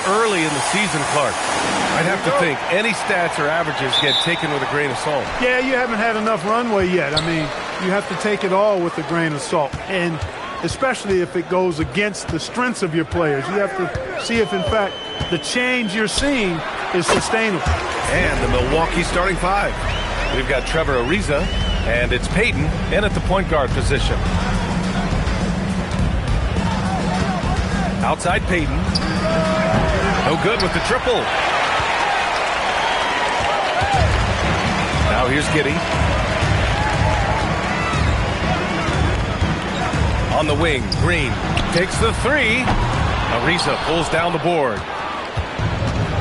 early in the season, Clark. I'd have to think any stats or averages get taken with a grain of salt. Yeah, you haven't had enough runway yet. I mean, you have to take it all with a grain of salt. And especially if it goes against the strengths of your players. You have to see if, in fact, the change you're seeing is sustainable. And the Milwaukee starting five. We've got Trevor Ariza, and it's Peyton in at the point guard position. Outside Peyton. No good with the triple. Now here's Giddey. On the wing, Green takes the three. Ariza pulls down the board.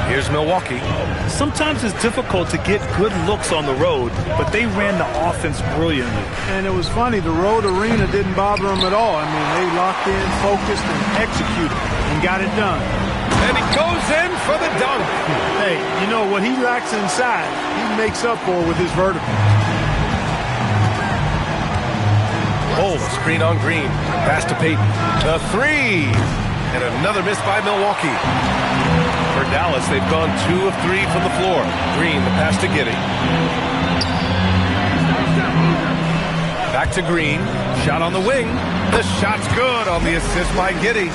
Here's Milwaukee. Sometimes it's difficult to get good looks on the road, but they ran the offense brilliantly. And it was funny, the road arena didn't bother them at all. I mean, they locked in, focused, and executed, and got it done. And he goes in for the dunk. Hey, you know, what he lacks inside, he makes up for with his vertical. Oh, screen on Green. Pass to Peyton. The three. And another miss by Milwaukee. For Dallas, they've gone 2 of 3 from the floor. Green, the pass to Giddey. Back to Green. Shot on the wing. The shot's good on the assist by Giddey.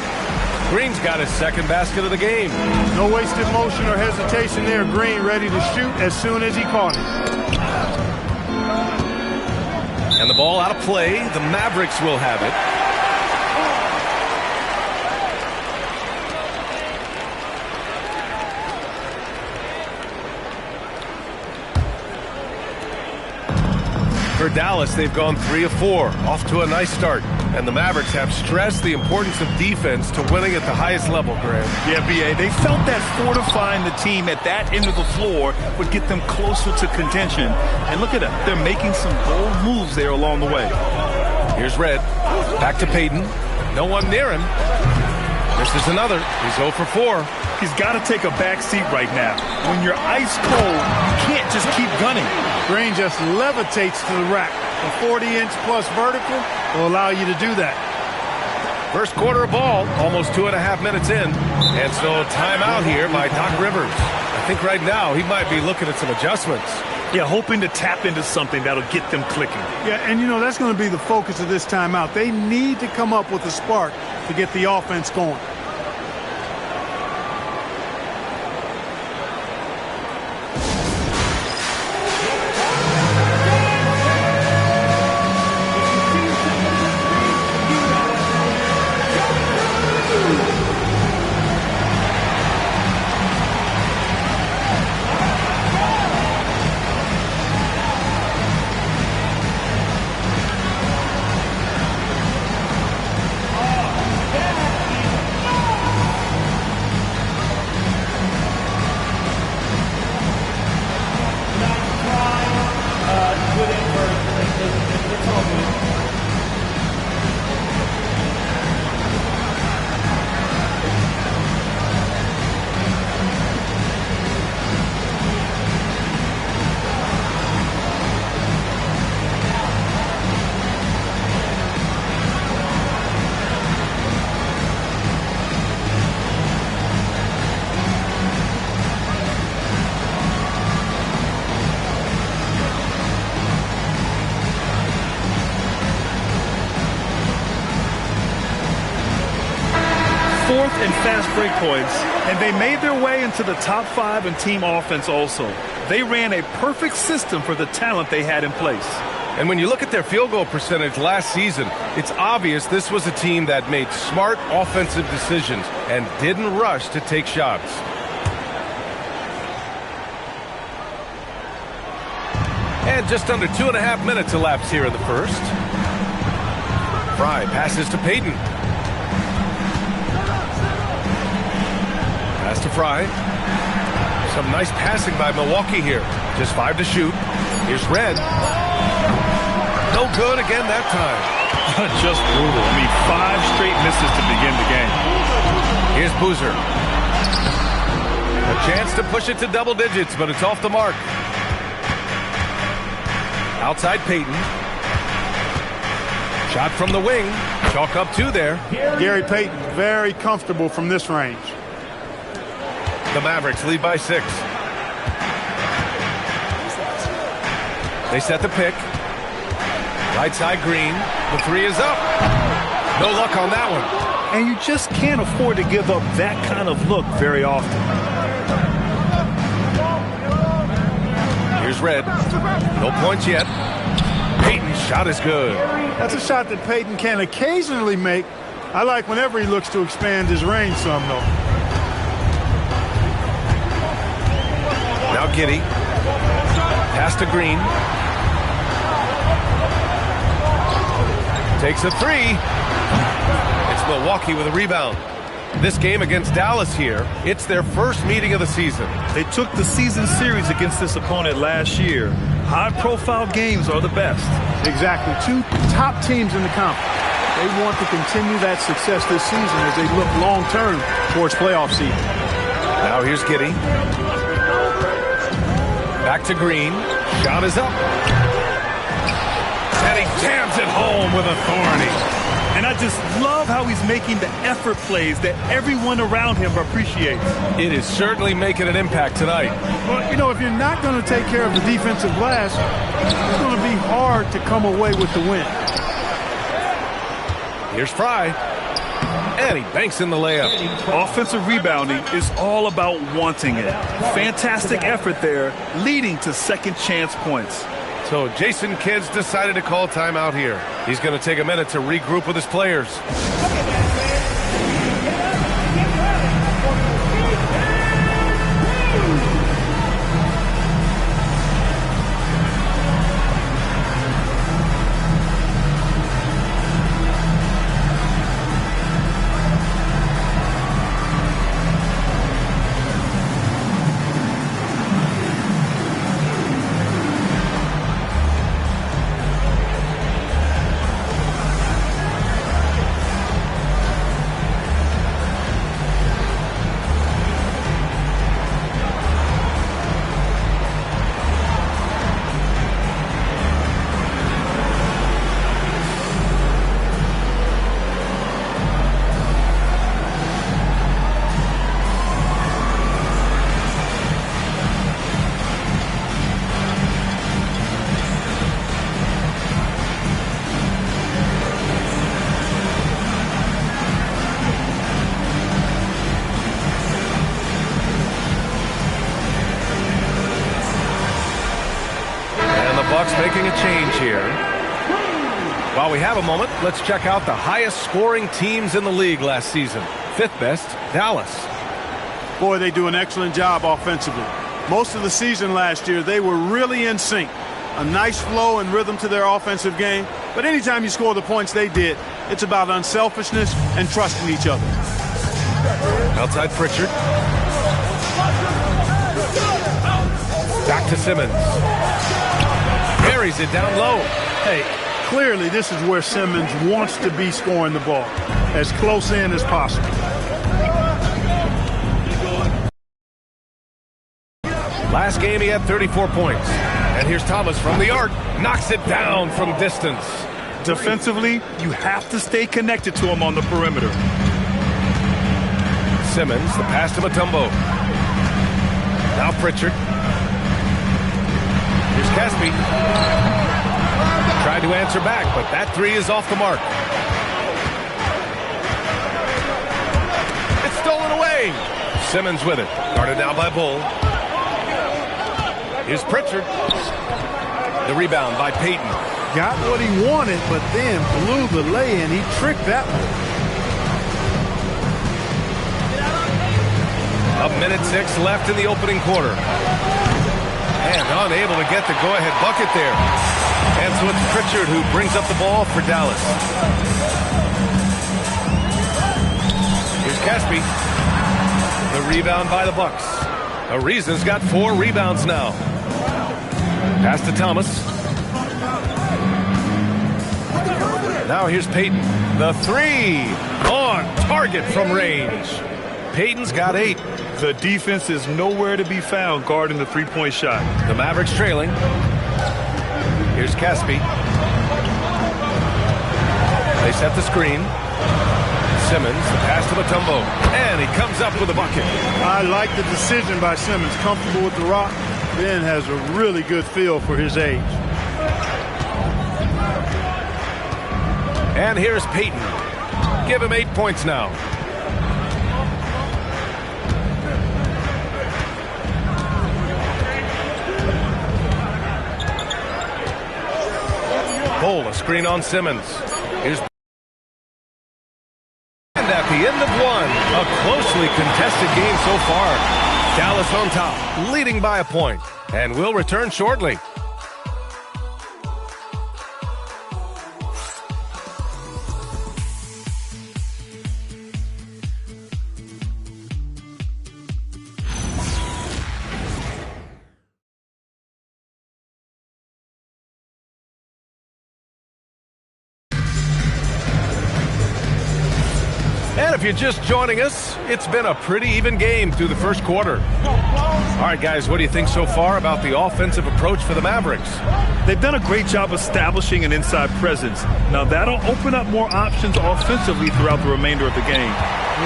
Green's got his second basket of the game. No wasted motion or hesitation there. Green ready to shoot as soon as he caught it. And the ball out of play. The Mavericks will have it. For Dallas, they've gone 3 of 4, off to a nice start. And the Mavericks have stressed the importance of defense to winning at the highest level, Graham. Yeah, B.A., they felt that fortifying the team at that end of the floor would get them closer to contention. And look at them. They're making some bold moves there along the way. Here's Red. Back to Peyton. No one near him. This is another. He's 0 for 4. He's got to take a back seat right now. When you're ice cold, you can't just keep gunning. Green just levitates to the rack. The 40-inch plus vertical will allow you to do that. First quarter of ball, almost 2.5 minutes in. And so timeout here by Doc Rivers. I think right now he might be looking at some adjustments. Yeah, hoping to tap into something that'll get them clicking. Yeah, and you know, that's going to be the focus of this timeout. They need to come up with a spark to get the offense going. And fast break points, and they made their way into the top 5 in team offense also. They ran a perfect system for the talent they had in place. And when you look at their field goal percentage last season, it's obvious this was a team that made smart offensive decisions and didn't rush to take shots. And just under 2.5 minutes elapsed here in the first. Fry passes to Peyton. Pass to Fry. Some nice passing by Milwaukee here. Just 5 to shoot. Here's Red. No good again that time. Just brutal. I mean, 5 straight misses to begin the game. Here's Boozer. A chance to push it to double digits, but it's off the mark. Outside Peyton. Shot from the wing. Chalk up 2 there. Gary Payton, very comfortable from this range. The Mavericks lead by 6. They set the pick. Right side Green. The 3 is up. No luck on that one. And you just can't afford to give up that kind of look very often. Here's Red. No points yet. Payton's shot is good. That's a shot that Payton can occasionally make. I like whenever he looks to expand his range some, though. Now Giddey. Pass to Green. Takes a 3. It's Milwaukee with a rebound. This game against Dallas here, it's their first meeting of the season. They took the season series against this opponent last year. High-profile games are the best. Exactly. 2 top teams in the conference. They want to continue that success this season as they look long-term towards playoff seeding. Now here's Giddey. Back to Green. Shot is up. And he jams it home with authority. And I just love how he's making the effort plays that everyone around him appreciates. It is certainly making an impact tonight. Well, you know, if you're not going to take care of the defensive glass, it's going to be hard to come away with the win. Here's Fry. And he banks in the layup. Offensive rebounding is all about wanting it. Fantastic effort there, leading to second chance points. So Jason Kidd's decided to call timeout here. He's going to take a minute to regroup with his players. Bucks making a change here. While we have a moment, let's check out the highest scoring teams in the league last season. 5th best, Dallas. Boy, they do an excellent job offensively. Most of the season last year, they were really in sync. A nice flow and rhythm to their offensive game. But anytime you score the points they did, it's about unselfishness and trusting each other. Outside Pritchard. Back to Simmons. Buries it down low. Hey, clearly this is where Simmons wants to be scoring the ball. As close in as possible. Last game he had 34 points. And here's Thomas from the arc. Knocks it down from distance. Defensively, you have to stay connected to him on the perimeter. Simmons, the pass to Mutombo. Now Pritchard. Here's Caspi. Tried to answer back, but that 3 is off the mark. It's stolen away. Simmons with it. Guarded now by Bull. Here's Pritchard. The rebound by Payton. Got what he wanted, but then blew the lay-in. He tricked that one. A minute 6 left in the opening quarter. And unable to get the go-ahead bucket there. And so it's Pritchard who brings up the ball for Dallas. Here's Caspi. The rebound by the Bucks. Ariza's got 4 rebounds now. Pass to Thomas. Now here's Payton. The 3 on target from range. Payton's got 8. The defense is nowhere to be found guarding the three-point shot. The Mavericks trailing. Here's Caspi. They set the screen. Simmons, the pass to Mutombo, and he comes up with a bucket. I like the decision by Simmons. Comfortable with the rock. Ben has a really good feel for his age. And here's Peyton. Give him 8 points now. Bull, a screen on Simmons. Here's and at the end of one, a closely contested game so far. Dallas on top, leading by a point, and will return shortly. And if you're just joining us, it's been a pretty even game through the first quarter. All right, guys, what do you think so far about the offensive approach for the Mavericks? They've done a great job establishing an inside presence. Now, that'll open up more options offensively throughout the remainder of the game.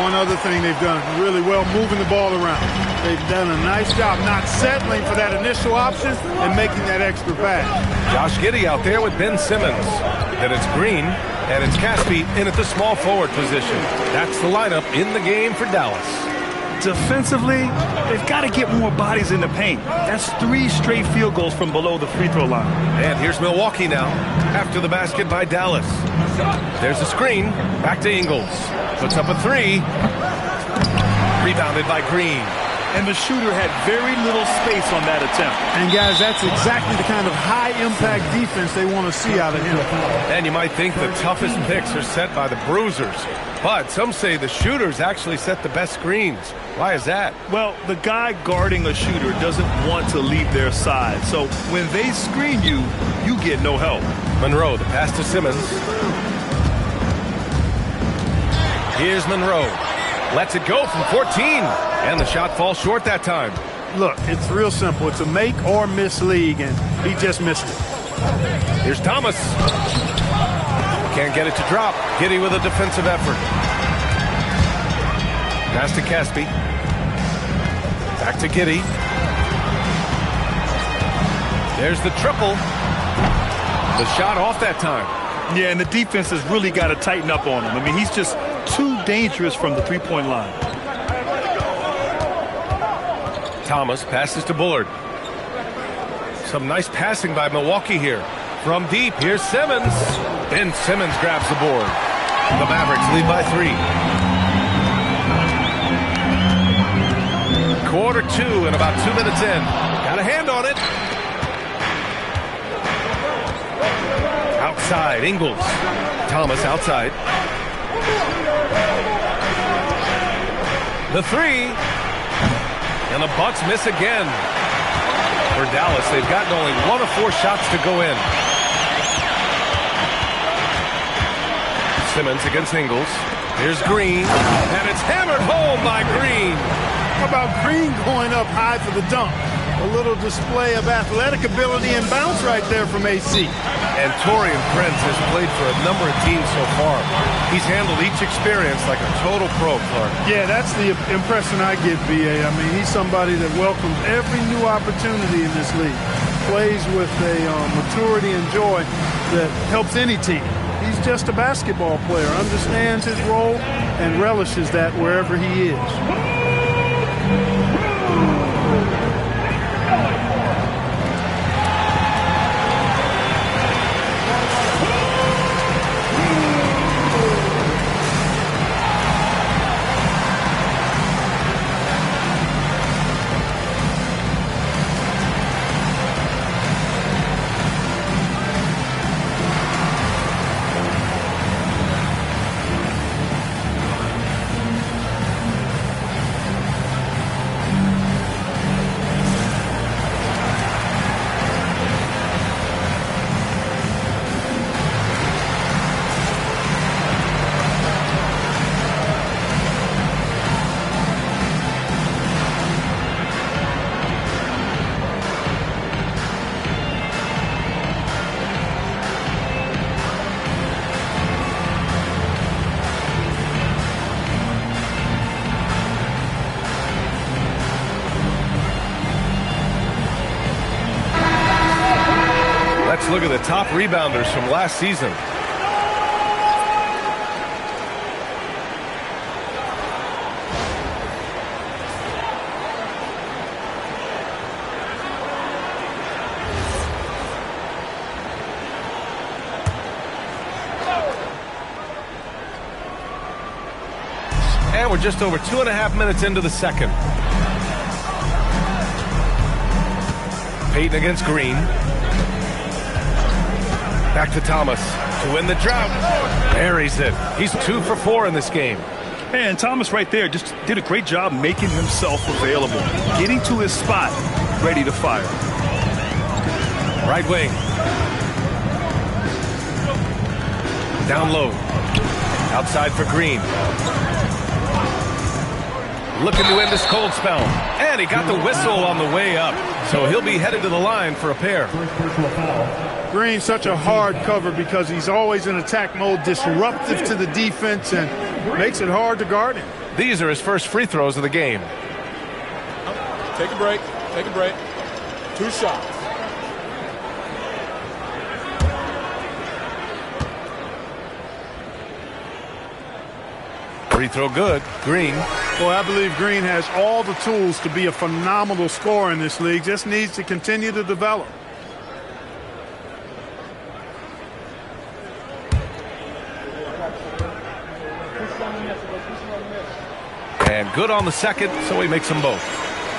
One other thing they've done really well, moving the ball around. They've done a nice job not settling for that initial option and making that extra pass. Josh Giddey out there with Ben Simmons. Then it's Green, and it's Caspi in at the small forward position. That's the lineup in the game for Dallas. Defensively, they've got to get more bodies in the paint. That's 3 straight field goals from below the free throw line. And here's Milwaukee now, after the basket by Dallas. There's a screen, back to Ingles. Puts up a 3. Rebounded by Green. And the shooter had very little space on that attempt. And, guys, that's exactly the kind of high-impact defense they want to see out of him. And you might think the toughest picks are set by the bruisers. But some say the shooters actually set the best screens. Why is that? Well, the guy guarding a shooter doesn't want to leave their side. So when they screen you, you get no help. Monroe, the pass to Simmons. Here's Monroe. Lets it go from 14. And the shot falls short that time. Look, it's real simple. It's a make or miss league, and he just missed it. Here's Thomas. Can't get it to drop. Giddey with a defensive effort. Pass to Caspi. Back to Giddey. There's the triple. The shot off that time. Yeah, and the defense has really got to tighten up on him. I mean, he's just too dangerous from the three-point line. Thomas passes to Bullard. Some nice passing by Milwaukee here. From deep, here's Simmons. Ben Simmons grabs the board. The Mavericks lead by 3. Quarter 2 and about 2 minutes in. Got a hand on it. Outside, Ingles. Thomas outside. The 3. And the Bucks miss again. For Dallas, they've gotten only 1 of 4 shots to go in. Simmons against Ingles. Here's Green. And it's hammered home by Green. How about Green going up high for the dunk? A little display of athletic ability and bounce right there from AC. And Taurean Prince has played for a number of teams so far. He's handled each experience like a total pro, Clark. Yeah, that's the impression I get, B.A. I mean, he's somebody that welcomes every new opportunity in this league. Plays with a maturity and joy that helps any team. He's just a basketball player, understands his role, and relishes that wherever he is. Let's look at the top rebounders from last season. And we're just over 2.5 minutes into the second. Payton against Green. Back to Thomas to win the drought. Buries it. He's 2 for 4 in this game. And Thomas right there just did a great job making himself available, getting to his spot, ready to fire. Right wing. Down low. Outside for Green. Looking to end this cold spell. And he got the whistle on the way up. So he'll be headed to the line for a pair. Green's such a hard cover because he's always in attack mode, disruptive to the defense, and makes it hard to guard him. These are his first free throws of the game. Take a break. Take a break. 2 shots. Free throw good. Green. Boy, I believe Green has all the tools to be a phenomenal scorer in this league. Just needs to continue to develop. And good on the second, so he makes them both.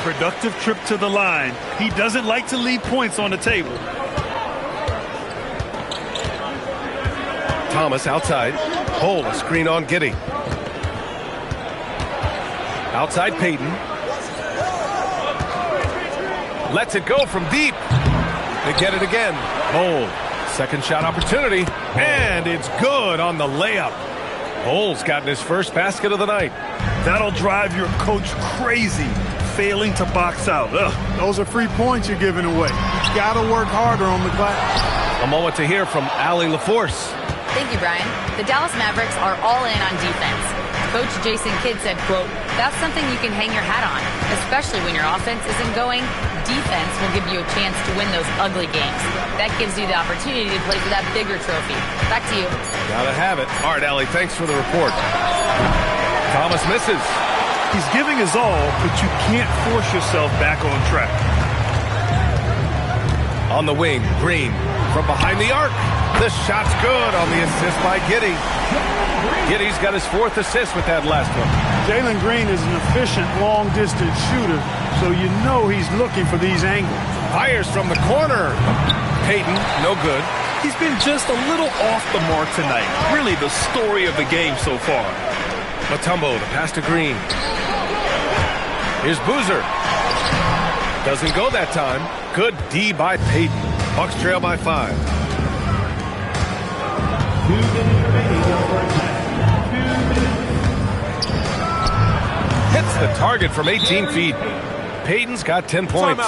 Productive trip to the line. He doesn't like to leave points on the table. Thomas outside. Hold a screen on Giddey. Outside Payton. Lets it go from deep. They get it again. Bold. Second shot opportunity. And it's good on the layup. Bold's gotten his first basket of the night. That'll drive your coach crazy, failing to box out. Ugh. Those are free points you're giving away. You got to work harder on the glass. A moment to hear from Allie LaForce. Thank you, Brian. The Dallas Mavericks are all in on defense. Coach Jason Kidd said, quote, "That's something you can hang your hat on, especially when your offense isn't going. Defense will give you a chance to win those ugly games. That gives you the opportunity to play for that bigger trophy." Back to you. Gotta have it. All right, Allie, thanks for the report. Thomas misses. He's giving his all, but you can't force yourself back on track. On the wing, Green from behind the arc. The shot's good on the assist by Giddey. Giddey's got his 4th assist with that last one. Jalen Green is an efficient long-distance shooter, so you know he's looking for these angles. Fires from the corner. Payton, no good. He's been just a little off the mark tonight. Really the story of the game so far. Mutombo, the pass to Green. Here's Boozer. Doesn't go that time. Good D by Payton. Bucks trail by 5. Hits the target from 18 feet. Payton's got 10 points.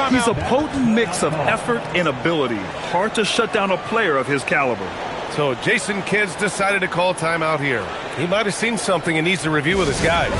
He's a potent mix of effort and ability. Hard to shut down a player of his caliber. So Jason Kidd's decided to call timeout here. He might have seen something and needs to review with his guys.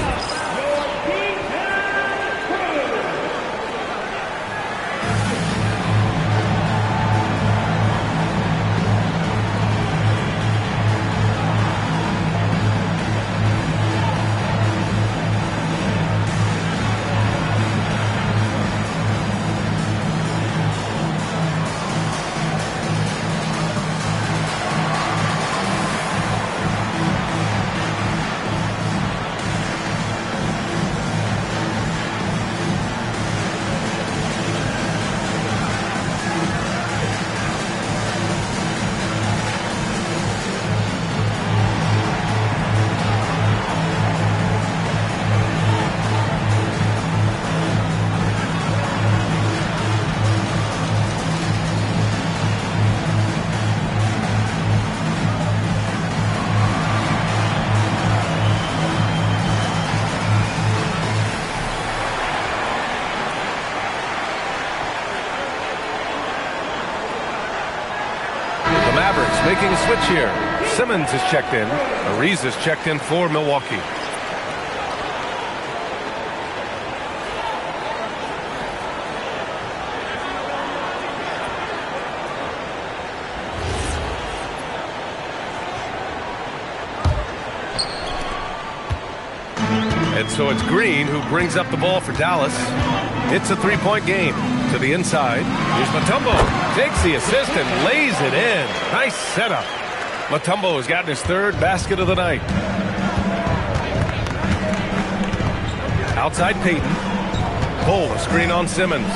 Making a switch here. Simmons is checked in. Ariz is checked in for Milwaukee. And so it's Green who brings up the ball for Dallas. It's a three-point game. To the inside. Here's Mutombo. Takes the assist and lays it in. Nice setup. Mutombo has gotten his third basket of the night. Outside Payton. Bull, a screen on Simmons.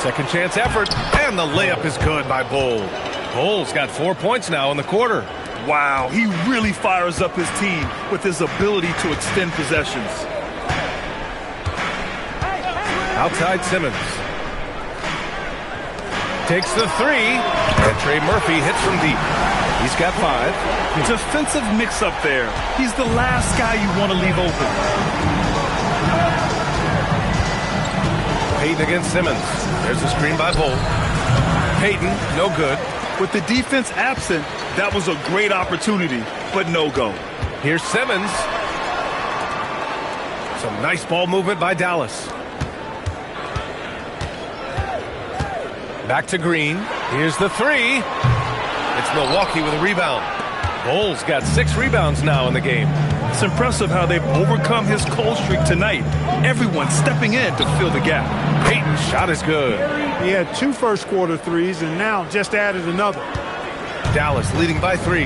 Second chance effort. And the layup is good by Bull. Bull's got 4 points now in the quarter. Wow, he really fires up his team with his ability to extend possessions. Outside Simmons. Takes the three. And Trey Murphy hits from deep. He's got 5. Defensive mix-up there. He's the last guy you want to leave open. Payton against Simmons. There's a screen by Bull. Payton, no good. With the defense absent, that was a great opportunity, but no go. Here's Simmons. Some nice ball movement by Dallas. Back to Green. Here's the three. It's Milwaukee with a rebound. Bull's got 6 rebounds now in the game. It's impressive how they've overcome his cold streak tonight. Everyone stepping in to fill the gap. Payton's shot is good. He had 2 first-quarter threes and now just added another. Dallas leading by 3.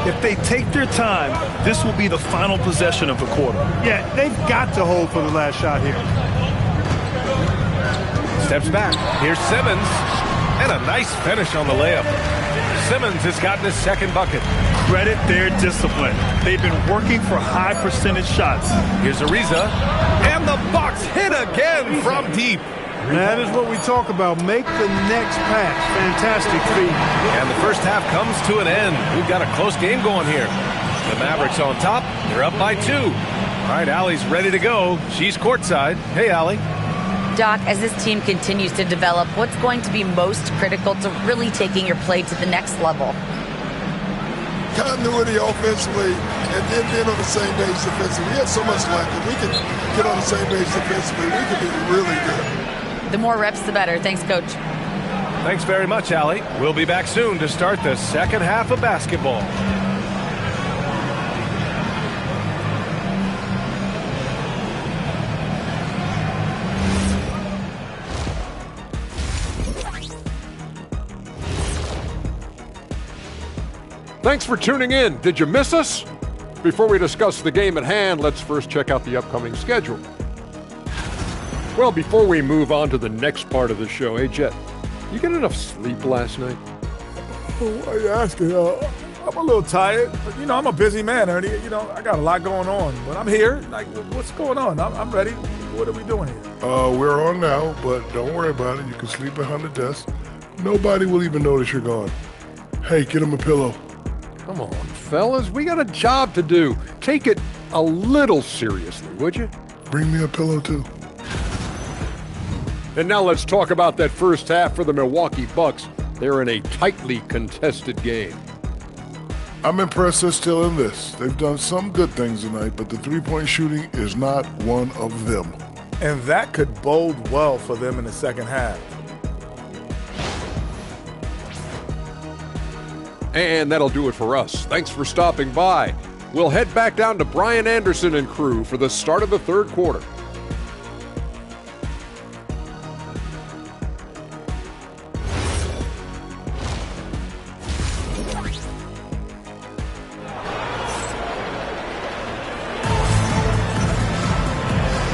If they take their time, this will be the final possession of the quarter. Yeah, they've got to hold for the last shot here. Steps back. Here's Simmons. And a nice finish on the layup. Simmons has gotten his second bucket. Credit their discipline. They've been working for high percentage shots. Here's Ariza. And the Bucks hit again from deep. That is what we talk about. Make the next pass. Fantastic feed. And the first half comes to an end. We've got a close game going here. The Mavericks on top. They're up by 2. All right, Allie's ready to go. She's courtside. Hey, Allie. Doc, as this team continues to develop, what's going to be most critical to really taking your play to the next level? Continuity offensively and then being on the same page defensively. We have so much left. If we can get on the same page defensively, we can be really good. The more reps, the better. Thanks, Coach. Thanks very much, Allie. We'll be back soon to start the second half of basketball. Thanks for tuning in. Did you miss us? Before we discuss the game at hand, let's first check out the upcoming schedule. Well, before we move on to the next part of the show, hey, Jet, you get enough sleep last night? Why are you asking? I'm a little tired, but, I'm a busy man, Ernie. I got a lot going on. But I'm here. Like, what's going on? I'm ready. What are we doing here? We're on now, but don't worry about it. You can sleep behind the desk. Nobody will even notice you're gone. Hey, get him a pillow. Come on, fellas. We got a job to do. Take it a little seriously, would you? Bring me a pillow, too. And now let's talk about that first half for the Milwaukee Bucks. They're in a tightly contested game. I'm impressed they're still in this. They've done some good things tonight, but the three-point shooting is not one of them. And that could bode well for them in the second half. And that'll do it for us. Thanks for stopping by. We'll head back down to Brian Anderson and crew for the start of the third quarter.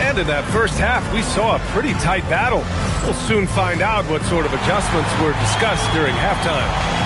And in that first half, we saw a pretty tight battle. We'll soon find out what sort of adjustments were discussed during halftime.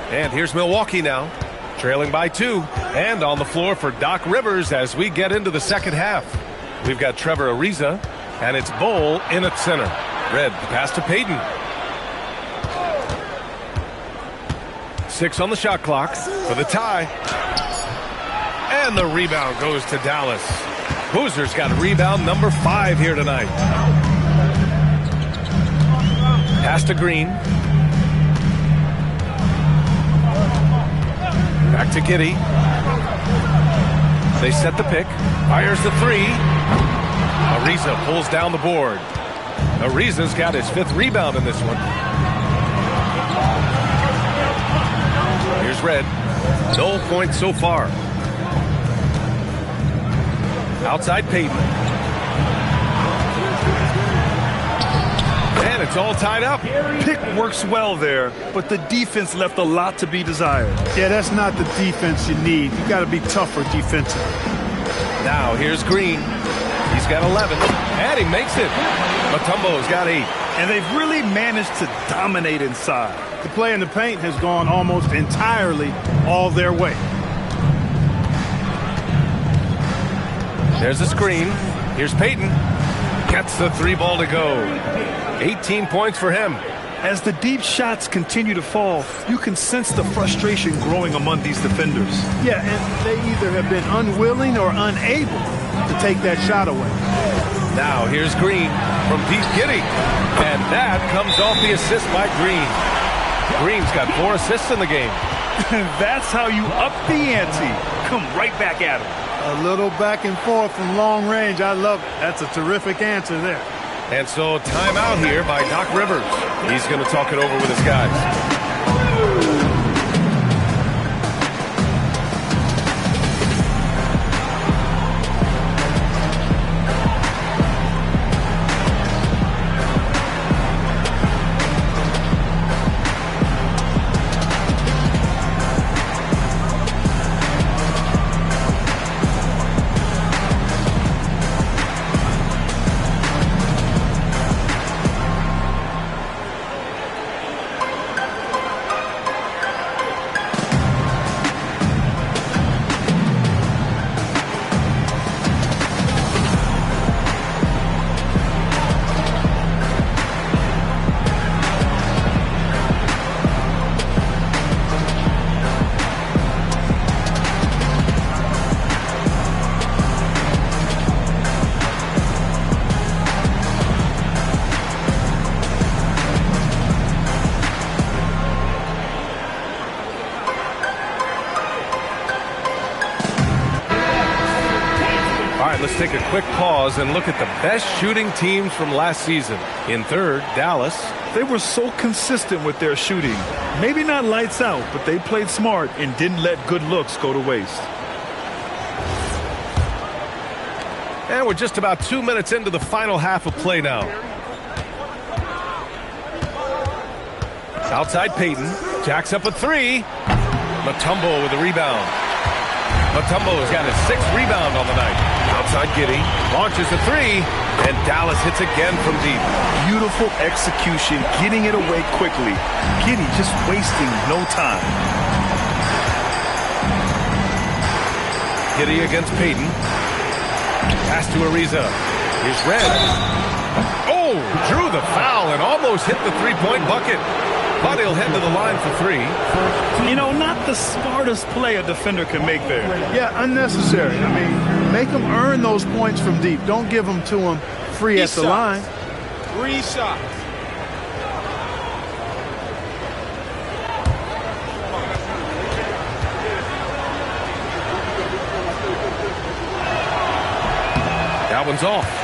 And here's Milwaukee now, trailing by 2, and on the floor for Doc Rivers as we get into the second half. We've got Trevor Ariza, and it's Bull in at center. Red, the pass to Payton. 6 on the shot clock for the tie. And the rebound goes to Dallas. Boozer's got rebound number 5 here tonight. Pass to Green. Back to Giddey. They set the pick. Fires the three. Ariza pulls down the board. Ariza's got his 5th rebound in this one. Here's Red. No points so far. Outside Payton. And it's all tied up. Pick works well there, but the defense left a lot to be desired. Yeah, that's not the defense you need. You got to be tougher defensively. Now here's Green. He's got 11, and he makes it. Mutombo's got 8. And they've really managed to dominate inside. The play in the paint has gone almost entirely all their way. There's the screen. Here's Payton. Gets the 3 ball to go. 18 points for him. As the deep shots continue to fall, you can sense the frustration growing among these defenders. Yeah, and they either have been unwilling or unable to take that shot away. Now here's Green from deep Giddey. And that comes off the assist by Green. Green's got 4 assists in the game. That's how you up the ante. Come right back at him. A little back and forth from long range. I love it. That's a terrific answer there. And so timeout here by Doc Rivers. He's going to talk it over with his guys. Let's take a quick pause and look at the best shooting teams from last season. In third, Dallas. They were so consistent with their shooting. Maybe not lights out, but they played smart and didn't let good looks go to waste. And we're just about 2 minutes into the final half of play now. Outside Payton. Jacks up a 3. Mutombo with a rebound. Mutombo's got his 6th rebound on the night. Outside Giddey, launches a 3, and Dallas hits again from deep. Beautiful execution, getting it away quickly. Giddey just wasting no time. Giddey against Payton. Pass to Ariza. Here's Red. Oh, drew the foul and almost hit the 3-point bucket. But he'll head to the line for 3. You know, not the smartest play a defender can make there. Yeah, unnecessary. I mean, make them earn those points from deep. Don't give them to them free at the line. 3 shots. That one's off.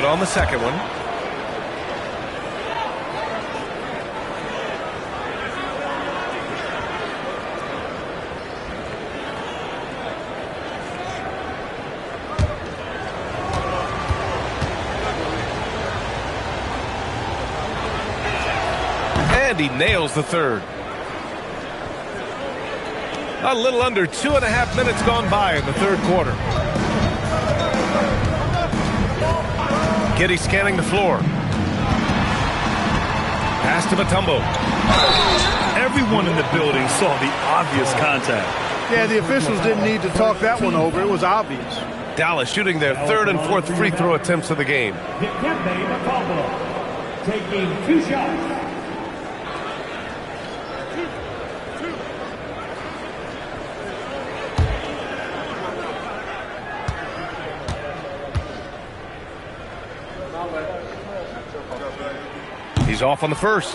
On the second one. And he nails the third. A little under 2.5 minutes gone by in the third quarter. Giddey scanning the floor. Pass to Mutombo. Everyone in the building saw the obvious contact. Yeah, the officials didn't need to talk that one over. It was obvious. Dallas shooting their 3rd and 4th free throw attempts of the game. Taking 2 shots. He's off on the first.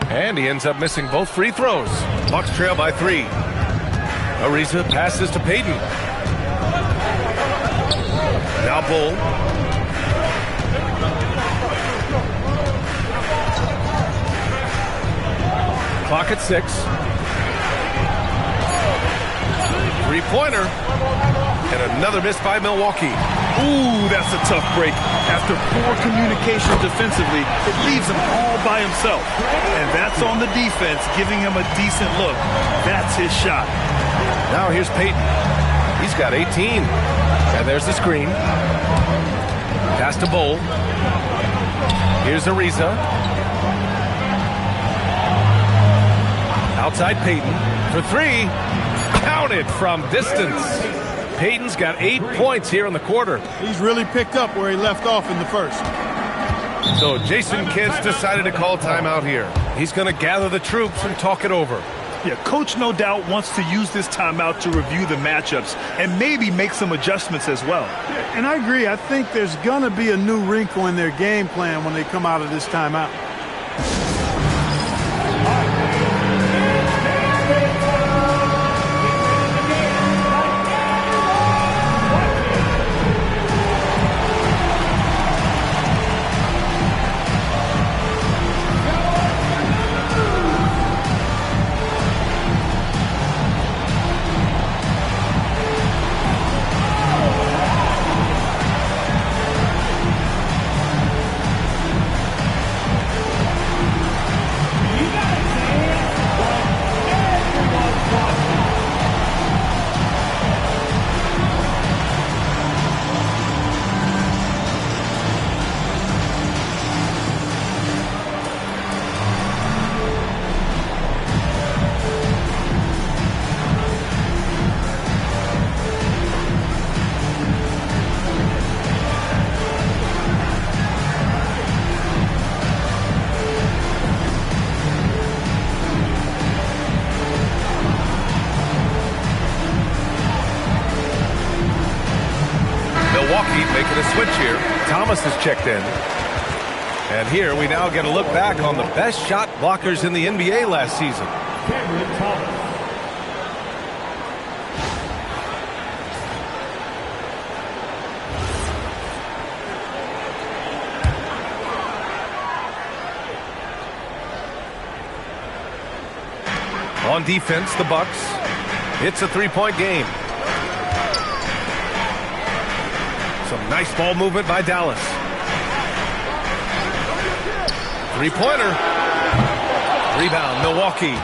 And he ends up missing both free throws. Bucks trail by 3. Ariza passes to Payton. Now Bull. Clock at 6. Three-pointer. And another miss by Milwaukee. Ooh, that's a tough break. After poor communication defensively, it leaves him all by himself. And that's on the defense, giving him a decent look. That's his shot. Now here's Payton. He's got 18. And there's the screen. Pass to Bull. Here's Ariza. Outside Payton for 3. Counted from distance. Payton's got 8 points here in the quarter. He's really picked up where he left off in the first. So Jason Kidd's decided to call timeout here. He's going to gather the troops and talk it over. Yeah, coach no doubt wants to use this timeout to review the matchups and maybe make some adjustments as well. And I agree. I think there's going to be a new wrinkle in their game plan when they come out of this timeout. Making a switch here. Thomas has checked in. And here we now get a look back on the best shot blockers in the NBA last season. On defense, the Bucks. It's a three-point game. Some nice ball movement by Dallas. Three-pointer. Rebound, Milwaukee.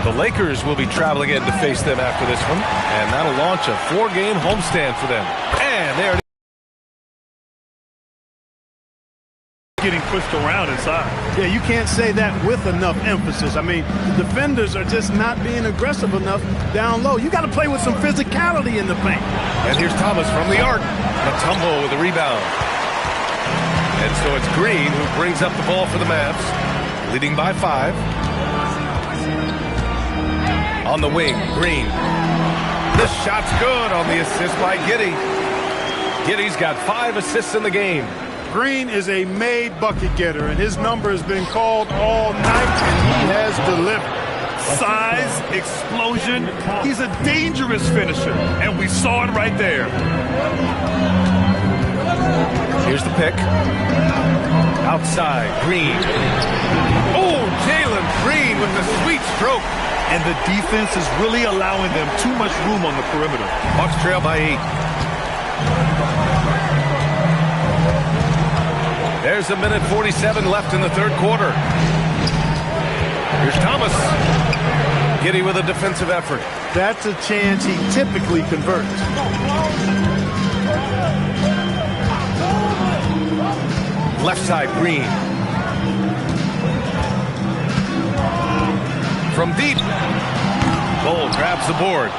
The Lakers will be traveling in to face them after this one. And that'll launch a 4-game homestand for them. And there it is. Getting pushed around inside. Yeah, you can't say that with enough emphasis. I mean, the defenders are just not being aggressive enough down low. You got to play with some physicality in the paint. And here's Thomas from the arc. Matumbo with a rebound. And so it's Green who brings up the ball for the Mavs, leading by 5. On the wing, Green. This shot's good on the assist by Giddey. Giddey's got 5 assists in the game. Green is a made bucket getter, and his number has been called all night, and he has delivered. Size, explosion. He's a dangerous finisher, and we saw it right there. Here's the pick. Outside, Green. Oh, Jalen Green with the sweet stroke. And the defense is really allowing them too much room on the perimeter. Bucks trail by 8. There's 1:47 left in the third quarter. Here's Thomas. Giddey with a defensive effort. That's a chance he typically converts. Left side, Green. From deep. Bull grabs the board.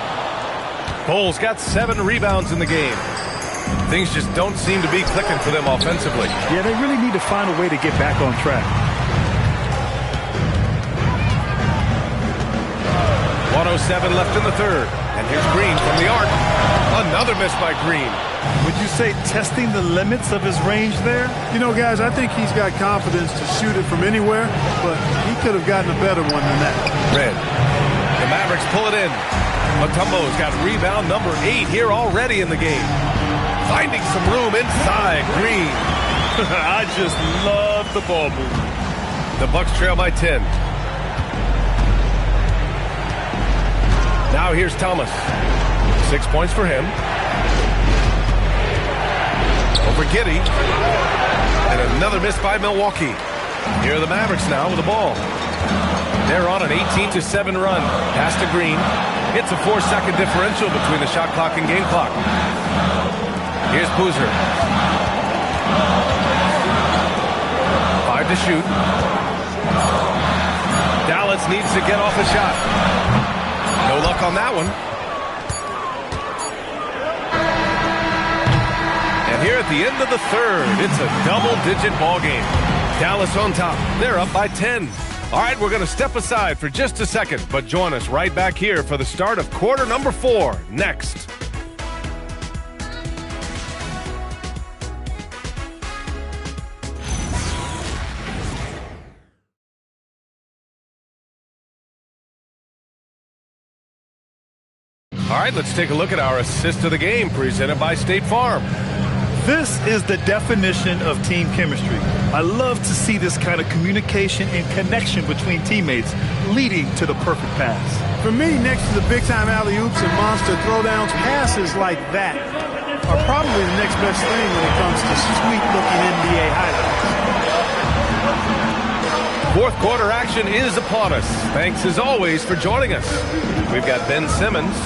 Bull's got 7 rebounds in the game. Things just don't seem to be clicking for them offensively. Yeah, they really need to find a way to get back on track. 1:07 left in the third. And here's Green from the arc. Another miss by Green. Would you say testing the limits of his range there? You know, guys, I think he's got confidence to shoot it from anywhere, but he could have gotten a better one than that. Red. The Mavericks pull it in. Mutombo's got rebound number 8 here already in the game. Finding some room inside. Green. I just love the ball movement. The Bucks trail by 10. Now here's Thomas. 6 points for him. Over Giddey. And another miss by Milwaukee. Here are the Mavericks now with the ball. They're on an 18-7 run. Pass to Green. It's a 4-second differential between the shot clock and game clock. Here's Boozer. 5 to shoot. Dallas needs to get off a shot. No luck on that one. And here at the end of the third, it's a double-digit ball game. Dallas on top. They're up by 10. All right, we're going to step aside for just a second, but join us right back here for the start of quarter number 4 next. All right, let's take a look at our assist of the game presented by State Farm. This is the definition of team chemistry. I love to see this kind of communication and connection between teammates leading to the perfect pass. For me, next to the big-time alley-oops and monster throwdowns, passes like that are probably the next best thing when it comes to sweet-looking NBA highlights. Fourth quarter action is upon us. Thanks, as always, for joining us. We've got Ben Simmons,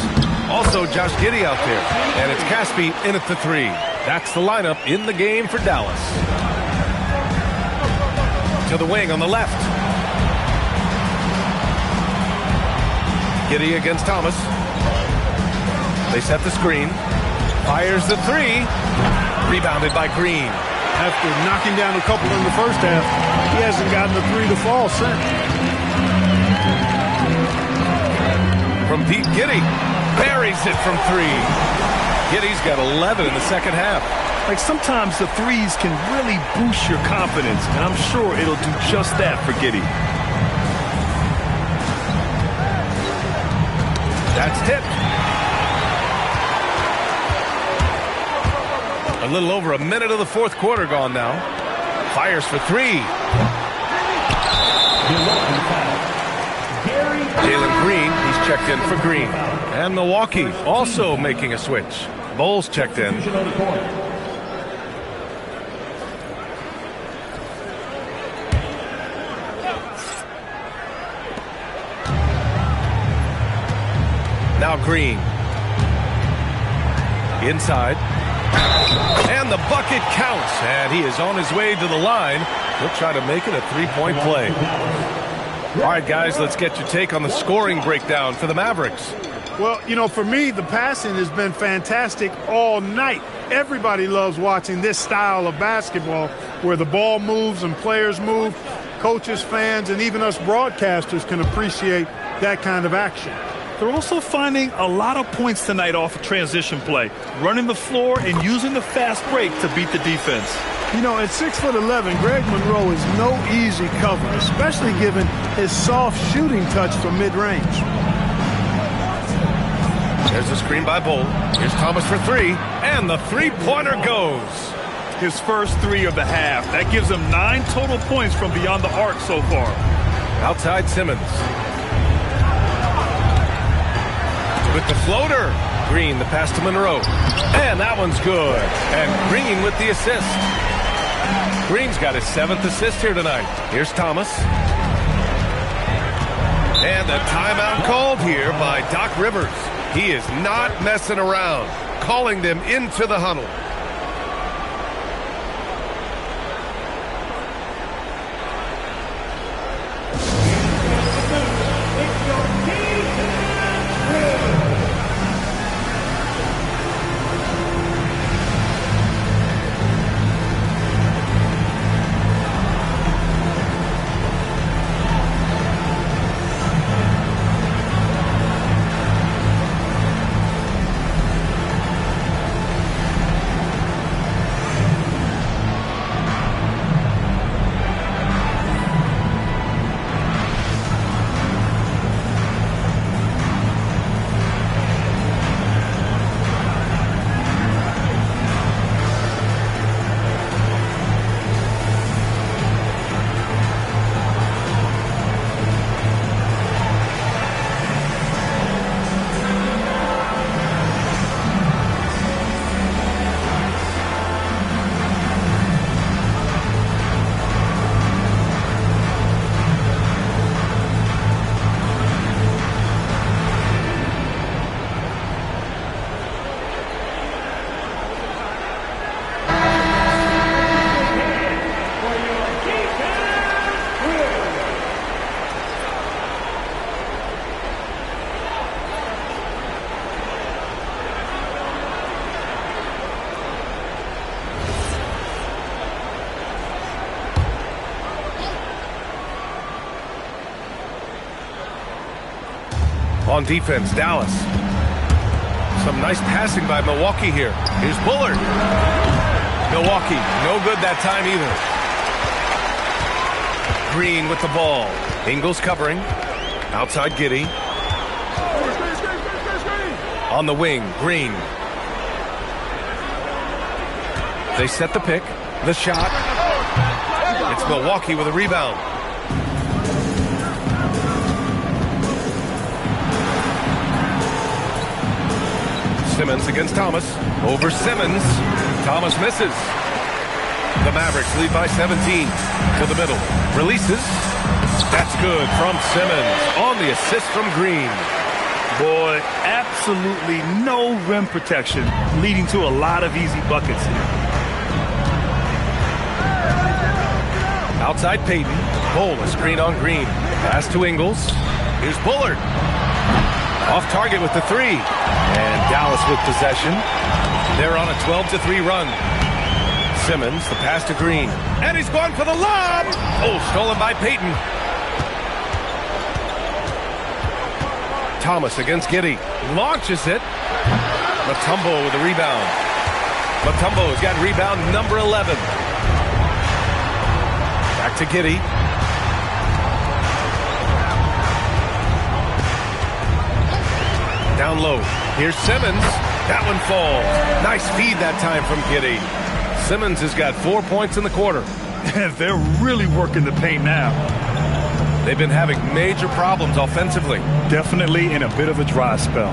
also Josh Giddey out there, and it's Caspi in at the 3. That's the lineup in the game for Dallas. To the wing on the left. Giddey against Thomas. They set the screen. Fires the 3. Rebounded by Green. After knocking down a couple in the first half, he hasn't gotten the 3 to fall since. From deep, Giddey buries it from 3. Giddey's got 11 in the second half. Like sometimes the threes can really boost your confidence, and I'm sure it'll do just that for Giddey. That's tipped. A little over a minute of the fourth quarter gone now. Fires for 3. Jalen Green, he's checked in for Green. And Milwaukee also making a switch. Bowles checked in. Now Green. Inside. And the bucket counts. And he is on his way to the line. He'll try to make it a 3-point play. All right, guys, let's get your take on the scoring breakdown for the Mavericks. Well, you know, for me, the passing has been fantastic all night. Everybody loves watching this style of basketball where the ball moves and players move. Coaches, fans, and even us broadcasters can appreciate that kind of action. They're also finding a lot of points tonight off of transition play, running the floor and using the fast break to beat the defense. You know, at 6'11", Greg Monroe is no easy cover, especially given his soft shooting touch from mid-range. There's a screen by Bull. Here's Thomas for 3, and the three-pointer goes. His first 3 of the half. That gives him 9 total points from beyond the arc so far. Outside Simmons. With the floater. Green, the pass to Monroe. And that one's good. And Green with the assist. Green's got his 7th assist here tonight. Here's Thomas. And a timeout called here by Doc Rivers. He is not messing around, calling them into the huddle. On defense, Dallas. Some nice passing by Milwaukee here. Here's Bullard. Milwaukee, no good that time either. Green with the ball. Ingles covering. Outside Giddey. On the wing, Green. They set the pick. The shot. It's Milwaukee with a rebound. Simmons against Thomas. Over Simmons. Thomas misses. The Mavericks lead by 17. To the middle. Releases. That's good from Simmons on the assist from Green. Boy, absolutely no rim protection, leading to a lot of easy buckets here. Outside Payton. Bull, a screen on Green. Pass to Ingles. Here's Bullard. Off target with the three. And Dallas with possession. They're on a 12-3 run. Simmons, the pass to Green. And he's going for the lob. Oh, stolen by Payton. Thomas against Giddey. Launches it. Mutombo with a rebound. Mutombo's got rebound number 11. Back to Giddey. Down low. Here's Simmons. That one falls. Nice feed that time from Giddey. Simmons has got 4 points in the quarter. They're really working the paint now. They've been having major problems offensively. Definitely in a bit of a dry spell.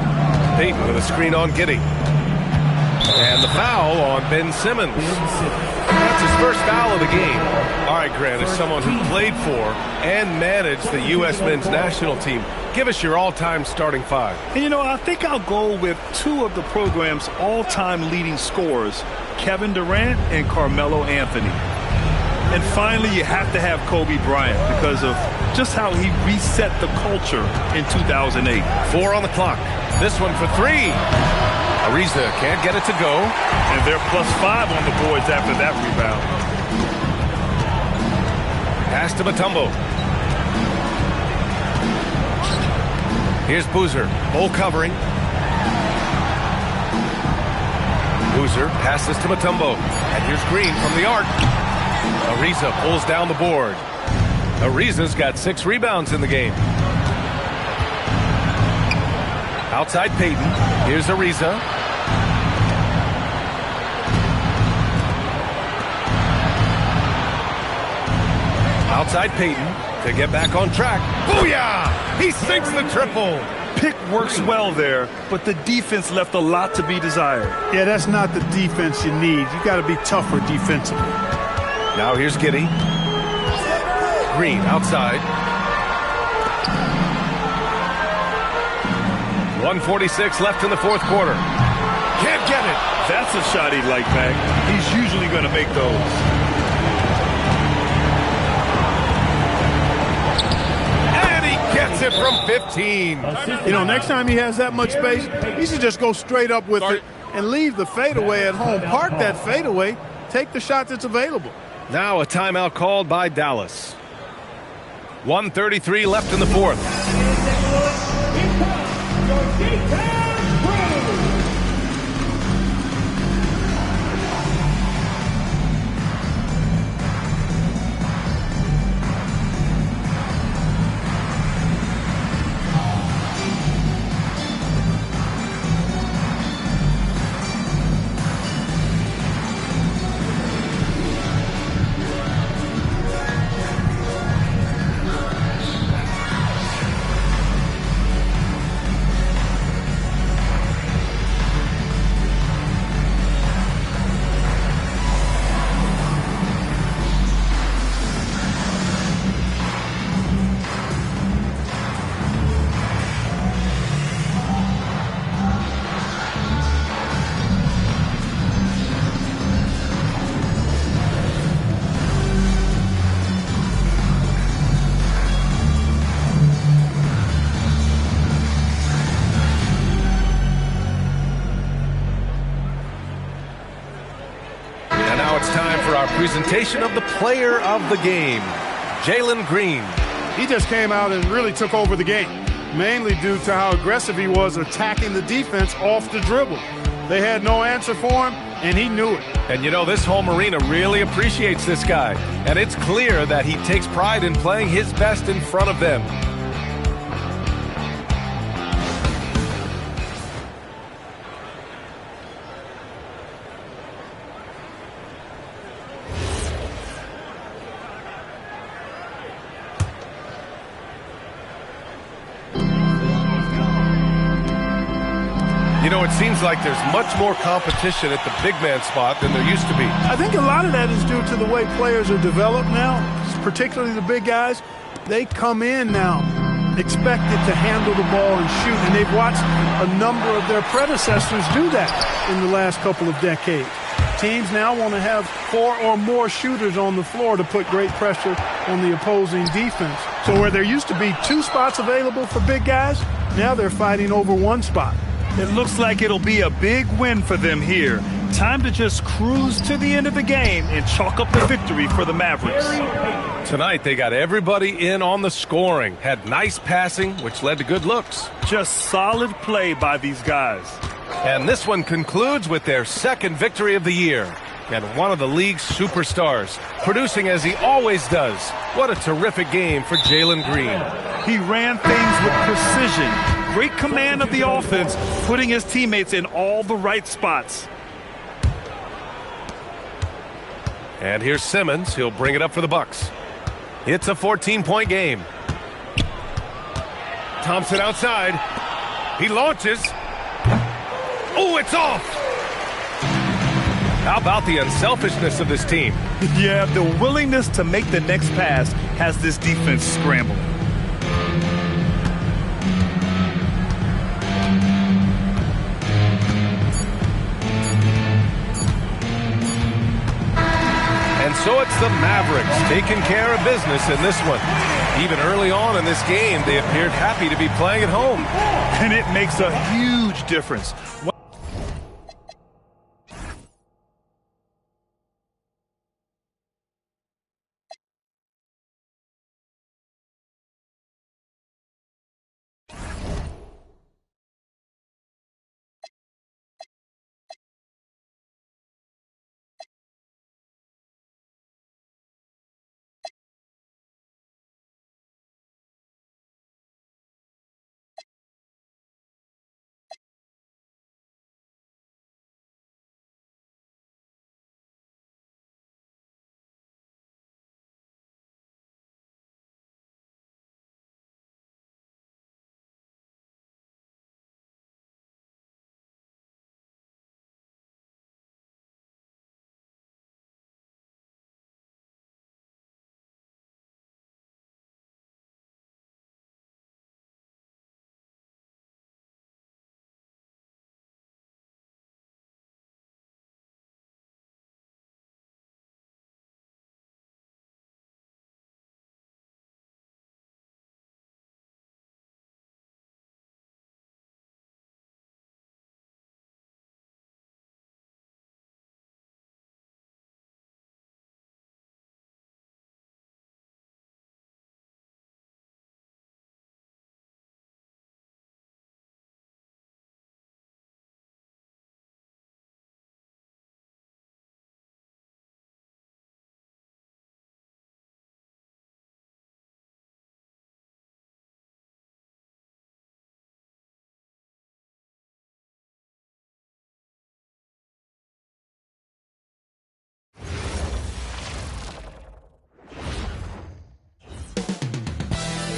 Payton with a screen on Giddey. And the foul on Ben Simmons. That's his first foul of the game. All right, Grant, as someone who played for and managed the U.S. men's national team, give us your all-time starting five. And, you know, I think I'll go with two of the program's all-time leading scorers, Kevin Durant and Carmelo Anthony. And finally, you have to have Kobe Bryant because of just how he reset the culture in 2008. 4 on the clock. This one for three. Ariza can't get it to go. And they're +5 on the boards after that rebound. Pass to Mutombo. Here's Boozer. Bull covering. Boozer passes to Mutombo. And here's Green from the arc. Ariza pulls down the board. Ariza's got 6 rebounds in the game. Outside Payton. Here's Ariza. Outside Payton to get back on track. Booyah! He sinks the triple. Pick works well there, but the defense left a lot to be desired. Yeah, that's not the defense you need. You got to be tougher defensively. Now here's Giddey. Green outside. 1:46 left in the fourth quarter. Can't get it. That's a shot he'd like back. He's usually going to make those. And he gets it from 15. You know, next time he has that much space, he should just go straight up with it and leave the fadeaway at home. Park that fadeaway. Take the shot that's available. Now a timeout called by Dallas. 1:33 left in the fourth. Presentation of the player of the game, Jalen Green. He just came out and really took over the game. mainly due to how aggressive he was attacking the defense off the dribble. They had no answer for him, and he knew it. And you know, this home arena really appreciates this guy. And it's clear that he takes pride in playing his best in front of them. You know, it seems like there's much more competition at the big man spot than there used to be. I think a lot of that is due to the way players are developed now, particularly the big guys. They come in now expected to handle the ball and shoot, and they've watched a number of their predecessors do that in the last couple of decades. Teams now want to have 4 or more shooters on the floor to put great pressure on the opposing defense. So where there used to be 2 spots available for big guys, now they're fighting over 1 spot. It looks like it'll be a big win for them here. Time to just cruise to the end of the game and chalk up the victory for the Mavericks. Tonight, they got everybody in on the scoring. Had nice passing, which led to good looks. Just solid play by these guys. And this one concludes with their 2nd victory of the year. And one of the league's superstars, producing as he always does. What a terrific game for Jalen Green. He ran things with precision. Great command of the offense, putting his teammates in all the right spots. And here's Simmons. He'll bring it up for the Bucks. It's a 14-point game. Thompson outside. He launches. Oh, it's off. How about the unselfishness of this team? Yeah, the willingness to make the next pass has this defense scrambling. And so it's the Mavericks taking care of business in this one. Even early on in this game, they appeared happy to be playing at home. And it makes a huge difference.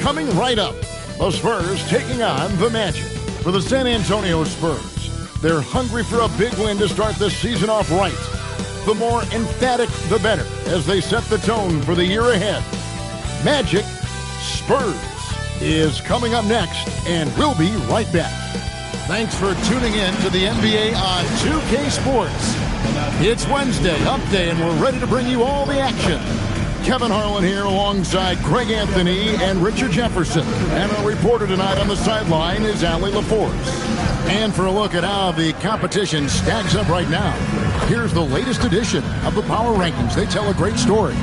Coming right up, the Spurs taking on the Magic. For the San Antonio Spurs, they're hungry for a big win to start the season off right. The more emphatic, the better, as they set the tone for the year ahead. Magic Spurs is coming up next, and we'll be right back. Thanks for tuning in to the NBA on 2K Sports. It's Wednesday, Hump Day, and we're ready to bring you all the action. Kevin Harlan here alongside Greg Anthony and Richard Jefferson. And our reporter tonight on the sideline is Allie LaForce. And for a look at how the competition stacks up right now, here's the latest edition of the Power Rankings. They tell a great story.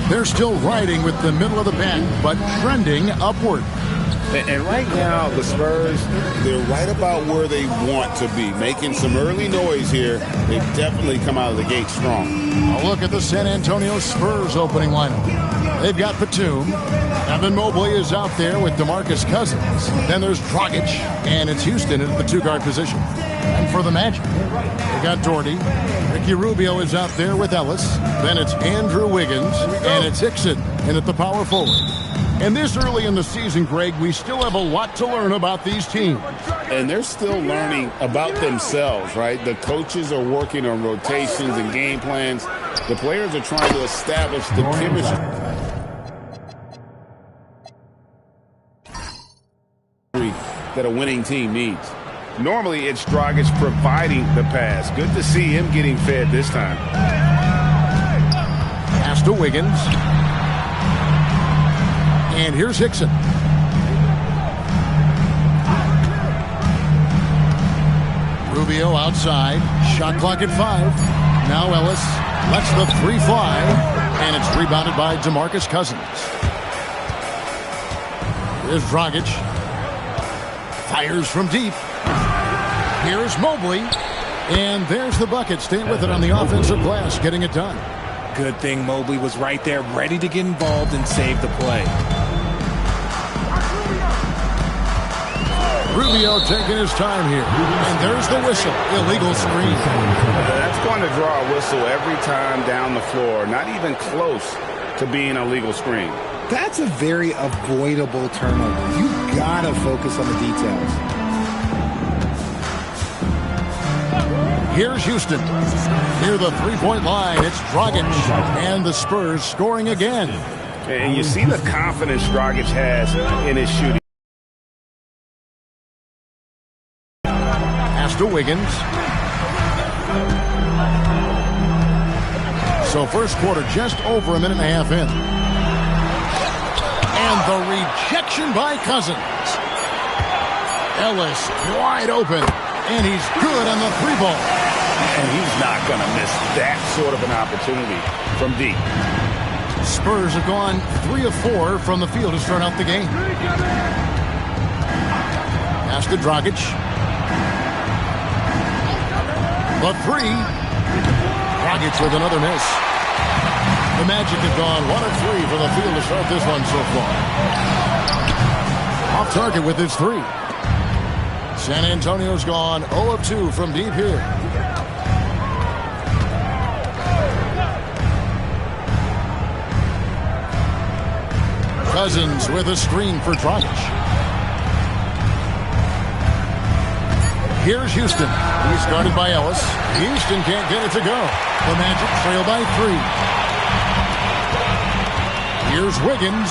They're still riding with the middle of the pack, but trending upward. And right now, the Spurs, they're right about where they want to be, making some early noise here. They've definitely come out of the gate strong. A look at the San Antonio Spurs opening lineup. They've got Batum. Evan Mobley is out there with DeMarcus Cousins. Then there's Dragic, and it's Houston at the two-guard position. And for the Magic, they got Doherty. Ricky Rubio is out there with Ellis. Then it's Andrew Wiggins, and it's Hickson in at the power forward. And this early in the season, Greg, we still have a lot to learn about these teams. And they're still learning about themselves, right? The coaches are working on rotations and game plans. The players are trying to establish the chemistry that a winning team needs. Normally, it's Dragic providing the pass. Good to see him getting fed this time. Pass to Wiggins. And here's Hickson. Rubio outside. Shot clock at 5. Now Ellis lets the three fly. And it's rebounded by DeMarcus Cousins. Here's Dragic. Fires from deep. Here's Mobley. And there's the bucket. Staying with it on the offensive glass. Getting it done. Good thing Mobley was right there, ready to get involved and save the play. Rubio taking his time here. And there's the whistle. Illegal screen. That's going to draw a whistle every time down the floor. Not even close to being a legal screen. That's a very avoidable turnover. You gotta focus on the details. Here's Houston. Near the three-point line, it's Dragic. And the Spurs scoring again. And you see the confidence Dragic has in his shooting. To Wiggins. So first quarter just over a minute and a half in. And the rejection by Cousins. Ellis wide open. And he's good on the three ball. And he's not going to miss that sort of an opportunity from deep. Spurs have gone 3 of 4 from the field to start out the game. Pass to Dragic. The three. Dragic with another miss. The Magic have gone 1 of 3 from the field to start this one so far. Off target with his 3. San Antonio's gone 0 of 2 from deep here. Cousins with a screen for Dragic. Here's Houston. He's guarded by Ellis. Houston can't get it to go. The Magic trail by 3. Here's Wiggins.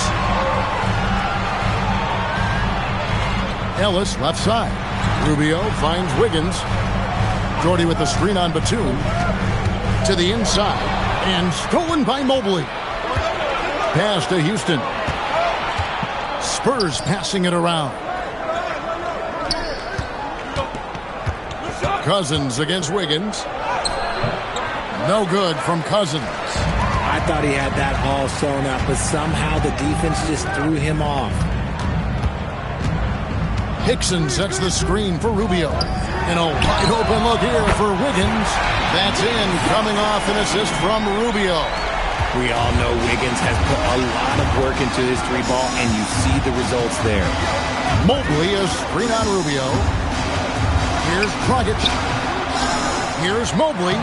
Ellis left side. Rubio finds Wiggins. Jordy with the screen on Batum. To the inside. And stolen by Mobley. Pass to Houston. Spurs passing it around. Cousins against Wiggins. No good from Cousins. I thought he had that all sewn up, but somehow the defense just threw him off. Hickson sets the screen for Rubio. And a wide open look here for Wiggins. That's in, coming off an assist from Rubio. We all know Wiggins has put a lot of work into his three ball, and you see the results there. Mobley a screen on Rubio. Here's Dragic. Here's Mobley.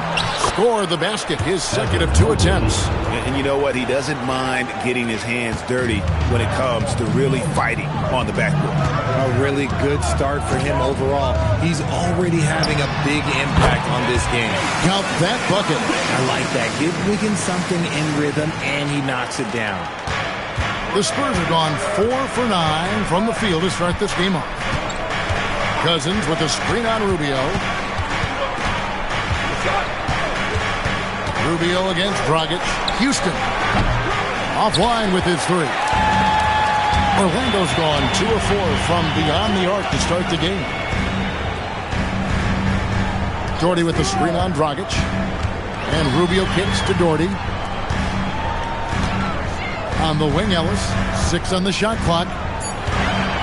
Scored the basket, his second of 2 attempts. And you know what? He doesn't mind getting his hands dirty when it comes to really fighting on the backboard. A really good start for him overall. He's already having a big impact on this game. Count that bucket. I like that. Give Wiggins something in rhythm, and he knocks it down. The Spurs have gone 4 for 9 from the field to start this game off. Cousins with a screen on Rubio. Rubio against Dragic. Houston offline with his 3. Orlando's gone 2 of 4 from beyond the arc to start the game. Doherty with the screen on Dragic. And Rubio kicks to Doherty. On the wing, Ellis. 6 on the shot clock.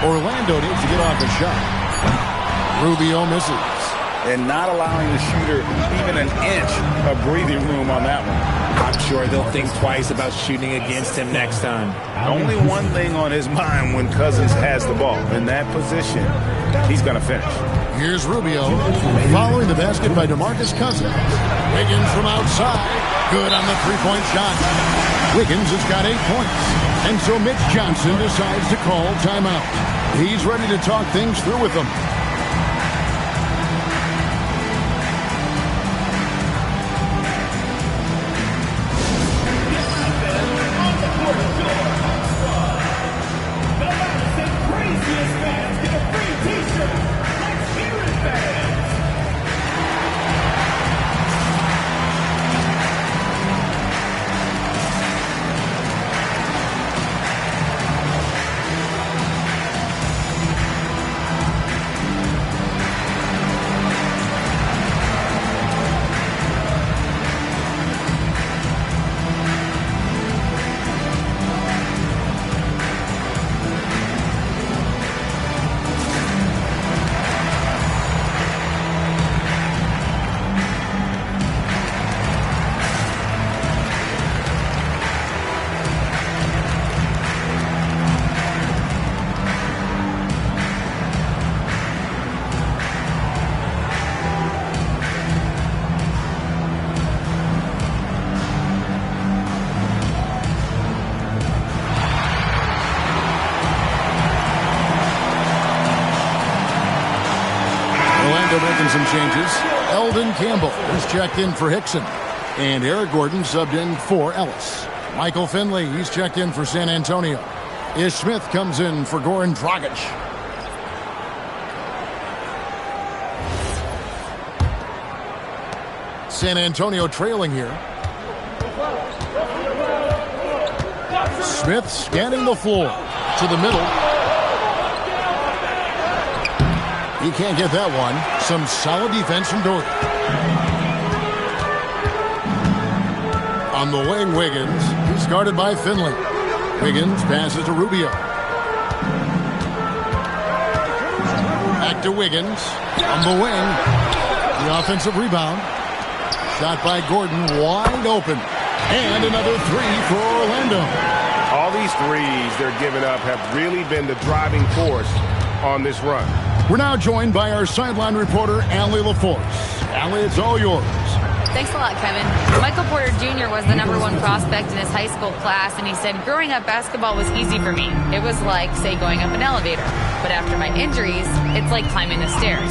Orlando needs to get off a shot. Rubio misses. And not allowing the shooter even an inch of breathing room on that one. I'm sure they'll think twice about shooting against him next time. Only one thing on his mind when Cousins has the ball. In that position, he's going to finish. Here's Rubio following the basket by DeMarcus Cousins. Wiggins from outside. Good on the three-point shot. Wiggins has got 8 points. And so Mitch Johnson decides to call timeout. He's ready to talk things through with them. Making some changes. Eldon Campbell is checked in for Hickson. And Eric Gordon subbed in for Ellis. Michael Finley, he's checked in for San Antonio. Ish Smith comes in for Goran Dragic. San Antonio trailing here. Smith scanning the floor to the middle. He can't get that one. Some solid defense from Doherty. On the wing, Wiggins. He's guarded by Finley. Wiggins passes to Rubio. Back to Wiggins. On the wing. The offensive rebound. Shot by Gordon. Wide open. And another three for Orlando. All these threes they're giving up have really been the driving force on this run. We're now joined by our sideline reporter, Allie LaForce. Allie, it's all yours. Thanks a lot, Kevin. Michael Porter Jr. was the #1 prospect in his high school class, and he said, growing up, basketball was easy for me. It was like, say, going up an elevator. But after my injuries, it's like climbing the stairs.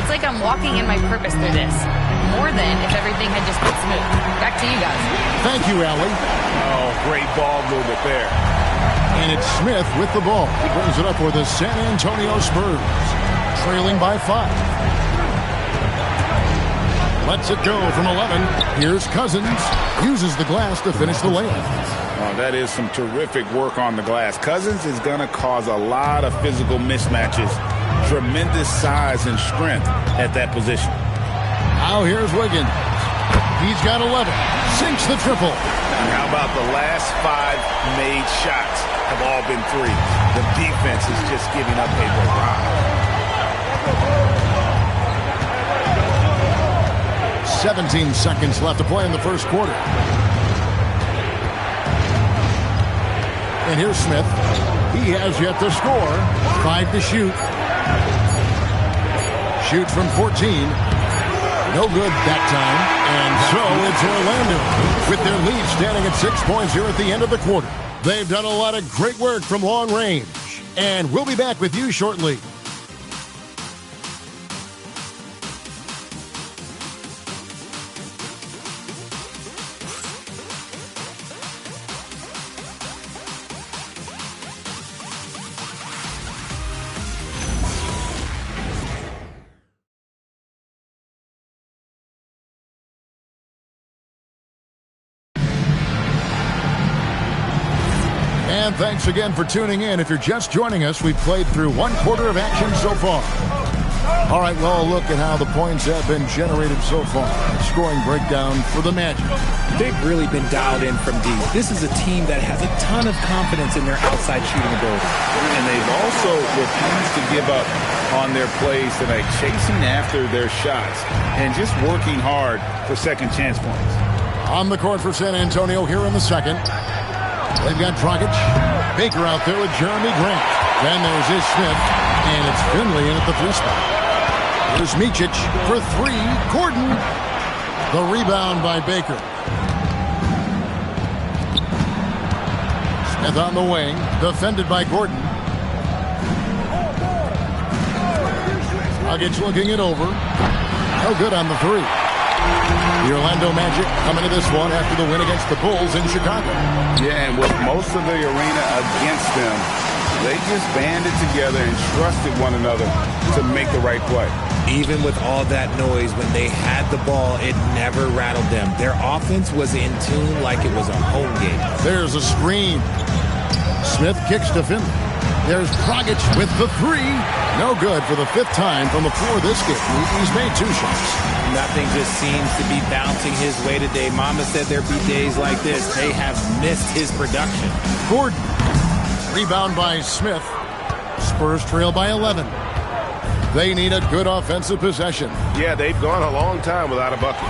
It's like I'm walking in my purpose through this. More than if everything had just been smooth. Back to you guys. Thank you, Allie. Oh, great ball movement there. And it's Smith with the ball. He brings it up for the San Antonio Spurs. Trailing by 5. Lets it go from 11. Here's Cousins. Uses the glass to finish the layup. Oh, that is some terrific work on the glass. Cousins is going to cause a lot of physical mismatches. Tremendous size and strength at that position. Now here's Wiggins. He's got 11. Sinks the triple. And how about the last 5 made shots have all been threes? The defense is just giving up a barrage. 17 seconds left to play in the first quarter. And here's Smith. He has yet to score. 5 to shoot. Shoots from 14. No good that time. And so it's Orlando with their lead standing at 6 points here at the end of the quarter. They've done a lot of great work from long range. And we'll be back with you shortly. And thanks again for tuning in. If you're just joining us, we've played through 1 quarter of action so far. All right, well, look at how the points have been generated so far. Scoring breakdown for the Magic. They've really been dialed in from deep. This is a team that has a ton of confidence in their outside shooting ability. And they've also refused to give up on their plays tonight, chasing after their shots and just working hard for second chance points. On the court for San Antonio here in the second. They've got Dragic, Baker out there with Jeremy Grant. Then there's Ish Smith, and it's Finley in at the 3 spot. Here's Micic for 3. Gordon. The rebound by Baker. Smith on the wing, defended by Gordon. Dragic looking it over. No good on the 3. The Orlando Magic coming to this one after the win against the Bulls in Chicago. Yeah, and with most of the arena against them, they just banded together and trusted one another to make the right play. Even with all that noise, when they had the ball, it never rattled them. Their offense was in tune like it was a home game. There's a screen. Smith kicks to Finley. There's Dragic with the 3. No good for the 5th time from the floor this game. He's made 2 shots. Nothing just seems to be bouncing his way today. Mama said there'd be days like this. They have missed his production. Gordon. Rebound by Smith. Spurs trail by 11. They need a good offensive possession. Yeah, they've gone a long time without a bucket.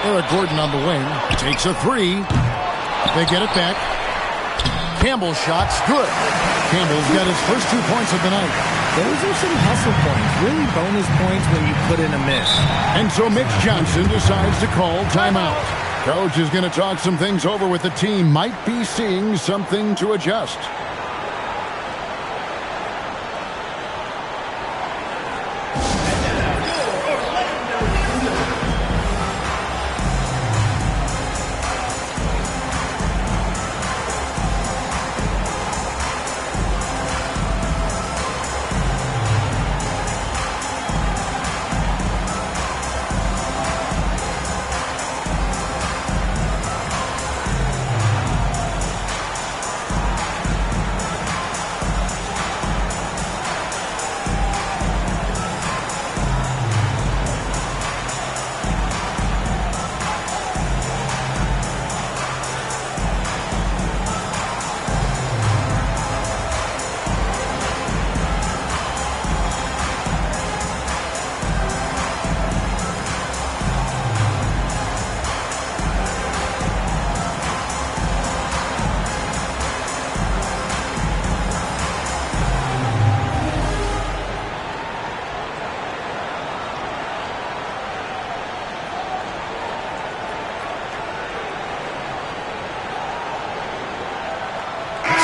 Eric Gordon on the wing. Takes a 3. They get it back. Campbell's shot's good. Campbell's got his first 2 points of the night. Those are some hustle points. Really bonus points when you put in a miss. And so Mitch Johnson decides to call timeout. Coach is going to talk some things over with the team. Might be seeing something to adjust.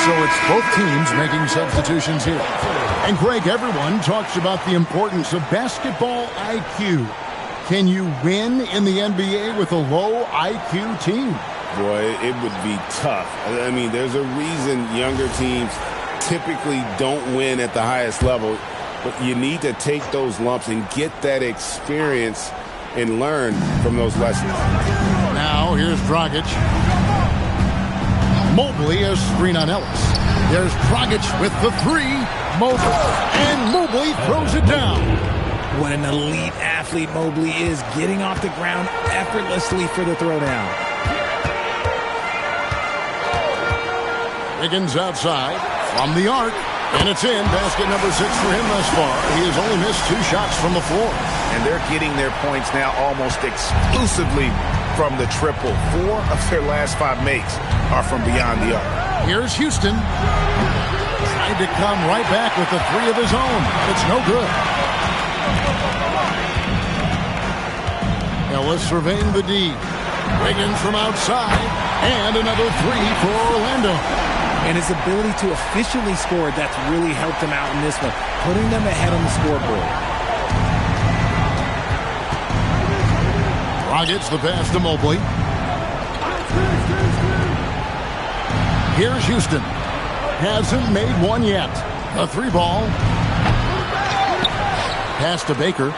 So it's both teams making substitutions here. And Greg, everyone talks about the importance of basketball IQ. Can you win in the NBA with a low IQ team? Boy, it would be tough. I mean, there's a reason younger teams typically don't win at the highest level, but you need to take those lumps and get that experience and learn from those lessons. Now, here's Dragic. Mobley a screen on Ellis. There's Dragic with the 3. Mobley. And Mobley throws it down. What an elite athlete Mobley is, getting off the ground effortlessly for the throwdown. Wiggins outside from the arc. And it's in. Basket number 6 for him thus far. He has only missed 2 shots from the floor. And they're getting their points now almost exclusively from the triple. 4 of their last 5 makes are from beyond the arc. Here's Houston. Tried to come right back with the 3 of his own. It's no good. Ellis surveying the D. Wiggins from outside. And another 3 for Orlando. And his ability to efficiently score, that's really helped him out in this one, putting them ahead on the scoreboard. Dragic the pass to Mobley. Here's Houston. Hasn't made one yet. A 3 ball. Pass to Baker.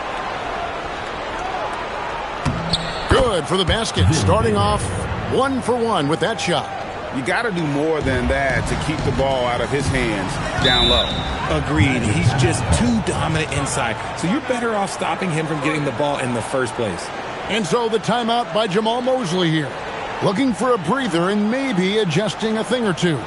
Good for the basket. Starting off 1 for 1 with that shot. You got to do more than that to keep the ball out of his hands down low. Agreed. He's just too dominant inside. So you're better off stopping him from getting the ball in the first place. And so the timeout by Jamal Mosley here. Looking for a breather and maybe adjusting a thing or two.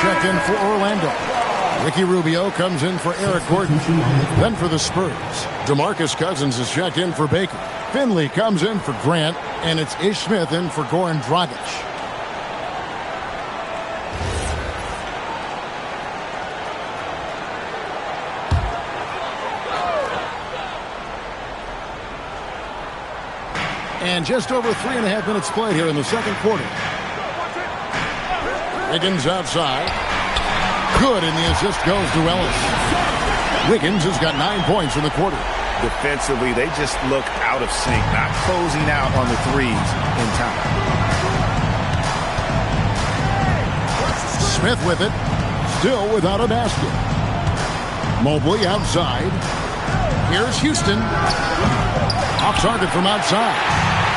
Checked in for Orlando. Ricky Rubio comes in for Eric Gordon. Then for the Spurs, DeMarcus Cousins is checked in for Baker. Finley comes in for Grant, and it's Ish Smith in for Goran Dragic. And just over 3.5 minutes played here in the second quarter. Wiggins outside. Good, and the assist goes to Ellis. Wiggins has got 9 points in the quarter. Defensively, they just look out of sync, not closing out on the threes in time. Smith with it, still without a basket. Mobley outside. Here's Houston. Off target from outside.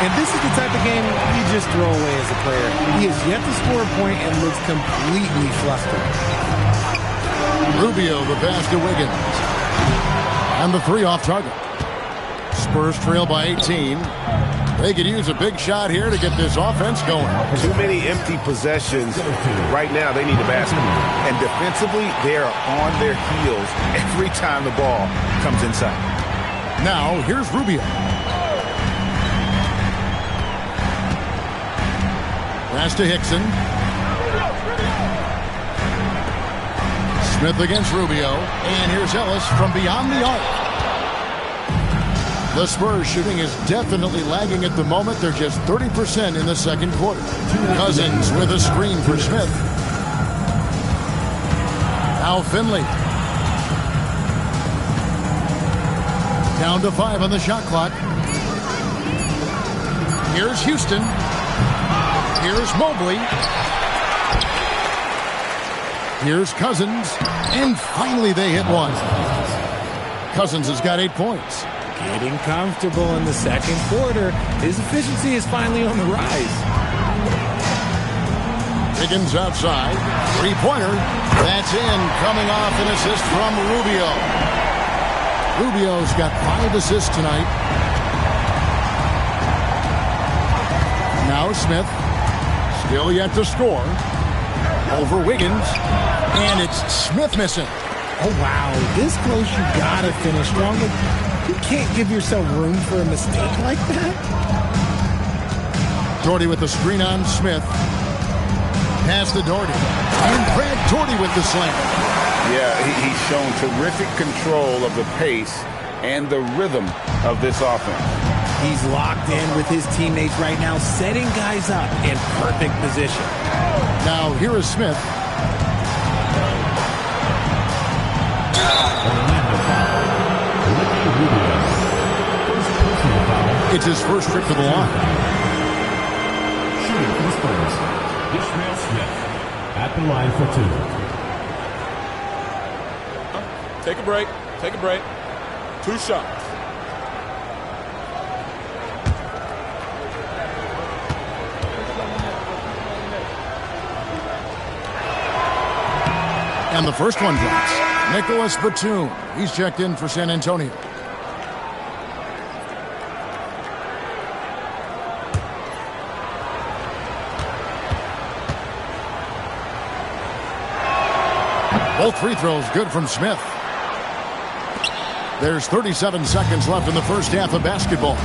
And this is the type of game you just throw away as a player. He has yet to score a point and looks completely flustered. Rubio, the pass to Wiggins. And the three off target. Spurs trail by 18. They could use a big shot here to get this offense going. Too many empty possessions. Right now, they need a basket. And defensively, they are on their heels every time the ball comes inside. Now, here's Rubio. Pass to Hickson. Smith against Rubio. And here's Ellis from beyond the arc. The Spurs shooting is definitely lagging at the moment. They're just 30% in the second quarter. Cousins with a screen for Smith. Now Finley. Down to 5 on the shot clock. Here's Houston. Here's Mobley. Here's Cousins. And finally they hit one. Cousins has got 8 points. Getting comfortable in the second quarter. His efficiency is finally on the rise. Higgins outside. Three-pointer. That's in. Coming off an assist from Rubio. Rubio's got 5 assists tonight. Now Smith. Still yet to score. Over Wiggins. And it's Smith missing. Oh, wow. This close, you gotta finish strong. You can't give yourself room for a mistake like that. Doherty with the screen on Smith. Pass to Doherty. And Brad Doherty with the slam. Yeah, he's shown terrific control of the pace and the rhythm of this offense. He's locked in with his teammates right now, setting guys up in perfect position. Now, here is Smith. It's his first trip to the line. Shooting for the Spurs, Ishmael Smith at the line for 2. Take a break. Take a break. 2 shots. And the first one drops. Nicholas Batum. He's checked in for San Antonio. Both free throws good from Smith. There's 37 seconds left in the first half of basketball.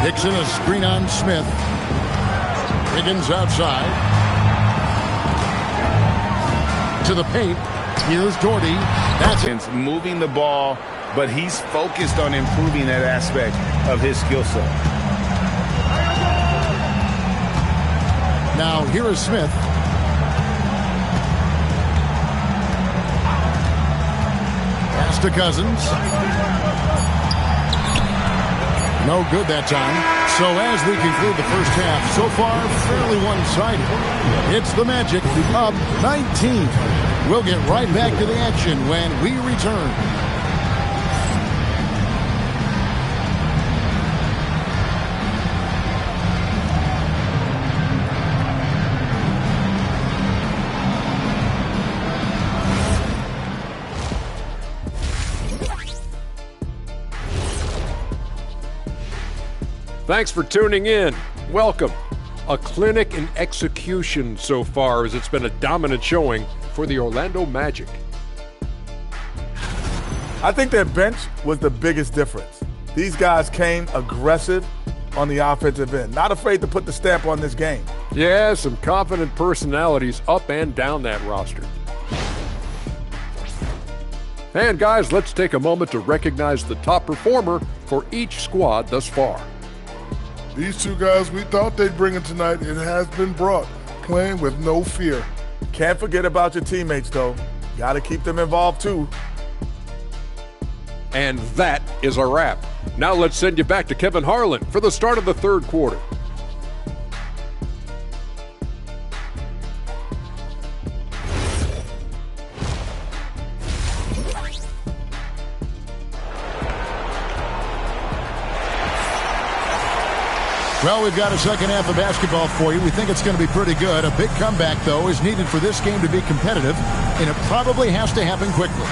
Dixon a screen on Smith. Wiggins outside. To the paint. Here's Doherty. That's it. Moving the ball, but he's focused on improving that aspect of his skill set. Now here is Smith. Pass to Cousins. No good that time. So as we conclude the first half, so far fairly one-sided. It's the Magic up 19. We'll get right back to the action when we return. Thanks for tuning in. Welcome. A clinic in execution so far, as it's been a dominant showing for the Orlando Magic. I think their bench was the biggest difference. These guys came aggressive on the offensive end, not afraid to put the stamp on this game. Yeah, some confident personalities up and down that roster. And guys, let's take a moment to recognize the top performer for each squad thus far. These two guys, we thought they'd bring it tonight. It has been brought, playing with no fear. Can't forget about your teammates, though. Got to keep them involved, too. And that is a wrap. Now let's send you back to Kevin Harlan for the start of the third quarter. Well, we've got a second half of basketball for you. We think it's going to be pretty good. A big comeback, though, is needed for this game to be competitive, and it probably has to happen quickly.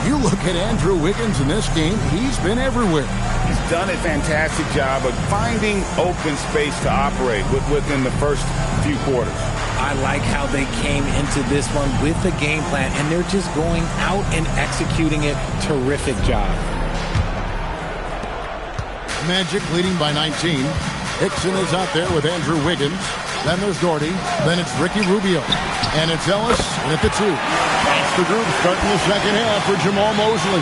You look at Andrew Wiggins in this game, he's been everywhere. He's done a fantastic job of finding open space to operate within the first few quarters. I like how they came into this one with the game plan, and they're just going out and executing it. Terrific job. Magic leading by 19. Hickson is out there with Andrew Wiggins. Then there's Doherty. Then it's Ricky Rubio. And it's Ellis at the 2. That's the group starting the second half for Jamal Mosley.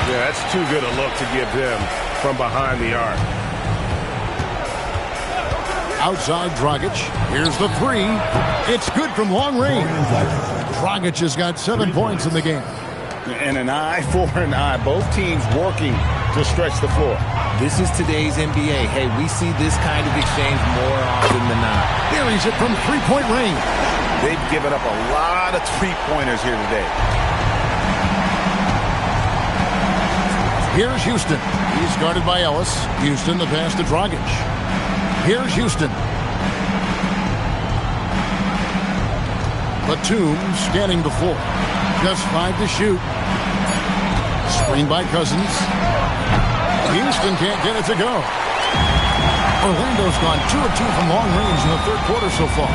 Yeah, that's too good a look to give him from behind the arc. Outside Dragic. Here's the 3. It's good from long range. Dragic has got 7 points in the game. And an eye for an eye. Both teams working to stretch the floor. This is today's NBA. Hey, we see this kind of exchange more often than not. Buries it from three-point range. They've given up a lot of three-pointers here today. Here's Houston. He's guarded by Ellis. Houston, the pass to Dragic. Here's Houston. Batum scanning the floor. Just 5 to shoot. Screen by Cousins. Houston can't get it to go. Orlando's gone 2 of 2 from long range in the third quarter so far.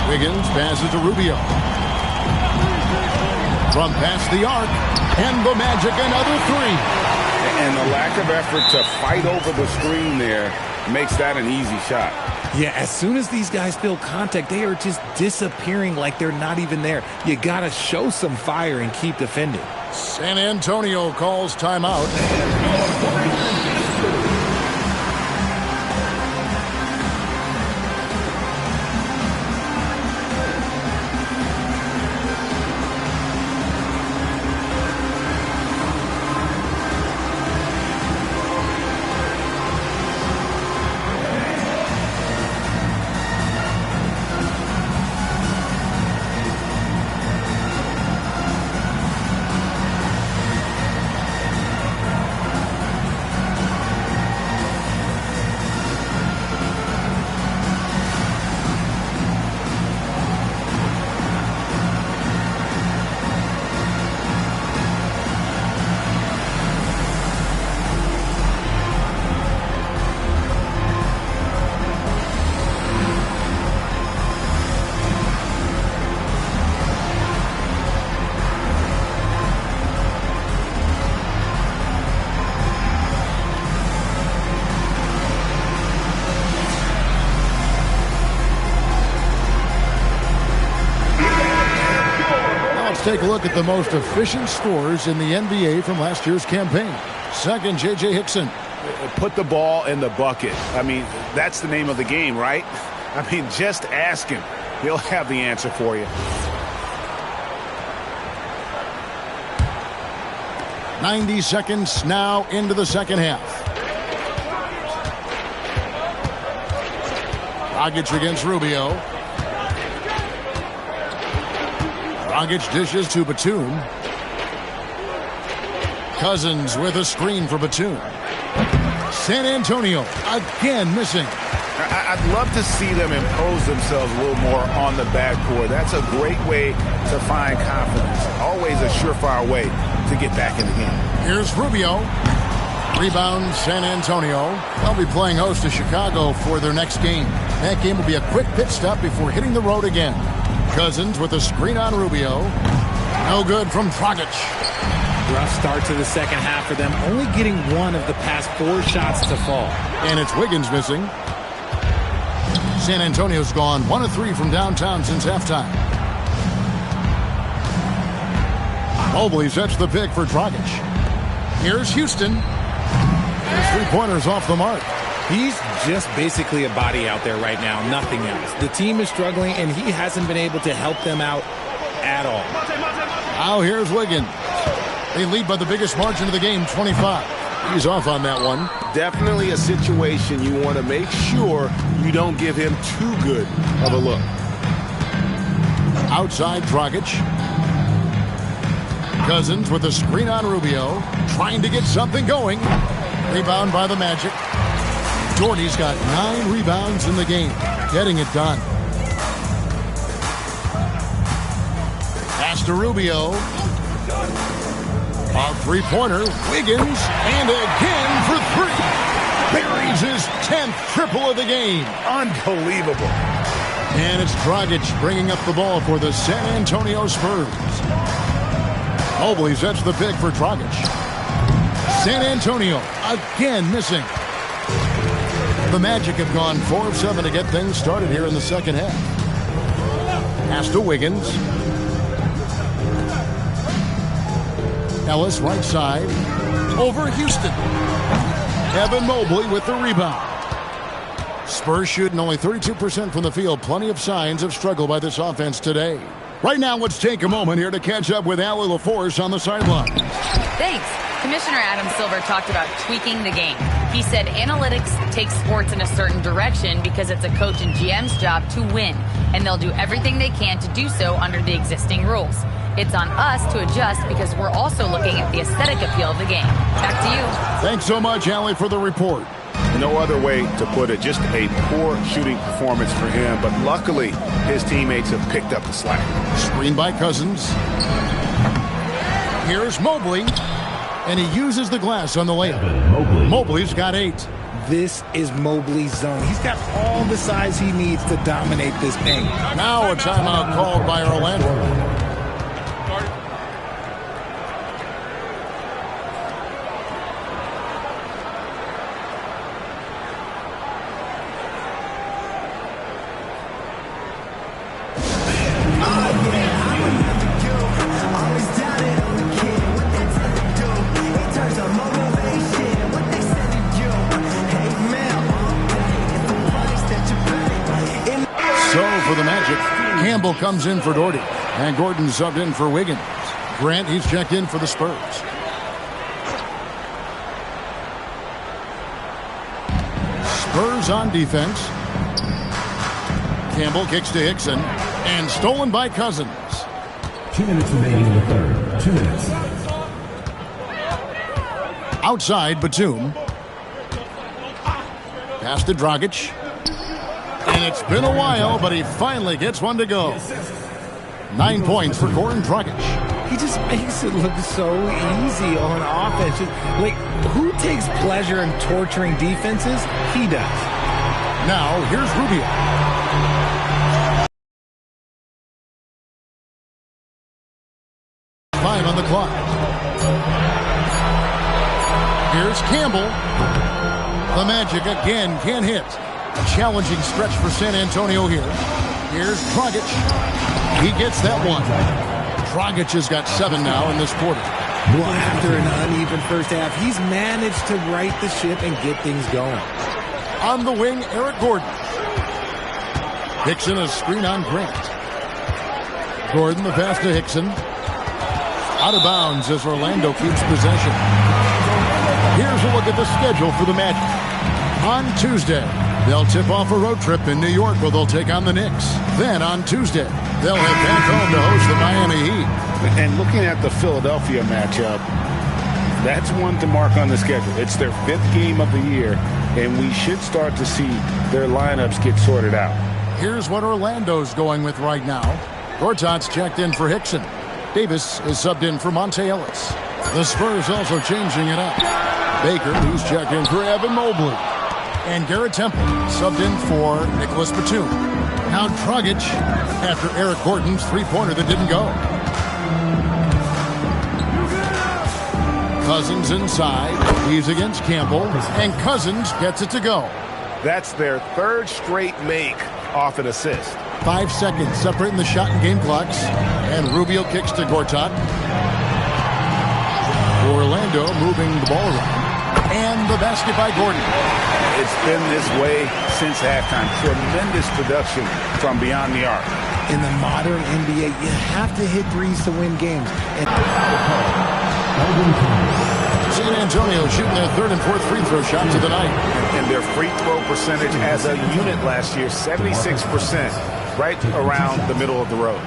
Wiggins passes to Rubio. From past the arc, and the Magic another 3. And the lack of effort to fight over the screen there makes that an easy shot. Yeah, as soon as these guys feel contact, they are just disappearing like they're not even there. You got to show some fire and keep defending. San Antonio calls timeout. take a look at the most efficient scores in the NBA from last year's campaign. Second, J.J. Hickson. Put the ball in the bucket. I mean, that's the name of the game, right? I mean, just ask him. He'll have the answer for you. 90 seconds now into the second half. Dragic against Rubio. Dragic dishes to Batum. Cousins with a screen for Batum. San Antonio again missing. I'd love to see them impose themselves a little more on the backcourt. That's a great way to find confidence. Always a surefire way to get back in the game. Here's Rubio. Rebound San Antonio. They'll be playing host to Chicago for their next game. That game will be a quick pit stop before hitting the road again. Cousins with a screen on Rubio. No good from Dragic. Rough start to the second half for them, only getting one of the past 4 shots to fall. And it's Wiggins missing. San Antonio's gone 1 of 3 from downtown since halftime. Mobley sets the pick for Dragic. Here's Houston. His 3-pointers off the mark. He's just basically a body out there right now, nothing else. The team is struggling, and he hasn't been able to help them out at all. Now here's Wiggins. They lead by the biggest margin of the game, 25. He's off on that one. Definitely a situation you want to make sure you don't give him too good of a look. Outside Dragic. Cousins with a screen on Rubio. Trying to get something going. Rebound by the Magic. Jordy's got 9 rebounds in the game. Getting it done. Pass to Rubio. A 3-pointer. Wiggins. And again for 3. Buries his 10th triple of the game. Unbelievable. And it's Dragic bringing up the ball for the San Antonio Spurs. Mobley sets the pick for Dragic. San Antonio again missing. The Magic have gone 4 of 7 to get things started here in the second half. Pass to Wiggins. Ellis right side. Over Houston. Evan Mobley with the rebound. Spurs shooting only 32% from the field. Plenty of signs of struggle by this offense today. Right now, let's take a moment here to catch up with Allie LaForce on the sideline. Thanks. Commissioner Adam Silver talked about tweaking the game. He said analytics takes sports in a certain direction because it's a coach and GM's job to win, and they'll do everything they can to do so under the existing rules. It's on us to adjust because we're also looking at the aesthetic appeal of the game. Back to you. Thanks so much, Allie, for the report. No other way to put it. Just a poor shooting performance for him. But luckily, his teammates have picked up the slack. Screen by Cousins. Here's Mobley. And he uses the glass on the layup. Mobley's got 8. This is Mobley's zone. He's got all the size he needs to dominate this paint. Now a timeout called by Orlando. For the Magic, Campbell comes in for Doherty, and Gordon subbed in for Wiggins. Grant, he's checked in for the Spurs. Spurs on defense. Campbell kicks to Hickson, and stolen by Cousins. 2 minutes remaining in the third. 2 minutes. Outside, Batum. Pass to Dragic. And it's been a while, but he finally gets one to go. 9 points for Goran Dragic. He just makes it look so easy on offense. Like, who takes pleasure in torturing defenses? He does. Now, here's Rubio. Five on the clock. Here's Campbell. The Magic again can't hit. A challenging stretch for San Antonio here. Here's Dragic. He gets that one. Dragic has got 7 now in this quarter. Well, after an uneven first half, he's managed to right the ship and get things going. On the wing, Eric Gordon. Hickson, a screen on Grant. Gordon, the pass to Hickson. Out of bounds as Orlando keeps possession. Here's a look at the schedule for the Magic. On Tuesday, they'll tip off a road trip in New York where they'll take on the Knicks. Then on Tuesday, they'll head back home to host the Miami Heat. And looking at the Philadelphia matchup, that's one to mark on the schedule. It's their 5th game of the year, and we should start to see their lineups get sorted out. Here's what Orlando's going with right now. Gortat's checked in for Hickson. Davis is subbed in for Monte Ellis. The Spurs also changing it up. Baker, who's checked in for Evan Mobley. And Garrett Temple subbed in for Nicholas Batum. Now Dragic after Eric Gordon's three-pointer that didn't go. Cousins inside. He's against Campbell. And Cousins gets it to go. That's their 3rd straight make off an assist. 5 seconds separating the shot and game clocks. And Rubio kicks to Gortat. Orlando moving the ball around. And the basket by Gordon. It's been this way since halftime. Tremendous production from beyond the arc. In the modern NBA, you have to hit threes to win games. San Antonio shooting their 3rd and 4th free throw shots of the night. And their free throw percentage as a unit last year, 76%, right around the middle of the road.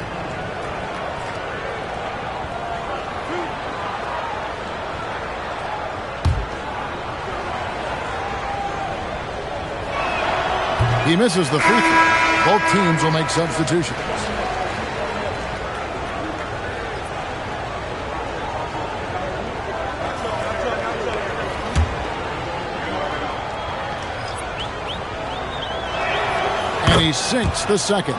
He misses the free throw. Both teams will make substitutions. And he sinks the second.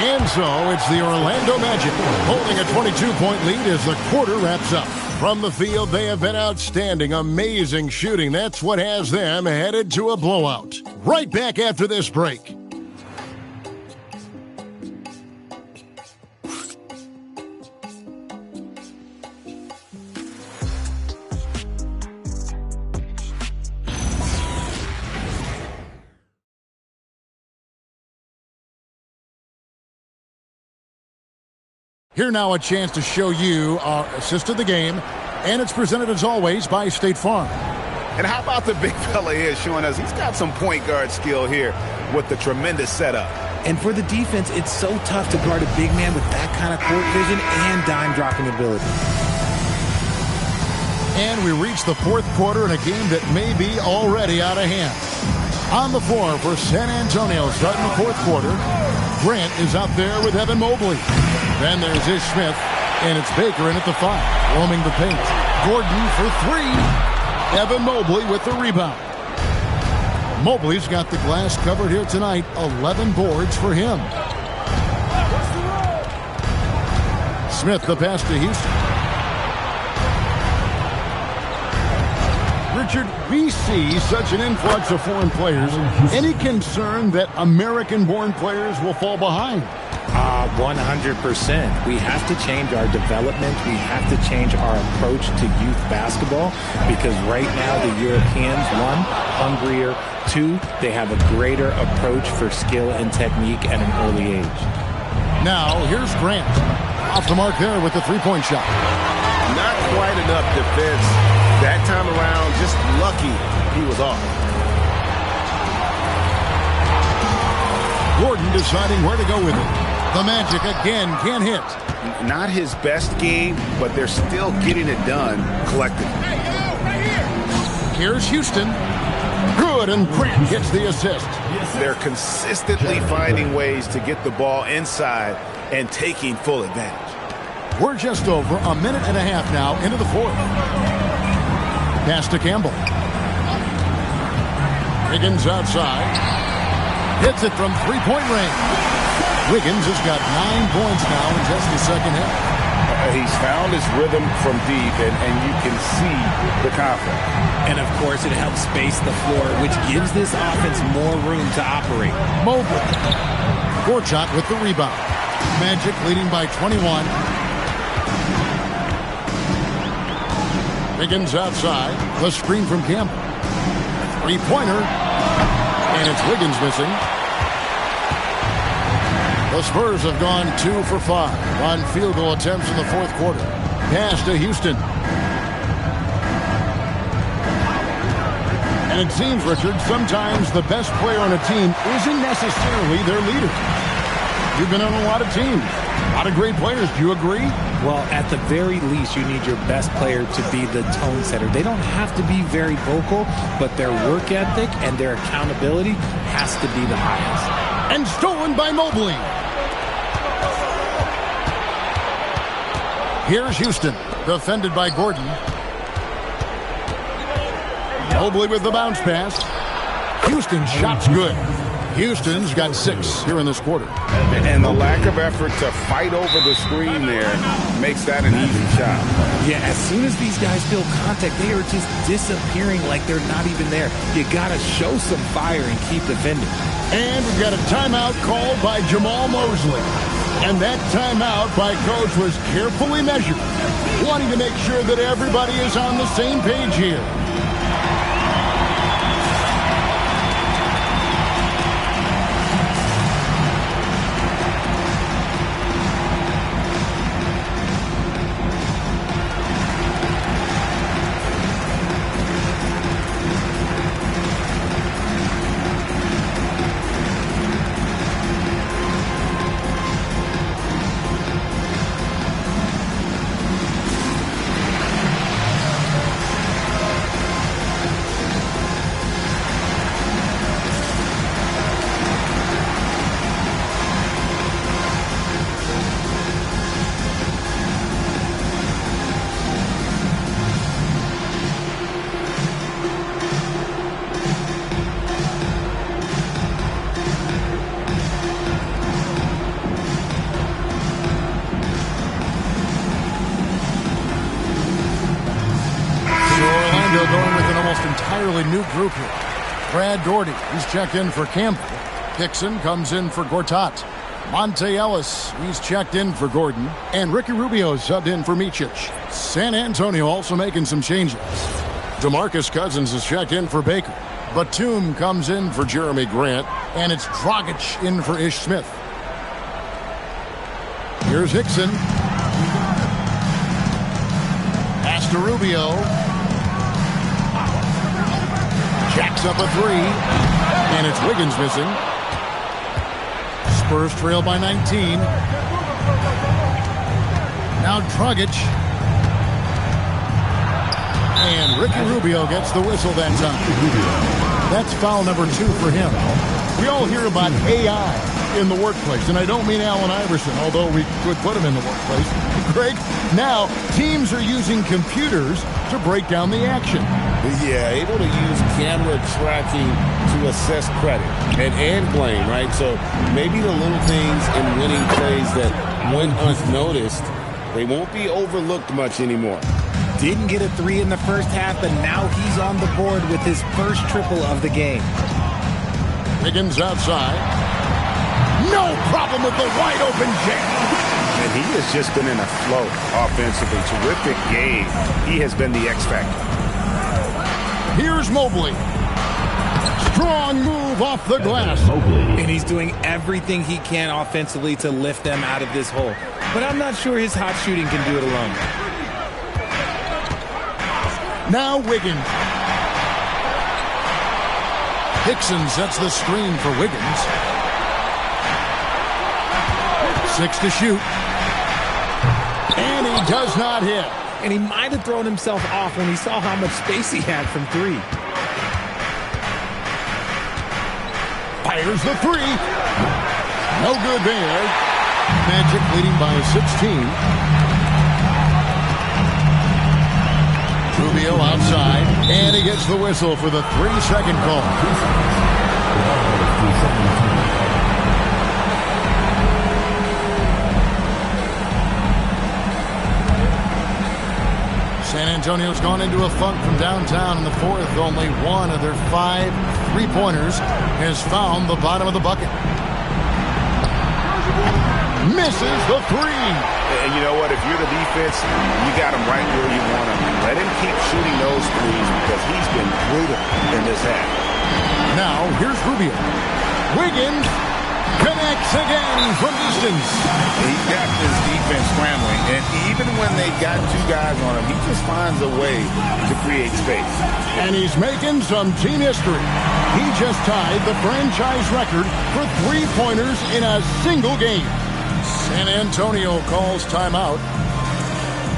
And so it's the Orlando Magic holding a 22-point lead as the quarter wraps up. From the field, they have been outstanding, amazing shooting. That's what has them headed to a blowout. Right back after this break. Here now a chance to show you our assist of the game, and it's presented as always by State Farm. And how about the big fella here showing us he's got some point guard skill here with the tremendous setup. And for the defense, it's so tough to guard a big man with that kind of court vision and dime dropping ability. And we reach the 4th quarter in a game that may be already out of hand. On the floor for San Antonio starting the 4th quarter, Grant is out there with Evan Mobley. Then there's Ish Smith, and it's Baker in at the 5, roaming the paint. Gordon for 3. Evan Mobley with the rebound. Mobley's got the glass covered here tonight. 11 boards for him. Smith the pass to Houston. Richard, we see such an influx of foreign players. Any concern that American-born players will fall behind? 100%. We have to change our development. We have to change our approach to youth basketball because right now the Europeans, 1, hungrier, 2, they have a greater approach for skill and technique at an early age. Now, here's Grant. Off the mark there with the three-point shot. Not quite enough defense that time around. Just lucky he was off. Gordon deciding where to go with it. The Magic again can't hit. Not his best game, but they're still getting it done collectively. Here's Houston. Good, and Grant gets the assist. They're consistently finding ways to get the ball inside and taking full advantage. We're just over a minute and a half now into the 4th. Pass to Campbell. Wiggins outside. Hits it from three-point range. Wiggins has got 9 points now in just the second half. He's found his rhythm from deep, and you can see the confidence. And, of course, it helps space the floor, which gives this offense more room to operate. Mobley. Gorchak with the rebound. Magic leading by 21. Wiggins outside. The screen from Campbell. Three-pointer. And it's Wiggins missing. The Spurs have gone 2 for 5 on field goal attempts in the fourth quarter. Pass to Houston. And it seems, Richard, sometimes the best player on a team isn't necessarily their leader. You've been on a lot of teams. A lot of great players. Do you agree? Well, at the very least, you need your best player to be the tone setter. They don't have to be very vocal, but their work ethic and their accountability has to be the highest. And stolen by Mobley. Here's Houston, defended by Gordon. Mobley with the bounce pass. Houston's shot's good. Houston's got 6 here in this quarter. And the lack of effort to fight over the screen there makes that an easy shot. Yeah, as soon as these guys feel contact, they are just disappearing like they're not even there. You got to show some fire and keep defending. And we've got a timeout called by Jamal Mosley. And that timeout by Coach was carefully measured, wanting to make sure that everybody is on the same page here. New group here. Brad Daugherty, he's checked in for Campbell. Dixon comes in for Gortat. Monte Ellis, he's checked in for Gordon. And Ricky Rubio subbed in for Micic. San Antonio also making some changes. DeMarcus Cousins is checked in for Baker. Batum comes in for Jeremy Grant. And it's Dragic in for Ish Smith. Here's Hickson. Pass to Rubio. Jacks up a 3, and it's Wiggins missing. Spurs trail by 19. Now Dragic. And Ricky Rubio gets the whistle that time. That's foul number 2 for him. We all hear about AI in the workplace, and I don't mean Allen Iverson, although we could put him in the workplace. Greg, now teams are using computers to break down the action. Yeah, able to use camera tracking to assess credit and blame, right? So maybe the little things in winning plays that went unnoticed, they won't be overlooked much anymore. Didn't get a 3 in the first half, but now he's on the board with his first triple of the game. Wiggins outside. No problem with the wide open jam. And he has just been in a flow offensively. Terrific game. He has been the X factor. Here's Mobley. Strong move off the glass. And he's doing everything he can offensively to lift them out of this hole. But I'm not sure his hot shooting can do it alone. Now Wiggins. Hickson sets the screen for Wiggins. 6 to shoot. And he does not hit. And he might have thrown himself off when he saw how much space he had from 3. Fires the 3. No good there. Magic leading by 16. Rubio outside. And he gets the whistle for the 3-second call. San Antonio's gone into a funk from downtown in the fourth. Only one of their 5 3-pointers has found the bottom of the bucket. Misses the 3. And you know what? If you're the defense, you got him right where you want him. Let him keep shooting those threes because he's been brutal in this half. Now, here's Rubio. Wiggins connects again from distance. He's got this defense scrambling, and even when they got 2 guys on him, he just finds a way to create space. And he's making some team history. He just tied the franchise record for 3-pointers in a single game. San Antonio calls timeout.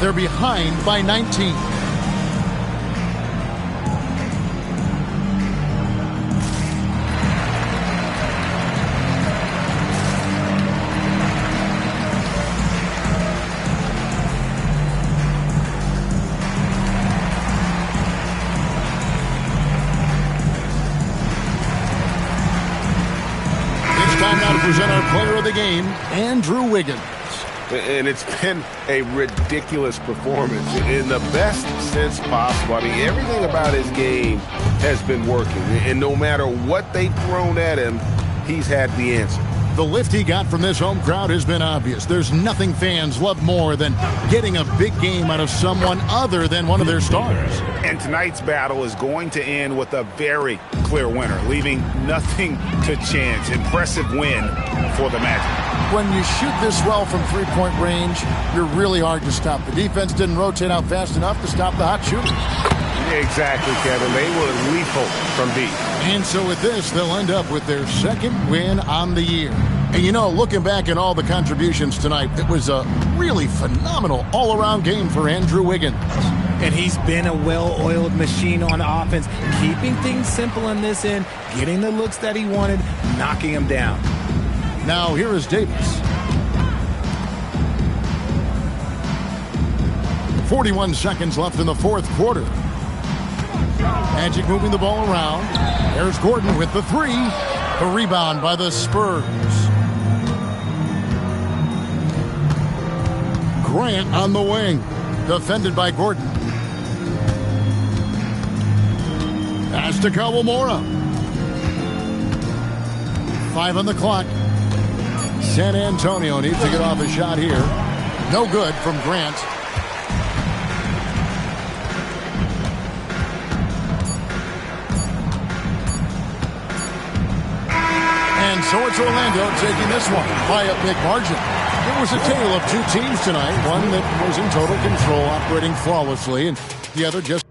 They're behind by 19. Present our player of the game, Andrew Wiggins. And it's been a ridiculous performance in the best sense possible. I mean, everything about his game has been working. And no matter what they've thrown at him, he's had the answer. The lift he got from this home crowd has been obvious. There's nothing fans love more than getting a big game out of someone other than one of their stars. And tonight's battle is going to end with a very clear winner, leaving nothing to chance. Impressive win for the Magic. When you shoot this well from 3-point range, you're really hard to stop. The defense didn't rotate out fast enough to stop the hot shooters. Exactly, Kevin. They were lethal from deep. And so with this, they'll end up with their 2nd win on the year. And you know, looking back at all the contributions tonight, it was a really phenomenal all-around game for Andrew Wiggins. And he's been a well-oiled machine on offense, keeping things simple on this end, getting the looks that he wanted, knocking them down. Now here is Davis. 41 seconds left in the 4th quarter. Magic moving the ball around. There's Gordon with the 3. The rebound by the Spurs. Grant on the wing. Defended by Gordon. Pass to Kawamura. 5 on the clock. San Antonio needs to get off a shot here. No good from Grant. And so it's Orlando taking this one by a big margin. It was a tale of 2 teams tonight. One that was in total control, operating flawlessly, and the other just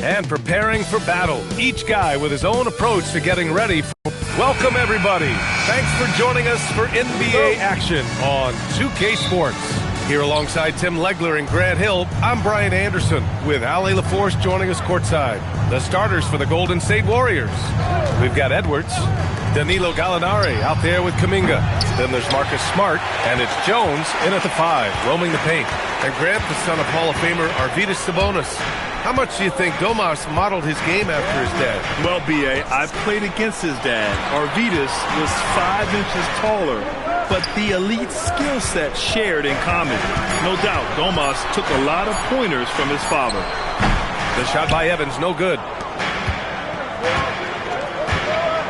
and preparing for battle. Each guy with his own approach to getting ready. Welcome, everybody. Thanks for joining us for NBA action on 2K Sports. Here alongside Tim Legler and Grant Hill, I'm Brian Anderson with Ali LaForce joining us courtside. The starters for the Golden State Warriors. We've got Edwards, Danilo Gallinari out there with Kuminga. Then there's Marcus Smart, and it's Jones in at the 5, roaming the paint. And Grant, the son of Hall of Famer Arvydas Sabonis. How much do you think Domas modeled his game after his dad? Well, B.A., I played against his dad. Arvydas was 5 inches taller, but the elite skill set shared in common. No doubt, Domas took a lot of pointers from his father. The shot by Evans, no good.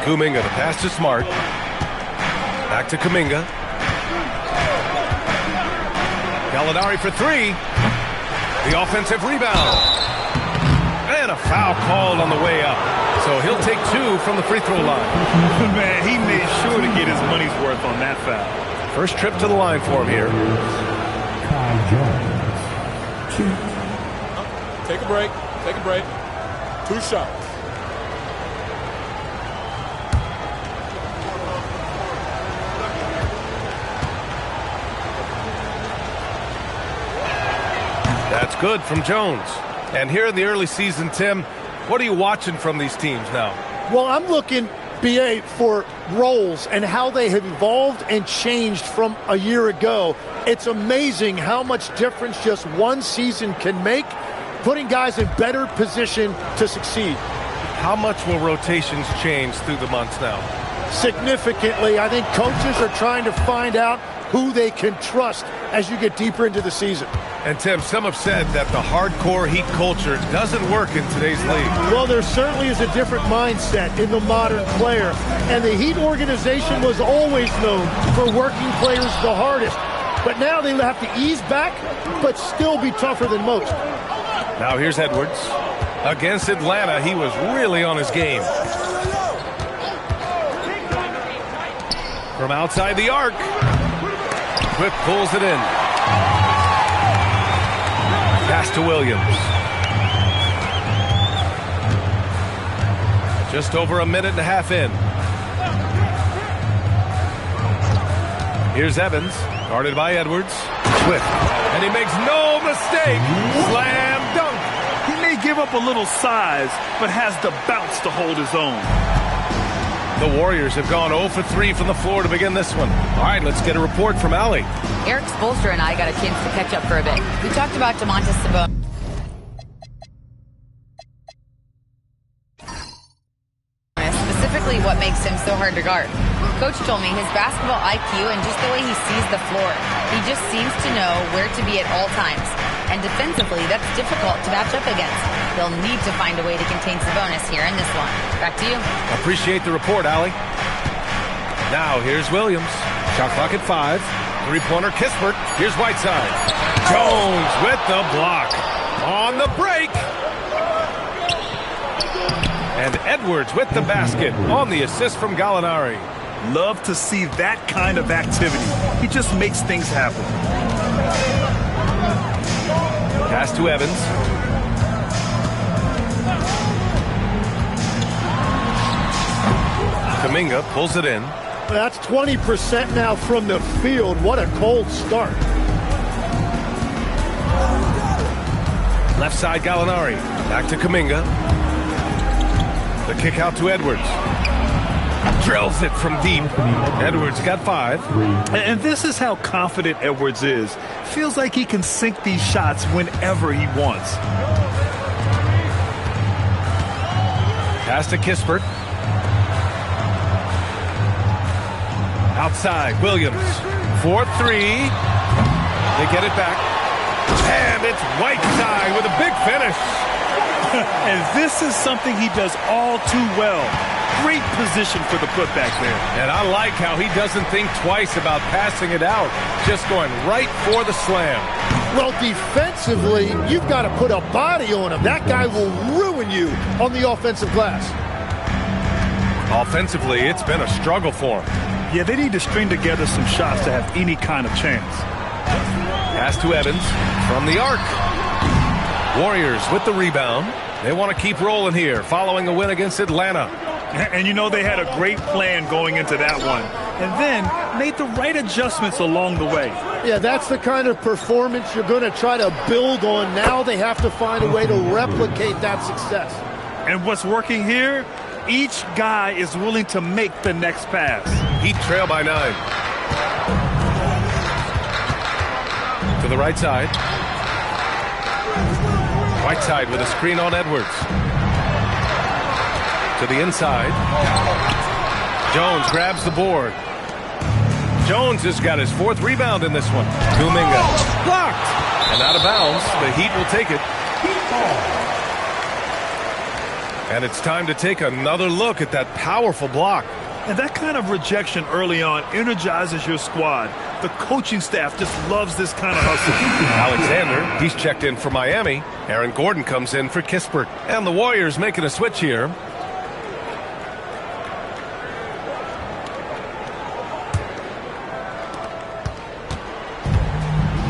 Kuminga, the pass to Smart. Back to Kuminga. Gallinari for 3. The offensive rebound. And a foul called on the way up. So he'll take 2 from the free throw line. Man, he made sure to get his money's worth on that foul. First trip to the line for him here. Take a break. Take a break. 2 shots. That's good from Jones. And here in the early season, Tim, what are you watching from these teams now? Well, I'm looking, BA, for roles and how they have evolved and changed from a year ago. It's amazing how much difference just one season can make, putting guys in better position to succeed. How much will rotations change through the months now? Significantly. I think coaches are trying to find out who they can trust as you get deeper into the season. And Tim, some have said that the hardcore Heat culture doesn't work in today's league. Well, there certainly is a different mindset in the modern player. And the Heat organization was always known for working players the hardest. But now they have to ease back, but still be tougher than most. Now here's Edwards. Against Atlanta, he was really on his game. From outside the arc. Quick pulls it in. Pass to Williams. Just over a minute and a half in. Here's Evans, guarded by Edwards. Swift. And he makes no mistake. Slam dunk. He may give up a little size, but has the bounce to hold his own. The Warriors have gone 0 for 3 from the floor to begin this one. All right, let's get a report from Allie. Eric Spoelstra and I got a chance to catch up for a bit. We talked about Domantas Sabonis. Specifically what makes him so hard to guard. Coach told me his basketball IQ and just the way he sees the floor. He just seems to know where to be at all times. And defensively, that's difficult to match up against. They'll need to find a way to contain Sabonis here in this one. Back to you. Appreciate the report, Allie. Now, here's Williams. Shot clock at 5. Three-pointer, Kispert. Here's Whiteside. Jones with the block. On the break. And Edwards with the basket on the assist from Gallinari. Love to see that kind of activity. He just makes things happen. Pass to Evans. Kuminga pulls it in. That's 20% now from the field. What a cold start. Left side Gallinari. Back to Kuminga. The kick out to Edwards. Drills it from deep. Edwards got 5. And this is how confident Edwards is. Feels like he can sink these shots whenever he wants. Pass to Kispert. Outside, Williams. 4-3. They get it back. And it's Whiteside with a big finish. And this is something he does all too well. Great position for the putback there. And I like how he doesn't think twice about passing it out. Just going right for the slam. Well, defensively, you've got to put a body on him. That guy will ruin you on the offensive glass. Offensively, it's been a struggle for him. Yeah, they need to string together some shots to have any kind of chance. Pass to Evans from the arc. Warriors with the rebound. They want to keep rolling here following a win against Atlanta. And you know they had a great plan going into that one. And then made the right adjustments along the way. Yeah, that's the kind of performance you're going to try to build on. Now they have to find a way to replicate that success. And what's working here, each guy is willing to make the next pass. Heat trail by 9. To the right side. Whiteside with a screen on Edwards. To the inside. Jones grabs the board. Jones has got his 4th rebound in this one. Kuminga blocked. And out of bounds. The Heat will take it. And it's time to take another look at that powerful block. And that kind of rejection early on energizes your squad. The coaching staff just loves this kind of hustle. Alexander, he's checked in for Miami. Aaron Gordon comes in for Kispert. And the Warriors making a switch here.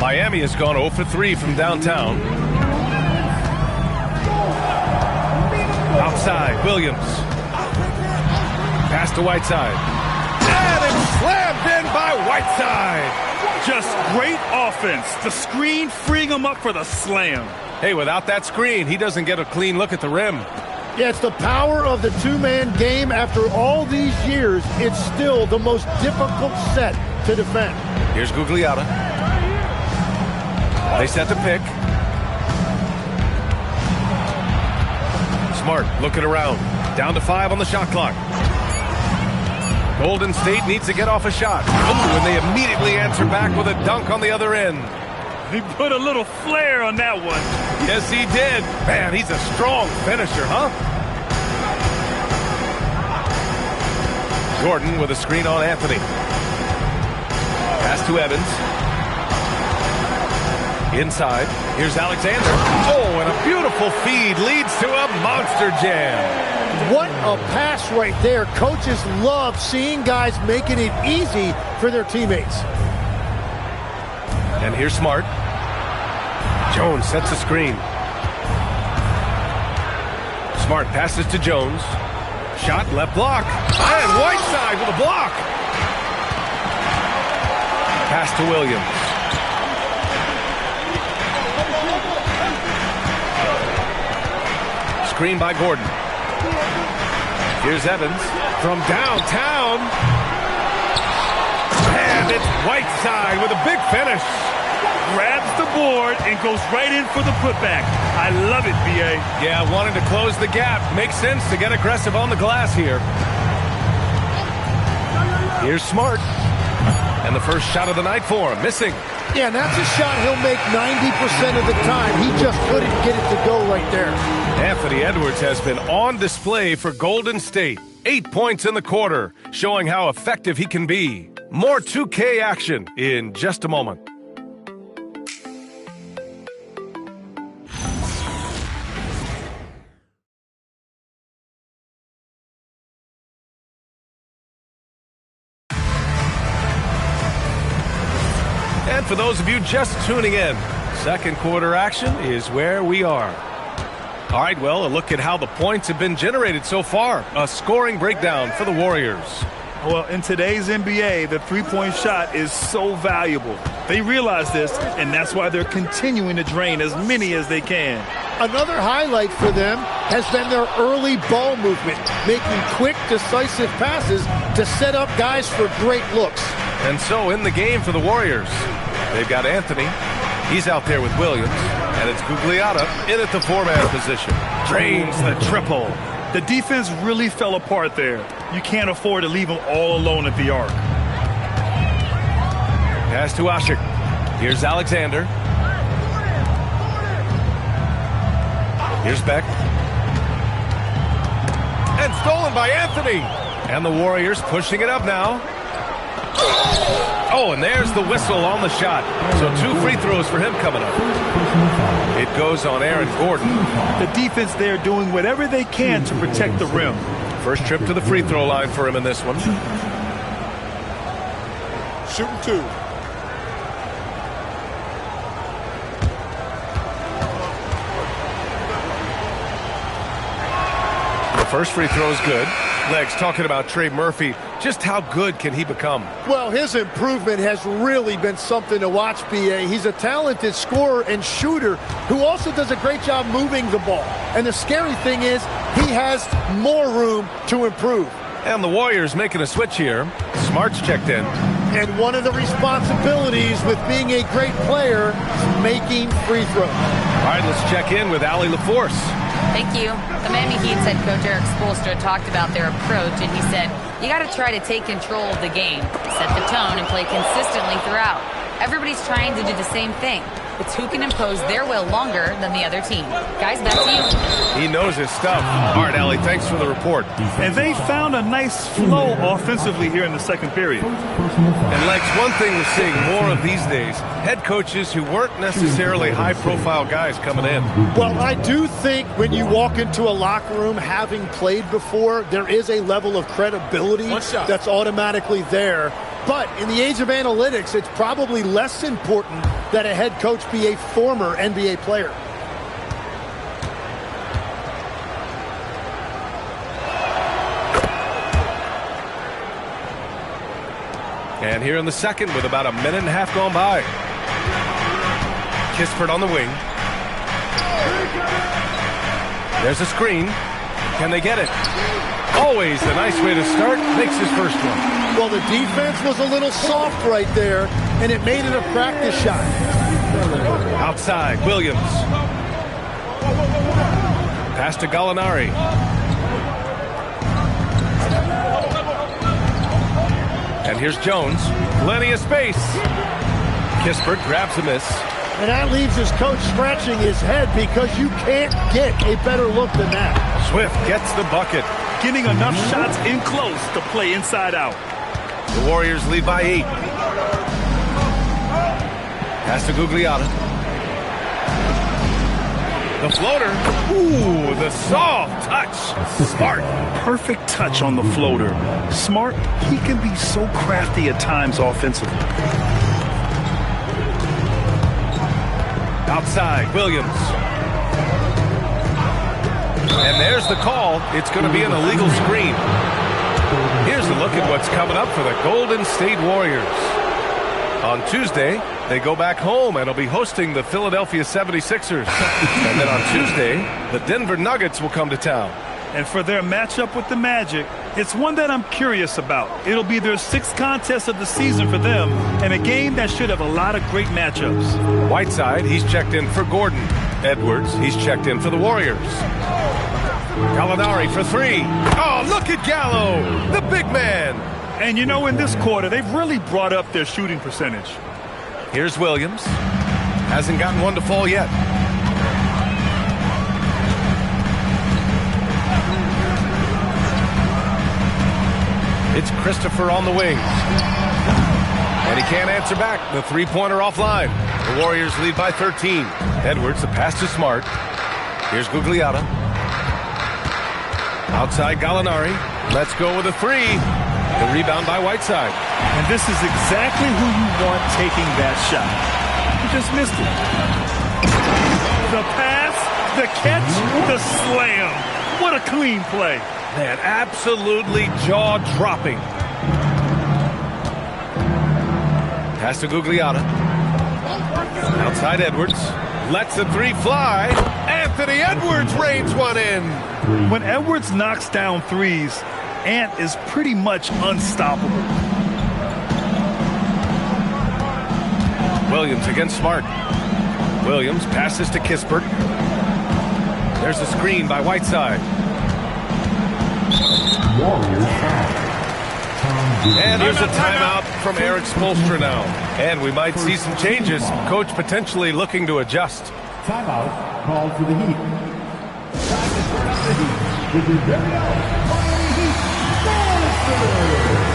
Miami has gone 0 for 3 from downtown. Outside, Williams. Pass to Whiteside. And it's slammed in by Whiteside. Just great offense. The screen freeing him up for the slam. Hey, without that screen, he doesn't get a clean look at the rim. Yeah, it's the power of the two-man game. After all these years, it's still the most difficult set to defend. Here's Gugliotta. They set the pick. Smart looking around. Down to 5 on the shot clock. Golden State needs to get off a shot. Oh, and they immediately answer back with a dunk on the other end. He put a little flair on that one. Yes, he did. Man, he's a strong finisher, huh? Gordon with a screen on Anthony. Pass to Evans. Inside. Here's Alexander. Oh, and a beautiful feed leads to a monster jam. What a pass right there. Coaches love seeing guys making it easy for their teammates. And here's Smart. Jones sets a screen. Smart passes to Jones. Shot, left block. And Whiteside with a block. Pass to Williams. Screen by Gordon. Here's Evans from downtown. And it's Whiteside with a big finish. Grabs the board and goes right in for the putback. I love it, B.A. Yeah, wanting to close the gap. Makes sense to get aggressive on the glass here. Here's Smart. And the first shot of the night for him. Missing. Yeah, and that's a shot he'll make 90% of the time. He just couldn't get it to go right there. Anthony Edwards has been on display for Golden State. 8 points in the quarter, showing how effective he can be. More 2K action in just a moment. And for those of you just tuning in, second quarter action is where we are. All right, well, a look at how the points have been generated so far. A scoring breakdown for the Warriors. Well, in today's NBA, the three-point shot is so valuable. They realize this, and that's why they're continuing to drain as many as they can. Another highlight for them has been their early ball movement, making quick, decisive passes to set up guys for great looks. And so in the game for the Warriors, they've got Anthony. He's out there with Williams. And it's Gugliotta in at the 4-man position. Drains the triple. The defense really fell apart there. You can't afford to leave them all alone at the arc. Pass to Ashik. Here's Alexander. Here's Beck. And stolen by Anthony. And the Warriors pushing it up now. Oh, and there's the whistle on the shot. So 2 free throws for him coming up. It goes on Aaron Gordon. The defense there doing whatever they can to protect the rim. First trip to the free throw line for him in this one. Shooting 2. First free throw is good. Legs talking about Trey Murphy. Just how good can he become? Well, his improvement has really been something to watch, B.A. He's a talented scorer and shooter who also does a great job moving the ball. And the scary thing is he has more room to improve. And the Warriors making a switch here. Smart's checked in. And one of the responsibilities with being a great player is making free throws. All right, let's check in with Allie LaForce. Thank you. The Miami Heat's head coach Eric Spoelstra talked about their approach, and he said, you got to try to take control of the game, set the tone, and play consistently throughout. Everybody's trying to do the same thing. It's who can impose their will longer than the other team. Guys, back to you. He knows his stuff. All right, Allie, thanks for the report. And they found a nice flow offensively here in the second period. And Lex, one thing we're seeing more of these days, head coaches who weren't necessarily high-profile guys coming in. Well, I do think when you walk into a locker room having played before, there is a level of credibility that's automatically there. But in the age of analytics, it's probably less important that a head coach be a former NBA player. And here in the second with about a minute and a half gone by. Kispert on the wing. There's a screen. Can they get it? Always a nice way to start. Makes his first one. Well, the defense was a little soft right there, and it made it a practice shot. Outside, Williams. Pass to Gallinari. And here's Jones. Plenty of space. Kispert grabs a miss. And that leaves his coach scratching his head because you can't get a better look than that. Swift gets the bucket. Getting enough shots in close to play inside out. The Warriors lead by 8. Pass to Gugliotta. The floater. Ooh, the soft touch. Smart. Perfect touch on the floater. Smart, he can be so crafty at times offensively. Outside, Williams. And there's the call. It's going to be an illegal screen. Here's a look at what's coming up for the Golden State Warriors. On Tuesday, they go back home and will be hosting the Philadelphia 76ers. And then on Tuesday, the Denver Nuggets will come to town. And for their matchup with the Magic, it's one that I'm curious about. It'll be their 6th contest of the season for them, and a game that should have a lot of great matchups. Whiteside, he's checked in for Gordon. Edwards, he's checked in for the Warriors. Gallinari for 3. Oh, look at Gallo, the big man. And you know, in this quarter, they've really brought up their shooting percentage. Here's Williams. Hasn't gotten one to fall yet. It's Christopher on the wing. And he can't answer back. The three-pointer offline. The Warriors lead by 13. Edwards, the pass to Smart. Here's Gugliotta. Outside Gallinari. Let's go with a 3. The rebound by Whiteside. And this is exactly who you want taking that shot. He just missed it. The pass, the catch, the slam. What a clean play. Man, absolutely jaw-dropping. Pass to Gugliotta. Outside Edwards. Lets the 3 fly. Anthony Edwards rains one in. When Edwards knocks down threes, Ant is pretty much unstoppable. Williams against Smart. Williams passes to Kispert. There's a screen by Whiteside. And here's a timeout from Eric Spoelstra now. And we might see some changes. Coach potentially looking to adjust. Timeout called for the Heat. Time to turn up the Heat with your very own Miami Heat Monster.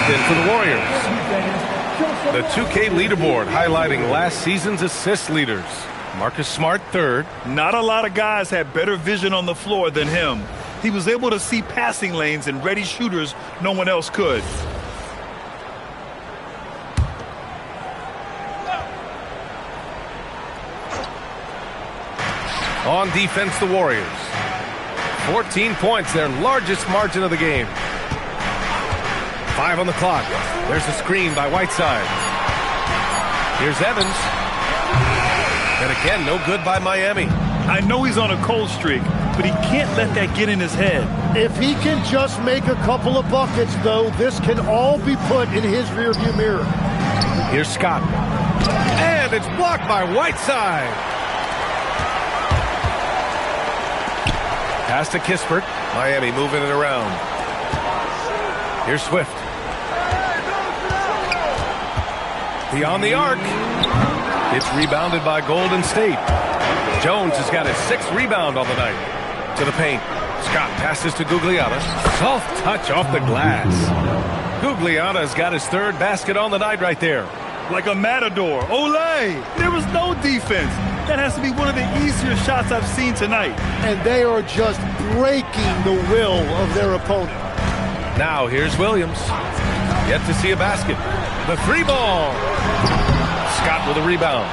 checked in for the Warriors. The 2K leaderboard highlighting last season's assist leaders. Marcus Smart, third. Not a lot of guys had better vision on the floor than him. He was able to see passing lanes and ready shooters no one else could. On defense, the Warriors. 14 points, their largest margin of the game. 5 on the clock. There's a screen by Whiteside. Here's Evans. And again, no good by Miami. I know he's on a cold streak, but he can't let that get in his head. If he can just make a couple of buckets, though, this can all be put in his rearview mirror. Here's Scott. And it's blocked by Whiteside. Pass to Kispert. Miami moving it around. Here's Swift. Beyond the arc. It's rebounded by Golden State. Jones has got his 6th rebound on the night. To the paint. Scott passes to Gugliotta. Soft touch off the glass. Gugliotta's got his 3rd basket on the night right there. Like a matador. Olay! There was no defense. That has to be one of the easier shots I've seen tonight. And they are just breaking the will of their opponent. Now here's Williams. Yet to see a basket. The 3-ball. Scott with a rebound.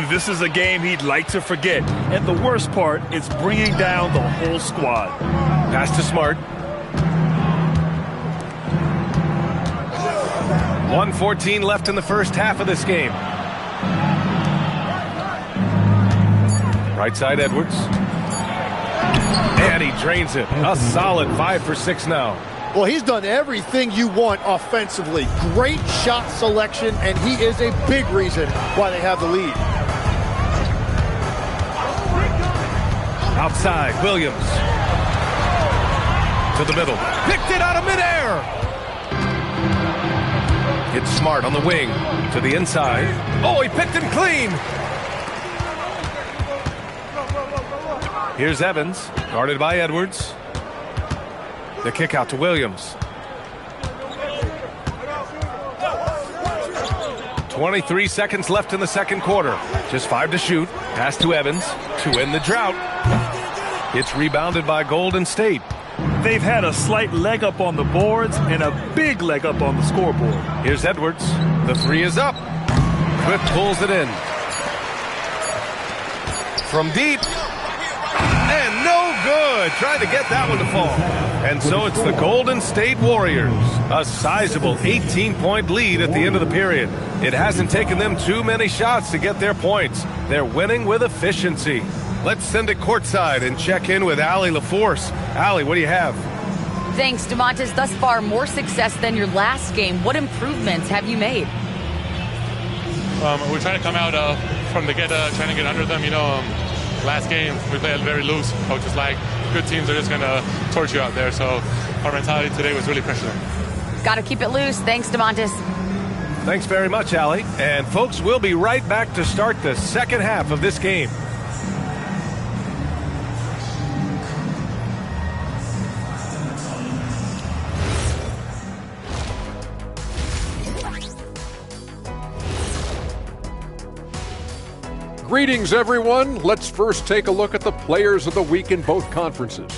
This is a game he'd like to forget. And the worst part, it's bringing down the whole squad. Pass to Smart. 1:14 left in the first half of this game. Right side, Edwards. And he drains it. A solid 5 for 6 now. Well, he's done everything you want offensively. Great shot selection, and he is a big reason why they have the lead. Outside, Williams. To the middle. Picked it out of midair. It's Smart on the wing. To the inside. Oh, he picked him clean. Here's Evans, guarded by Edwards. The kick out to Williams. 23 seconds left in the second quarter. Just 5 to shoot. Pass to Evans to end the drought. It's rebounded by Golden State. They've had a slight leg up on the boards and a big leg up on the scoreboard. Here's Edwards. The 3 is up. Swift pulls it in. From deep. And no good. Trying to get that one to fall. And so it's the Golden State Warriors. A sizable 18-point lead at the end of the period. It hasn't taken them too many shots to get their points. They're winning with efficiency. Let's send it courtside and check in with Allie LaForce. Allie, what do you have? Thanks, DeMontis. Thus far, more success than your last game. What improvements have you made? We're trying to come out from the get, trying to get under them. Last game, we played very loose. Coaches like, good teams are just going to torch you out there. So our mentality today was really pressure. Got to keep it loose. Thanks, DeMontis. Thanks very much, Allie. And folks, we'll be right back to start the second half of this game. Greetings, everyone. Let's first take a look at the players of the week in both conferences.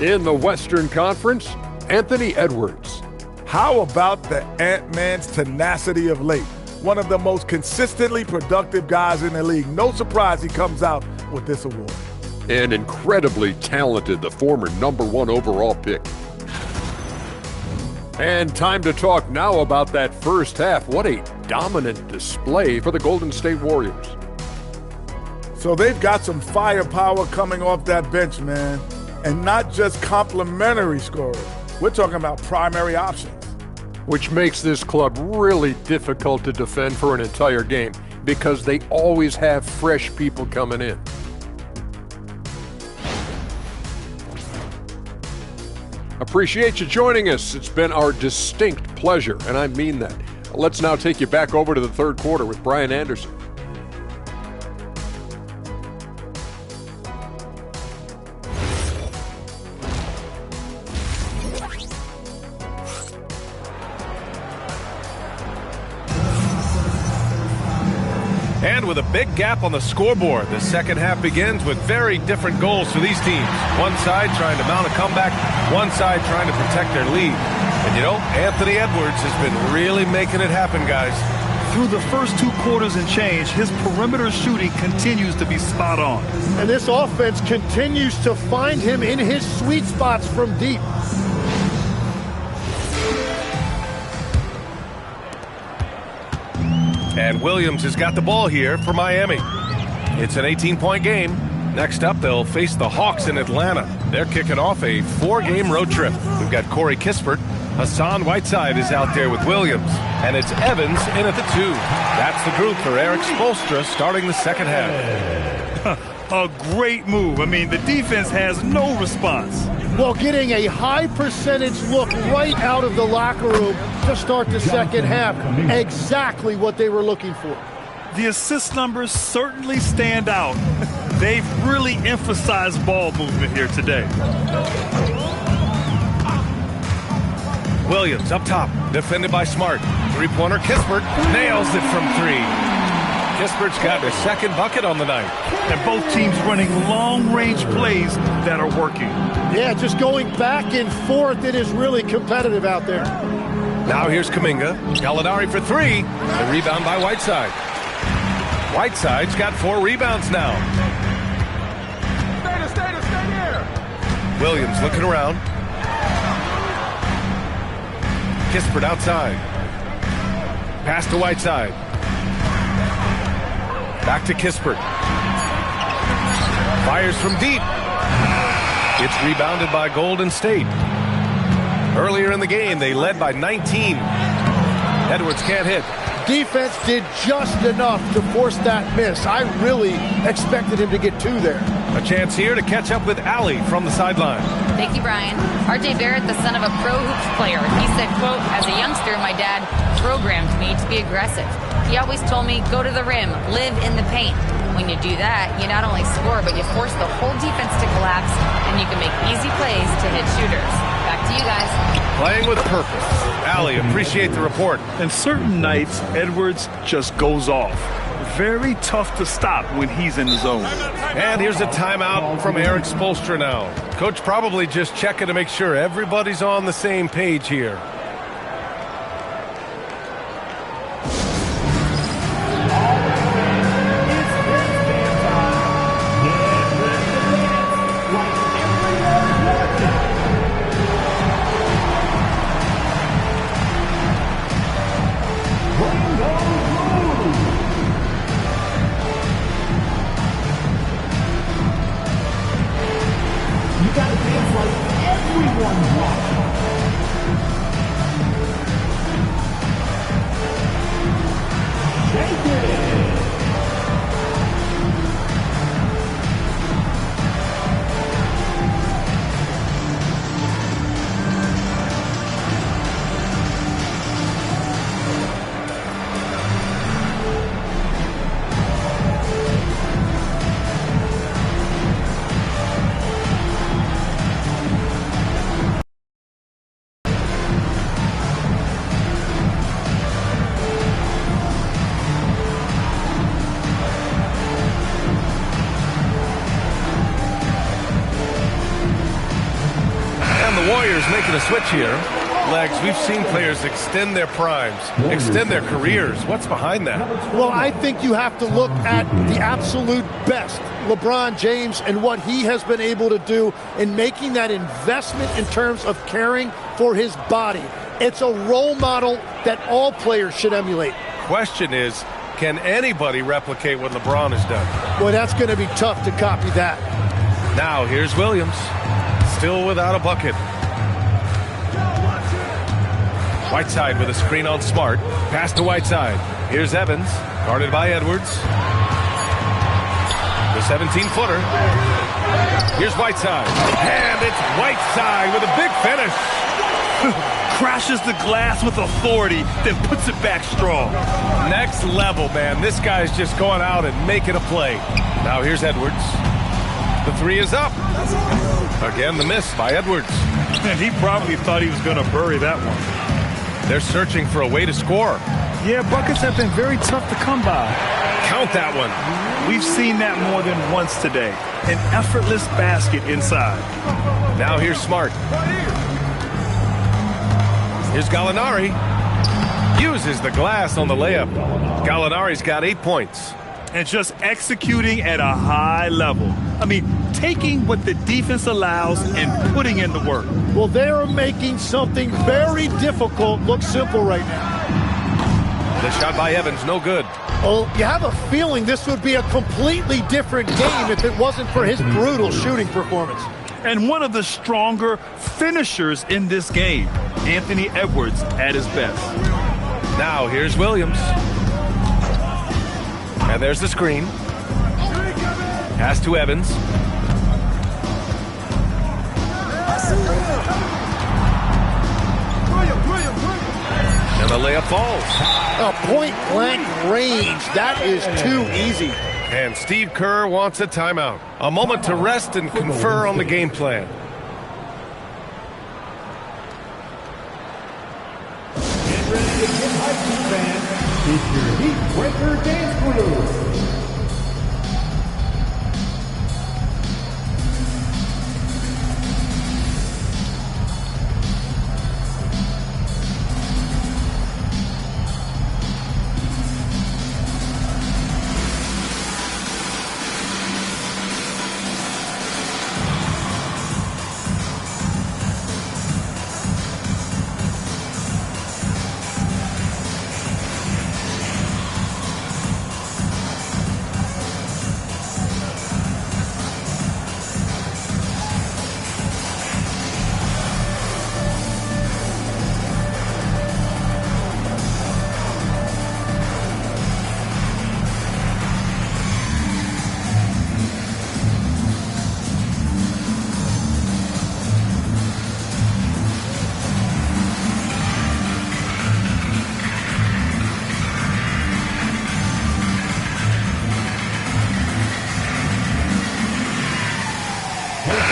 In the Western Conference, Anthony Edwards. How about the Ant-Man's tenacity of late? One of the most consistently productive guys in the league. No surprise he comes out with this award. And incredibly talented, the former #1 overall pick. And time to talk now about that first half. What a dominant display for the Golden State Warriors. So they've got some firepower coming off that bench, man. And not just complimentary scorers. We're talking about primary options. Which makes this club really difficult to defend for an entire game because they always have fresh people coming in. Appreciate you joining us. It's been our distinct pleasure, and I mean that. Let's now take you back over to the third quarter with Brian Anderson. And with a big gap on the scoreboard, the second half begins with very different goals for these teams. One side trying to mount a comeback, one side trying to protect their lead. And you know, Anthony Edwards has been really making it happen, guys. Through the first 2 quarters and change, his perimeter shooting continues to be spot on. And this offense continues to find him in his sweet spots from deep. And Williams has got the ball here for Miami. It's an 18-point game. Next up, they'll face the Hawks in Atlanta. They're kicking off a 4-game road trip. We've got Corey Kispert. Hassan Whiteside is out there with Williams. And it's Evans in at the 2. That's the group for Eric Spoelstra starting the second half. A great move. I mean, the defense has no response. Well, getting a high percentage look right out of the locker room to start the second half. Exactly what they were looking for. The assist numbers certainly stand out. They've really emphasized ball movement here today. Williams up top, defended by Smart. Three-pointer, Kispert nails it from 3. Kispert's got his second bucket on the night. And both teams running long-range plays that are working. Yeah, just going back and forth. It is really competitive out there. Now here's Kuminga. Gallinari for 3. The rebound by Whiteside. Whiteside's got 4 rebounds now. Stay there. Williams looking around. Kispert outside. Pass to Whiteside. Back to Kispert. Fires from deep. It's rebounded by Golden State. Earlier in the game, they led by 19. Edwards can't hit. Defense did just enough to force that miss. I really expected him to get 2 there. A chance here to catch up with Allie from the sideline. Thank you, Brian. R.J. Barrett, the son of a pro hoops player. He said, quote, as a youngster, my dad programmed me to be aggressive. He always told me, go to the rim, live in the paint. When you do that, you not only score, but you force the whole defense to collapse, and you can make easy plays to hit shooters. Back to you guys. Playing with purpose. Allie, appreciate the report. And certain nights, Edwards just goes off. Very tough to stop when he's in the zone. And here's a timeout from Eric Spoelstra now. Coach probably just checking to make sure everybody's on the same page here. Making a switch here. Legs, we've seen players extend their primes, extend their careers. What's behind that? Well, I think you have to look at the absolute best, LeBron James, and what he has been able to do in making that investment in terms of caring for his body. It's a role model that all players should emulate. Question is, can anybody replicate what LeBron has done? Boy, that's going to be tough to copy that. Now, here's Williams, still without a bucket. Whiteside with a screen on Smart. Pass to Whiteside. Here's Evans, guarded by Edwards. The 17-footer. Here's Whiteside. And it's Whiteside with a big finish. Crashes the glass with authority, then puts it back strong. Next level, man. This guy's just going out and making a play. Now here's Edwards. The 3 is up. Again, the miss by Edwards. And he probably thought he was going to bury that one. They're searching for a way to score. Yeah, buckets have been very tough to come by. count that one. We've seen that more than once today. An effortless basket inside. Now here's Smart. Here's Gallinari. Uses the glass on the layup. Gallinari's got 8 points. And just executing at a high level. I mean, taking what the defense allows and putting in the work. Well, they are making something very difficult look simple right now. The shot by Evans, no good. Well, you have a feeling this would be a completely different game if it wasn't for his brutal shooting performance. And one of the stronger finishers in this game, Anthony Edwards at his best. Now here's Williams. And there's the screen. Pass to Evans. And the layup falls. A point-blank range. That is too easy. And Steve Kerr wants a timeout. A moment to rest and confer on the game plan. Get ready to get hyped, fans. It's your Heat Breaker Dance Crew.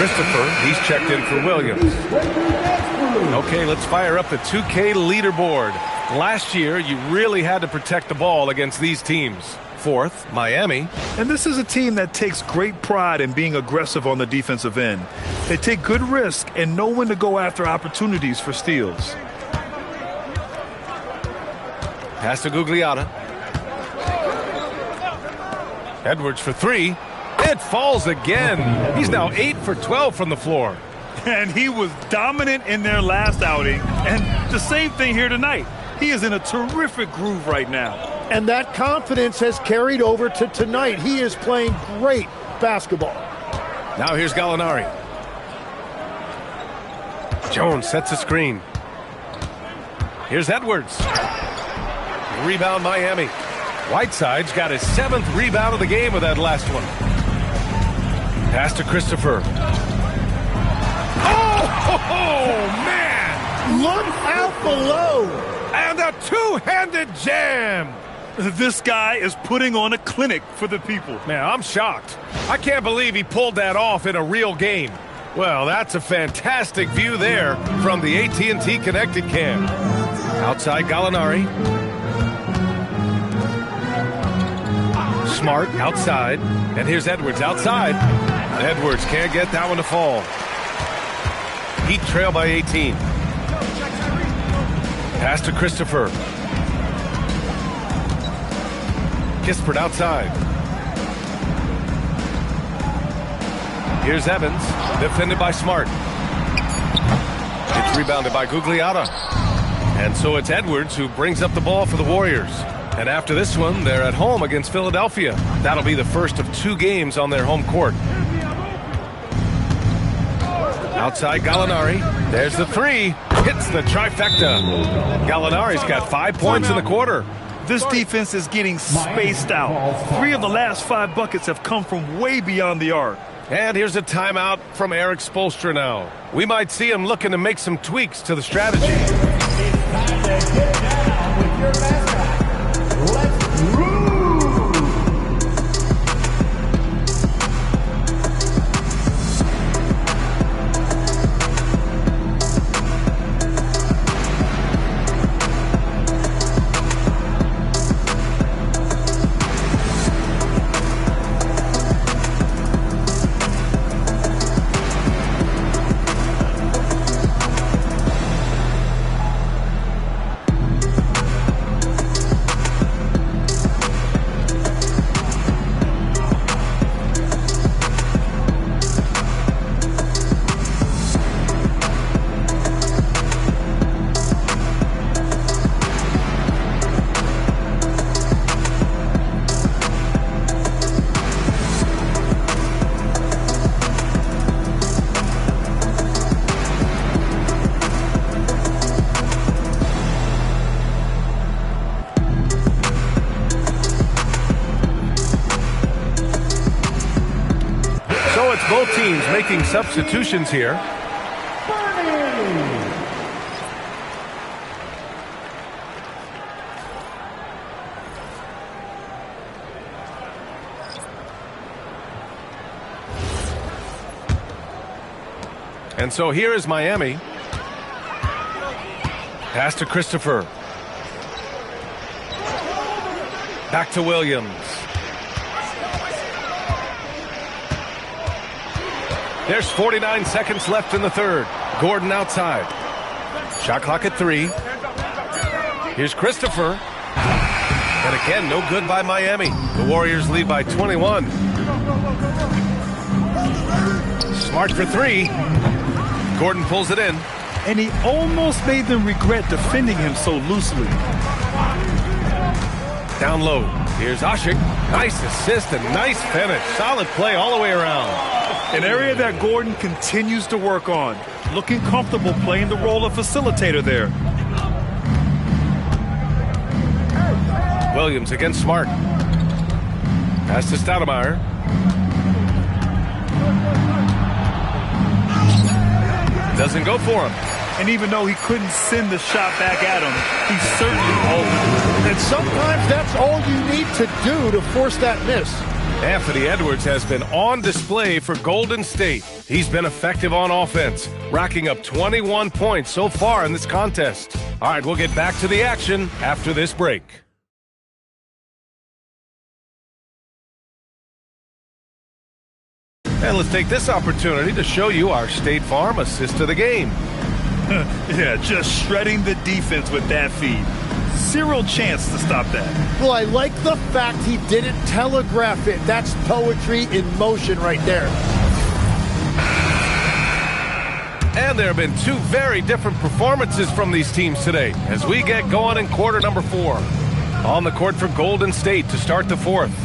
Christopher, he's checked in for Williams. Okay, let's fire up the 2K leaderboard. Last year, you really had to protect the ball against these teams. Fourth, Miami. And this is a team that takes great pride in being aggressive on the defensive end. They take good risk and know when to go after opportunities for steals. Pass to Gugliotta. Edwards for three. It falls again. He's now 8 for 12 from the floor. And he was dominant in their last outing. And the same thing here tonight. He is in a terrific groove right now. And that confidence has carried over to tonight. He is playing great basketball. Now here's Gallinari. Jones sets a screen. Here's Edwards. Rebound Miami. Whiteside's got his 7th rebound of the game with that last one. Pass to Christopher. Oh, man! Look out below! And a two-handed jam! This guy is putting on a clinic for the people. Man, I'm shocked. I can't believe he pulled that off in a real game. Well, that's a fantastic view there from the AT&T Connected Cam. Outside Gallinari. Smart outside. And here's Edwards outside. Edwards can't get that one to fall. Heat trail by 18. Pass to Christopher. Kispert outside. Here's Evans, defended by Smart. It's rebounded by Gugliotta. And so it's Edwards who brings up the ball for the Warriors. And after this one, they're at home against Philadelphia. That'll be the first of 2 games on their home court. Outside Gallinari. There's the 3. Hits the trifecta. Gallinari's got 5 points in the quarter. This defense is getting spaced out. 3 of the last 5 buckets have come from way beyond the arc. And here's a timeout from Eric Spoelstra now. We might see him looking to make some tweaks to the strategy. It's time to get down with your mascot. Let's groove! Both teams making substitutions here. And so here is Miami. Pass to Christopher. Back to Williams. There's 49 seconds left in the third. Gordon outside. Shot clock at 3. Here's Christopher. And again, no good by Miami. The Warriors lead by 21. Smart for 3. Gordon pulls it in. And he almost made them regret defending him so loosely. Down low. Here's Ashik. Nice assist and nice finish. Solid play all the way around. An area that Gordon continues to work on. Looking comfortable playing the role of facilitator there. Williams against Smart. Pass to Stoudemire. Doesn't go for him. And even though he couldn't send the shot back at him, he certainly opened. And sometimes that's all you need to do to force that miss. Anthony Edwards has been on display for Golden State. He's been effective on offense, racking up 21 points so far in this contest. All right, we'll get back to the action after this break. And let's take this opportunity to show you our State Farm assist of the game. Yeah, just shredding the defense with that feed. Zero chance to stop that. Well, I like the fact he didn't telegraph it. That's poetry in motion right there. And there have been two very different performances from these teams today as we get going in quarter number 4. On the court for Golden State to start the fourth.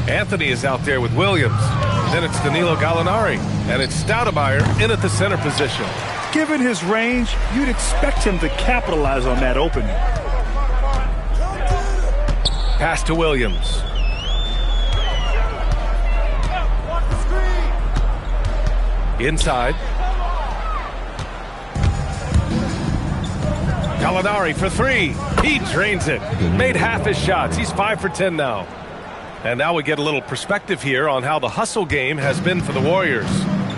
Anthony is out there with Williams. Then it's Danilo Gallinari. And it's Stoudemire in at the center position. Given his range, you'd expect him to capitalize on that opening. Pass to Williams. Inside. Gallinari for 3. He drains it. Made half his shots. He's 5 for 10 now. And now we get a little perspective here on how the hustle game has been for the Warriors.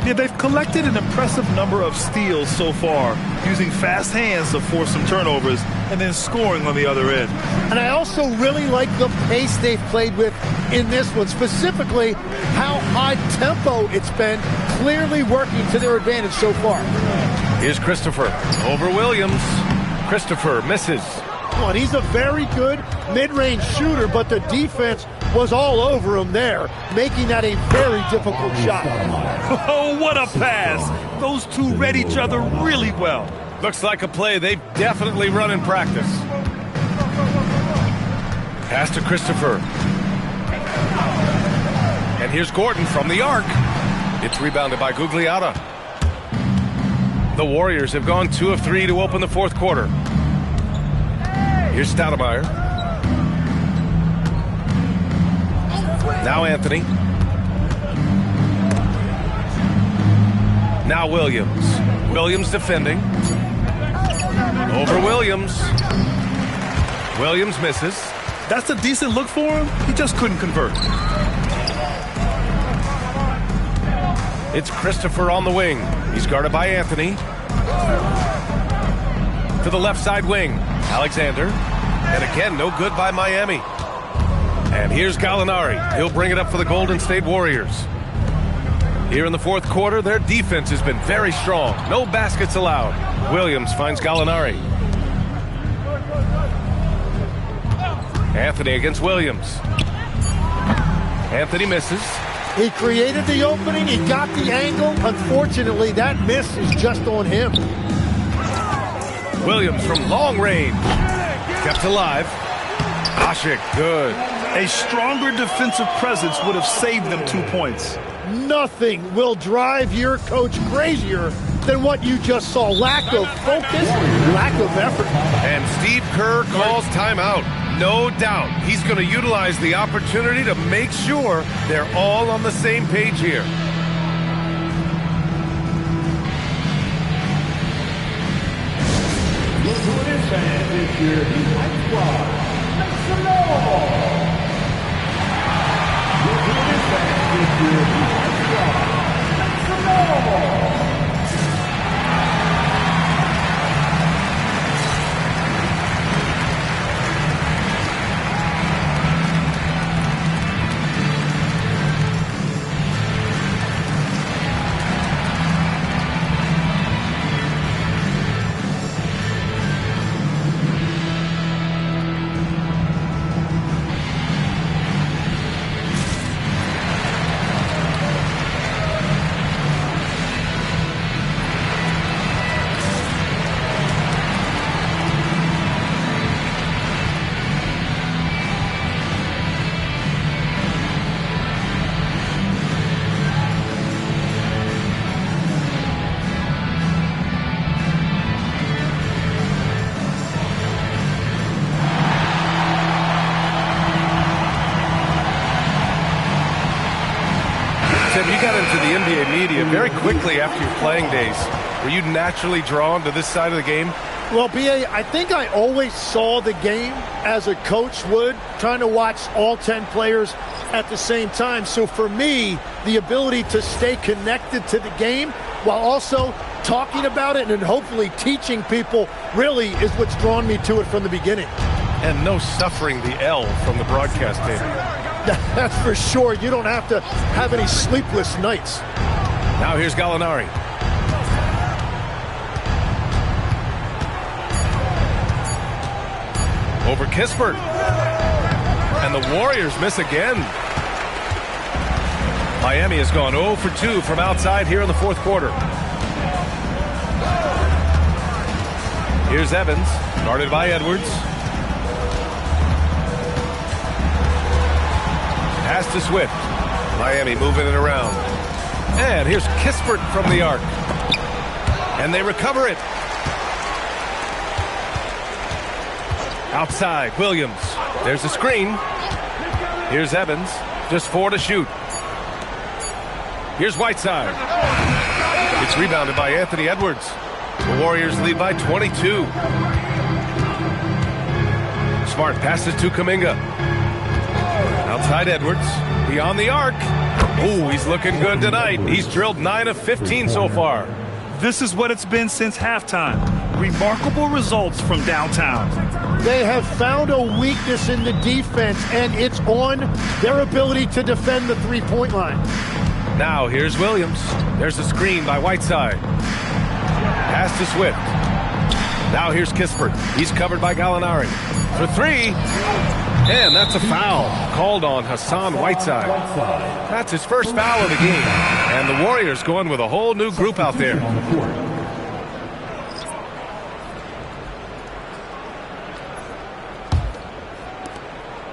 Yeah, they've collected an impressive number of steals so far, using fast hands to force some turnovers and then scoring on the other end. And I also really like the pace they've played with in this one, specifically how high tempo it's been, clearly working to their advantage so far. Here's Christopher over Williams. Christopher misses. Well, he's a very good mid-range shooter, but the defense was all over him there, making that a very difficult shot. Oh, what a pass. Those two read each other really well. Looks like a play they've definitely run in practice. Pass to Christopher. And here's Gordon from the arc. It's rebounded by Gugliotta. The Warriors have gone 2 of 3 to open the fourth quarter. Here's Stoudemire. Now Anthony. Now Williams. Williams defending. Over Williams. Williams misses. That's a decent look for him. He just couldn't convert. It's Christopher on the wing. He's guarded by Anthony. To the left side wing. Alexander. And again, no good by Miami. And here's Gallinari. He'll bring it up for the Golden State Warriors. Here in the fourth quarter, their defense has been very strong. No baskets allowed. Williams finds Gallinari. Anthony against Williams. Anthony misses. He created the opening. He got the angle. Unfortunately, that miss is just on him. Williams from long range. Kept alive. Ashik, good. A stronger defensive presence would have saved them 2 points. Nothing will drive your coach crazier than what you just saw. Lack of focus, lack of effort. And Steve Kerr calls timeout. No doubt he's going to utilize the opportunity to make sure they're all on the same page here. to an advance is your Heat squad. Make some noise. To an advance is your Heat squad. Make some noise. You got into the NBA media very quickly after your playing days. Were you naturally drawn to this side of the game? Well, B.A., I think I always saw the game as a coach would, trying to watch all 10 players at the same time. So for me, the ability to stay connected to the game while also talking about it and hopefully teaching people really is what's drawn me to it from the beginning. And no suffering the L from the broadcast table. That's for sure. You don't have to have any sleepless nights. Now here's Gallinari. Over Kispert. And the Warriors miss again. Miami has gone 0 for 2 from outside here in the fourth quarter. Here's Evans, guarded by Edwards. Pass to Swift. Miami moving it around. And here's Kispert from the arc. And they recover it. Outside, Williams. There's a screen. Here's Evans. Just 4 to shoot. Here's Whiteside. It's rebounded by Anthony Edwards. The Warriors lead by 22. Smart passes to Kuminga. Outside Edwards, beyond the arc. Ooh, he's looking good tonight. He's drilled 9 of 15 so far. This is what it's been since halftime. Remarkable results from downtown. They have found a weakness in the defense, and it's on their ability to defend the three-point line. Now here's Williams. There's a screen by Whiteside. Pass to Swift. Now here's Kispert. He's covered by Gallinari. For 3. And that's a foul called on Hassan Whiteside. That's his first foul of the game. And the Warriors going with a whole new group out there.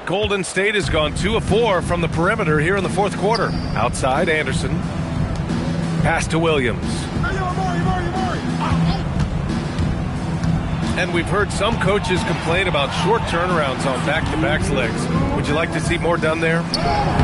Golden State has gone 2 of 4 from the perimeter here in the fourth quarter. Outside, Anderson. Pass to Williams. And we've heard some coaches complain about short turnarounds on back-to-back legs. Would you like to see more done there?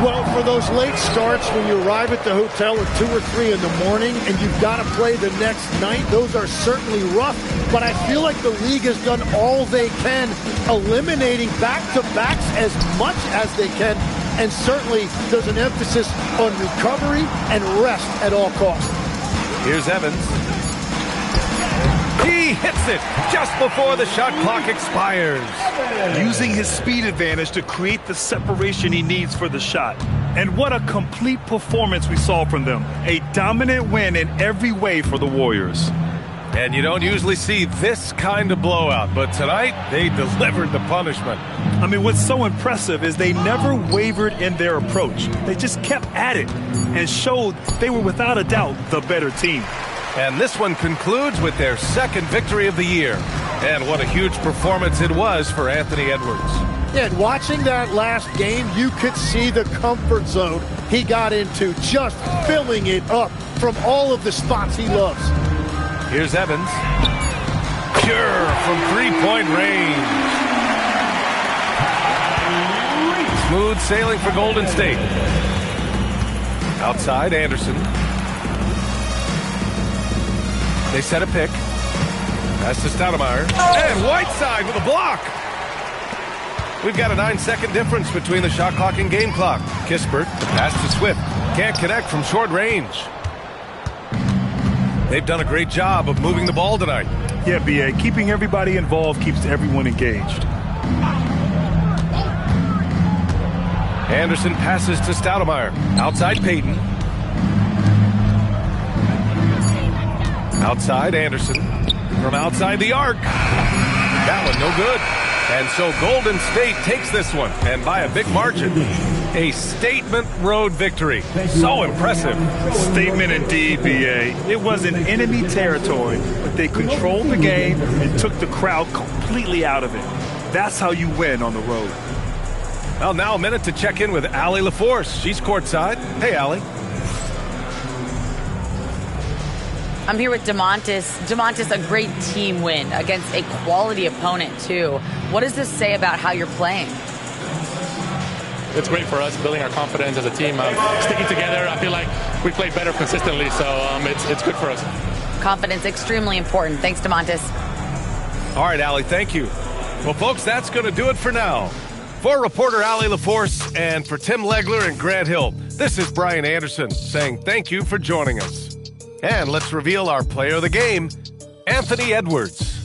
Well, for those late starts when you arrive at the hotel at 2 or 3 in the morning and you've got to play the next night, those are certainly rough. But I feel like the league has done all they can, eliminating back-to-backs as much as they can. And certainly there's an emphasis on recovery and rest at all costs. Here's Evans. He hits it just before the shot clock expires. Using his speed advantage to create the separation he needs for the shot. And what a complete performance we saw from them. A dominant win in every way for the Warriors. And you don't usually see this kind of blowout, but tonight they delivered the punishment. I mean, what's so impressive is they never wavered in their approach. They just kept at it and showed they were without a doubt the better team. And this one concludes with their second victory of the year. And what a huge performance it was for Anthony Edwards. Yeah, and watching that last game, you could see the comfort zone he got into, just filling it up from all of the spots he loves. Here's Evans. Pure from three-point range. Smooth sailing for Golden State. Outside, Anderson. They set a pick. Pass to Stoudemire. And Whiteside with a block. We've got a 9-second difference between the shot clock and game clock. Kispert, the pass to Swift. Can't connect from short range. They've done a great job of moving the ball tonight. Yeah, B.A., keeping everybody involved keeps everyone engaged. Anderson passes to Stoudemire. Outside Payton. Outside Anderson. From outside the arc. That one no good. And so Golden State takes this one, and by a big margin. A statement road victory. So impressive. Statement indeed, B.A. It was in enemy territory, but they controlled the game and took the crowd completely out of it. That's how you win on the road. Well, now a minute to check in with Allie LaForce. She's courtside. Hey, Allie. I'm here with DeMontis. DeMontis, a great team win against a quality opponent, too. What does this say about how you're playing? It's great for us, building our confidence as a team. Sticking together, I feel like we play better consistently, so it's good for us. Confidence, extremely important. Thanks, DeMontis. All right, Allie, thank you. Well, folks, that's going to do it for now. For reporter Allie LaForce and for Tim Legler and Grant Hill, this is Brian Anderson saying thank you for joining us. And let's reveal our player of the game, Anthony Edwards.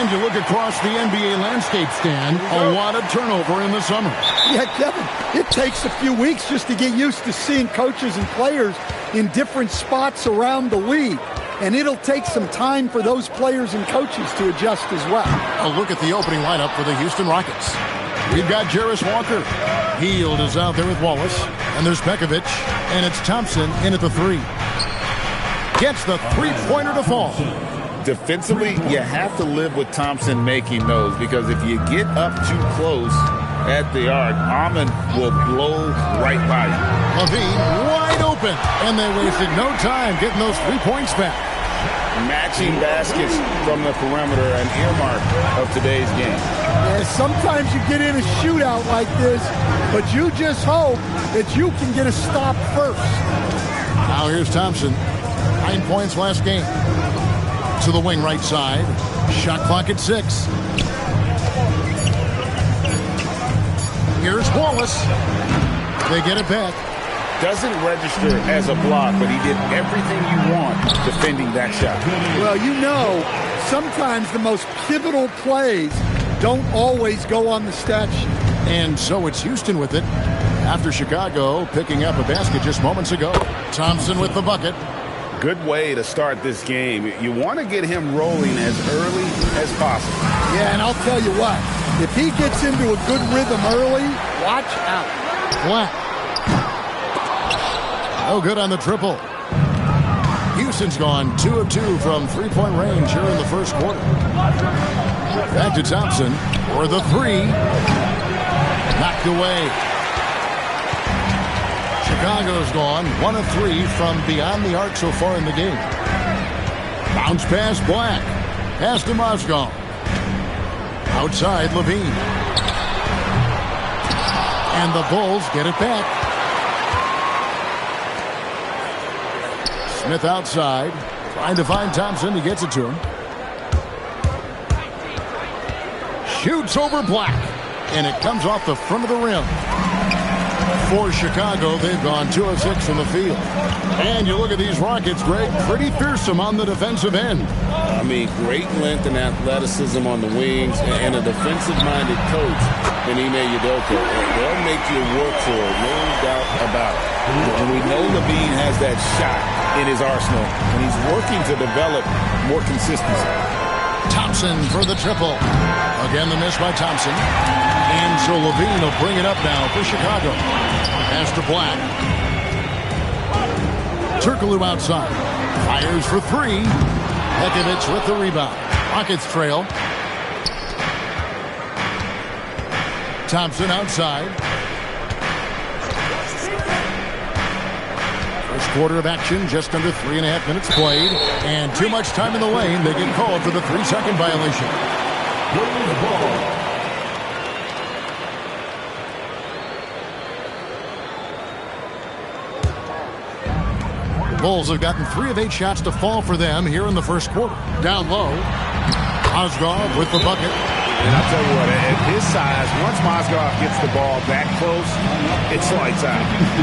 And you look across the NBA landscape, Stan, a lot of turnover in the summer. Yeah, Kevin, it takes a few weeks just to get used to seeing coaches and players in different spots around the league. And it'll take some time for those players and coaches to adjust as well. A look at the opening lineup for the Houston Rockets. We've got Jarris Walker. Hield is out there with Wallace. And there's Pekovic. And it's Thompson in at the 3. Gets the three-pointer to fall. Defensively, you have to live with Thompson making those, because if you get up too close at the arc, Amon will blow right by you. Levine wide open, and they wasted no time getting those 3 points back. Matching baskets from the perimeter, an earmark of today's game. Yeah, sometimes you get in a shootout like this, but you just hope that you can get a stop first. Now here's Thompson. 9 points last game. To the wing right side. Shot clock at 6. Here's Wallace. They get it back. Doesn't register as a block, but he did everything you want defending that shot. Well, you know, sometimes the most pivotal plays don't always go on the stat sheet. And so it's Houston with it. After Chicago picking up a basket just moments ago. Thompson with the bucket. Good way to start this game. You want to get him rolling as early as possible. Yeah, and I'll tell you what. If he gets into a good rhythm early, watch out. Flat. No good on the triple. Houston's gone 2 of 2 from three-point range here in the first quarter. Back to Thompson for the 3. Knocked away. Chicago's gone 1 of 3 from beyond the arc so far in the game. Bounce pass Black. Pass to Mozgov. Outside Levine. And the Bulls get it back. Smith outside. Trying to find Thompson. He gets it to him. Shoots over Black. And it comes off the front of the rim. For Chicago, they've gone 2 of 6 from the field. And you look at these Rockets, Greg, pretty fearsome on the defensive end. I mean, great length and athleticism on the wings, and a defensive-minded coach in Ime Udoka. They'll make you work for it, no doubt about it. And we know Levine has that shot in his arsenal, and he's working to develop more consistency. Thompson for the triple. Again, the miss by Thompson. And so Levine will bring it up now for Chicago. Pass to Black. Turkoglu outside. Fires for 3. Pekovic with the rebound. Rockets trail. Thompson outside. First quarter of action, just under 3.5 minutes played. And too much time in the lane. They get called for the 3-second violation. Bulls have gotten 3 of 8 shots to fall for them here in the first quarter. Down low. Mozgov with the bucket. And I'll tell you what, at his size, once Mozgov gets the ball that close, it's lights out.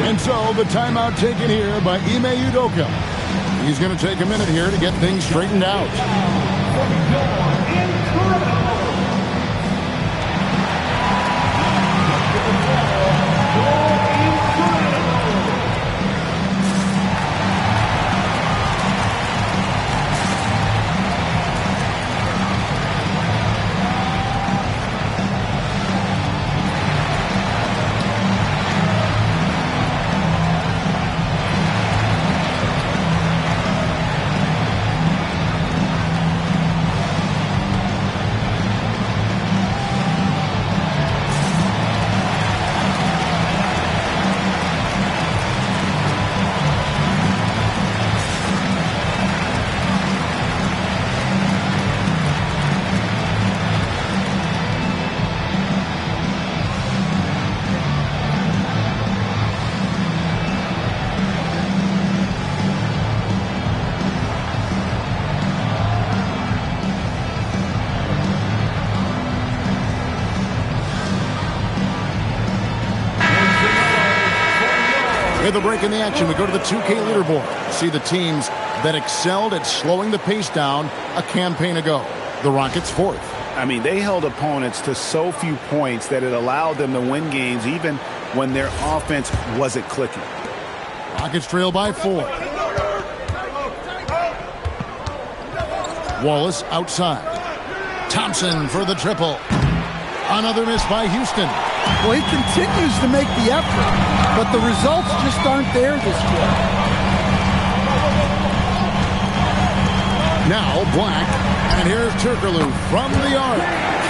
And so the timeout taken here by Ime Udoka. He's going to take a minute here to get things straightened out. With a break in the action, we go to the 2K leaderboard. See the teams that excelled at slowing the pace down a campaign ago. the Rockets' fourth. I mean, they held opponents to so few points that it allowed them to win games even when their offense wasn't clicking. Rockets trail by 4. Wallace outside. Thompson for the triple. Another miss by Houston. Well, he continues to make the effort, but the results just aren't there this year. Now Black, and here's Turkoglu from the arc.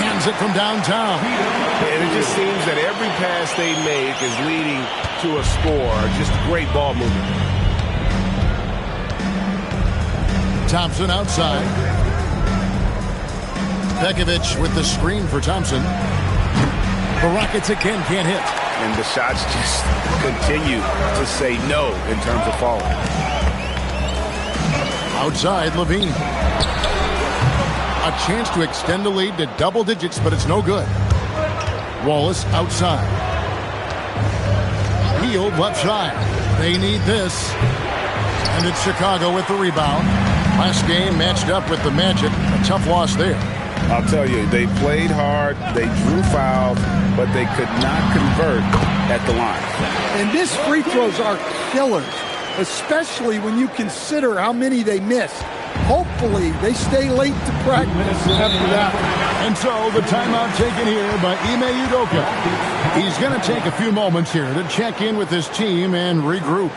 Cans it from downtown. And it just seems that every pass they make is leading to a score. Just great ball movement. Thompson outside. Bekovic with the screen for Thompson. The Rockets again can't hit. And the shots just continue to say no in terms of falling. Outside, Levine. A chance to extend the lead to double digits, but it's no good. Wallace outside. Hield left side. They need this. And it's Chicago with the rebound. Last game matched up with the Magic. A tough loss there. I'll tell you, they played hard, they drew fouls, but they could not convert at the line. And missed free throws are killers, especially when you consider how many they missed. Hopefully, they stay late to practice after that. And so, the timeout taken here by Ime Udoka. He's going to take a few moments here to check in with his team and regroup.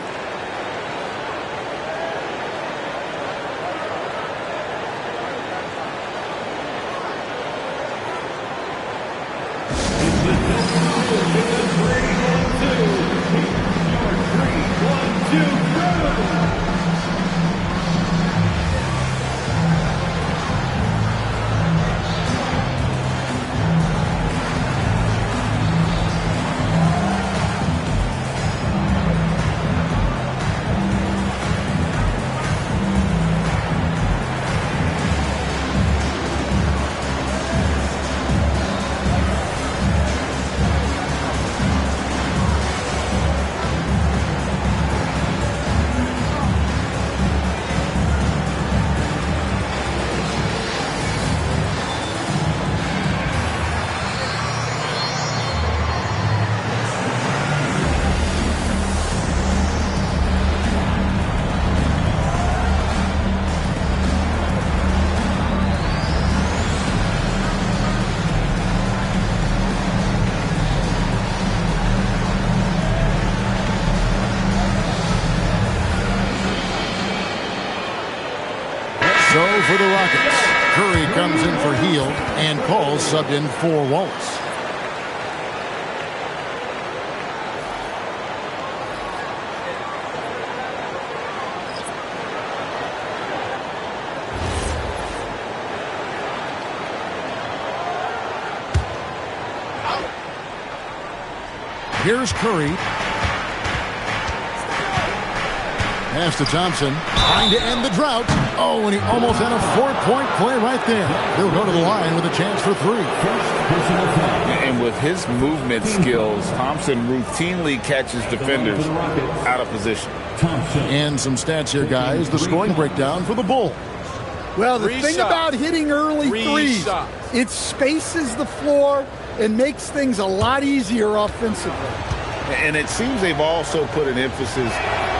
So for the Rockets, Curry comes in for Hield, and Cole subbed in for Wallace. Here's Curry. Pass to Thompson, trying to end the drought. Oh, and he almost had a 4-point play right there. He'll go to the line with a chance for 3. And with his movement skills, Thompson routinely catches defenders out of position. And some stats here, guys. The scoring breakdown for the Bulls. Well, the thing about hitting early threes, it spaces the floor and makes things a lot easier offensively. And it seems they've also put an emphasis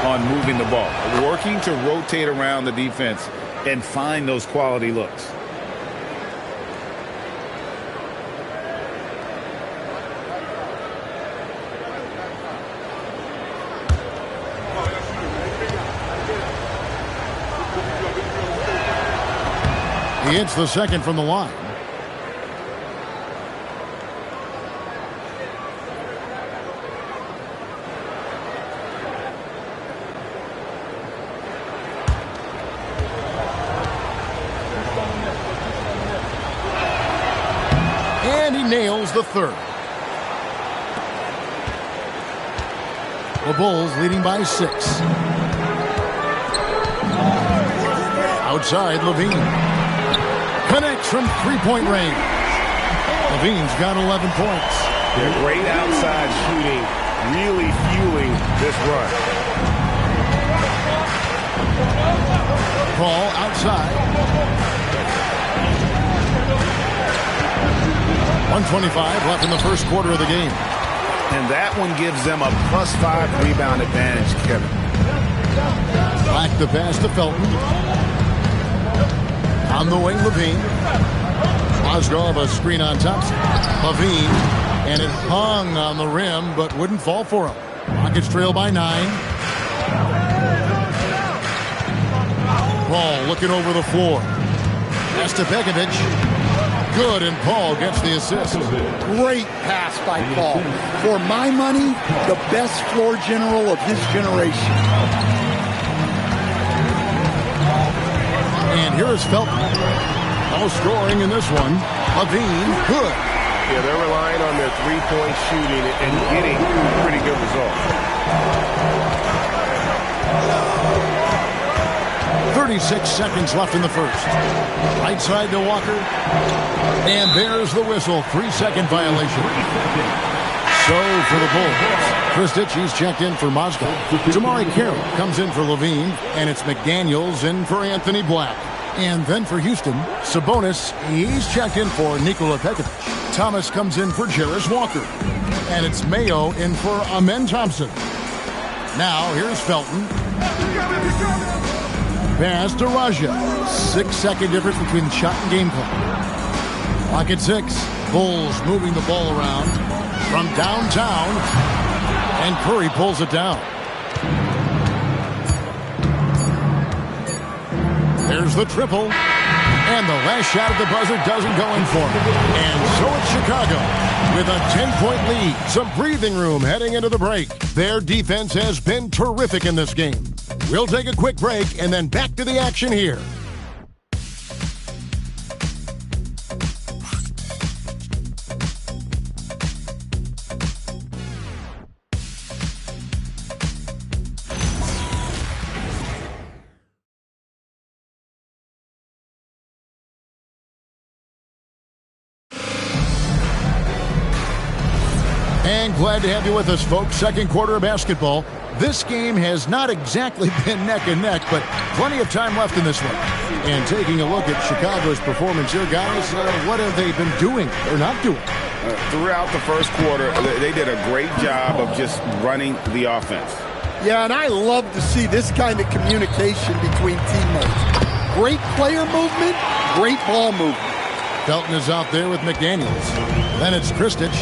on moving the ball, working to rotate around the defense and find those quality looks. He hits the second from the line. And he nails the third. The Bulls leading by 6. Outside, Levine. Connects from three-point range. Levine's got 11 points. They're great outside shooting, really fueling this run. Paul outside. 1:25 left in the first quarter of the game. And that one gives them a +5 rebound advantage, Kevin. Back the pass to Felton. On the wing, Levine. Mozgov a screen on top. Levine. And it hung on the rim, but wouldn't fall for him. Rockets trail by 9. Paul looking over the floor. Pass to Begovic. Good, and Paul gets the assist. Great pass by Paul. For my money, the best floor general of his generation. And here is Felton. No scoring in this one. Levine, good. Yeah, they're relying on their three-point shooting and getting pretty good results. 36 seconds left in the first. Right side to Walker. And there's the whistle. 3-second violation. So for the Bulls, Kristich, he's checked in for Moscow. Tamari Carroll comes in for Levine. And it's McDaniels in for Anthony Black. And then for Houston, Sabonis, he's checked in for Nikola Pekovic. Thomas comes in for Jarris Walker. And it's Mayo in for Amen Thompson. Now here's Felton. Pass to Raja. 6-second difference between shot and game clock. Clock at 6. Bulls moving the ball around from downtown. And Curry pulls it down. There's the triple. And the last shot at the buzzer doesn't go in for him. And so it's Chicago with a 10-point lead. Some breathing room heading into the break. Their defense has been terrific in this game. We'll take a quick break and then back to the action here. And glad to have you with us, folks. Second quarter of basketball. This game has not exactly been neck and neck, but plenty of time left in this one. And taking a look at Chicago's performance here, guys, what have they been doing or not doing? Throughout the first quarter, they did a great job of just running the offense. Yeah, and I love to see this kind of communication between teammates. Great player movement, great ball movement. Felton is out there with McDaniels. Then it's Kristich.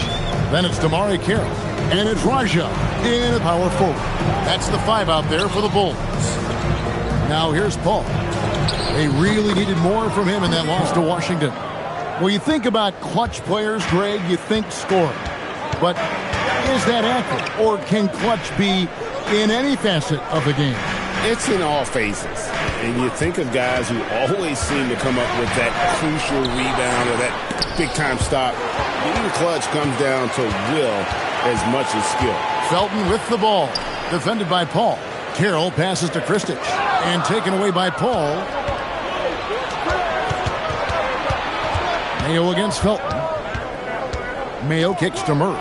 Then it's Tamari Carroll. And it's Raja in a power forward. That's the 5 out there for the Bulls. Now here's Paul. They really needed more from him in that loss to Washington. Well, you think about clutch players, Greg, you think scoring. But is that accurate? Or can clutch be in any facet of the game? It's in all phases. And you think of guys who always seem to come up with that crucial rebound or that big-time stop. Being clutch comes down to will as much as skill. Felton with the ball. Defended by Paul. Carroll passes to Kristich. And taken away by Paul. Mayo against Felton. Mayo kicks to Murray.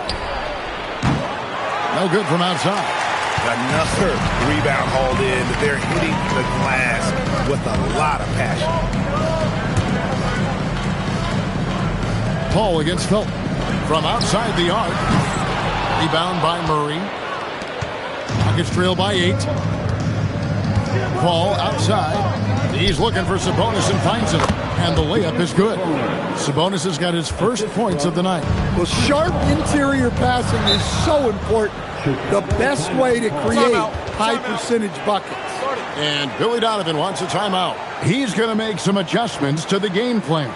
No good from outside. Another rebound hauled in. They're hitting the glass with a lot of passion. Paul against Felton. From outside the arc. Rebound by Murray. Rockets trail by 8. Paul outside. He's looking for Sabonis and finds him. And the layup is good. Sabonis has got his first points of the night. Well, sharp interior passing is so important. The best way to create high percentage buckets. And Billy Donovan wants a timeout. He's going to make some adjustments to the game plan.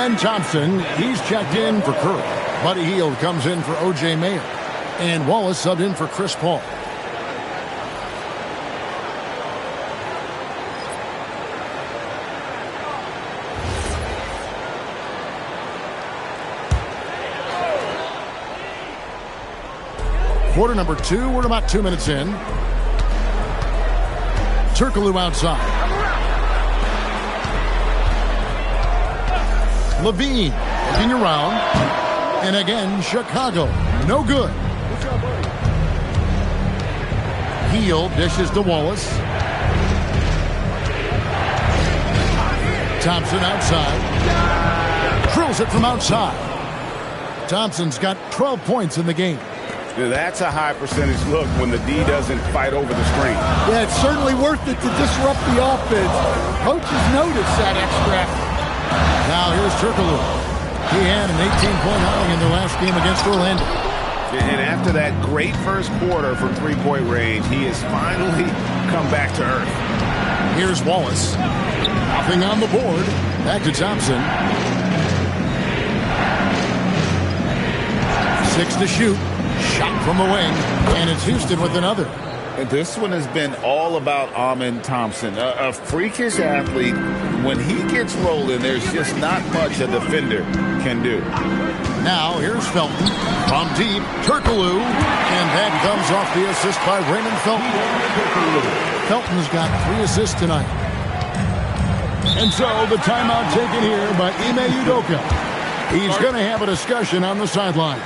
And Thompson, he's checked in for Curry. Buddy Hield comes in for O.J. Mayer. And Wallace subbed in for Chris Paul. Quarter number 2, we're about 2 minutes in. Turkoglu outside. Levine looking around. And again, Chicago. No good. Hield dishes to Wallace. Thompson outside. Drills it from outside. Thompson's got 12 points in the game. Now that's a high percentage look when the D doesn't fight over the screen. Yeah, it's certainly worth it to disrupt the offense. Coaches notice that extra effort. Now here's Turkoglu. He had an 18-point outing in their last game against Orlando. And after that great first quarter from three-point range, he has finally come back to earth. Here's Wallace. Nothing on the board. Back to Thompson. 6 to shoot. Shot from the wing. And it's Houston with another. This one has been all about Amen Thompson. A freakish athlete. When he gets rolling, there's just not much a defender can do. Now here's Felton. From deep, Turkoglu. And that comes off the assist by Raymond Felton. Felton's got 3 assists tonight. And so the timeout taken here by Ime Udoka. He's going to have a discussion on the sideline.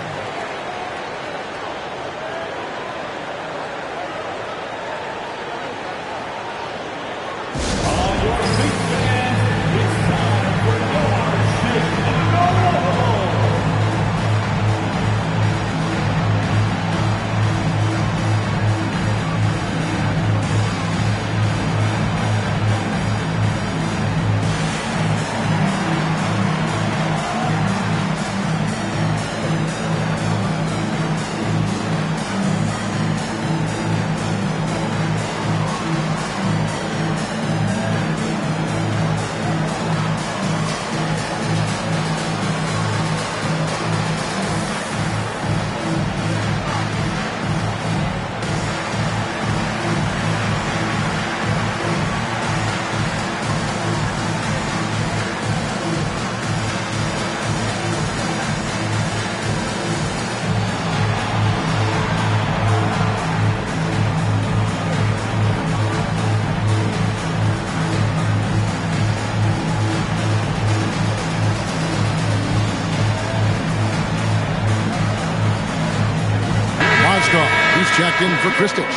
He's checked in for Kristich.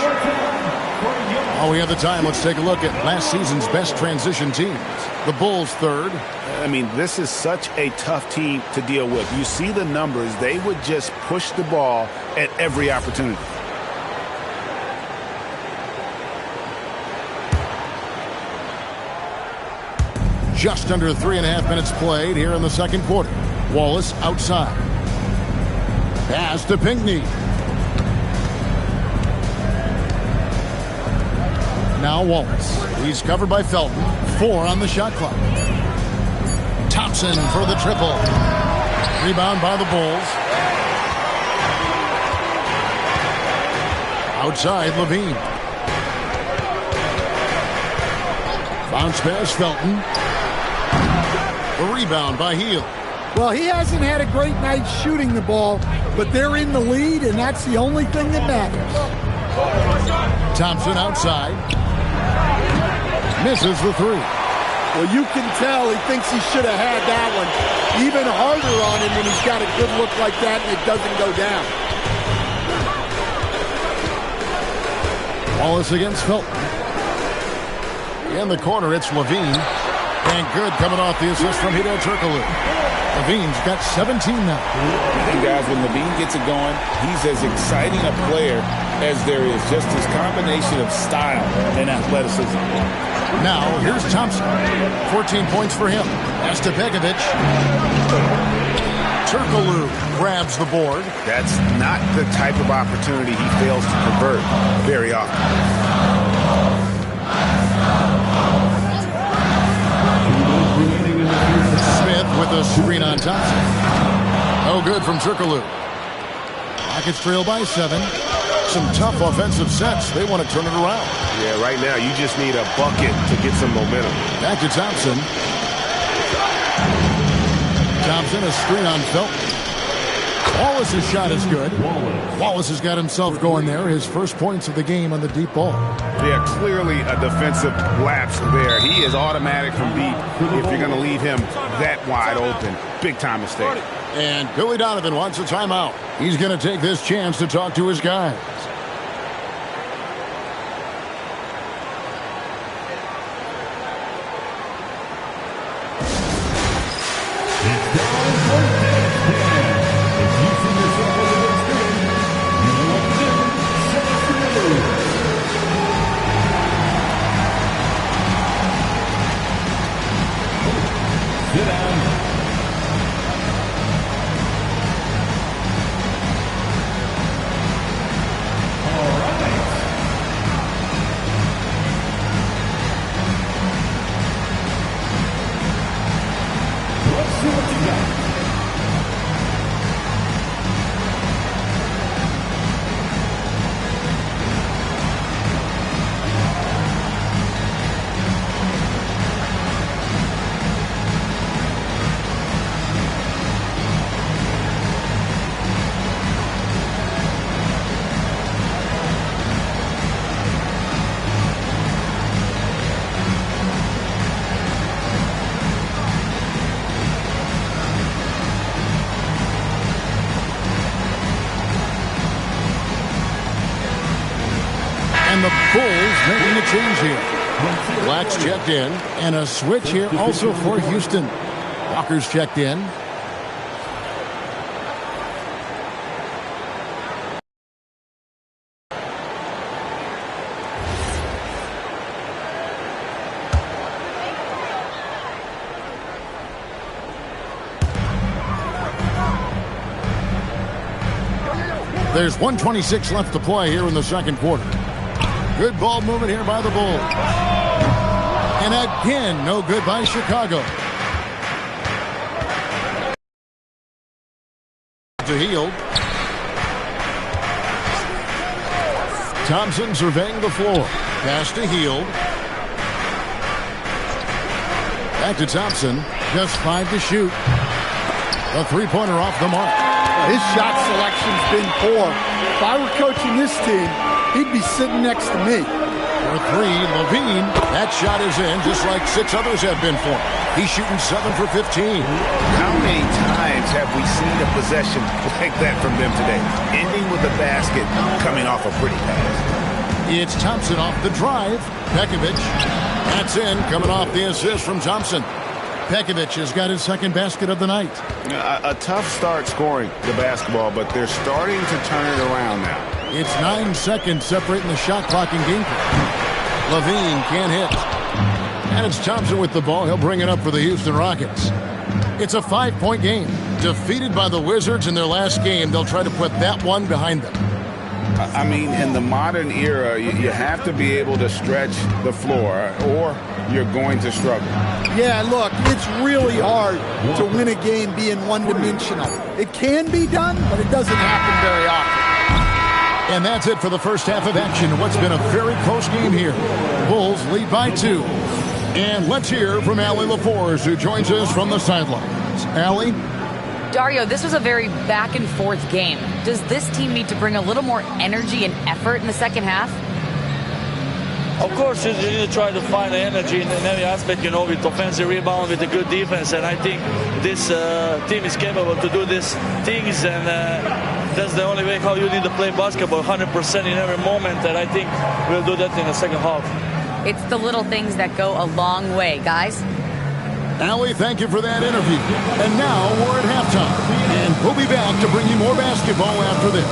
While we have the time, let's take a look at last season's best transition teams. The Bulls third. I mean, this is such a tough team to deal with. You see the numbers. They would just push the ball at every opportunity. Just under 3.5 minutes played here in the second quarter. Wallace outside. Pass to Pinckney. Now Wallace. He's covered by Felton. 4 on the shot clock. Thompson for the triple. Rebound by the Bulls. Outside, Levine. Bounce pass, Felton. A rebound by Hield. Well, he hasn't had a great night shooting the ball, but they're in the lead, and that's the only thing that matters. Thompson outside. Misses the 3. Well, you can tell he thinks he should have had that one even harder on him when he's got a good look like that and it doesn't go down. Wallace against Felton. In the corner, it's Levine. And good coming off the assist from Hedo Turkoglu. Levine's got 17 now. And guys, when Levine gets it going, he's as exciting a player as there is. Just his combination of style and athleticism. Now, here's Thompson. 14 points for him. As to Begovic. Turkoglu grabs the board. That's not the type of opportunity he fails to convert very often. Smith with a screen on Thompson. No good from Turkoglu. Rockets trail by 7. Some tough offensive sets. They want to turn it around. Yeah, right now you just need a bucket to get some momentum. Back to Thompson. Thompson, a screen on Felton. Wallace's shot is good. Wallace has got himself going there. His first points of the game on the deep ball. Yeah, clearly a defensive lapse there. He is automatic from deep if you're going to leave him that wide open. Big time mistake. And Billy Donovan wants a timeout. He's going to take this chance to talk to his guys. And the Bulls making a change here. Black's checked in, and a switch here also for Houston. Walker's checked in. There's 1:26 left to play here in the second quarter. Good ball movement here by the Bulls. And again, no good by Chicago. To Hield. Thompson surveying the floor. Pass to Hield. Back to Thompson. Just 5 to shoot. A three-pointer off the mark. His shot selection's been poor. If I were coaching this team, he'd be sitting next to me. For 3, Levine. That shot is in, just like 6 others have been for him. He's shooting 7 for 15. How many times have we seen a possession like that from them today? Ending with a basket, coming off a pretty pass. It's Thompson off the drive. Pekovic. That's in, coming off the assist from Thompson. Pekovic has got his second basket of the night. A tough start scoring the basketball, but they're starting to turn it around now. It's 9 seconds separating the shot clock and game clock. Levine can't hit. And it's Thompson with the ball. He'll bring it up for the Houston Rockets. It's a 5-point game. Defeated by the Wizards in their last game, they'll try to put that one behind them. I mean, in the modern era, you have to be able to stretch the floor or you're going to struggle. Yeah, look, it's really hard to win a game being one-dimensional. It can be done, but it doesn't happen very often. And that's it for the first half of action. What's been a very close game here. Bulls lead by 2. And let's hear from Allie LaForce, who joins us from the sidelines. Allie? Dario, this was a very back-and-forth game. Does this team need to bring a little more energy and effort in the second half? Of course, you need to try to find the energy in every aspect, with offensive rebound, with a good defense. And I think this team is capable to do these things. And that's the only way how you need to play basketball, 100% in every moment. And I think we'll do that in the second half. It's the little things that go a long way, guys. Allie, thank you for that interview. And now we're at halftime. And we'll be back to bring you more basketball after this.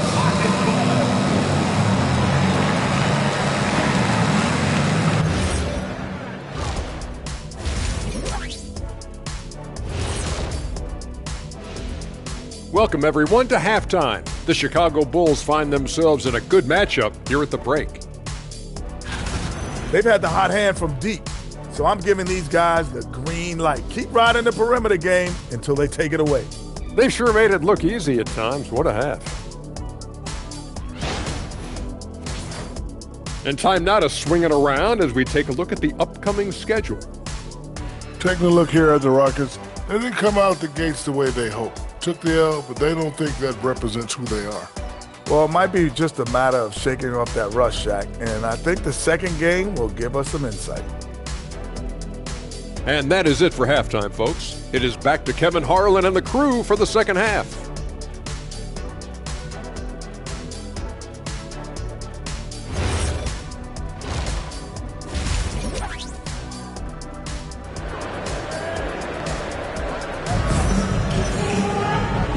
Welcome, everyone, to halftime. The Chicago Bulls find themselves in a good matchup here at the break. They've had the hot hand from deep. So I'm giving these guys the green light. Keep riding the perimeter game until they take it away. They sure made it look easy at times. What a half. And time now to swing it around as we take a look at the upcoming schedule. Taking a look here at the Rockets, they didn't come out the gates the way they hoped. Took the L, but they don't think that represents who they are. Well, it might be just a matter of shaking off that rust, Shaq, and I think the second game will give us some insight. And that is it for halftime, folks. It is back to Kevin Harlan and the crew for the second half.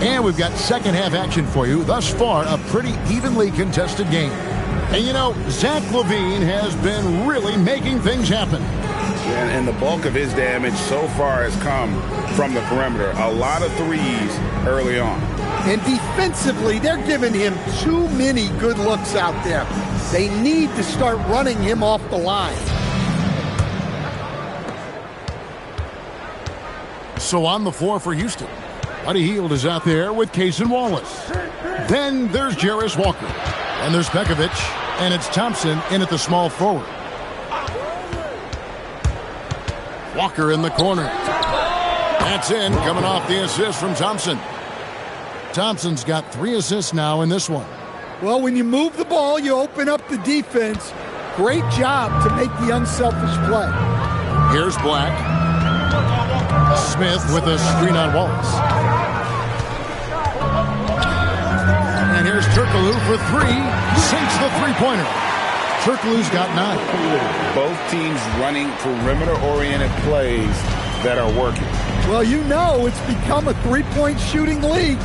And we've got second half action for you. Thus far, a pretty evenly contested game. And you know, Zach LaVine has been really making things happen. And the bulk of his damage so far has come from the perimeter. A lot of threes early on. And defensively, they're giving him too many good looks out there. They need to start running him off the line. So on the floor for Houston, Buddy Hield is out there with Case and Wallace. Then there's Jarris Walker. And there's Pekovic. And it's Thompson in at the small forward. Walker in the corner. That's in, coming off the assist from Thompson. Thompson's got 3 assists now in this one. Well, when you move the ball, you open up the defense. Great job to make the unselfish play. Here's Black. Smith with a screen on Wallace. And here's Turkoglu for 3. Sinks the three-pointer. Turkoglu's got 9. Both teams running perimeter-oriented plays that are working. Well, you know it's become a three-point shooting league.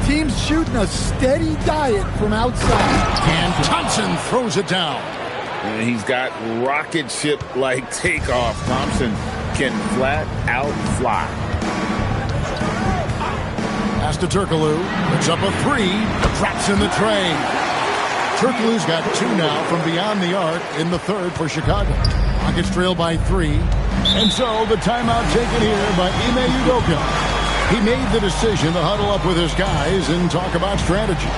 Teams shooting a steady diet from outside. And Thompson throws it down. And he's got rocket ship-like takeoff. Thompson can flat out fly. Pass to Turkoglu. Puts up a 3. Drops in the tray. Turkoglu's got 2 now from beyond the arc in the third for Chicago. Rockets trail by 3. And so the timeout taken here by Ime Udoka. He made the decision to huddle up with his guys and talk about strategy.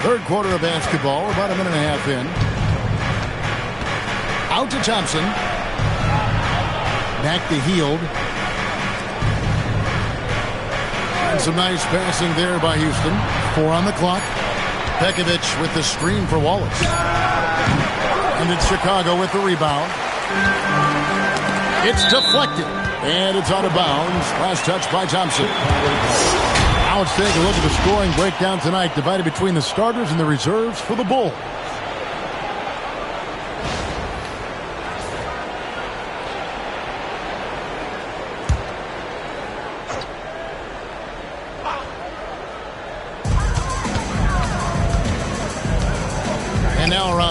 Third quarter of basketball, about a minute and a half in. Out to Thompson. Back to Hield. And some nice passing there by Houston. 4 on the clock. Pekovic with the screen for Wallace. And it's Chicago with the rebound. It's deflected. And it's out of bounds. Last touch by Thompson. Now let's take a look at the scoring breakdown tonight, divided between the starters and the reserves for the Bulls.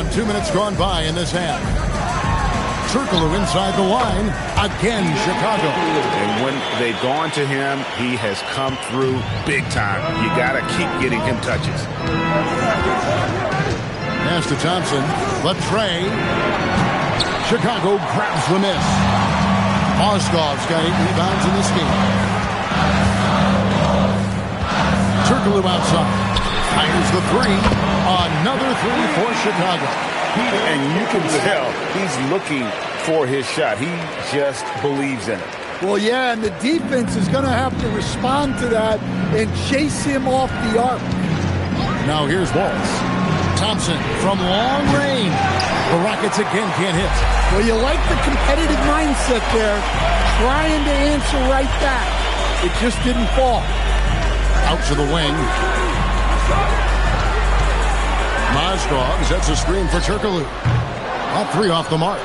around 2 minutes gone by in this half. Turkoglu inside the line. Again, Chicago. And when they've gone to him, he has come through big time. You got to keep getting him touches. Pass to Thompson. Latrey. Chicago grabs the miss. Mozgov's got 8 rebounds in this game. Turkoglu outside. Fires the three. Another three for Chicago. And you can tell he's looking for his shot. He just believes in it. Well, yeah, and the defense is going to have to respond to that and chase him off the arc. Now here's Walls. Thompson from long range. The Rockets again can't hit. Well, you like the competitive mindset there, trying to answer right back. It just didn't fall. Out to the wing. Mozgov sets a screen for Turkoglu. All 3 off the mark.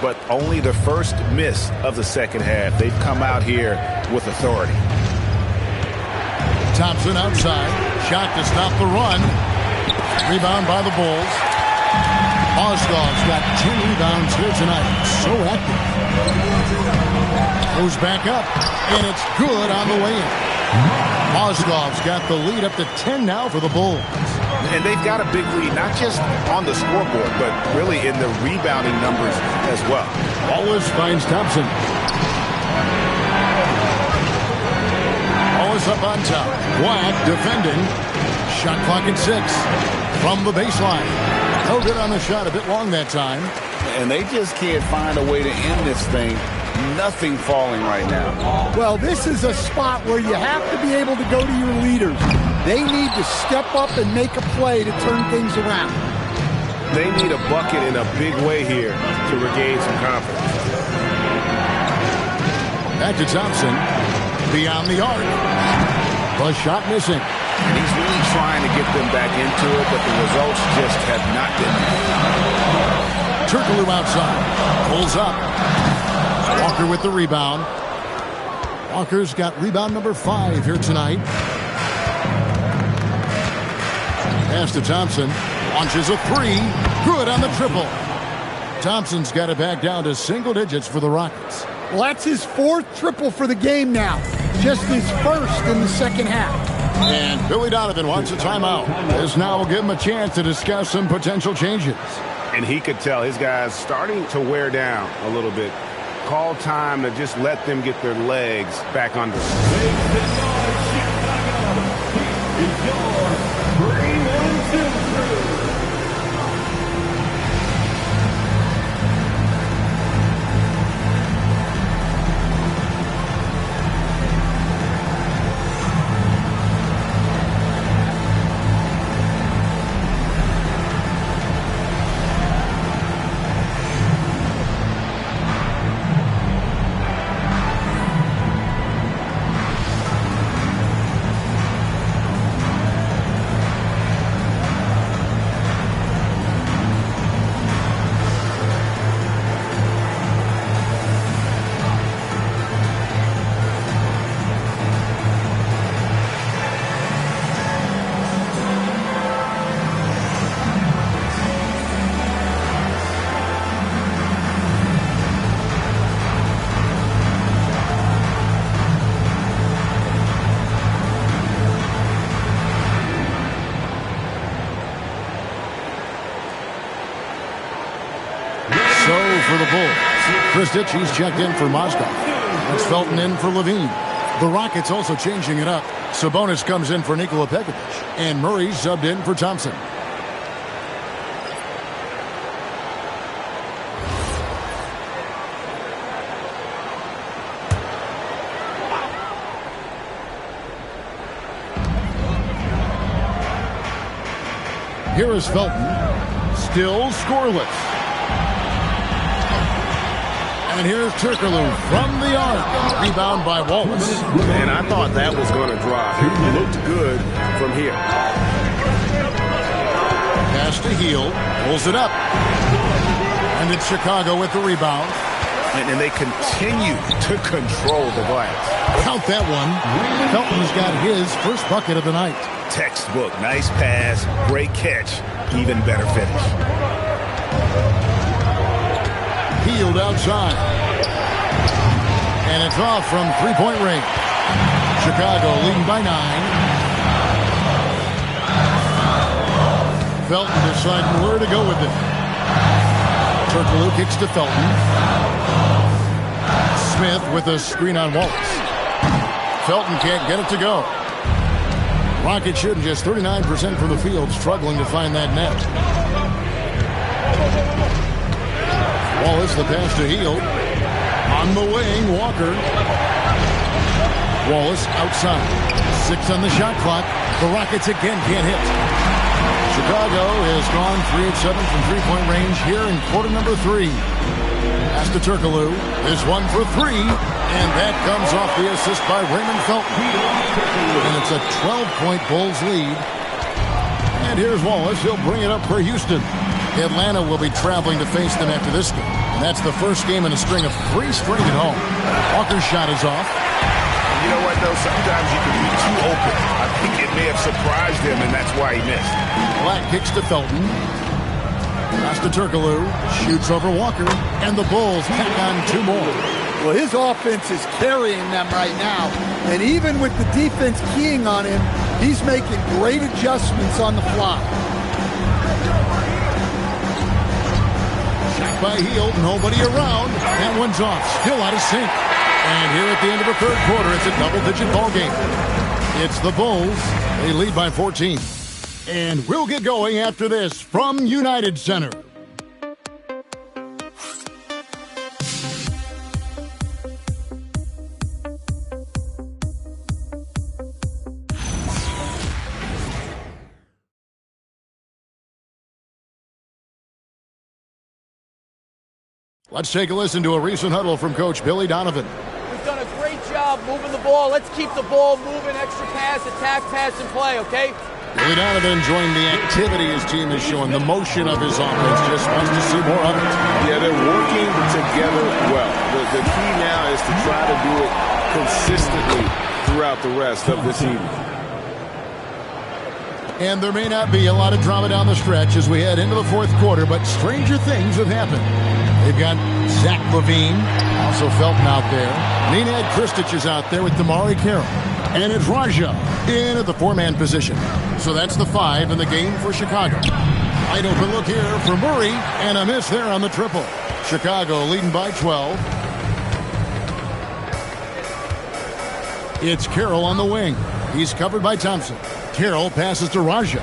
But only the first miss of the second half. They've come out here with authority. Thompson outside. Shot to stop the run. Rebound by the Bulls. Mozgov's got 10 rebounds here tonight. So active. Goes back up. And it's good on the way in. Mozgov's got the lead up to 10 now for the Bulls. And they've got a big lead, not just on the scoreboard, but really in the rebounding numbers as well. Wallace finds Thompson. Wallace up on top. Black defending. Shot clock at 6. From the baseline. No good on the shot. A bit long that time. And they just can't find a way to end this thing. Nothing falling right now. Well, this is a spot where you have to be able to go to your leaders. They need to step up and make a play to turn things around. They need a bucket in a big way here to regain some confidence. Back to Thompson. Beyond the arc. The shot missing. And he's really trying to get them back into it, but the results just have not been there. Turkoglu outside. Pulls up. Walker with the rebound. Walker's got rebound number 5 here tonight. Pass to Thompson. Launches a 3. Good on the triple. Thompson's got it back down to single digits for the Rockets. Well, that's his 4th triple for the game now. Just his 1st in the second half. And Billy Donovan wants a timeout. This now will give him a chance to discuss some potential changes. And he could tell his guys starting to wear down a little bit. Call time to just let them get their legs back under them. For the Bulls, Chris Ditchy's checked in for Mozgov. That's Felton in for Levine. The Rockets also changing it up. Sabonis comes in for Nikola Pekovic. And Murray subbed in for Thompson. Here is Felton. Still scoreless. And here's Turkoglu from the arc. Rebound by Wallace. And I thought that was going to drop. It looked good from here. Pass to Hield. Pulls it up. And it's Chicago with the rebound. And they continue to control the glass. Count that one. Felton's got his first bucket of the night. Textbook. Nice pass. Great catch. Even better finish. Hield outside. And it's off from three-point range. Chicago leading by 9. Felton deciding where to go with it. Turkoglu kicks to Felton. Smith with a screen on Wallace. Felton can't get it to go. Rockets shooting just 39% from the field, struggling to find that net. Wallace, the pass to Hield. On the wing, Walker. Wallace outside. 6 on the shot clock. The Rockets again can't hit. Chicago has gone 3-7 from three-point range here in quarter number 3. Pass to Turkoglu. This one for 3. And that comes off the assist by Raymond Felton. And it's a 12-point Bulls lead. And here's Wallace. He'll bring it up for Houston. Atlanta will be traveling to face them after this game. And that's the first game in a string of 3 straight at home. Walker's shot is off. You know what, though? Sometimes you can be too open. I think it may have surprised him, and that's why he missed. Black kicks to Felton. Pass to Turkoglu. Shoots over Walker. And the Bulls tack on 2 more. Well, his offense is carrying them right now. And even with the defense keying on him, he's making great adjustments on the fly. Shot by Hield. Nobody around. That one's off. Still out of sync. And here at the end of the third quarter, it's a double-digit ball game. It's the Bulls. They lead by 14. And we'll get going after this from United Center. Let's take a listen to a recent huddle from Coach Billy Donovan. We've done a great job moving the ball. Let's keep the ball moving, extra pass, attack, pass, and play, okay? Billy Donovan enjoying the activity his team is showing, the motion of his offense, just wants to see more of it. Yeah, they're working together well. The key now is to try to do it consistently throughout the rest of this evening. And there may not be a lot of drama down the stretch as we head into the fourth quarter, but stranger things have happened. They've got Zach LaVine, also Felton out there. Nenad Kristich is out there with Damari Carroll. And it's Raja in at the 4-man position. So that's the 5 in the game for Chicago. Wide open look here for Murray, and a miss there on the triple. Chicago leading by 12. It's Carroll on the wing. He's covered by Thompson. Carroll passes to Raja.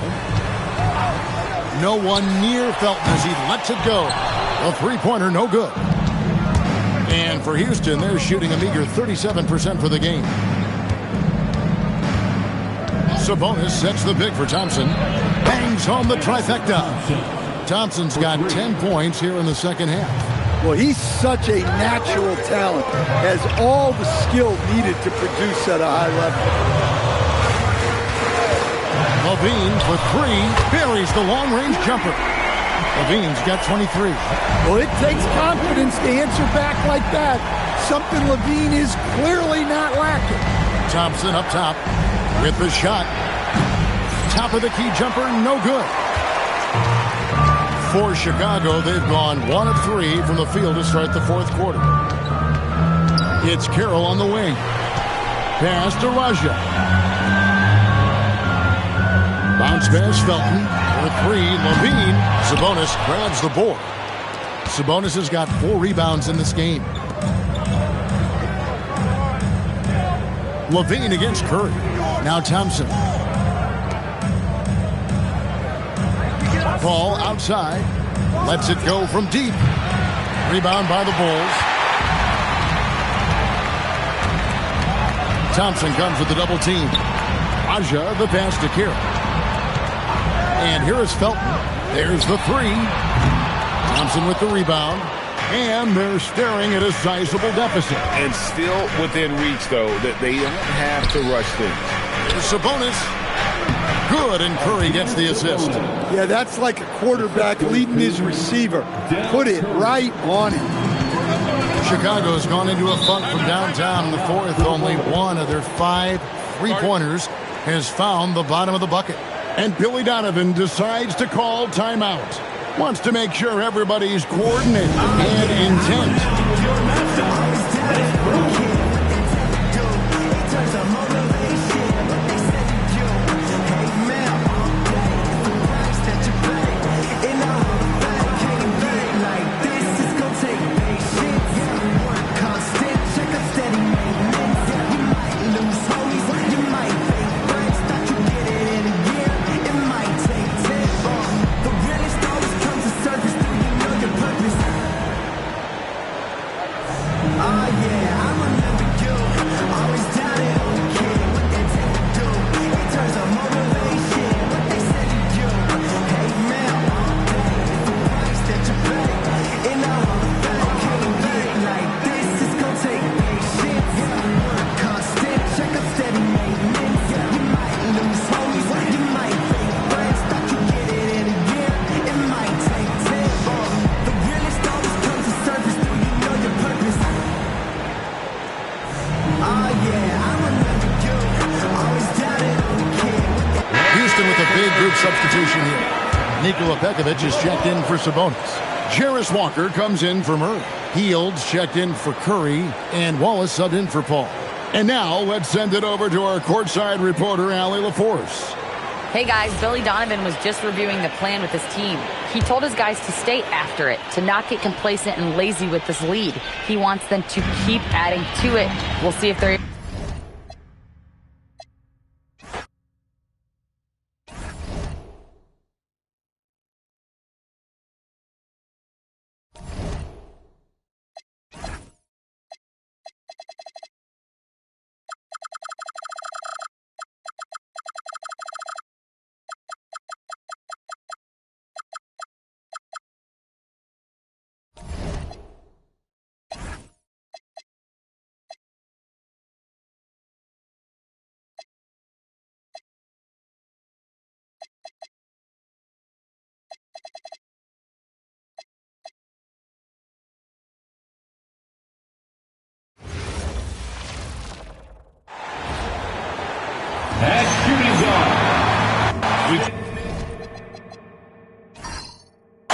No one near Felton as he lets it go. A three-pointer, no good. And for Houston, they're shooting a meager 37% for the game. Sabonis sets the pick for Thompson. Bangs home the trifecta. Thompson's got 10 points here in the second half. Well, he's such a natural talent. Has all the skill needed to produce at a high level. LaVine for 3. Buries the long-range jumper. LaVine's got 23. Well, it takes confidence to answer back like that. Something LaVine is clearly not lacking. Thompson up top with the shot. Top of the key jumper, no good. For Chicago, they've gone 1 of 3 from the field to start the fourth quarter. It's Carroll on the wing. Pass to Raja. Bounce pass, Felton. For 3, LaVine. Sabonis grabs the board. Sabonis has got 4 rebounds in this game. LaVine against Curry. Now Thompson. Ball outside. Lets it go from deep. Rebound by the Bulls. Thompson comes with the double team. Raja the pass to Carroll. And here is Felton. There's the 3. Thompson with the rebound. And they're staring at a sizable deficit. And still within reach, though, that they don't have to rush things. Sabonis. Good, and Curry gets the assist. Yeah, that's like a quarterback leading his receiver. Put it right on him. Chicago's gone into a funk from downtown in the fourth. Only one of their 5 3-pointers has found the bottom of the bucket. And Billy Donovan decides to call timeout. Wants to make sure everybody's coordinated and intent. Substitution here. Nikola Pekovic is checked in for Sabonis. Jarris Walker comes in for Murray. Fields checked in for Curry. And Wallace subbed in for Paul. And now let's send it over to our courtside reporter, Allie LaForce. Hey guys, Billy Donovan was just reviewing the plan with his team. He told his guys to stay after it, to not get complacent and lazy with this lead. He wants them to keep adding to it. We'll see if they're...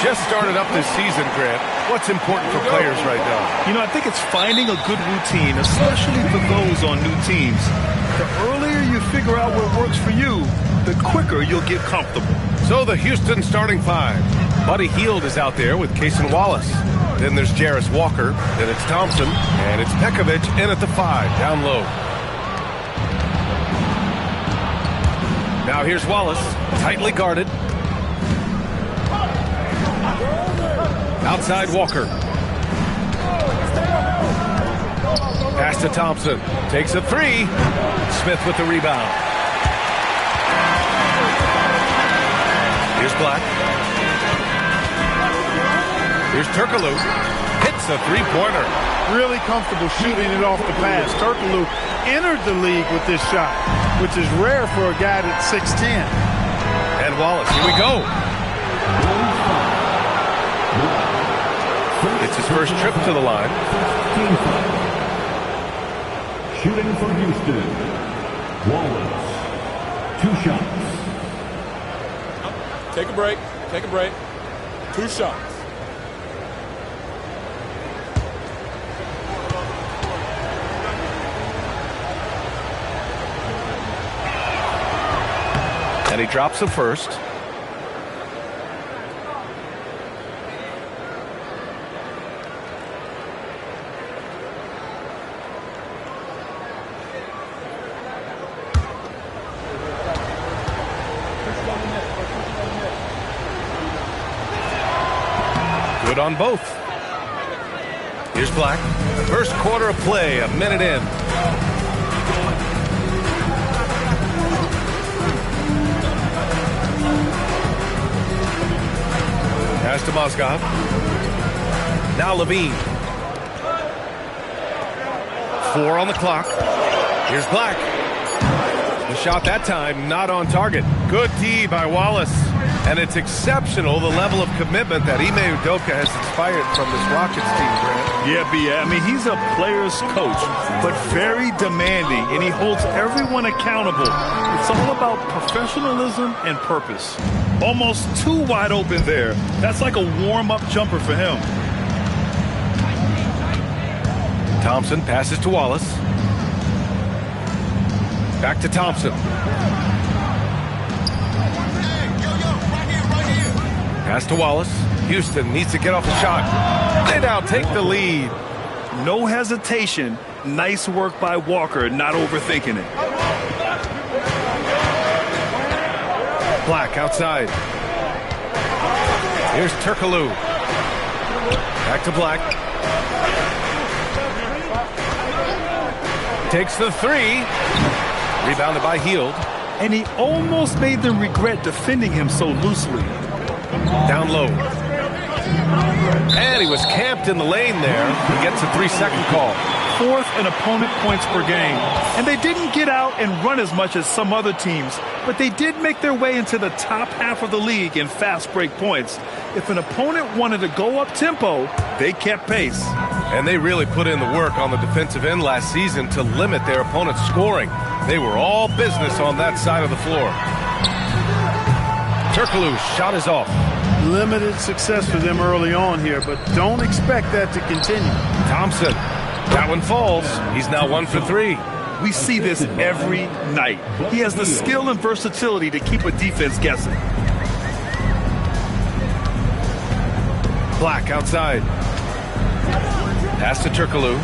Just started up this season, Grant. What's important for players right now? You know, I think it's finding a good routine, especially for those on new teams. The earlier you figure out what works for you, the quicker you'll get comfortable. So the Houston starting 5. Buddy Hield is out there with Cason Wallace. Then there's Jarris Walker. Then it's Thompson. And it's Pekovic in at the 5, down low. Now here's Wallace, tightly guarded. Outside Walker. Pass to Thompson. Takes a 3. Smith with the rebound. Here's Black. Here's Turkoglu. Hits a 3-pointer. Really comfortable shooting it off the pass. Turkoglu entered the league with this shot, which is rare for a guy that's 6'10". And Wallace, here we go. It's his first trip to the line. Shooting for Houston, Wallace. 2 shots. Take a break. Take a break. 2 shots. And he drops the first. Good on both. Here's Black. First quarter of play, a minute in. Pass to Mozgov. Now Levine. 4 on the clock. Here's Black. The shot that time not on target. Good D by Wallace. And it's exceptional, the level of commitment that Ime Udoka has inspired from this Rockets team, Grant. Yeah, B. I mean, he's a player's coach, but very demanding, and he holds everyone accountable. It's all about professionalism and purpose. Almost too wide open there. That's like a warm-up jumper for him. Thompson passes to Wallace. Back to Thompson. Pass to Wallace. Houston needs to get off the shot. They now take the lead. No hesitation. Nice work by Walker, not overthinking it. Black outside. Here's Turkoglu. Back to Black. Takes the three. Rebounded by Hield. And he almost made them regret defending him so loosely. Down low. And he was camped in the lane there. He gets a 3-second call. Fourth in opponent points per game. And they didn't get out and run as much as some other teams, but they did make their way into the top half of the league in fast break points. If an opponent wanted to go up tempo, they kept pace. And they really put in the work on the defensive end last season to limit their opponent's scoring. They were all business on that side of the floor. Turkoglu's shot is off. Limited success for them early on here, but don't expect that to continue. Thompson. That one falls. He's now 1 for 3. We see this every night. He has the skill and versatility to keep a defense guessing. Black outside. Pass to Turkoglu.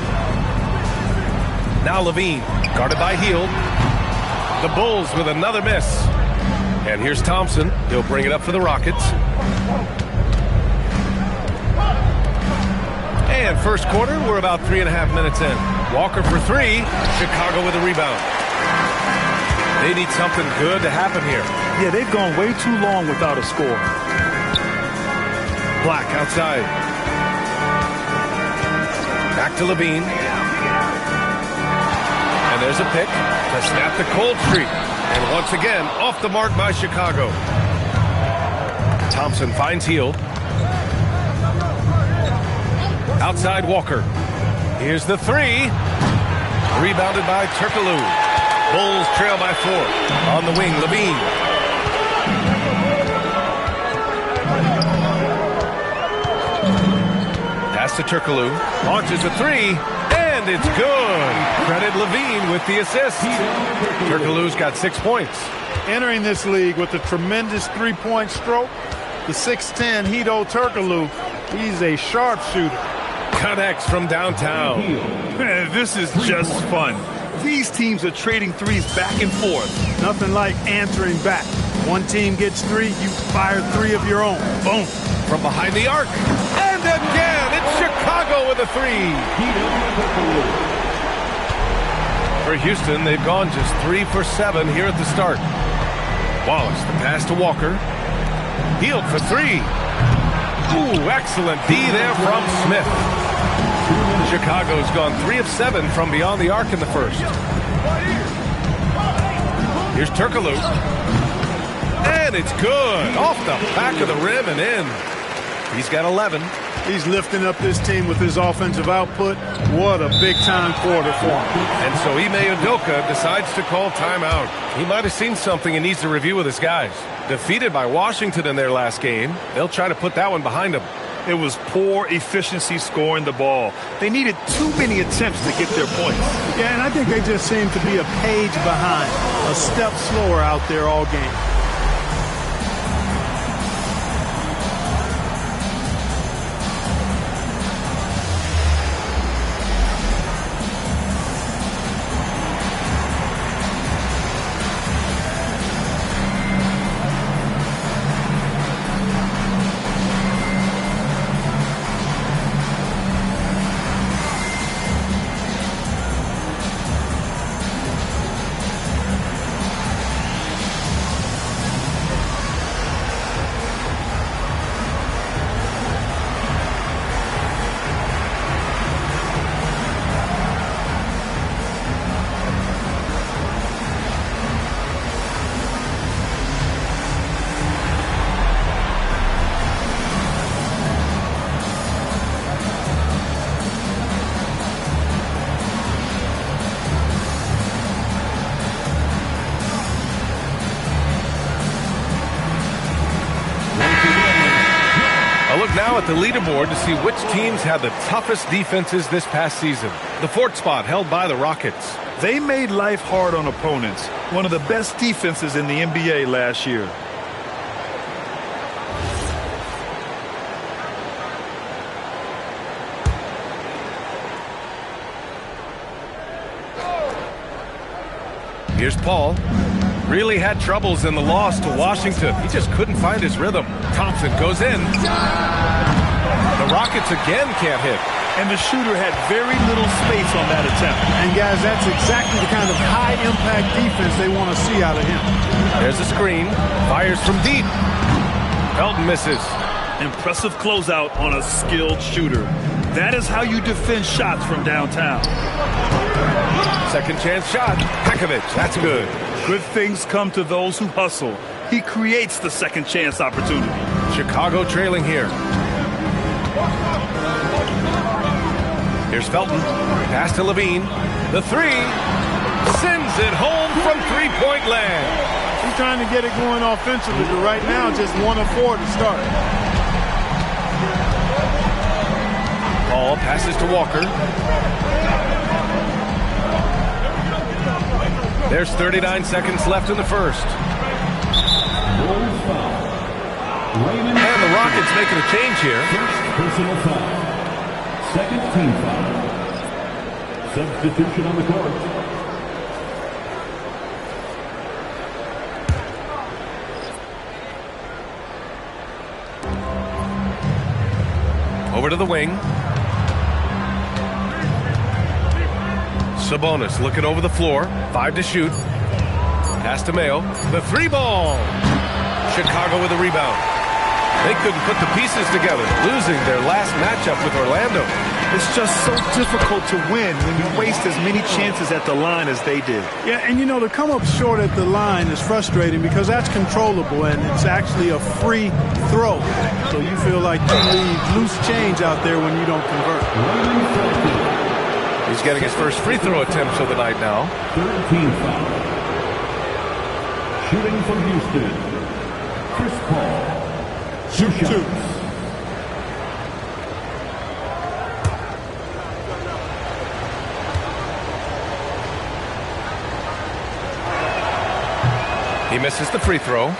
Now Levine, guarded by Hield. The Bulls with another miss. And here's Thompson. He'll bring it up for the Rockets. And first quarter, we're about 3.5 minutes in. Walker for 3. Chicago with a rebound. They need something good to happen here. Yeah, they've gone way too long without a score. Black outside. Back to Levine. And there's a pick to snap the cold streak. And once again, off the mark by Chicago. Thompson finds Hield. Outside Walker. Here's the 3. Rebounded by Turkoglu. Bulls trail by 4. On the wing, Levine. Pass to Turkoglu. Launches a 3. And it's good. Credit Levine with the assist. Turkoglu's got 6 points. Entering this league with a tremendous three-point stroke, the 6'10" Hedo Turkoglu, he's a sharpshooter. Connects from downtown. Man, this is just fun. These teams are trading threes back and forth. Nothing like answering back. One team gets 3, you fire 3 of your own. Boom. From behind the arc. And again, it's Chicago with a 3. For Houston, they've gone just 3 for 7 here at the start. Wallace, the pass to Walker. Hield for 3. Ooh, excellent D there from Smith. Chicago's gone 3 of 7 from beyond the arc in the first. Here's Turkoglu. And it's good. Off the back of the rim and in. He's got 11. He's lifting up this team with his offensive output. What a big-time quarter for him. And so Ime Udoka decides to call timeout. He might have seen something and needs to review with his guys. Defeated by Washington in their last game, they'll try to put that one behind them. It was poor efficiency scoring the ball. They needed too many attempts to get their points. Yeah, and I think they just seem to be a page behind, a step slower out there all game. now at the leaderboard to see which teams had the toughest defenses this past season. The fourth spot held by the Rockets. They made life hard on opponents. One of the best defenses in the NBA last year. Here's Paul. Really had troubles in the loss to Washington. He just couldn't find his rhythm. Thompson goes in. The Rockets again can't hit. And the shooter had very little space on that attempt. And guys, that's exactly the kind of high-impact defense they want to see out of him. There's a screen. Fires from deep. Felton misses. Impressive closeout on a skilled shooter. That is how you defend shots from downtown. Second chance shot. Pekovic. That's good. Good things come to those who hustle. He creates the second chance opportunity. Chicago trailing here. Here's Felton. Pass to Levine. The three. Sends it home from three-point land. He's trying to get it going offensively, but right now just 1 of 4 to start. Paul passes to Walker. There's 39 seconds left in the first. And the Rockets making a change here. First personal foul. Second team foul. Substitution on the court. Over to the wing. Sabonis looking over the floor. 5 to shoot. Pass to Mayo. The three ball. Chicago with a rebound. They couldn't put the pieces together, losing their last matchup with Orlando. It's just so difficult to win when you waste as many chances at the line as they did. Yeah, and you know, to come up short at the line is frustrating because that's controllable and it's actually a free throw. So you feel like you leave loose change out there when you don't convert. He's getting his first free throw attempts of the night now. Third team foul. Shooting from Houston, Chris Paul. 2 shots. He misses the free throw.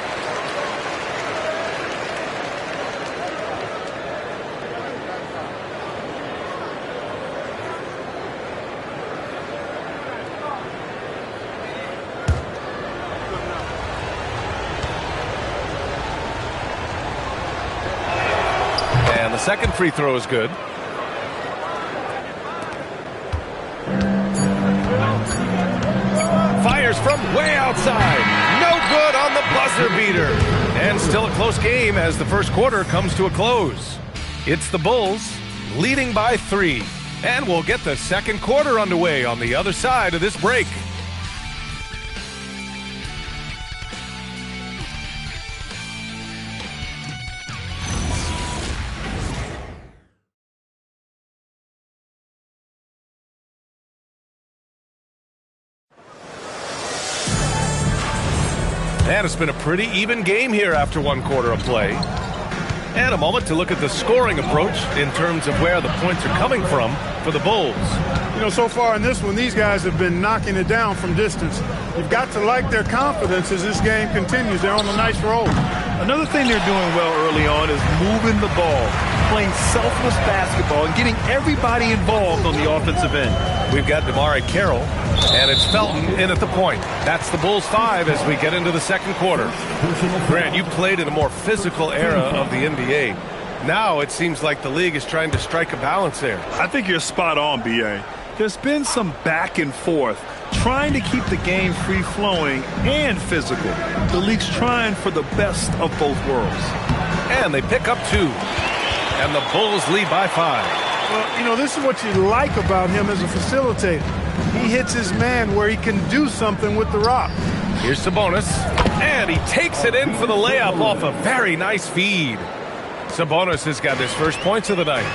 And the second free throw is good. Fires from way outside. No good on the buzzer beater. And still a close game as the first quarter comes to a close. It's the Bulls leading by 3. And we'll get the second quarter underway on the other side of this break. And it's been a pretty even game here after 1 quarter of play. And a moment to look at the scoring approach in terms of where the points are coming from for the Bulls. You know, so far in this one, these guys have been knocking it down from distance. You've got to like their confidence as this game continues. They're on a nice roll. Another thing they're doing well early on is moving the ball, playing selfless basketball, and getting everybody involved on the offensive end. We've got DeMar Carroll, and it's Felton in at the point. That's the Bulls 5 as we get into the second quarter. Grant, you played in a more physical era of the NBA. Now it seems like the league is trying to strike a balance there. I think you're spot on, B.A. There's been some back and forth, trying to keep the game free-flowing and physical. The league's trying for the best of both worlds. And they pick up 2. And the Bulls lead by 5. Well, you know, this is what you like about him as a facilitator. He hits his man where he can do something with the rock. Here's Sabonis. And he takes it in for the layup off a very nice feed. Sabonis has got his first points of the night.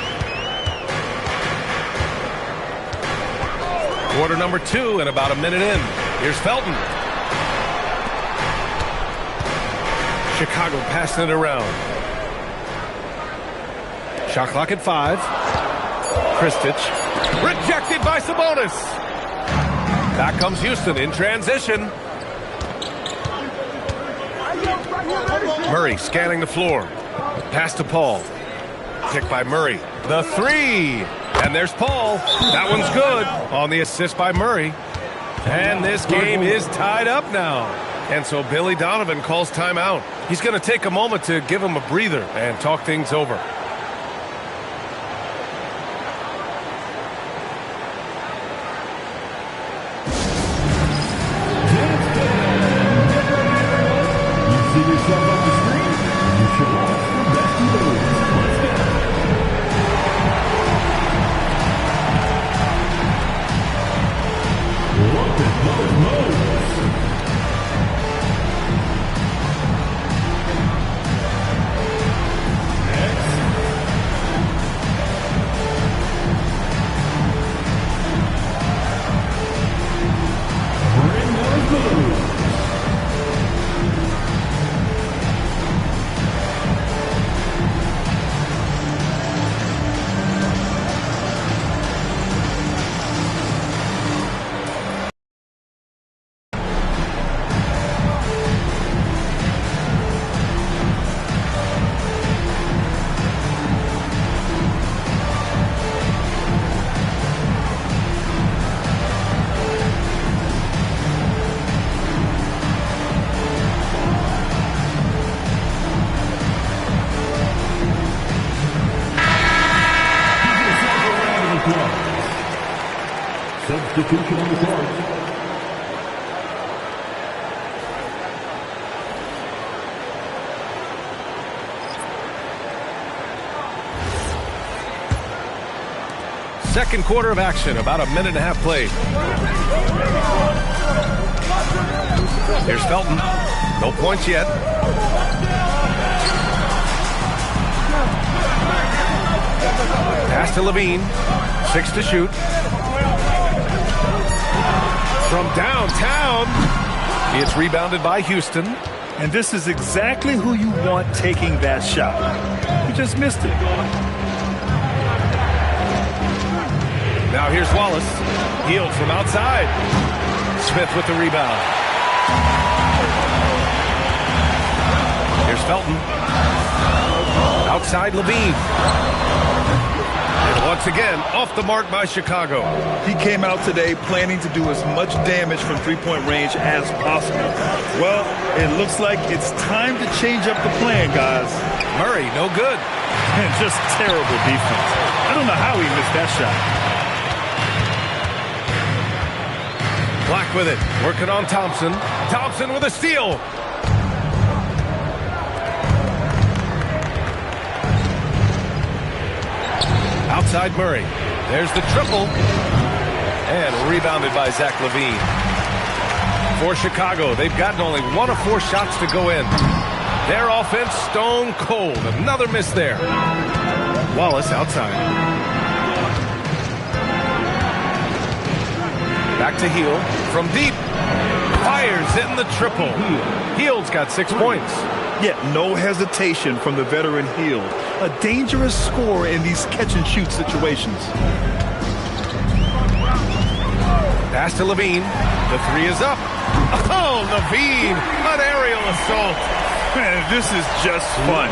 Quarter number 2 and about a minute in. Here's Felton. Chicago passing it around. Shot clock at 5. Kristich. Rejected by Sabonis. Back comes Houston in transition. Murray scanning the floor. Pass to Paul. Picked by Murray. The 3. And there's Paul. That one's good on the assist by Murray. And this game is tied up now. And so Billy Donovan calls timeout. He's going to take a moment to give him a breather and talk things over. Substitution on the court. Second quarter of action, about a minute and a half played. Here's Felton. No points yet. Pass to Levine. 6 to shoot. From downtown, it's rebounded by Houston. And this is exactly who you want taking that shot. You just missed it. Now here's Wallace. Healed from outside. Smith with the rebound. Here's Felton. Outside Levine. And once again, off the mark by Chicago. He came out today planning to do as much damage from three-point range as possible. Well, it looks like it's time to change up the plan, guys. Murray, no good. And just terrible defense. I don't know how he missed that shot. Black with it, working on Thompson. Thompson with a steal. Outside Murray. There's the triple. And rebounded by Zach LaVine. For Chicago, they've gotten only 1 of 4 shots to go in. Their offense stone cold. Another miss there. Wallace outside. Back to Hield from deep. Fires in the triple. Hield's got 6 points. Yet no hesitation from the veteran Hield. A dangerous scorer in these catch-and-shoot situations. Pass to Levine. The 3 is up. Oh, Levine! An aerial assault. Man, this is just fun.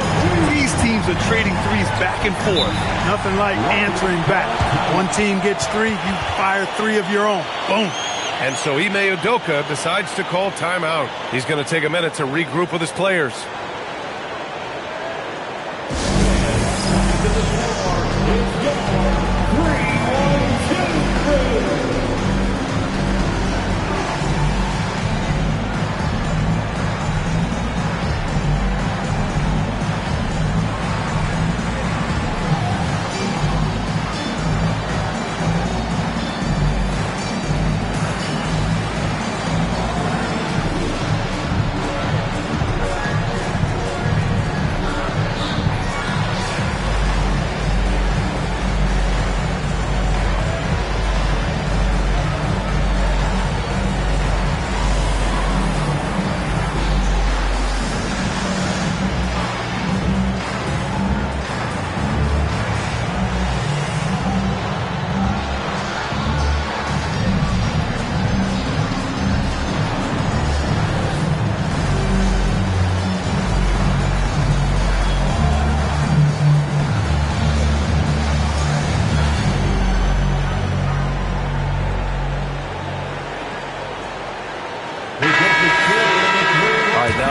These teams are trading threes back and forth. Nothing like answering back. One team gets 3, you fire 3 of your own. Boom. And so Ime Udoka decides to call timeout. He's going to take a minute to regroup with his players.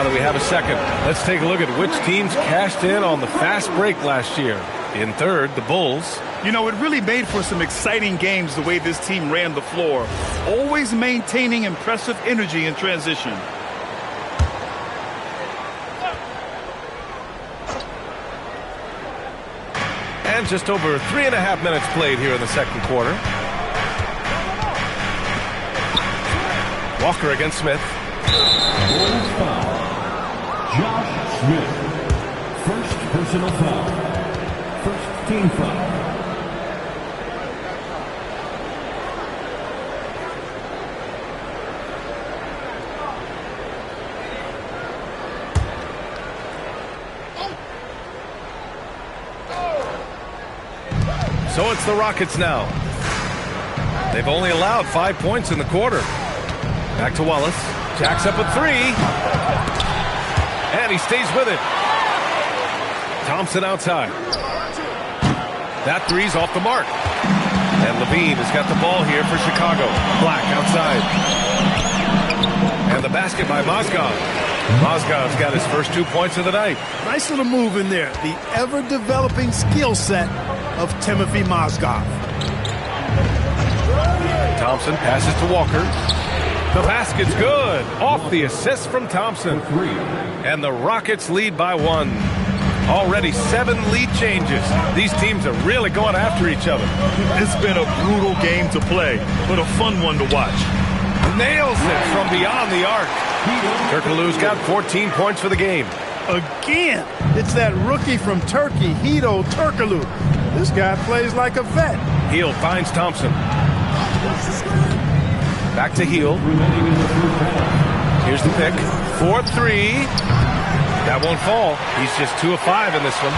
that we have a second, let's take a look at which teams cashed in on the fast break last year. In third, the Bulls. You know, it really made for some exciting games the way this team ran the floor, always maintaining impressive energy in transition. And just over 3.5 minutes played here in the second quarter. Walker against Smith. Bulls foul. Josh Smith. First personal foul. First team foul. So it's the Rockets now. They've only allowed 5 points in the quarter. Back to Wallace. Jacks up a three. And he stays with it. Thompson outside. That three's off the mark. And Levine has got the ball here for Chicago. Black outside. And the basket by Mozgov. Mozgov's got his first 2 points of the night. Nice little move in there. The ever-developing skill set of Timothy Mozgov. Thompson passes to Walker. The basket's good. Off the assist from Thompson. And the Rockets lead by 1. Already 7 lead changes. These teams are really going after each other. It's been a brutal game to play, but a fun one to watch. Nails it from beyond the arc. Turkoglu's got 14 points for the game. Again, it's that rookie from Turkey, Hedo Turkoglu. This guy plays like a vet. Hield finds Thompson. Back to Hield. Here's the pick. 4-3. That won't fall. He's just 2 of 5 in this one.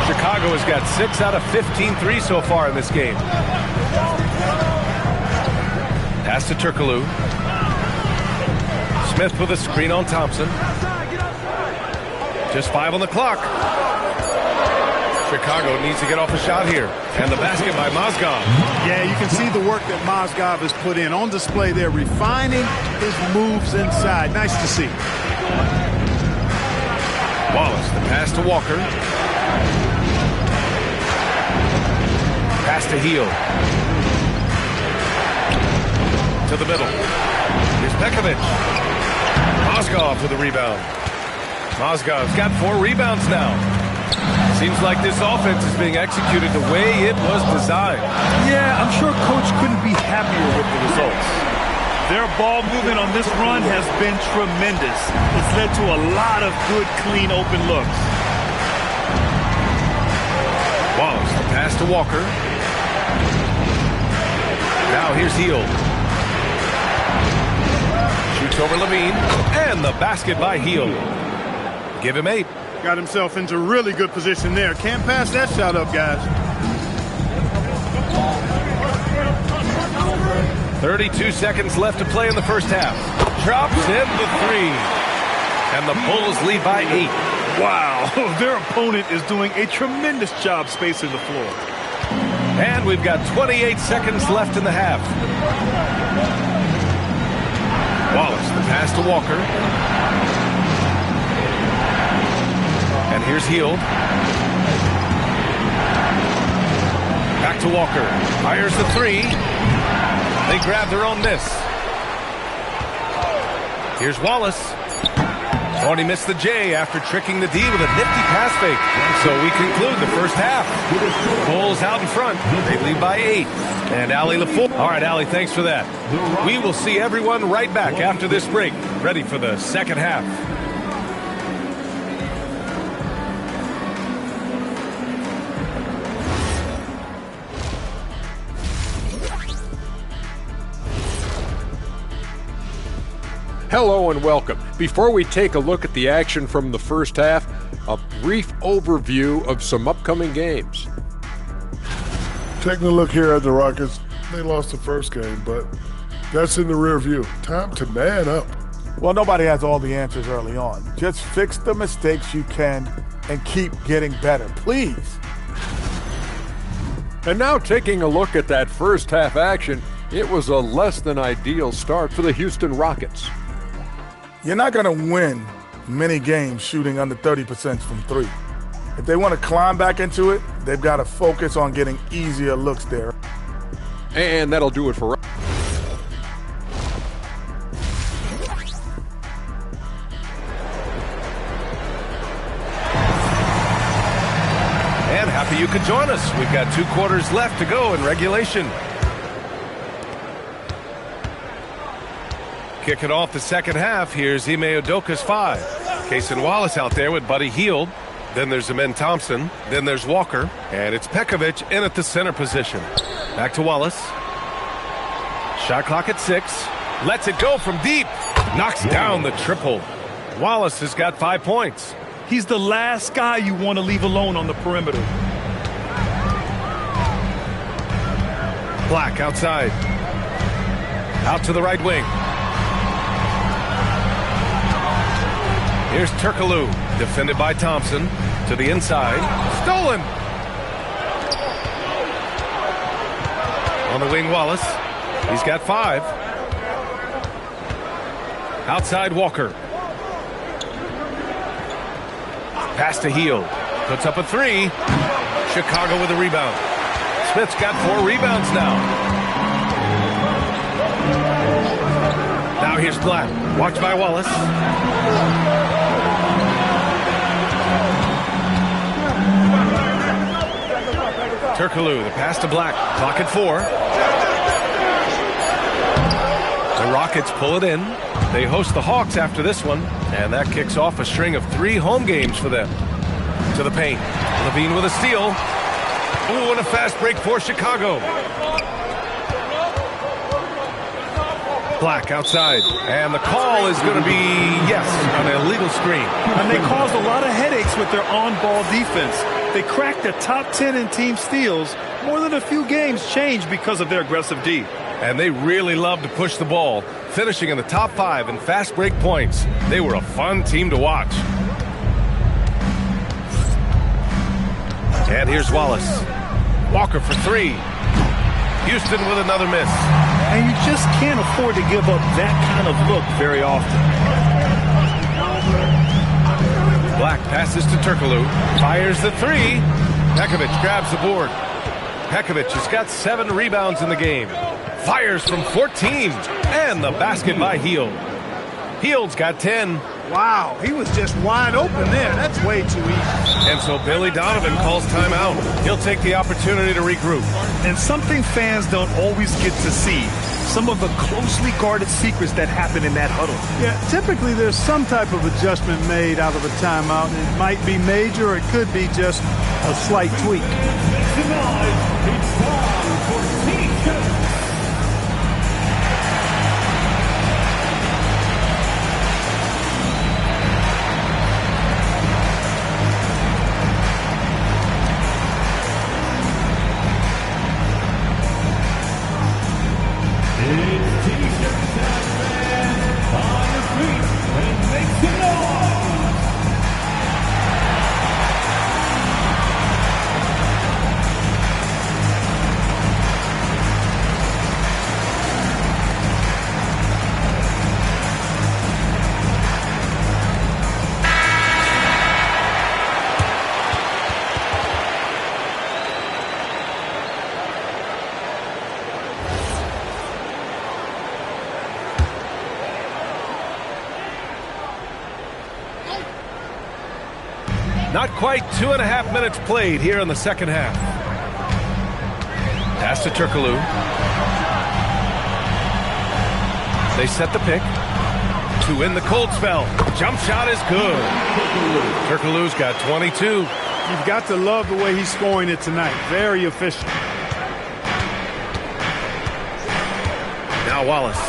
Chicago has got 6 out of 15 threes so far in this game. Pass to Turkoglu. Smith with a screen on Thompson. Just 5 on the clock. Chicago needs to get off a shot here. And the basket by Mozgov. Yeah, you can see the work that Mozgov has put in. On display there, refining his moves inside. Nice to see. Wallace, the pass to Walker. Pass to Hield. To the middle. Here's Pekovic. Mozgov for the rebound. Mozgov's got 4 rebounds now. Seems like this offense is being executed the way it was designed. Yeah, I'm sure Coach couldn't be happier with the results. Their ball movement on this run has been tremendous. It's led to a lot of good, clean, open looks. Wallace, the pass to Walker. Now here's Hield. Shoots over Levine. And the basket by Hield. Give him 8. Got himself into really good position there. Can't pass that shot up, guys. 32 seconds left to play in the first half. Drops in the 3. And the Bulls lead by 8. Wow, their opponent is doing a tremendous job spacing the floor. And we've got 28 seconds left in the half. Wallace, the pass to Walker. And here's Hield. Back to Walker. Fires the 3. They grab their own miss. Here's Wallace. Only missed the J after tricking the D with a nifty pass fake. So we conclude the first half. Bulls out in front. They lead by 8. And Allie LaFour. All right, Allie, thanks for that. We will see everyone right back after this break. Ready for the second half. Hello and welcome. Before we take a look at the action from the first half, a brief overview of some upcoming games. Taking a look here at the Rockets, they lost the first game, but that's in the rear view. Time to man up. Well, nobody has all the answers early on. Just fix the mistakes you can and keep getting better, please. And now taking a look at that first half action, it was a less than ideal start for the Houston Rockets. you're not going to win many games shooting under 30% from three. If they want to climb back into it, they've got to focus on getting easier looks there. And that'll do it for us. And happy you could join us. We've got 2 quarters left to go in regulation. Kicking off the second half, here's Ime Udoka's 5. Cason Wallace out there with Buddy Hield. Then there's Amen Thompson. Then there's Walker. And it's Pekovic in at the center position. Back to Wallace. Shot clock at 6. Lets it go from deep. Knocks down the triple. Wallace has got 5 points. He's the last guy you want to leave alone on the perimeter. Black outside. Out to the right wing. Here's Turkoglu, defended by Thompson. To the inside. Stolen! On the wing, Wallace. He's got 5. Outside, Walker. Pass to Hield. Puts up a 3. Chicago with a rebound. Smith's got 4 rebounds now. Now here's Black. Watched by Wallace. Turkoglu, the pass to Black. Clock at 4. The Rockets pull it in. They host the Hawks after this one, and that kicks off a string of 3 home games for them. To the paint. Levine with a steal. Ooh, and a fast break for Chicago. Black outside. And the call is going to be, yes, an illegal screen. And they caused a lot of headaches with their on-ball defense. They cracked the top 10 in team steals. More than a few games changed because of their aggressive D. And they really love to push the ball, finishing in the top 5 in fast break points. They were a fun team to watch. And here's Wallace. Walker for 3. Houston with another miss. And you just can't afford to give up that kind of look very often. Black passes to Turkoglu. Fires the 3. Pekovic grabs the board. Pekovic has got 7 rebounds in the game. Fires from 14. And the basket by Hield. Hield's got 10. Wow, he was just wide open there. That's way too easy. And so Billy Donovan calls timeout. He'll take the opportunity to regroup. And something fans don't always get to see. Some of the closely guarded secrets that happen in that huddle. Yeah, typically there's some type of adjustment made out of a timeout. It might be major, or it could be just a slight tweak. Not quite 2.5 minutes played here in the second half. Pass to Turkoglu. They set the pick. To win the cold spell. Jump shot is good. Turkoglu's got 22. You've got to love the way he's scoring it tonight. Very efficient. Now Wallace.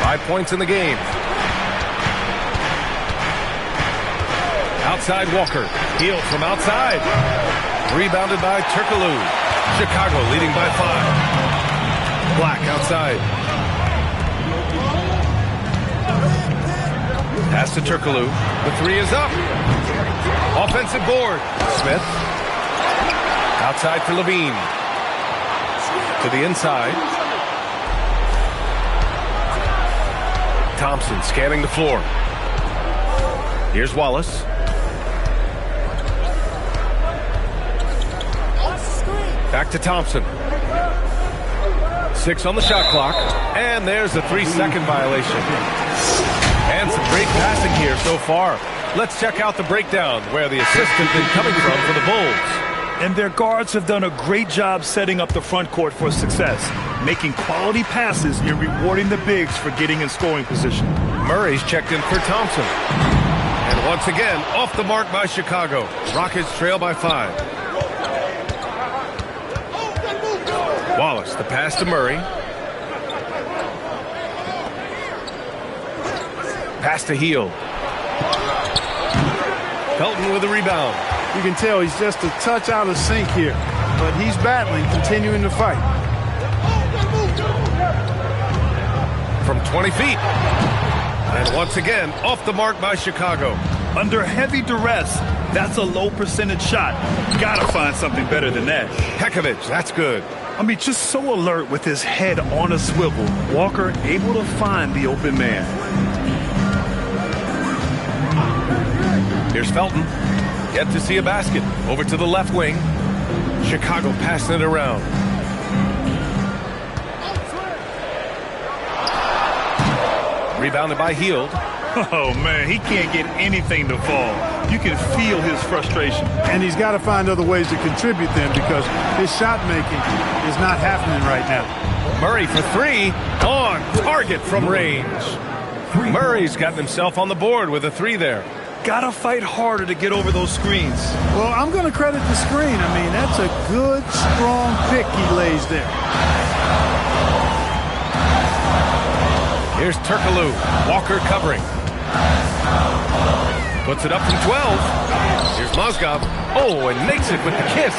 5 points in the game. Outside Walker. Hield from outside. Rebounded by Turkoglu. Chicago leading by 5. Black outside. Pass to Turkoglu. The 3 is up. Offensive board. Smith. Outside for Levine. To the inside. Thompson scanning the floor. Here's Wallace. Back to Thompson. 6 on the shot clock. And there's a 3-second violation. And some great passing here so far. Let's check out the breakdown where the assist has been coming from for the Bulls. And their guards have done a great job setting up the front court for success, making quality passes and rewarding the bigs for getting in scoring position. Murray's checked in for Thompson. And once again, off the mark by Chicago. Rockets trail by 5. Wallace, the pass to Murray. Pass to Hield. Felton with a rebound. You can tell he's just a touch out of sync here, but he's battling, continuing to fight. From 20 feet. And once again, off the mark by Chicago. Under heavy duress, that's a low percentage shot. Gotta find something better than that. Pekovic, that's good. I mean, just so alert with his head on a swivel. Walker able to find the open man. Here's Felton. Yet to see a basket. Over to the left wing. Chicago passing it around. Rebounded by Hield. Oh, man, he can't get anything to fall. You can feel his frustration. And he's got to find other ways to contribute then because his shot making is not happening right now. Murray for 3. On target from range. Murray's gotten himself on the board with a 3 there. Gotta fight harder to get over those screens. Well, I'm going to credit the screen. I mean, that's a good, strong pick he lays there. Here's Turkoglu. Walker covering. Puts it up from 12. Here's Mozgov. Oh, and makes it with the kiss.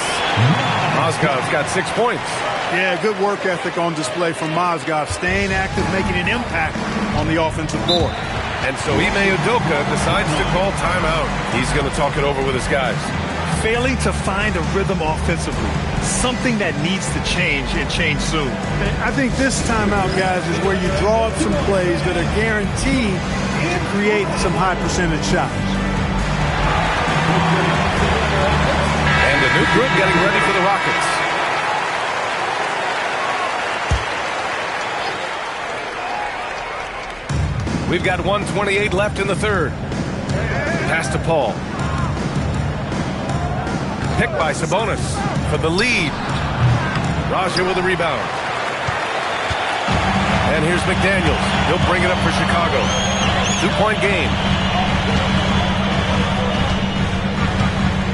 Mozgov's got 6 points. Yeah, good work ethic on display from Mozgov. Staying active, making an impact on the offensive board. And so Ime Udoka decides to call timeout. He's going to talk it over with his guys. Failing to find a rhythm offensively. Something that needs to change and change soon. I think this timeout, guys, is where you draw up some plays that are guaranteed to create some high percentage shots. And a new group getting ready for the Rockets. We've got 1:28 left in the third. Pass to Paul. Picked by Sabonis for the lead. Raja with a rebound. And here's McDaniels. He'll bring it up for Chicago. 2-point game.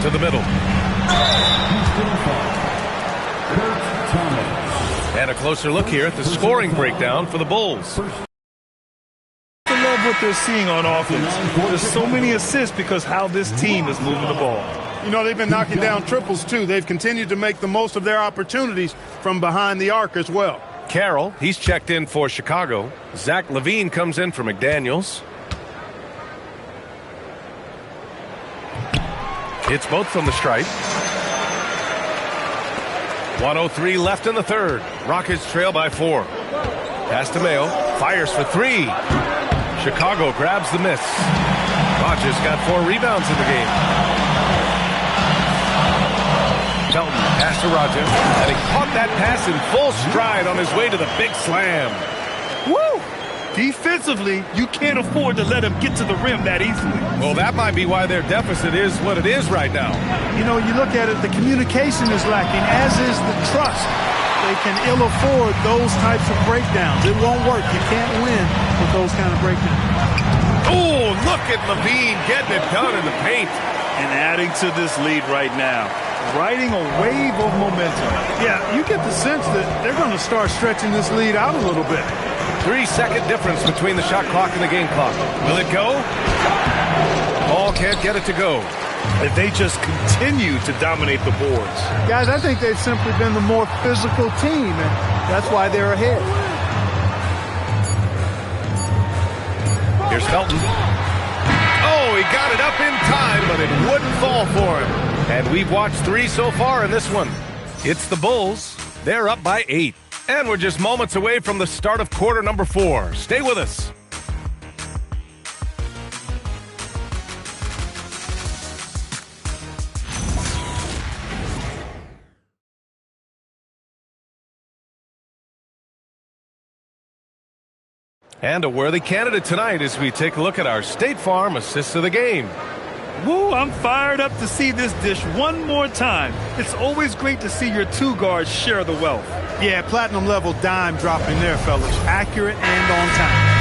To the middle. And a closer look here at the scoring breakdown for the Bulls. I love what they're seeing on offense. There's so many assists because how this team is moving the ball. You know, they've been knocking down triples, too. They've continued to make the most of their opportunities from behind the arc as well. Carroll, he's checked in for Chicago. Zach LaVine comes in for McDaniels. Hits both from the stripe. 1:03 left in the third. Rockets trail by 4. Pass to Mayo. Fires for 3. Chicago grabs the miss. Rogers got 4 rebounds in the game. Felton, pass to Roger. And he caught that pass in full stride on his way to the big slam. Woo! Defensively, you can't afford to let him get to the rim that easily. Well, that might be why their deficit is what it is right now. You know, you look at it, the communication is lacking, as is the trust. They can ill afford those types of breakdowns. It won't work. You can't win with those kind of breakdowns. Oh, look at LaVine getting it done in the paint. And adding to this lead right now. Riding a wave of momentum. Yeah, you get the sense that they're going to start stretching this lead out a little bit. 3-second difference between the shot clock and the game clock. Will it go? Ball can't get it to go. And they just continue to dominate the boards. Guys, I think they've simply been the more physical team, and that's why they're ahead. Here's Felton. Oh, he got it up in time, but it wouldn't fall for him. And we've watched 3 so far in this one. It's the Bulls. They're up by 8. And we're just moments away from the start of quarter number 4. Stay with us. And a worthy candidate tonight as we take a look at our State Farm assists of the game. Woo, I'm fired up to see this dish one more time. It's always great to see your two guards share the wealth. Yeah, platinum level dime dropping there, fellas. Accurate and on time.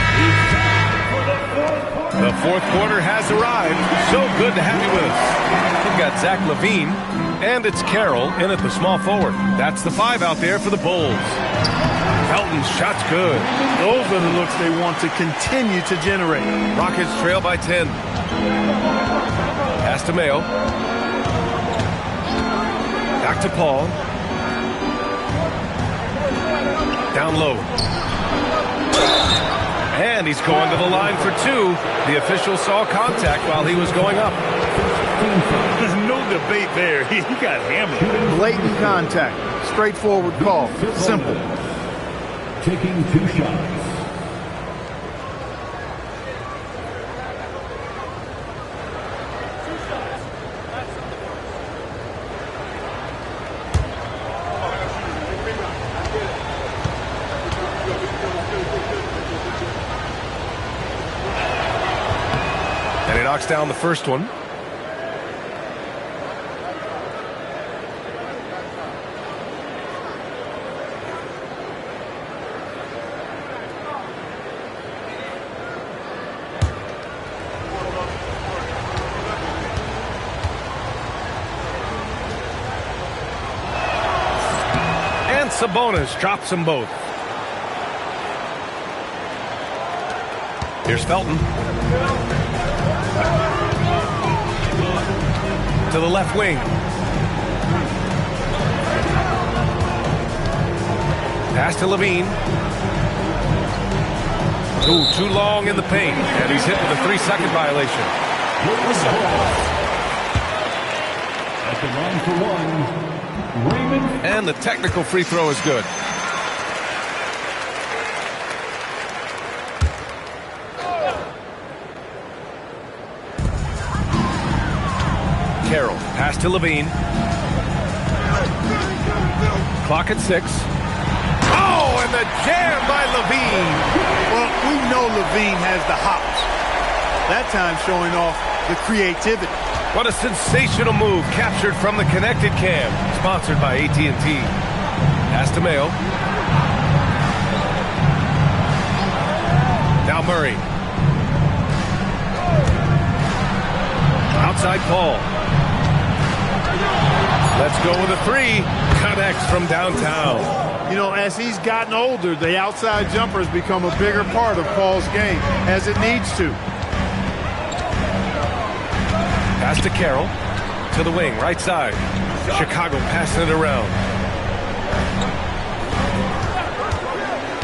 The fourth quarter has arrived. So good to have you with us. We've got Zach LaVine, and it's Carroll in at the small forward. That's the 5 out there for the Bulls. Felton's shot's good. Those are the looks they want to continue to generate. Rockets trail by 10. Pass to Mayo. Back to Paul. Down low. And he's going to the line for 2. The official saw contact while he was going up. There's no debate there. He got hammered. Blatant contact. Straightforward call. Simple. Taking 2 shots. And he knocks down the first one. And Sabonis drops them both. Here's Felton. To the left wing. Pass to LaVine. Ooh, too long in the paint. And he's hit with a 3-second violation. At the line for 1, Raymond. And the technical free throw is good. Carroll, pass to LaVine. Clock at 6. Oh, and the jam by LaVine. Well, we know LaVine has the hops. That time showing off the creativity. What a sensational move captured from the connected cam. Sponsored by AT&T. Pass to Mayo. Now Murray. Outside Paul. Let's go with a 3. Connects from downtown. You know, as he's gotten older, the outside jumper has become a bigger part of Paul's game, as it needs to. Pass to Carroll. To the wing, right side. Chicago passing it around.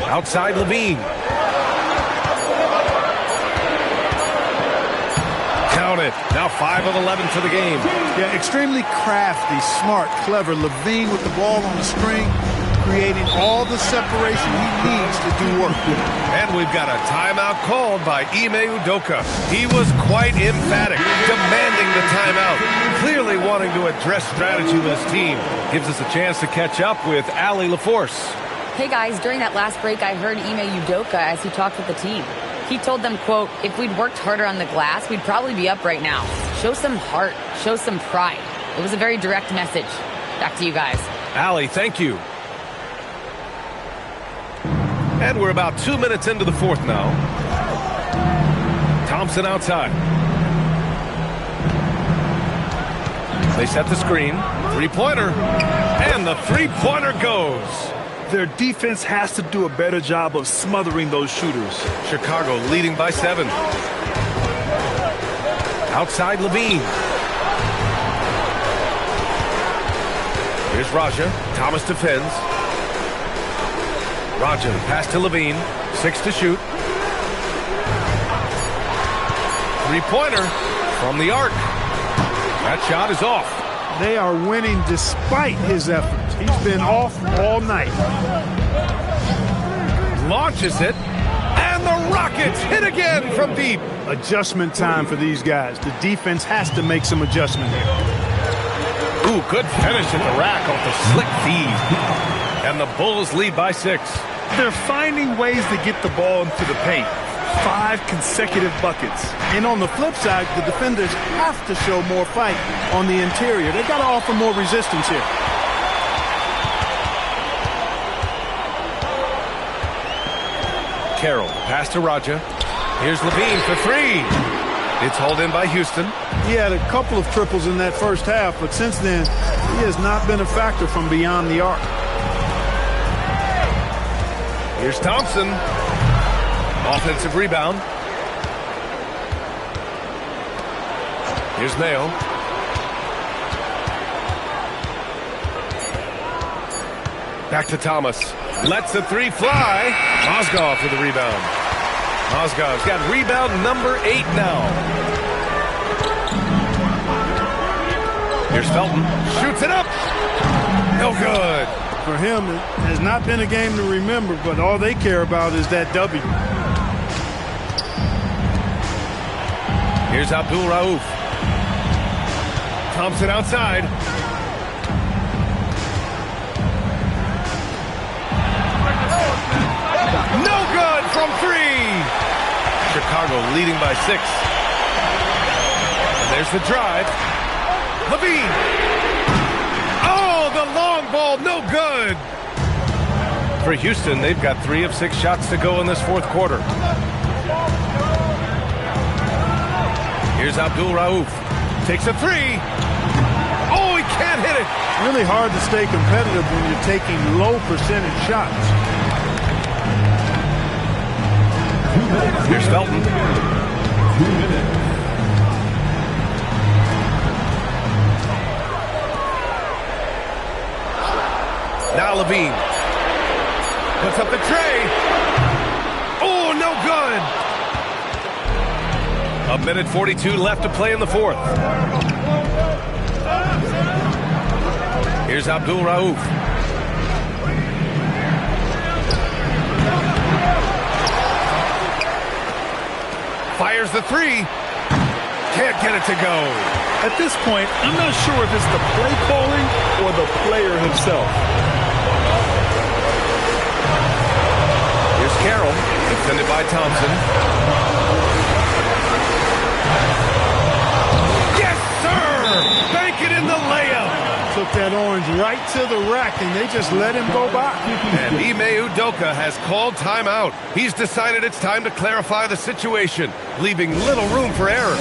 Outside LaVine. Count it. Now 5 of 11 for the game. Yeah, extremely crafty, smart, clever. LaVine with the ball on the string, creating all the separation he needs to do work. And we've got a timeout called by Ime Udoka. He was quite emphatic, demanding the timeout, clearly wanting to address strategy with his team. Gives us a chance to catch up with Allie LaForce. Hey guys, during that last break, I heard Ime Udoka as he talked with the team. He told them, quote, if we'd worked harder on the glass, we'd probably be up right now. Show some heart, show some pride. It was a very direct message. Back to you guys. Allie, thank you. And we're about 2 minutes into the fourth now. Thompson outside. They set the screen. 3-pointer. And the 3-pointer goes. Their defense has to do a better job of smothering those shooters. Chicago leading by 7. Outside LaVine. Here's Raja. Thomas defends. Raja, pass to LaVine. 6 to shoot. 3-pointer from the arc. That shot is off. They are winning despite his efforts. He's been off all night. Launches it. And the Rockets hit again from deep. Adjustment time for these guys. The defense has to make some adjustment here. Ooh, good finish at the rack off the slick feed. And the Bulls lead by 6. They're finding ways to get the ball into the paint. 5 consecutive buckets. And on the flip side, the defenders have to show more fight on the interior. They've got to offer more resistance here. Carroll, pass to Raja. Here's Levine for 3. It's hauled in by Houston. He had a couple of triples in that first half, but since then, he has not been a factor from beyond the arc. Here's Thompson. Offensive rebound. Here's Mayo. Back to Thomas. Lets the 3 fly. Mozgov with the rebound. Mozgov's got rebound number 8 now. Here's Felton. Shoots it up. No good. For him, it has not been a game to remember, but all they care about is that W. Here's Abdul Rauf. Thompson outside. No good from 3. Chicago leading by 6. And there's the drive. Levine. Oh, the long ball, no good. For Houston, they've got 3 of 6 shots to go in this fourth quarter. Here's Abdul Rauf. Takes a 3. Oh, he can't hit it. Really hard to stay competitive when you're taking low percentage shots. Here's Felton. 2 minutes. Now Levine. Puts up the tray. Oh, no good. 1:42 left to play in the fourth. Here's Abdul Rauf. Fires the 3. Can't get it to go. At this point, I'm not sure if it's the play calling or the player himself. Here's Carroll, defended by Thompson. Yes, sir! Bank it in the layup. Took that orange right to the rack, and they just let him go by. And Ime Udoka has called timeout. He's decided it's time to clarify the situation, leaving little room for error.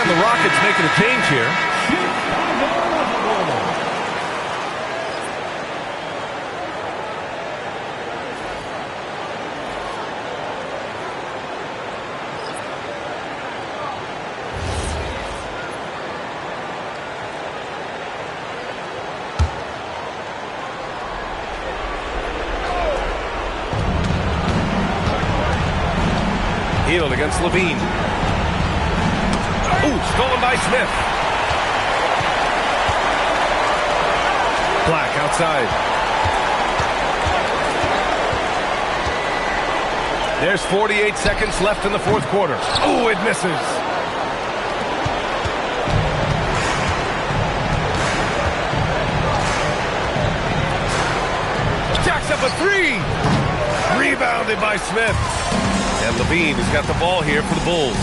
The Rockets making a change here. Healed against Levine. Ooh, stolen by Smith. Black outside. There's 48 seconds left in the fourth quarter. Ooh, it misses. Jacks up a 3. Rebounded by Smith. And Levine has got the ball here for the Bulls.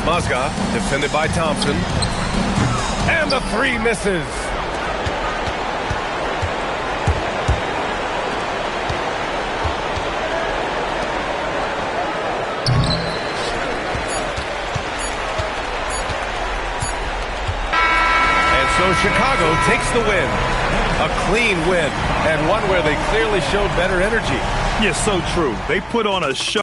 Mozgov, defended by Thompson. And the three misses. So Chicago takes the win. A clean win, and one where they clearly showed better energy. Yes, so true. They put on a show.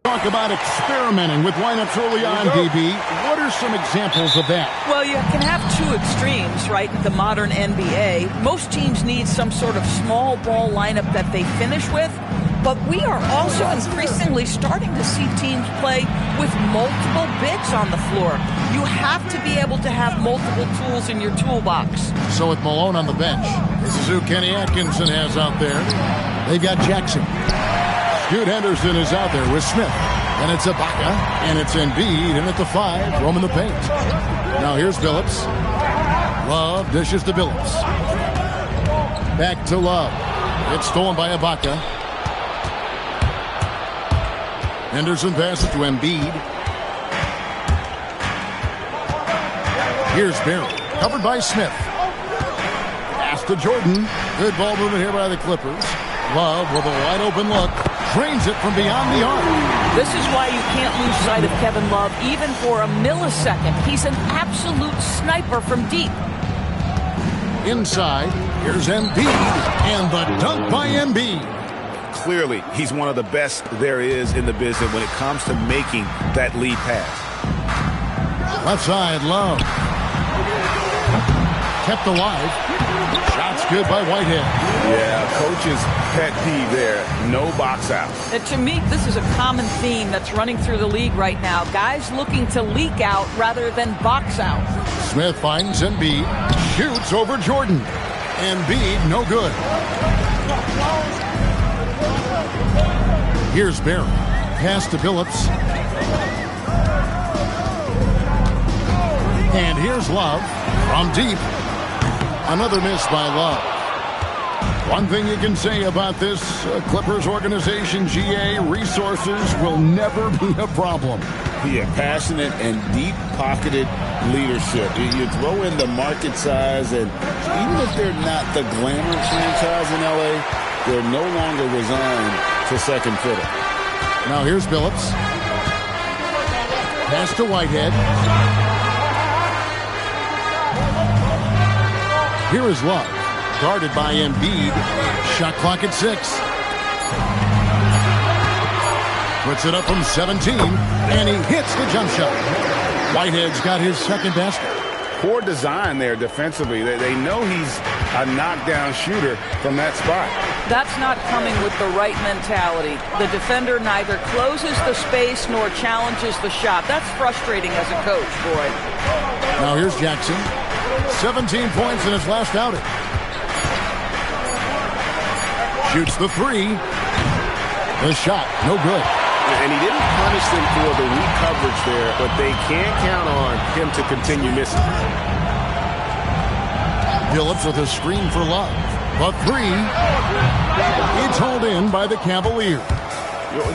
Talk about experimenting with lineups early on, DB. What are some examples of that? Well, you can have two extremes, right? The modern NBA. Most teams need some sort of small ball lineup that they finish with, but we are also increasingly starting to see teams play with multiple bigs on the floor. You have to be able to have multiple tools in your toolbox. So with Malone on the bench, this is who Kenny Atkinson has out there. They've got Jackson. Scoot Henderson is out there with Smith. And it's Ibaka, and it's Embiid, and at the 5, roaming the paint. Now here's Billups. Love dishes to Billups. Back to Love. It's stolen by Ibaka. Henderson passes to Embiid. Here's Barry, covered by Smith. Pass to Jordan. Good ball movement here by the Clippers. Love with a wide open look. Drains it from beyond the arc. This is why you can't lose sight of Kevin Love even for a millisecond. He's an absolute sniper from deep. Inside, here's Embiid, and the dunk by Embiid. Clearly, he's one of the best there is in the business when it comes to making that lead pass. Left side, Love. Kept alive. Shots good by Whitehead. Yeah, coach's pet peeve there. No box out. And to me, this is a common theme that's running through the league right now. Guys looking to leak out rather than box out. Smith finds Embiid. Shoots over Jordan. Embiid, no good. Here's Barry. Pass to Billups. And here's Love from deep. Another miss by Love. One thing you can say about this Clippers organization, GA, resources will never be a problem. Yeah, passionate and deep-pocketed leadership. You throw in the market size, and even if they're not the glamour franchise in LA, they're no longer resigned to second fiddle. Now here's Billups. Pass to Whitehead. Here is Love, guarded by Embiid. Shot clock at 6. Puts it up from 17, and he hits the jump shot. Whitehead's got his second basket. Poor design there defensively. They know he's a knockdown shooter from that spot. That's not coming with the right mentality. The defender neither closes the space nor challenges the shot. That's frustrating as a coach, boy. Now here's Jackson. 17 points in his last outing. Shoots the 3. The shot, no good. And he didn't punish them for the weak coverage there, but they can't count on him to continue missing. Billups with a screen for Love. The 3. It's hauled in by the Cavaliers.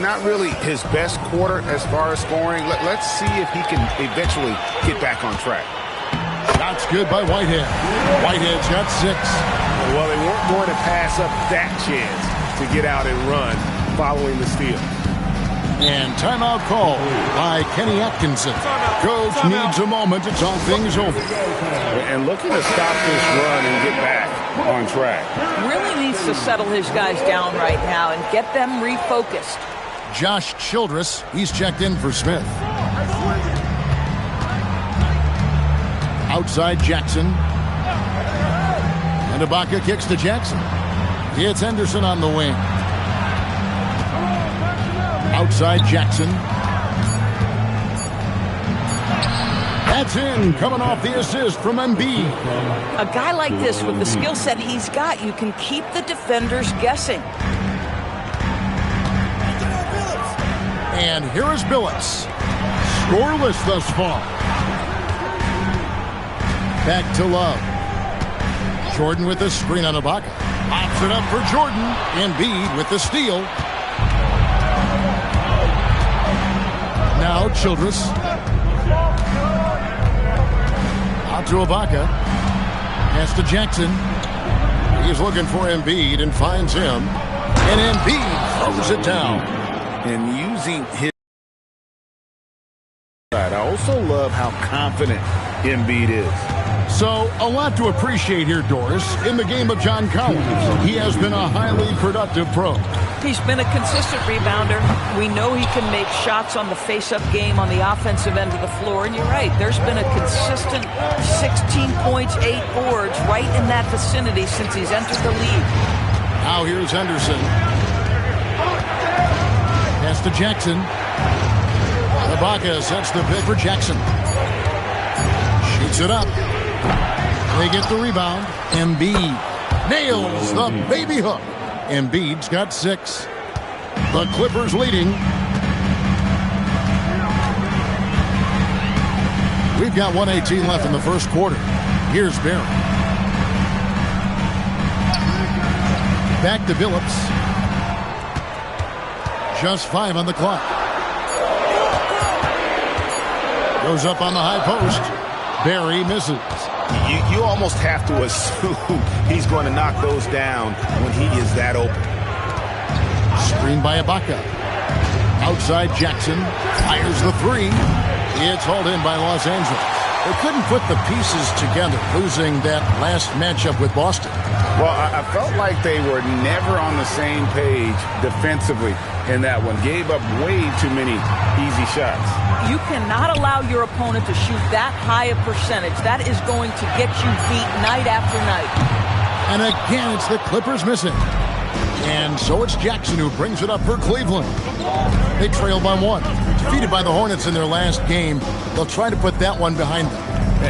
Not really his best quarter as far as scoring. Let's see if he can eventually get back on track. Shots good by Whitehead. Whitehead's got 6. Well, they weren't going to pass up that chance to get out and run following the steal. And timeout call by Kenny Atkinson. Coach needs a moment to talk things over. And looking to stop this run and get back on track. Really needs to settle his guys down right now and get them refocused. Josh Childress, he's checked in for Smith. Outside Jackson. And Ibaka kicks to Jackson. It's Henderson on the wing. Outside Jackson. That's in, coming off the assist from Embiid. A guy like this, with the skill set he's got, you can keep the defenders guessing. And here is Billups. Scoreless thus far. Back to Love. Jordan with the screen on Ibaka. Pops it up for Jordan. Embiid with the steal. Now Childress. Out to Ibaka. Pass to Jackson. He's looking for Embiid and finds him. And Embiid throws it down. And using his side. I also love how confident Embiid is. So, a lot to appreciate here, Doris. In the game of John Collins, he has been a highly productive pro. He's been a consistent rebounder. We know he can make shots on the face-up game on the offensive end of the floor. And you're right, there's been a consistent 16 points, 8 boards right in that vicinity since he's entered the league. Now here's Henderson. Pass to Jackson. Ibaka sets the pick for Jackson. Shoots it up. They get the rebound. Embiid nails the baby hook. Embiid's got 6. The Clippers leading. We've got 1:18 left in the first quarter. Here's Barry. Back to Billups. Just 5 on the clock. Goes up on the high post. Barry misses. You almost have to assume he's going to knock those down when he is that open. Screen by Ibaka. Outside Jackson. Fires the 3. It's hauled in by Los Angeles. They couldn't put the pieces together, losing that last matchup with Boston. Well, I felt like they were never on the same page defensively in that one. Gave up way too many easy shots. You cannot allow your opponent to shoot that high a percentage. That is going to get you beat night after night. And again, it's the Clippers missing. And so it's Jackson who brings it up for Cleveland. They trail by 1. Defeated by the Hornets in their last game. They'll try to put that one behind them.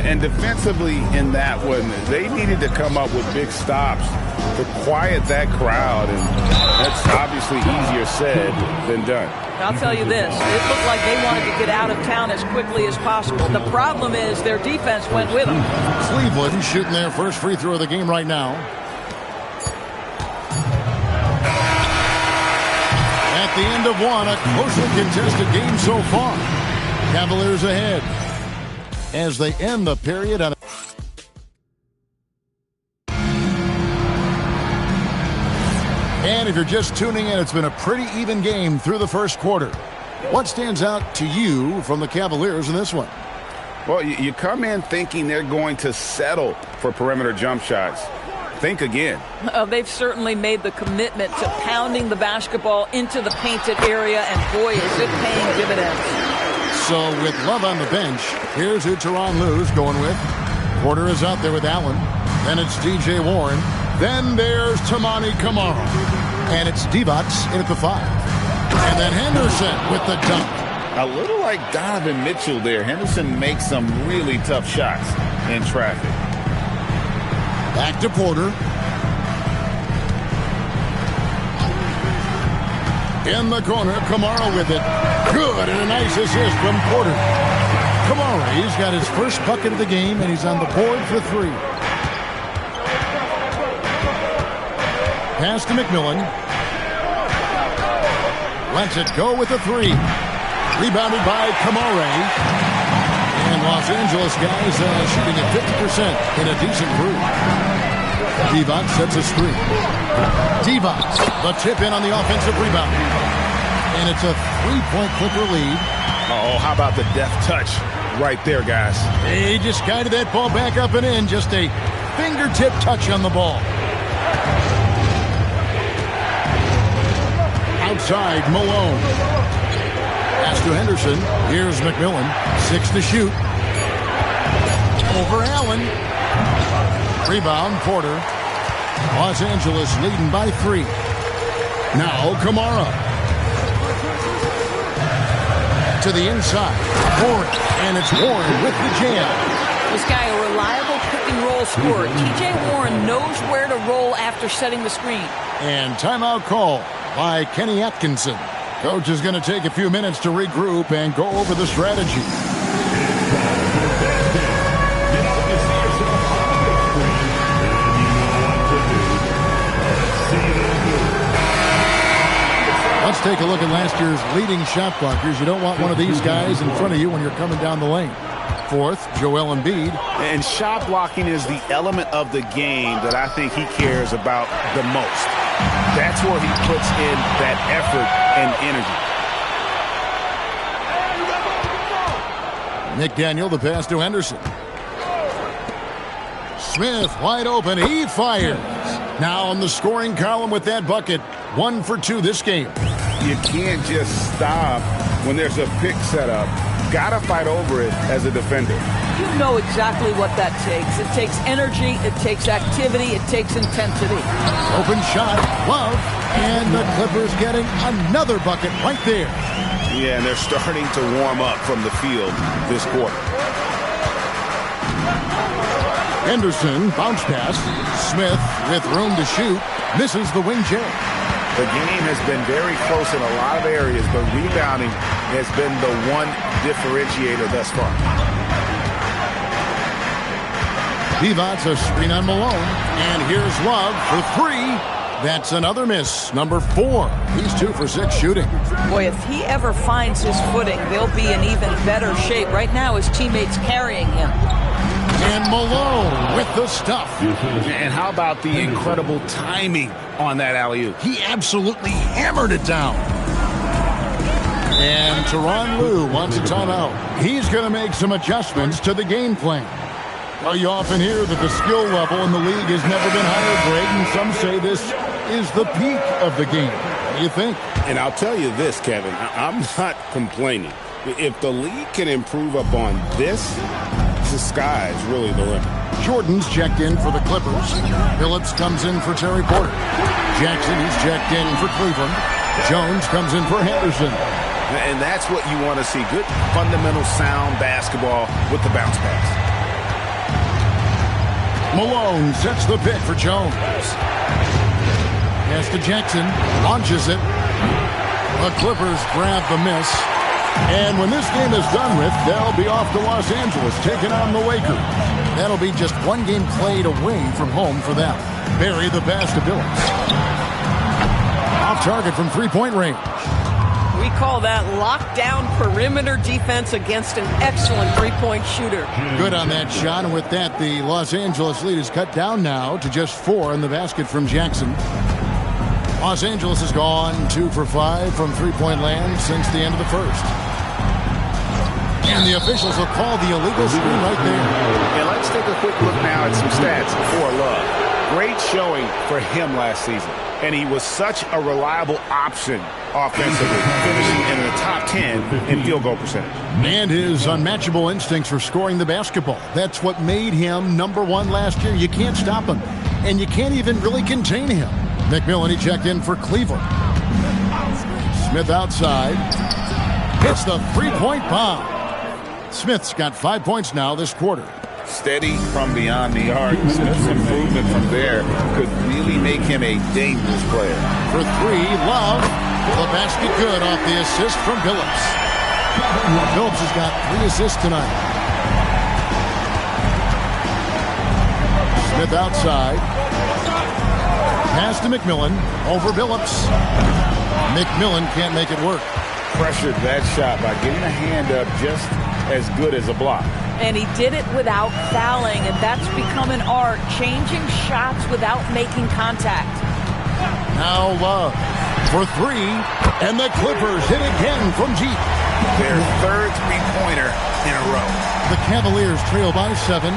And defensively in that one, they needed to come up with big stops to quiet that crowd. And that's obviously easier said than done. I'll tell you this, it looked like they wanted to get out of town as quickly as possible. The problem is their defense went with them. Cleveland shooting their first free throw of the game right now. At the end of one, a closely contested game so far. Cavaliers ahead as they end the period on And if you're just tuning in, it's been a pretty even game through the first quarter. What stands out to you from the Cavaliers in this one? Well, you come in thinking they're going to settle for perimeter jump shots. Think again. They've certainly made the commitment to pounding the basketball into the painted area, and boy, is it paying dividends. So with Love on the bench, here's who Tyronn Lue's going with. Porter is out there with Allen. Then it's DJ Warren. Then there's Tamani Kamara. And it's Divac in at the 5. And then Henderson with the dunk. A little like Donovan Mitchell there. Henderson makes some really tough shots in traffic. Back to Porter. In the corner, Kamara with it. Good, and a nice assist from Porter. Kamara, he's got his first bucket of the game, and he's on the board for 3. Pass to McMillan. Lets it go with a 3. Rebounded by Kamara. And Los Angeles guys shooting at 50% in a decent group. Divac sets a screen. Divac, the tip in on the offensive rebound. And it's a 3-point Clipper lead. Oh, how about the deft touch right there, guys? He just guided that ball back up and in. Just a fingertip touch on the ball. Outside, Malone. Pass to Henderson. Here's McMillan. 6 to shoot. Over Allen. Rebound, Porter. Los Angeles leading by 3. Now Kamara. To the inside. Warren. And it's Warren with the jam. This guy, a reliable pick-and-roll scorer. T.J. Warren knows where to roll after setting the screen. And timeout call by Kenny Atkinson. Coach is going to take a few minutes to regroup and go over the strategy. Let's take a look at last year's leading shot blockers. You don't want one of these guys in front of you when you're coming down the lane. Fourth, Joel Embiid. And shot blocking is the element of the game that I think he cares about the most. That's where he puts in that effort and energy. McDaniel, the pass to Henderson. Smith wide open. He fires. Now on the scoring column with that bucket. 1 for 2 this game. You can't just stop when there's a pick set up. Gotta fight over it as a defender. You know exactly what that takes. It takes energy, it takes activity, it takes intensity. Open shot, Love, and the Clippers getting another bucket right there. Yeah, and they're starting to warm up from the field this quarter. Henderson, bounce pass. Smith with room to shoot, misses the wing J. The game has been very close in a lot of areas, but rebounding has been the one differentiator thus far. Divac a screen on Malone. And here's Love for 3. That's another miss. Number 4. He's 2 for 6 shooting. Boy, if he ever finds his footing, they'll be in even better shape. Right now, his teammates carrying him. And Malone with the stuff. And how about the incredible timing on that alley-oop? He absolutely hammered it down. And Tyronn Lue wants a timeout. He's going to make some adjustments to the game plan. Well, you often hear that the skill level in the league has never been higher, Greg, and some say this is the peak of the game. What do you think? And I'll tell you this, Kevin, I'm not complaining. If the league can improve upon this, the sky is really the limit. Jordan's checked in for the Clippers. Phillips comes in for Terry Porter. Jackson, he's checked in for Cleveland. Jones comes in for Henderson. And that's what you want to see. Good, fundamental, sound basketball with the bounce pass. Malone sets the pick for Jones. Pass to Jackson. Launches it. The Clippers grab the miss. And when this game is done with, they'll be off to Los Angeles, taking on the Lakers. That'll be just one game played away from home for them. Barry the pass to Billups. Off target from three-point range. We call that lockdown perimeter defense against an excellent three-point shooter. Good on that shot, and with that, the Los Angeles lead is cut down now to just 4 in the basket from Jackson. Los Angeles has gone 2 for 5 from three-point land since the end of the first. And the officials will call the illegal screen right there. And let's take a quick look now at some stats for Love. Great showing for him last season. And he was such a reliable option offensively, finishing in the top 10 in field goal percentage. And his unmatchable instincts for scoring the basketball. That's what made him number 1 last year. You can't stop him, and you can't even really contain him. McMillan, he checked in for Cleveland. Smith outside. Hits the three-point bomb. Smith's got 5 points now this quarter. Steady from beyond the arc. Smith's improvement from there could really make him a dangerous player. For 3, Love. The basket good off the assist from Billups. Billups has got 3 assists tonight. Smith outside. Pass to McMillan. Over Billups. McMillan can't make it work. Pressured that shot by getting a hand up just as good as a block. And he did it without fouling, and that's become an art, changing shots without making contact. Now Love for 3, and the Clippers hit again from deep. Their third three-pointer in a row. The Cavaliers trail by 7.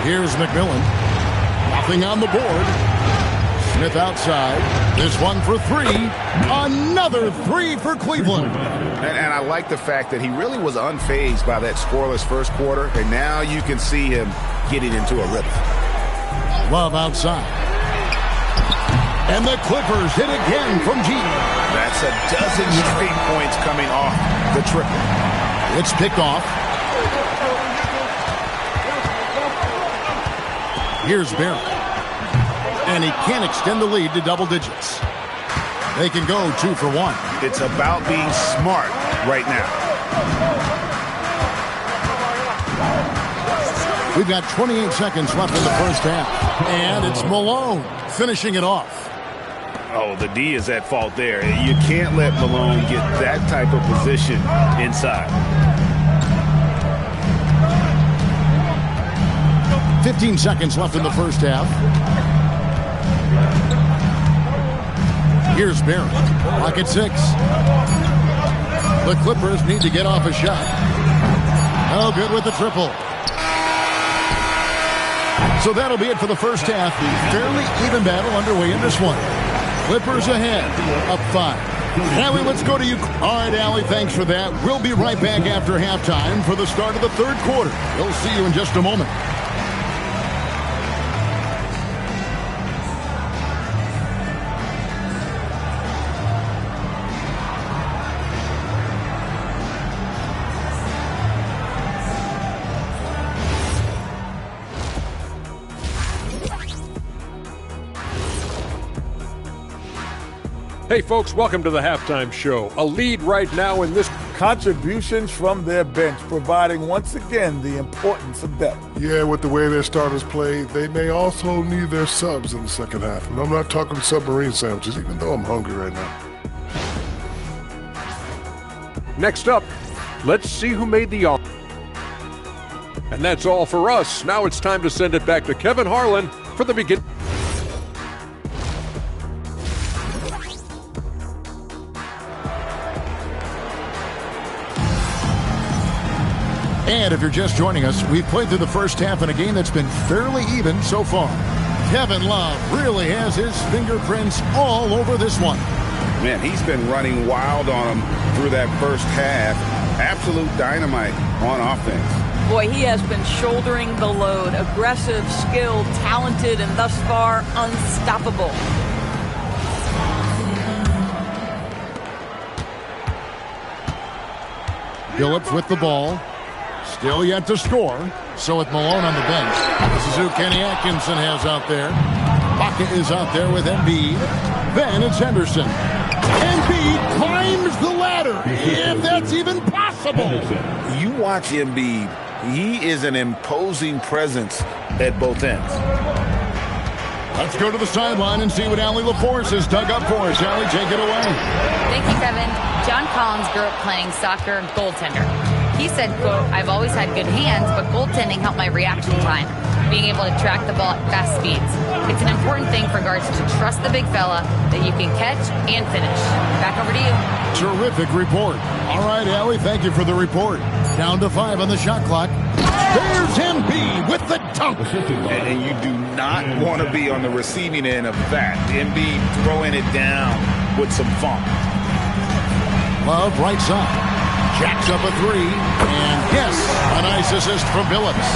Here's McMillan. Nothing on the board. Smith outside. This one for three. Another three for Cleveland. And I like the fact that he really was unfazed by that scoreless first quarter, and now you can see him getting into a rhythm. Love outside. And the Clippers hit again from G. That's a dozen straight points coming off the triple. It's picked off. Here's Barrett. And he can't extend the lead to double digits. They can go 2 for 1. It's about being smart right now. We've got 28 seconds left in the first half. And it's Malone finishing it off. Oh, the D is at fault there. You can't let Malone get that type of position inside. 15 seconds left in the first half. Here's Barrett. Clock at 6. The Clippers need to get off a shot. Oh, good with the triple. So that'll be it for the first half. Fairly even battle underway in this one. Clippers ahead, up 5. Allie, let's go to you. All right, Allie, thanks for that. We'll be right back after halftime for the start of the third quarter. We'll see you in just a moment. Hey, folks, welcome to the halftime show. A lead right now in this. Contributions from their bench, providing once again the importance of depth. Yeah, with the way their starters play, they may also need their subs in the second half. And I'm not talking submarine sandwiches, even though I'm hungry right now. Next up, let's see who made the offer. And that's all for us. Now it's time to send it back to Kevin Harlan for the beginning. And if you're just joining us, we've played through the first half in a game that's been fairly even so far. Kevin Love really has his fingerprints all over this one. Man, he's been running wild on him through that first half. Absolute dynamite on offense. Boy, he has been shouldering the load. Aggressive, skilled, talented, and thus far unstoppable. Billups with the ball. Still yet to score. So with Malone on the bench, this is who Kenny Atkinson has out there. Baca is out there with Embiid. Then it's Henderson. Embiid climbs the ladder, if that's even possible. You watch Embiid. He is an imposing presence at both ends. Let's go to the sideline and see what Allie LaForce has dug up for us. Allie, take it away. Thank you, Kevin. John Collins grew up playing soccer goaltender. He said, quote, "I've always had good hands, but goaltending helped my reaction time, being able to track the ball at fast speeds. It's an important thing for guards to trust the big fella that you can catch and finish." Back over to you. Terrific report. All right, Allie, thank you for the report. Down to 5 on the shot clock. There's Embiid with the dunk. And you do not want to be on the receiving end of that. Embiid throwing it down with some funk. Love right side. Jacks up a 3. And yes, a nice assist from Billups.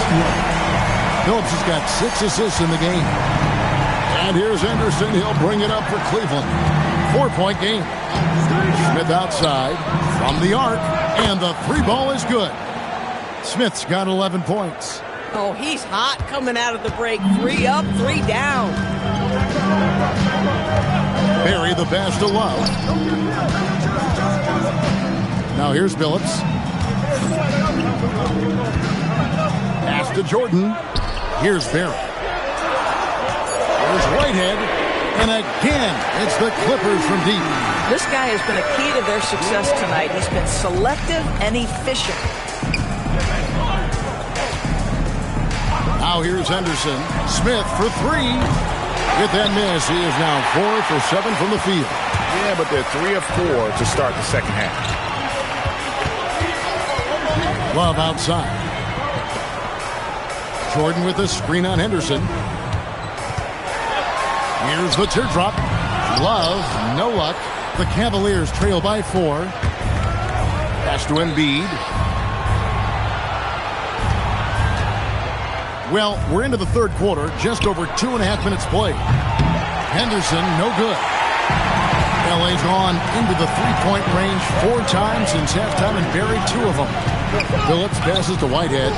Billups has got 6 assists in the game. And here's Henderson. He'll bring it up for Cleveland. 4-point game. Smith outside from the arc. And the 3 ball is good. Smith's got 11 points. Oh, he's hot coming out of the break. 3 up, 3 down. Barry the pass to Love. Now here's Billups. Pass to Jordan. Here's Barry. Here's Whitehead. And again, it's the Clippers from deep. This guy has been a key to their success tonight. He's been selective and efficient. Now here's Henderson. Smith for 3. With that miss, he is now 4 for 7 from the field. Yeah, but they're 3 of 4 to start the second half. Love outside. Jordan with a screen on Henderson. Here's the teardrop. Love, no luck. The Cavaliers trail by 4. Pass to Embiid. Well, we're into the third quarter, just over 2.5 minutes played. Henderson, no good. LA's gone into the three-point range 4 times since halftime and buried 2 of them. Phillips passes to Whitehead.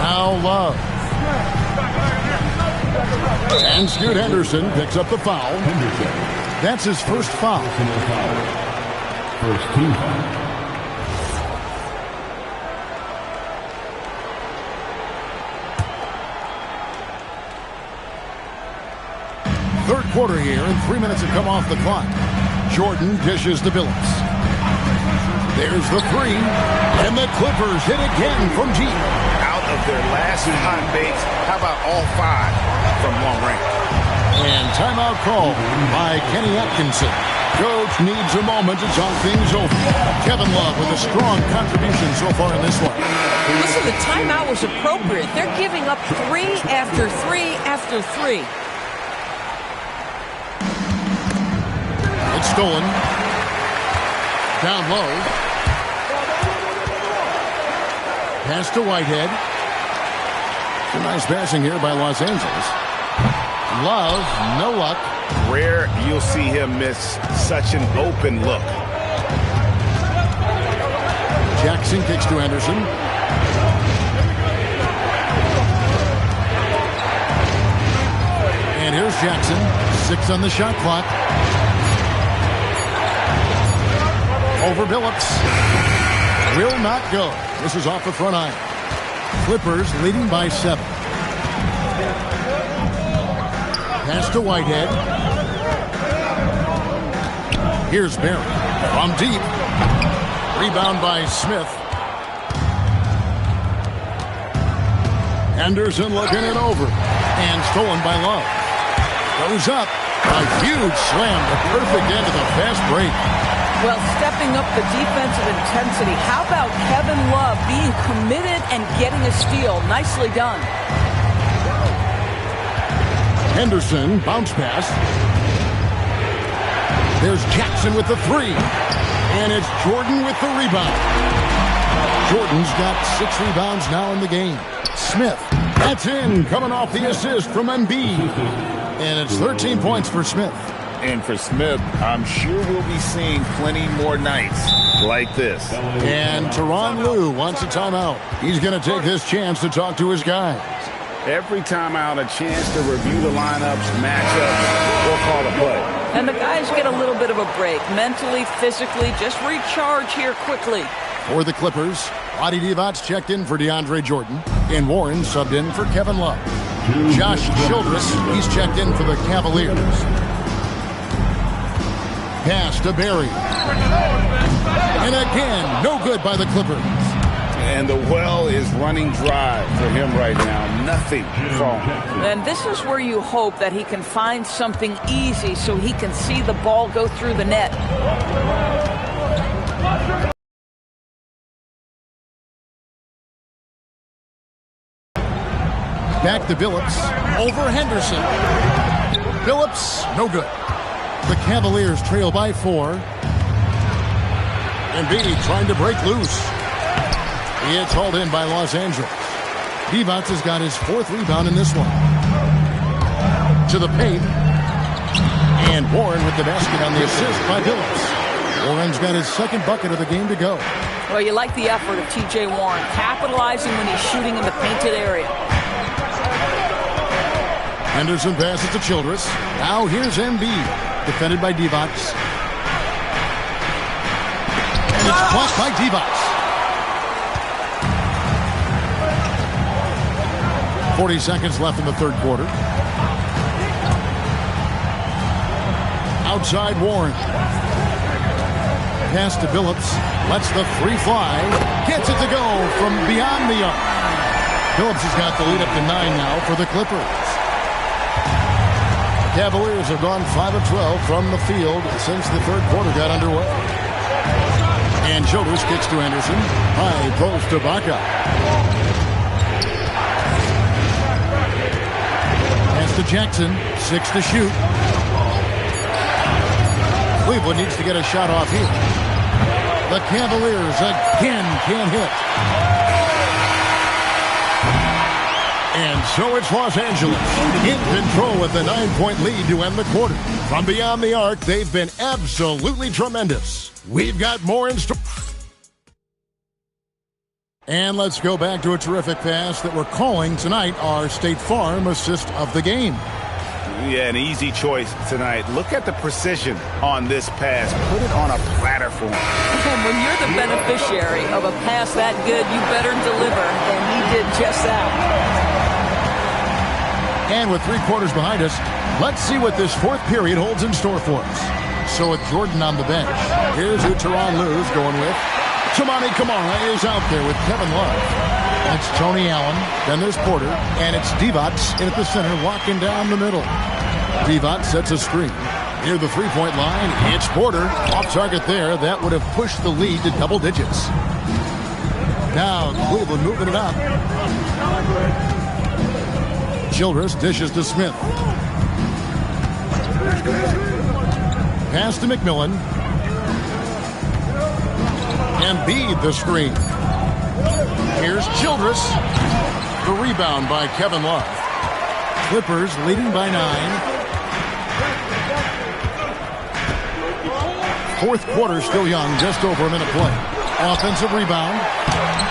Now Love. And Scoot Henderson picks up the foul. That's his first foul. First team foul. Third quarter here, and 3 minutes have come off the clock. Jordan dishes to Billups. There's the 3, and the Clippers hit again from deep. Out of their last hot baits, how about all 5 from long range? And timeout call by Kenny Atkinson. Coach needs a moment to talk things over. Kevin Love with a strong contribution so far in this one. Listen, the timeout was appropriate. They're giving up 3 after 3 after 3. It's stolen. Down low. Pass to Whitehead. Some nice passing here by Los Angeles. Love, no luck. Rare you'll see him miss such an open look. Jackson kicks to Anderson. And here's Jackson. 6 on the shot clock. Over Billups. Will not go. This is off the front iron. Clippers leading by 7. Pass to Whitehead. Here's Barry from deep. Rebound by Smith. Anderson looking it over. And stolen by Love. Goes up. A huge slam. The perfect end of the fast break. Well, stepping up the defensive intensity. How about Kevin Love being committed and getting a steal? Nicely done. Henderson, bounce pass. There's Jackson with the 3. And it's Jordan with the rebound. Jordan's got 6 rebounds now in the game. Smith, that's in, coming off the assist from Embiid. And it's 13 points for Smith. And for Smith, I'm sure we'll be seeing plenty more nights like this. And Tyronn Lue wants a timeout. He's going to take this chance to talk to his guys. Every timeout, a chance to review the lineups, matchups, or call a play. And the guys get a little bit of a break. Mentally, physically, just recharge here quickly. For the Clippers, Adi Divac checked in for DeAndre Jordan. And Warren subbed in for Kevin Love. Josh Childress, he's checked in for the Cavaliers. Pass to Barry. And again, no good by the Clippers. And the well is running dry for him right now. Nothing wrong. And this is where you hope that he can find something easy so he can see the ball go through the net. Back to Billups. Over Henderson. Billups, no good. The Cavaliers trail by 4. Embiid trying to break loose. He is hauled in by Los Angeles. Divac has got his 4th rebound in this one. To the paint. And Warren with the basket on the assist by Billups. Warren's got his 2nd bucket of the game to go. Well, you like the effort of T.J. Warren, capitalizing when he's shooting in the painted area. Henderson passes to Childress. Now here's Embiid, defended by Divac. And it's blocked by Divac. 40 seconds left in the third quarter. Outside Warren. Pass to Billups. Lets the 3 fly. Gets it to go from beyond the arc. Billups has got the lead up to 9 now for the Clippers. Cavaliers have gone 5 of 12 from the field since the third quarter got underway. And Childress kicks to Anderson. High post to Baca. Pass Pass to Jackson. 6 to shoot. Cleveland needs to get a shot off here. The Cavaliers again can't hit. And so it's Los Angeles in control with a 9-point lead to end the quarter. From beyond the arc, they've been absolutely tremendous. We've got more in store. And let's go back to a terrific pass that we're calling tonight our State Farm assist of the game. Yeah, an easy choice tonight. Look at the precision on this pass. Put it on a platter for him. And when you're the beneficiary of a pass that good, you better deliver. And he did just that. And with 3 quarters behind us, let's see what this fourth period holds in store for us. So with Jordan on the bench, here's who Teron Lou's going with. Tamani Kamara is out there with Kevin Love. That's Tony Allen. Then there's Porter. And it's Divac in at the center, walking down the middle. Divac sets a screen. Near the three-point line, it's Porter. Off target there. That would have pushed the lead to double digits. Now Cleveland moving it up. Childress dishes to Smith. Pass to McMillan. Embiid the screen. Here's Childress. The rebound by Kevin Love. Clippers leading by 9. Fourth quarter still young, just over a minute play. Offensive rebound.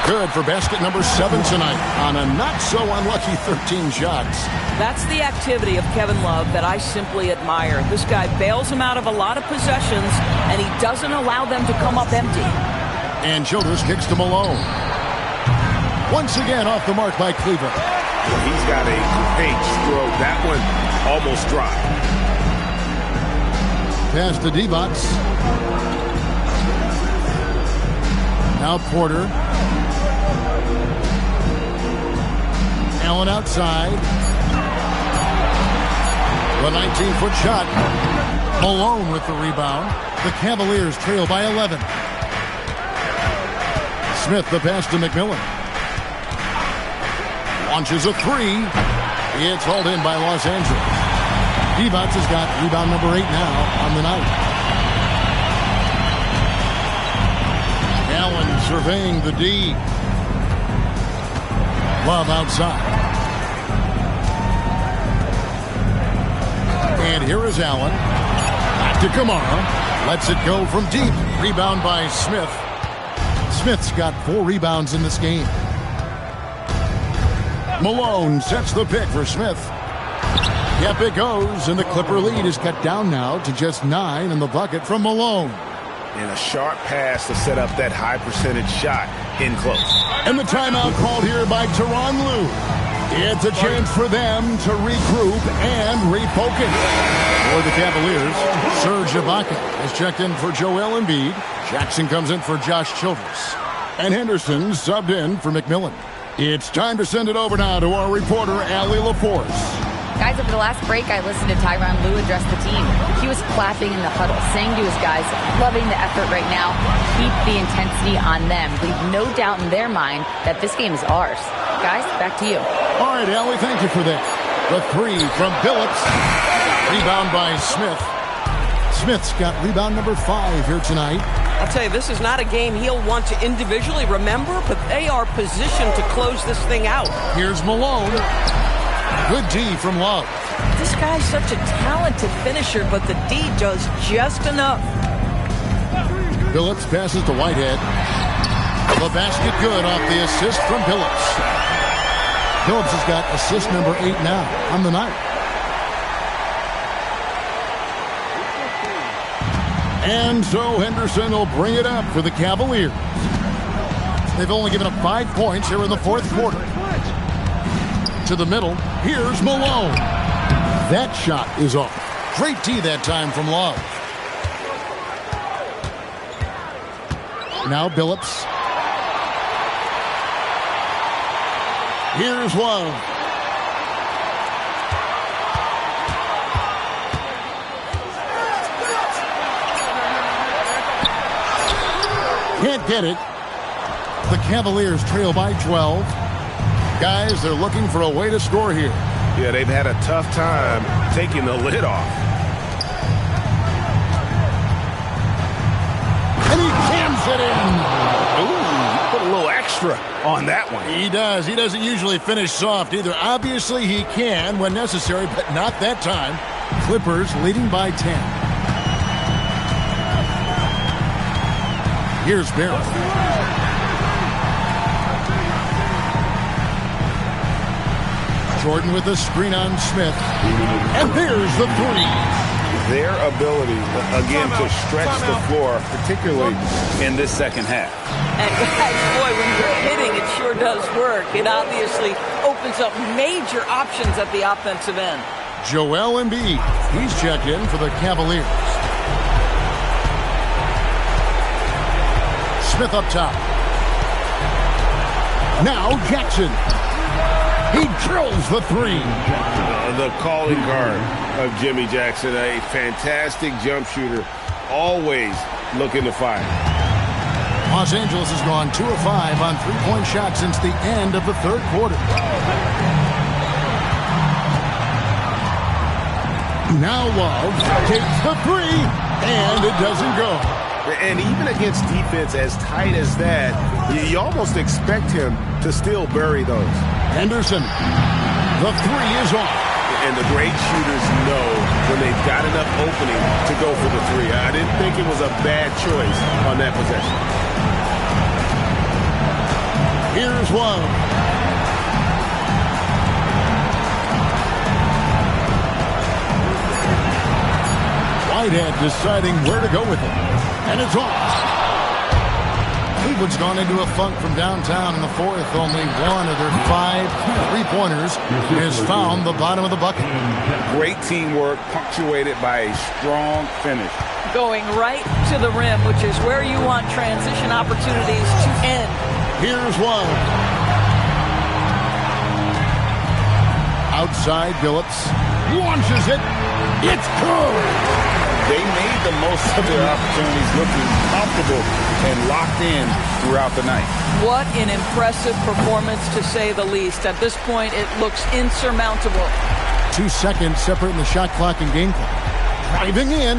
Good for basket number 7 tonight on a not-so-unlucky 13 shots. That's the activity of Kevin Love that I simply admire. This guy bails him out of a lot of possessions, and he doesn't allow them to come up empty. And Childress kicks to Malone. Once again off the mark by Cleveland. He's got a great stroke. That one almost dropped. Pass to Divac. Now Porter. Allen outside. The 19-foot shot. Malone with the rebound. The Cavaliers trail by 11. Smith the pass to McMillan. Launches a 3. It's hauled in by Los Angeles. Divac has got rebound number 8 now on the night. Allen surveying the D. Love outside. And here is Allen. Back to Kamara. Lets it go from deep. Rebound by Smith. Smith's got 4 rebounds in this game. Malone sets the pick for Smith. Yep, it goes, and the Clipper lead is cut down now to just 9 in the bucket from Malone. And a sharp pass to set up that high percentage shot in close. And the timeout called here by Teron Lou. It's a chance for them to regroup and refocus. For the Cavaliers, Serge Ibaka is checked in for Joel Embiid. Jackson comes in for Josh Childress. And Henderson subbed in for McMillan. It's time to send it over now to our reporter, Allie LaForce. Guys, over the last break, I listened to Tyronn Lue address the team. He was clapping in the huddle, saying to his guys, loving the effort right now. Keep the intensity on them. Leave no doubt in their mind that this game is ours. Guys, back to you. All right, Allie, thank you for that. The 3 from Billups. Rebound by Smith. Smith's got rebound number 5 here tonight. I'll tell you, this is not a game he'll want to individually remember, but they are positioned to close this thing out. Here's Malone. Good D from Love. This guy's such a talented finisher, but the D does just enough. Billups passes to Whitehead. The basket good off the assist from Billups. Billups has got assist number 8 now on the night. And so Henderson will bring it up for the Cavaliers. They've only given up 5 points here in the fourth quarter. To the middle, here's Malone. That shot is off. Great D that time from Love. Now Billups. Here's Love. Can't get it. The Cavaliers trail by 12. Guys, they're looking for a way to score here. Yeah, they've had a tough time taking the lid off. And he jams it in. Ooh, put a little extra on that one. He does. He doesn't usually finish soft either. Obviously, he can when necessary, but not that time. Clippers leading by 10. Here's Barrett. Jordan with a screen on Smith. And there's the three. Their ability, again, to stretch the floor, particularly in this second half. And guys, boy, when you're hitting, it sure does work. It obviously opens up major options at the offensive end. Joel Embiid. He's checked in for the Cavaliers. Smith up top. Now Jackson. He drills the three. The calling card of Jimmy Jackson, a fantastic jump shooter, always looking to fire. Los Angeles has gone 2 of 5 on three-point shots since the end of the third quarter. Now Love takes the three, and it doesn't go. And even against defense as tight as that, you almost expect him to still bury those. Henderson, the three is off. And the great shooters know when they've got enough opening to go for the three. I didn't think it was a bad choice on that possession. Here's Love. Whitehead deciding where to go with it. And it's off. Cleveland's gone into a funk from downtown in the fourth. Only one of their 5 three-pointers has found the bottom of the bucket. Great teamwork punctuated by a strong finish. Going right to the rim, which is where you want transition opportunities to end. Here's one. Outside, Billups launches it. It's good. They made the most of their opportunities, looking comfortable and locked in throughout the night. What an impressive performance, to say the least. At this point, it looks insurmountable. 2 seconds separating the shot clock and game clock. Driving in.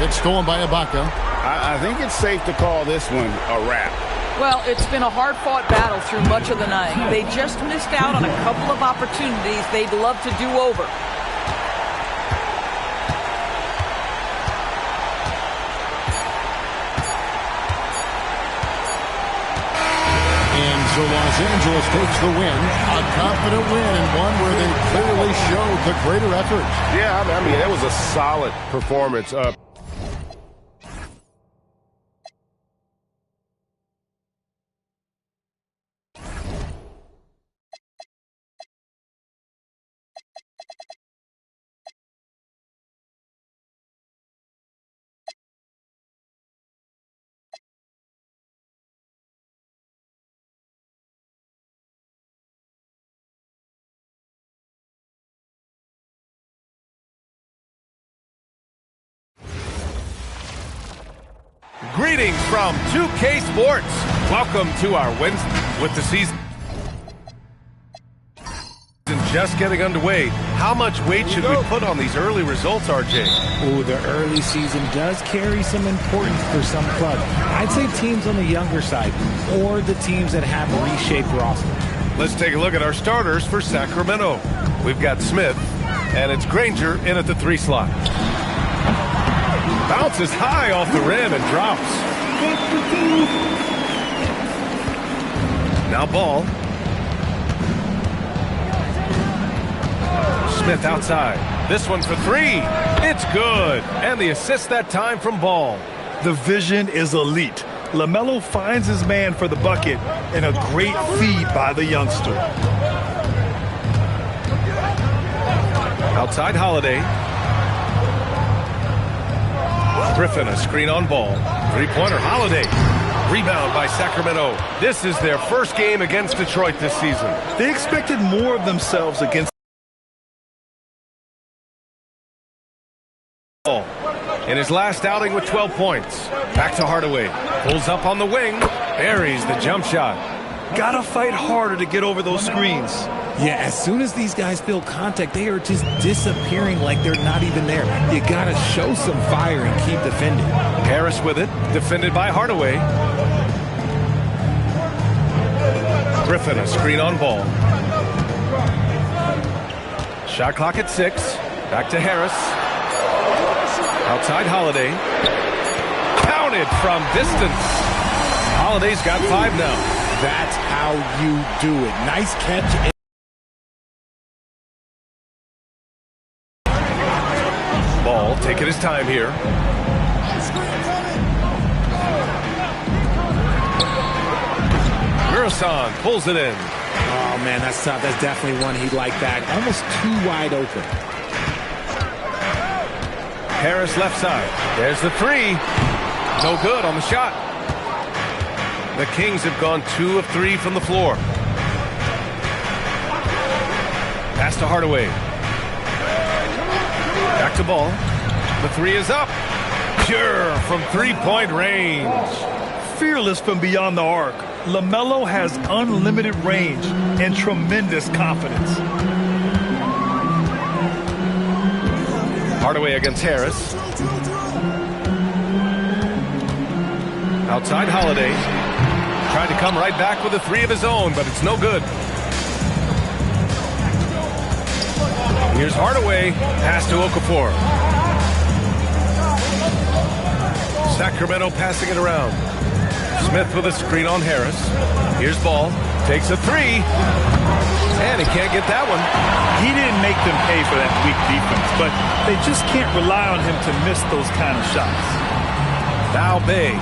It's stolen by Ibaka. I think it's safe to call this one a wrap. Well, it's been a hard-fought battle through much of the night. They just missed out on a couple of opportunities they'd love to do over. So Los Angeles takes the win, a confident win, and one where they clearly showed the greater effort. Yeah, I mean, that was a solid performance. Greetings from 2K Sports. Welcome to our Wednesday with the season just getting underway. How much weight should we put on these early results, RJ? Oh, the early season does carry some importance for some clubs. I'd say teams on the younger side or the teams that have a reshaped roster. Let's take a look at our starters for Sacramento. We've got Smith, and it's Granger in at the 3 slot. Bounces high off the rim and drops. Now Ball. Smith outside. This one for 3. It's good. And the assist that time from Ball. The vision is elite. LaMelo finds his man for the bucket, and a great feed by the youngster. Outside Holiday. Griffin, a screen on Ball. 3-pointer, Holiday. Rebound by Sacramento. This is their first game against Detroit this season. They expected more of themselves against Ball. In his last outing with 12 points. Back to Hardaway. Pulls up on the wing. Buries the jump shot. Gotta fight harder to get over those screens. Yeah, as soon as these guys feel contact, they are just disappearing like they're not even there. You got to show some fire and keep defending. Harris with it, defended by Hardaway. Griffin, a screen on ball. Shot clock at 6. Back to Harris. Outside Holiday. Counted from distance. Holiday's got 5 now. That's how you do it. Nice catch. Ball taking his time here. Murasan pulls it in. Oh, man, that's tough. That's definitely one he'd like back. Almost too wide open. Harris left side. There's the 3. No good on the shot. The Kings have gone 2 of 3 from the floor. Pass to Hardaway. Back to Ball. The 3 is up. Pure from 3-point range. Fearless from beyond the arc. LaMelo has unlimited range and tremendous confidence. Hardaway against Harris. Outside Holiday. Tried to come right back with a 3 of his own, but it's no good. Here's Hardaway. Pass to Okafor. Sacramento passing it around. Smith with a screen on Harris. Here's Ball. Takes a 3. And he can't get that one. He didn't make them pay for that weak defense, but they just can't rely on him to miss those kind of shots. Now Bay.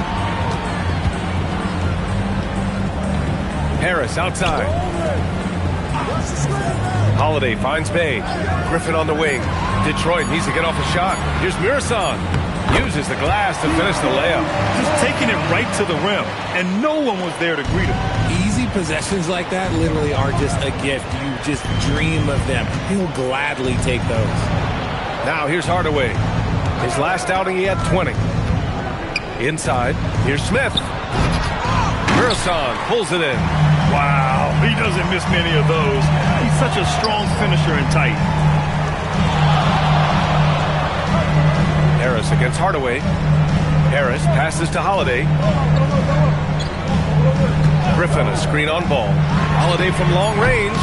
Harris outside. Holiday finds Bay. Griffin on the wing. Detroit needs to get off a shot. Here's Murasan. Uses the glass to finish the layup. Just taking it right to the rim, and no one was there to greet him. Easy possessions like that literally are just a gift. You just dream of them. He'll gladly take those. Now here's Hardaway. His last outing he had 20. Inside, here's Smith. Murasan pulls it in. Wow, he doesn't miss many of those. He's such a strong finisher and tight. Harris against Hardaway. Harris passes to Holiday. Griffin, a screen on Ball. Holiday from long range.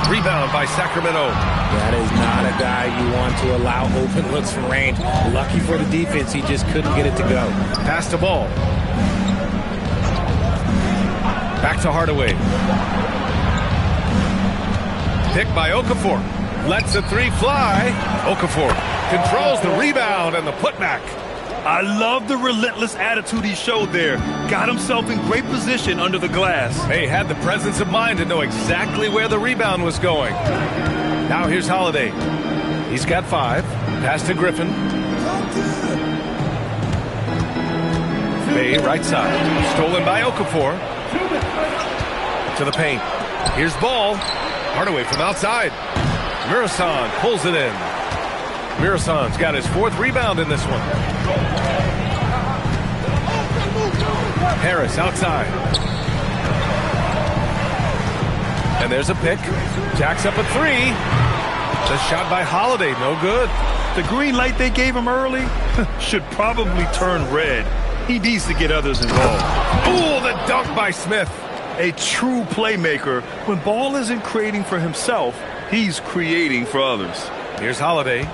Rebound by Sacramento. That is not a guy you want to allow open looks from range. Lucky for the defense, he just couldn't get it to go. Pass to Ball. Back to Hardaway. Picked by Okafor. Lets the 3 fly. Okafor controls the rebound and the putback. I love the relentless attitude he showed there. Got himself in great position under the glass. He had the presence of mind to know exactly where the rebound was going. Now here's Holiday. He's got 5. Pass to Griffin. Bay right side. Stolen by Okafor. To the paint. Here's Ball. Hardaway from outside. Murasan pulls it in. Murasan's got his 4th rebound in this one. Harris outside. And there's a pick. Jacks up a 3. The shot by Holiday, no good. The green light they gave him early should probably turn red. He needs to get others involved. Ooh, the dunk by Smith. A true playmaker. When Ball isn't creating for himself, he's creating for others. Here's Holiday.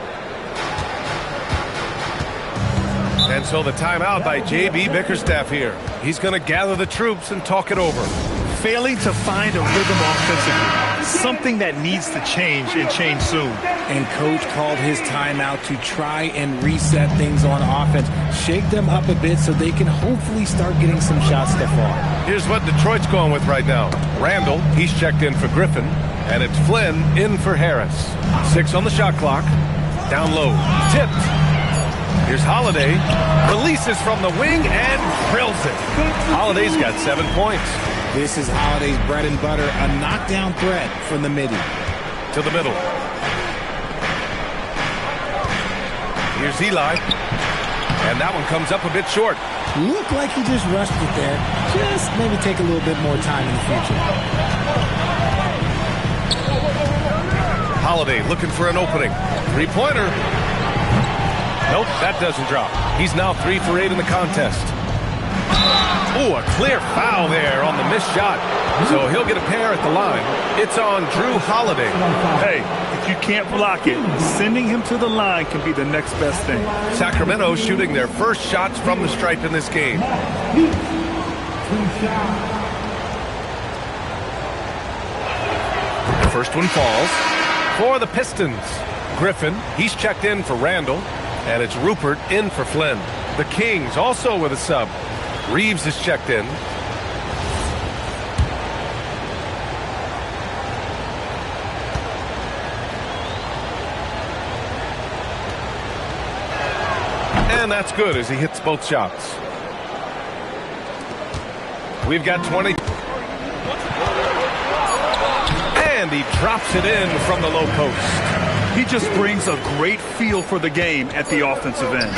And so the timeout by J.B. Bickerstaff here. He's going to gather the troops and talk it over. Failing to find a rhythm offensively. Something that needs to change and change soon. And Coach called his timeout to try and reset things on offense. Shake them up a bit so they can hopefully start getting some shots to fall. Here's what Detroit's going with right now. Randall, he's checked in for Griffin. And it's Flynn in for Harris. 6 on the shot clock. Down low. Tipped. Here's Holiday. Releases from the wing and drills it. Holiday's got 7 points. This is Holiday's bread and butter. A knockdown threat from the midi. To the middle. Here's Eli. And that one comes up a bit short. Looked like he just rushed it there. Just maybe take a little bit more time in the future. Holiday looking for an opening. Three-pointer. Nope, that doesn't drop. He's now 3 for 8 in the contest. Ooh, a clear foul there on the missed shot. So he'll get a pair at the line. It's on Drew Holiday. Hey, if you can't block it, sending him to the line can be the next best thing. Sacramento shooting their first shots from the stripe in this game. The first one falls for the Pistons. Griffin, he's checked in for Randall. And it's Rupert in for Flynn. The Kings also with a sub. Reeves is checked in. And that's good as he hits both shots. We've got 20. And he drops it in from the low post. He just brings a great feel for the game at the offensive end.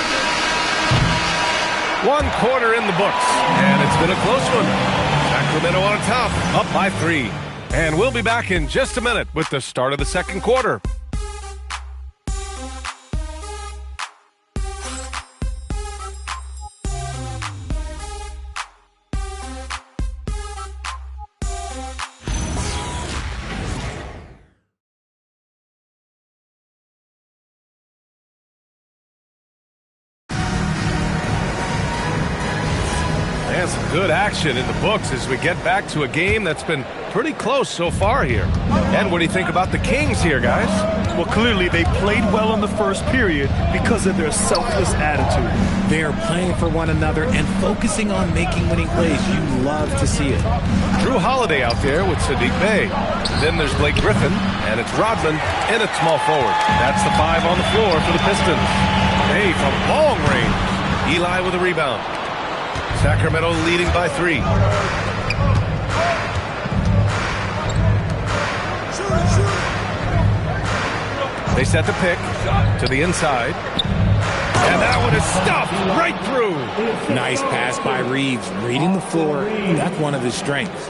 1 quarter in the books, and it's been a close one. Sacramento on top, up by 3. And we'll be back in just a minute with the start of the second quarter. Some good action in the books as we get back to a game that's been pretty close so far here. And what do you think about the Kings here, guys? Well, clearly they played well in the first period because of their selfless attitude. They are playing for one another and focusing on making winning plays. You love to see it. Drew Holiday out there with Sadiq Bey. Then there's Blake Griffin, and it's Rodman in at small forward. That's the 5 on the floor for the Pistons. Hey, from long range, Eli with a rebound. Sacramento leading by 3. They set the pick to the inside. And that one is stuffed right through. Nice pass by Reeves. Reading the floor. That's one of his strengths.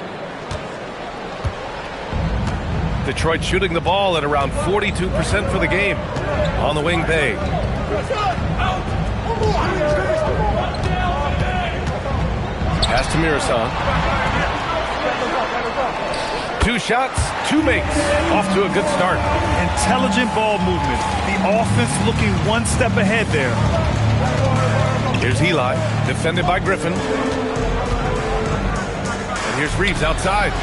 Detroit shooting the ball at around 42% for the game. On the wing, Bay. Pass to Mirasan. 2 shots, 2 makes. Off to a good start. Intelligent ball movement. The offense looking one step ahead there. Here's Eli, defended by Griffin. And here's Reeves outside.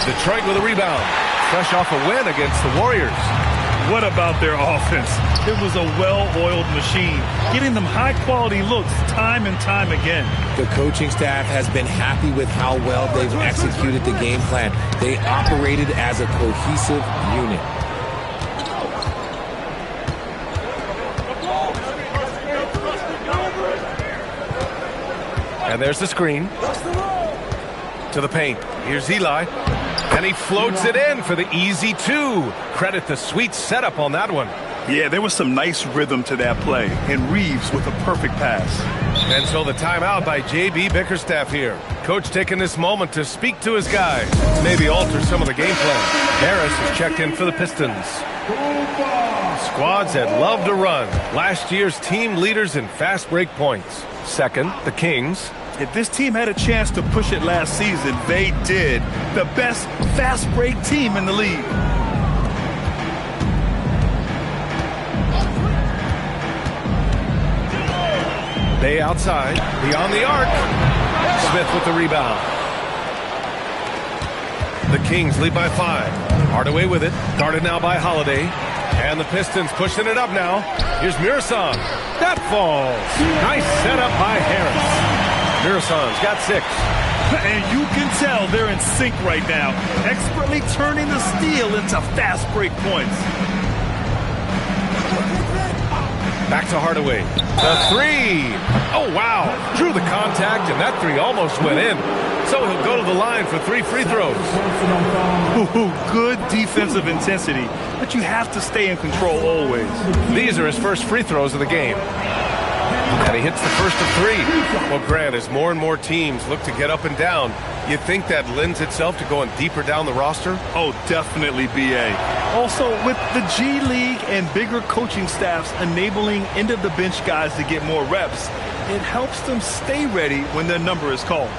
Detroit with a rebound. Fresh off a win against the Warriors. What about their offense? It was a well-oiled machine, getting them high-quality looks time and time again. The coaching staff has been happy with how well they've executed the game plan. They operated as a cohesive unit. And there's the screen. To the paint. Here's Eli. And he floats it in for the easy 2. Credit the sweet setup on that one. Yeah, there was some nice rhythm to that play. And Reeves with a perfect pass. And so the timeout by J.B. Bickerstaff here. Coach taking this moment to speak to his guys. Maybe alter some of the game plan. Harris is checked in for the Pistons. Squads that love to run. Last year's team leaders in fast break points. Second, the Kings. If this team had a chance to push it last season, they did. The best fast break team in the league. Bay outside, beyond the arc. Smith with the rebound. The Kings lead by 5. Hardaway with it, guarded now by Holiday. And the Pistons pushing it up now. Here's Mirasan. That falls. Nice setup by Harris. Mirasan's got 6. And you can tell they're in sync right now, expertly turning the steal into fast break points. Back to Hardaway. The 3. Oh, wow. Drew the contact, and that 3 almost went in. So he'll go to the line for 3 free throws. Good defensive intensity, but you have to stay in control always. These are his first free throws of the game. And he hits the first of 3. Well, Grant, as more and more teams look to get up and down, you think that lends itself to going deeper down the roster? Oh, definitely, B.A. Also, with the G League and bigger coaching staffs enabling end-of-the-bench guys to get more reps, it helps them stay ready when their number is called.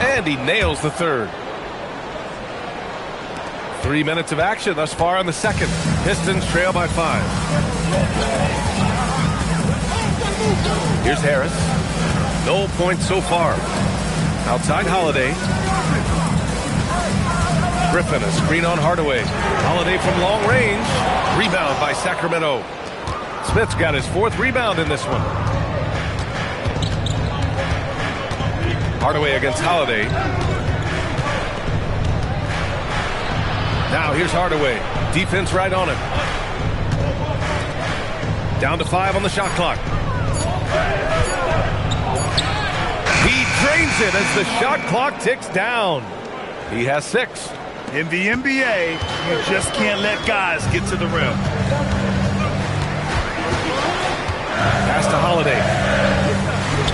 And he nails the third. 3 minutes of action thus far in the second. Pistons trail by 5. Here's Harris. No points so far. Outside Holiday. Griffin, a screen on Hardaway. Holiday from long range. Rebound by Sacramento. Smith's got his 4th rebound in this one. Hardaway against Holiday. Now here's Hardaway. Defense right on him. Down to 5 on the shot clock. He drains it as the shot clock ticks down. He has 6. In the NBA, you just can't let guys get to the rim. Pass to Holiday.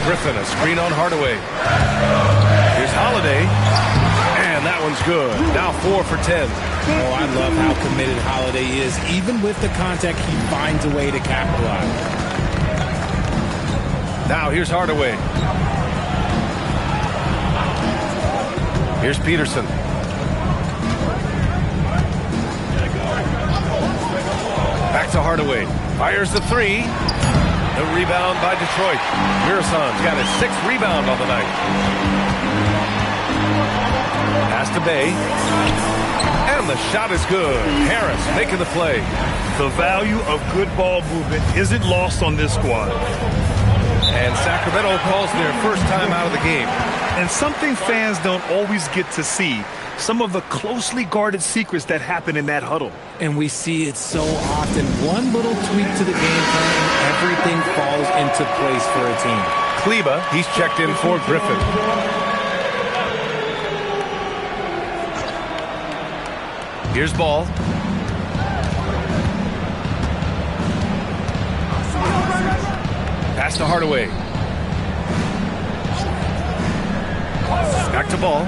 Griffin, a screen on Hardaway. Here's Holiday. And that one's good. Now 4 for 10. Oh, I love how committed Holiday is. Even with the contact, he finds a way to capitalize. Now here's Hardaway. Here's Peterson. Back to Hardaway. Fires the 3. The rebound by Detroit. Mirasan's got his 6th rebound on the night. Pass to Bay. And the shot is good. Harris making the play. The value of good ball movement isn't lost on this squad. And Sacramento calls their first time out of the game. And something fans don't always get to see. Some of the closely guarded secrets that happen in that huddle. And we see it so often. One little tweak to the game plan and everything falls into place for a team. Kleba, he's checked in for Griffin. Here's Ball. Pass to Hardaway. Back to Ball.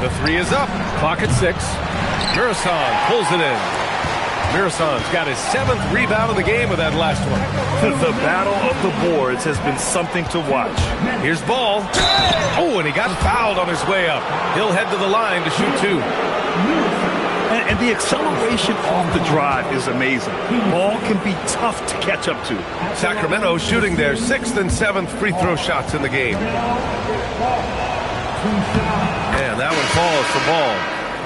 The 3 is up. Clock at 6. Mirasan pulls it in. Mirasan's got his 7th rebound of the game with that last one. The battle of the boards has been something to watch. Here's Ball. Oh, and he got fouled on his way up. He'll head to the line to shoot 2. And the acceleration off the drive is amazing. Ball can be tough to catch up to. Sacramento shooting their 6th and 7th free throw shots in the game. And that one falls for Ball.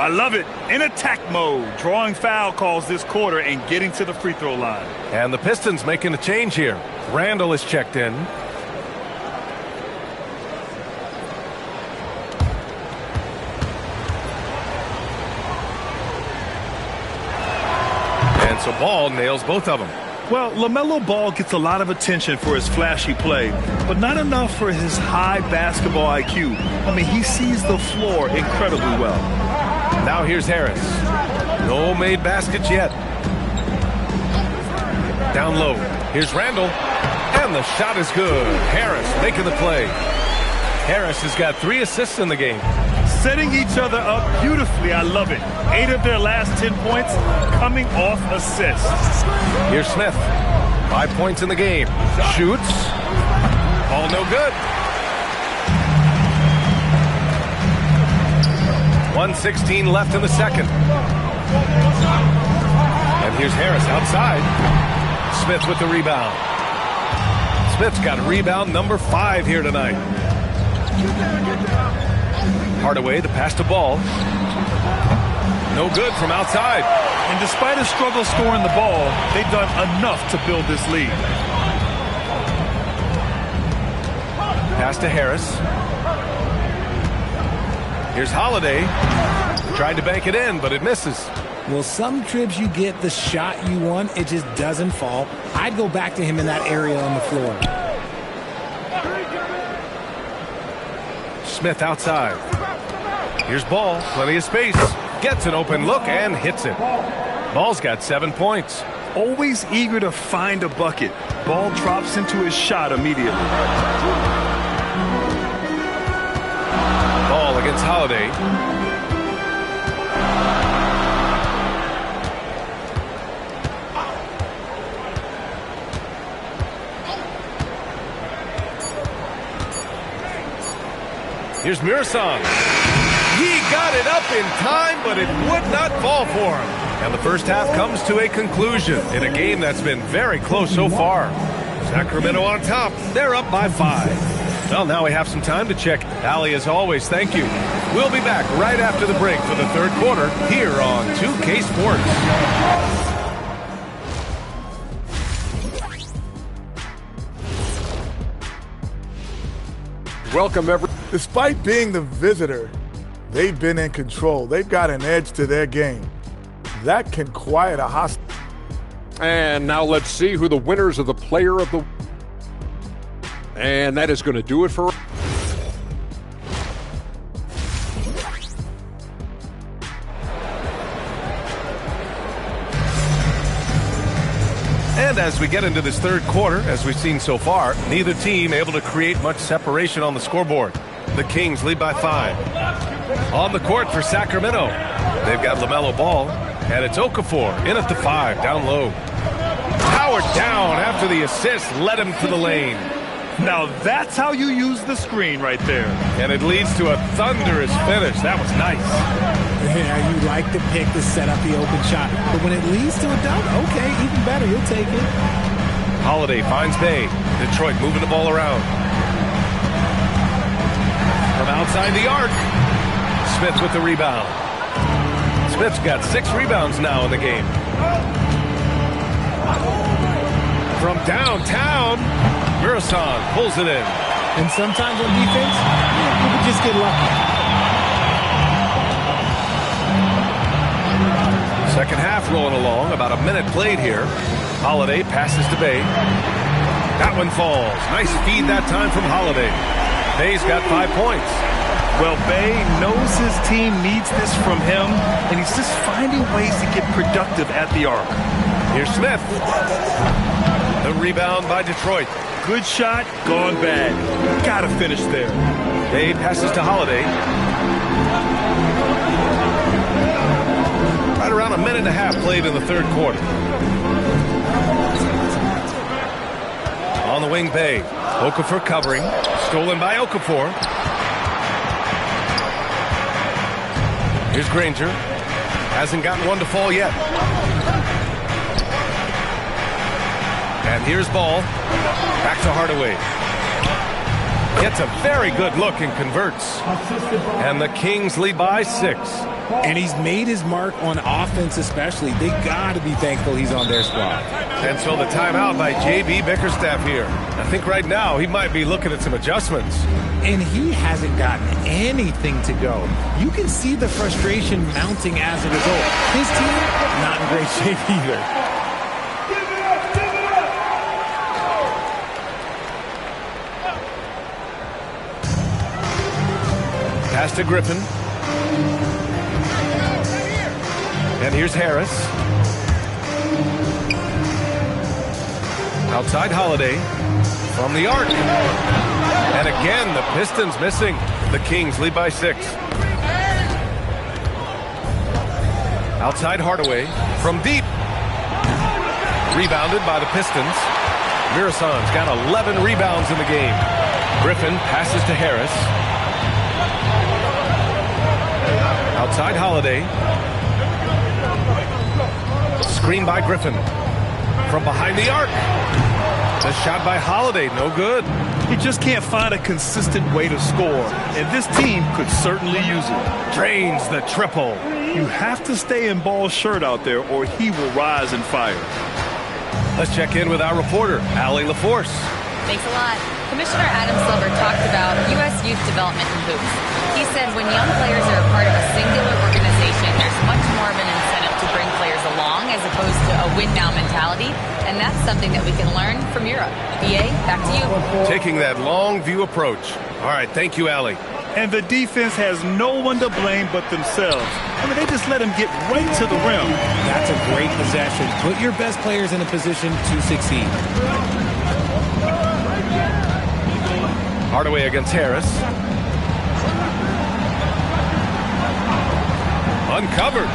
I love it. In attack mode, drawing foul calls this quarter and getting to the free throw line. And the Pistons making a change here. Randall is checked in. And so Ball nails both of them. Well, LaMelo Ball gets a lot of attention for his flashy play, but not enough for his high basketball IQ. I mean, he sees the floor incredibly well. Now here's Harris. No made baskets yet. Down low. Here's Randall. And the shot is good. Harris making the play. Harris has got 3 assists in the game. Setting each other up beautifully. I love it. 8 of their last 10 points coming off assists. Here's Smith. 5 points in the game. Shoots. All no good. 1:16 left in the second. And here's Harris outside. Smith with the rebound. Smith's got rebound number 5 here tonight. Hardaway, the pass to Ball. No good from outside. And despite a struggle scoring the ball, they've done enough to build this lead. Pass to Harris. Here's Holiday. Tried to bank it in, but it misses. Well, some trips you get the shot you want, it just doesn't fall. I'd go back to him in that area on the floor. Smith outside. Here's Ball, plenty of space. Gets an open look and hits it. Ball's got 7 points. Always eager to find a bucket. Ball drops into his shot immediately. Ball against Holiday. Here's Mirasan. He got it up in time, but it would not fall for him. And the first half comes to a conclusion in a game that's been very close so far. Sacramento on top. They're up by 5. Well, now we have some time to check. Allie, as always, thank you. We'll be back right after the break for the third quarter here on 2K Sports. Welcome, everyone. Despite being the visitor, they've been in control. They've got an edge to their game. That can quiet a hostile. And now let's see who the winners of the player of the... And that is going to do it for... And as we get into this third quarter, as we've seen so far, neither team able to create much separation on the scoreboard. The Kings lead by 5. On the court for Sacramento, they've got LaMelo Ball, and it's Okafor in at the 5, down low. Powered down after the assist led him to the lane. Now that's how you use the screen right there. And it leads to a thunderous finish. That was nice. Yeah, you like the pick to set up the open shot. But when it leads to a dunk, okay, even better. You'll take it. Holiday finds Bay. Detroit moving the ball around. From outside the arc. Smith with the rebound. Smith's got 6 rebounds now in the game. From downtown, Mirasan pulls it in. And sometimes on defense, you can just get lucky. Second half rolling along, about a minute played here. Holiday passes to Bay. That one falls. Nice feed that time from Holiday. Bay's got 5 points. Well, Bay knows his team needs this from him, and he's just finding ways to get productive at the arc. Here's Smith. The rebound by Detroit. Good shot, gone bad. Gotta finish there. Bay passes to Holiday. Right around a minute and a half played in the third quarter. On the wing, Bay. Okafor covering. Stolen by Okafor. Here's Granger. Hasn't gotten one to fall yet. And here's Ball. Back to Hardaway. Gets a very good look and converts. And the Kings lead by 6. And he's made his mark on offense especially. They got to be thankful he's on their squad. And so the timeout by J.B. Bickerstaff here. I think right now he might be looking at some adjustments. And he hasn't gotten anything to go. You can see the frustration mounting as a result. His team, not in great shape either. Pass to Griffin. And here's Harris. Outside Holiday. From the arc. And again, the Pistons missing. The Kings lead by 6. Outside Hardaway. From deep. Rebounded by the Pistons. Mirasan's got 11 rebounds in the game. Griffin passes to Harris. Outside Holiday. Screen by Griffin. From behind the arc. The shot by Holiday, no good. He just can't find a consistent way to score, and this team could certainly use it. Drains the triple. You have to stay in Ball's shirt out there, or he will rise and fire. Let's check in with our reporter, Allie LaForce. Thanks a lot. Commissioner Adam Silver talked about U.S. youth development in hoops. He said when young players are a part of a singular organization, there's much more of an incentive to bring players along as opposed to a win-now mentality, and that's something that we can learn from Europe. BA, back to you. Taking that long view approach. All right, thank you, Allie. And the defense has no one to blame but themselves. I mean, they just let him get right to the rim. That's a great possession. Put your best players in a position to succeed. Hardaway against Harris. Uncovered.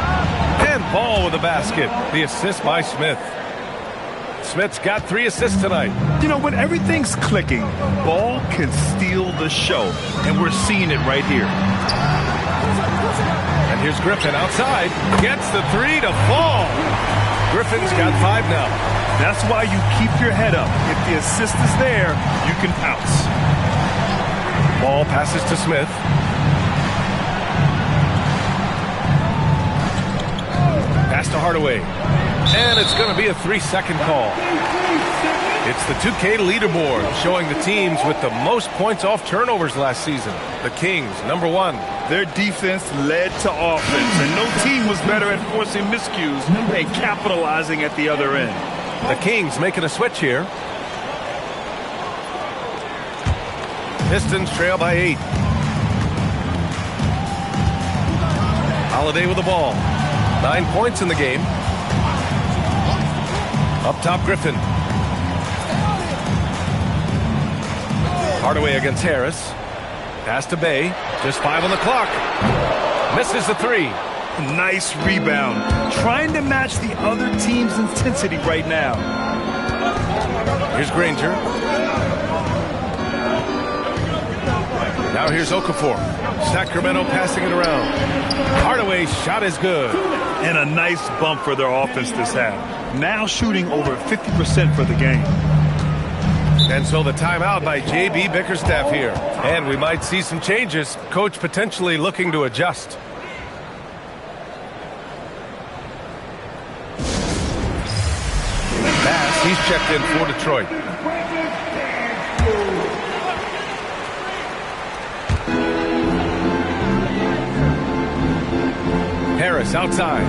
And Ball with the basket. The assist by Smith. Smith's got 3 assists tonight. You know, when everything's clicking, Ball can steal the show. And we're seeing it right here. And here's Griffin outside. Gets the 3 to fall. Griffin's got 5 now. That's why you keep your head up. If the assist is there, you can pounce. Ball passes to Smith. Pass to Hardaway. And it's going to be a 3-second call. It's the 2K leaderboard showing the teams with the most points off turnovers last season. The Kings, number 1. Their defense led to offense, and no team was better at forcing miscues and capitalizing at the other end. The Kings making a switch here. Pistons trail by 8. Holiday with the ball. 9 points in the game. Up top, Griffin. Hardaway against Harris. Pass to Bay. Just 5 on the clock. Misses the 3. Nice rebound. Trying to match the other team's intensity right now. Here's Granger. Now here's Okafor. Sacramento passing it around. Hardaway's shot is good. And a nice bump for their offense this half. Now shooting over 50% for the game. And so the timeout by J.B. Bickerstaff here. And we might see some changes. Coach potentially looking to adjust. Bass, he's checked in for Detroit. Harris outside.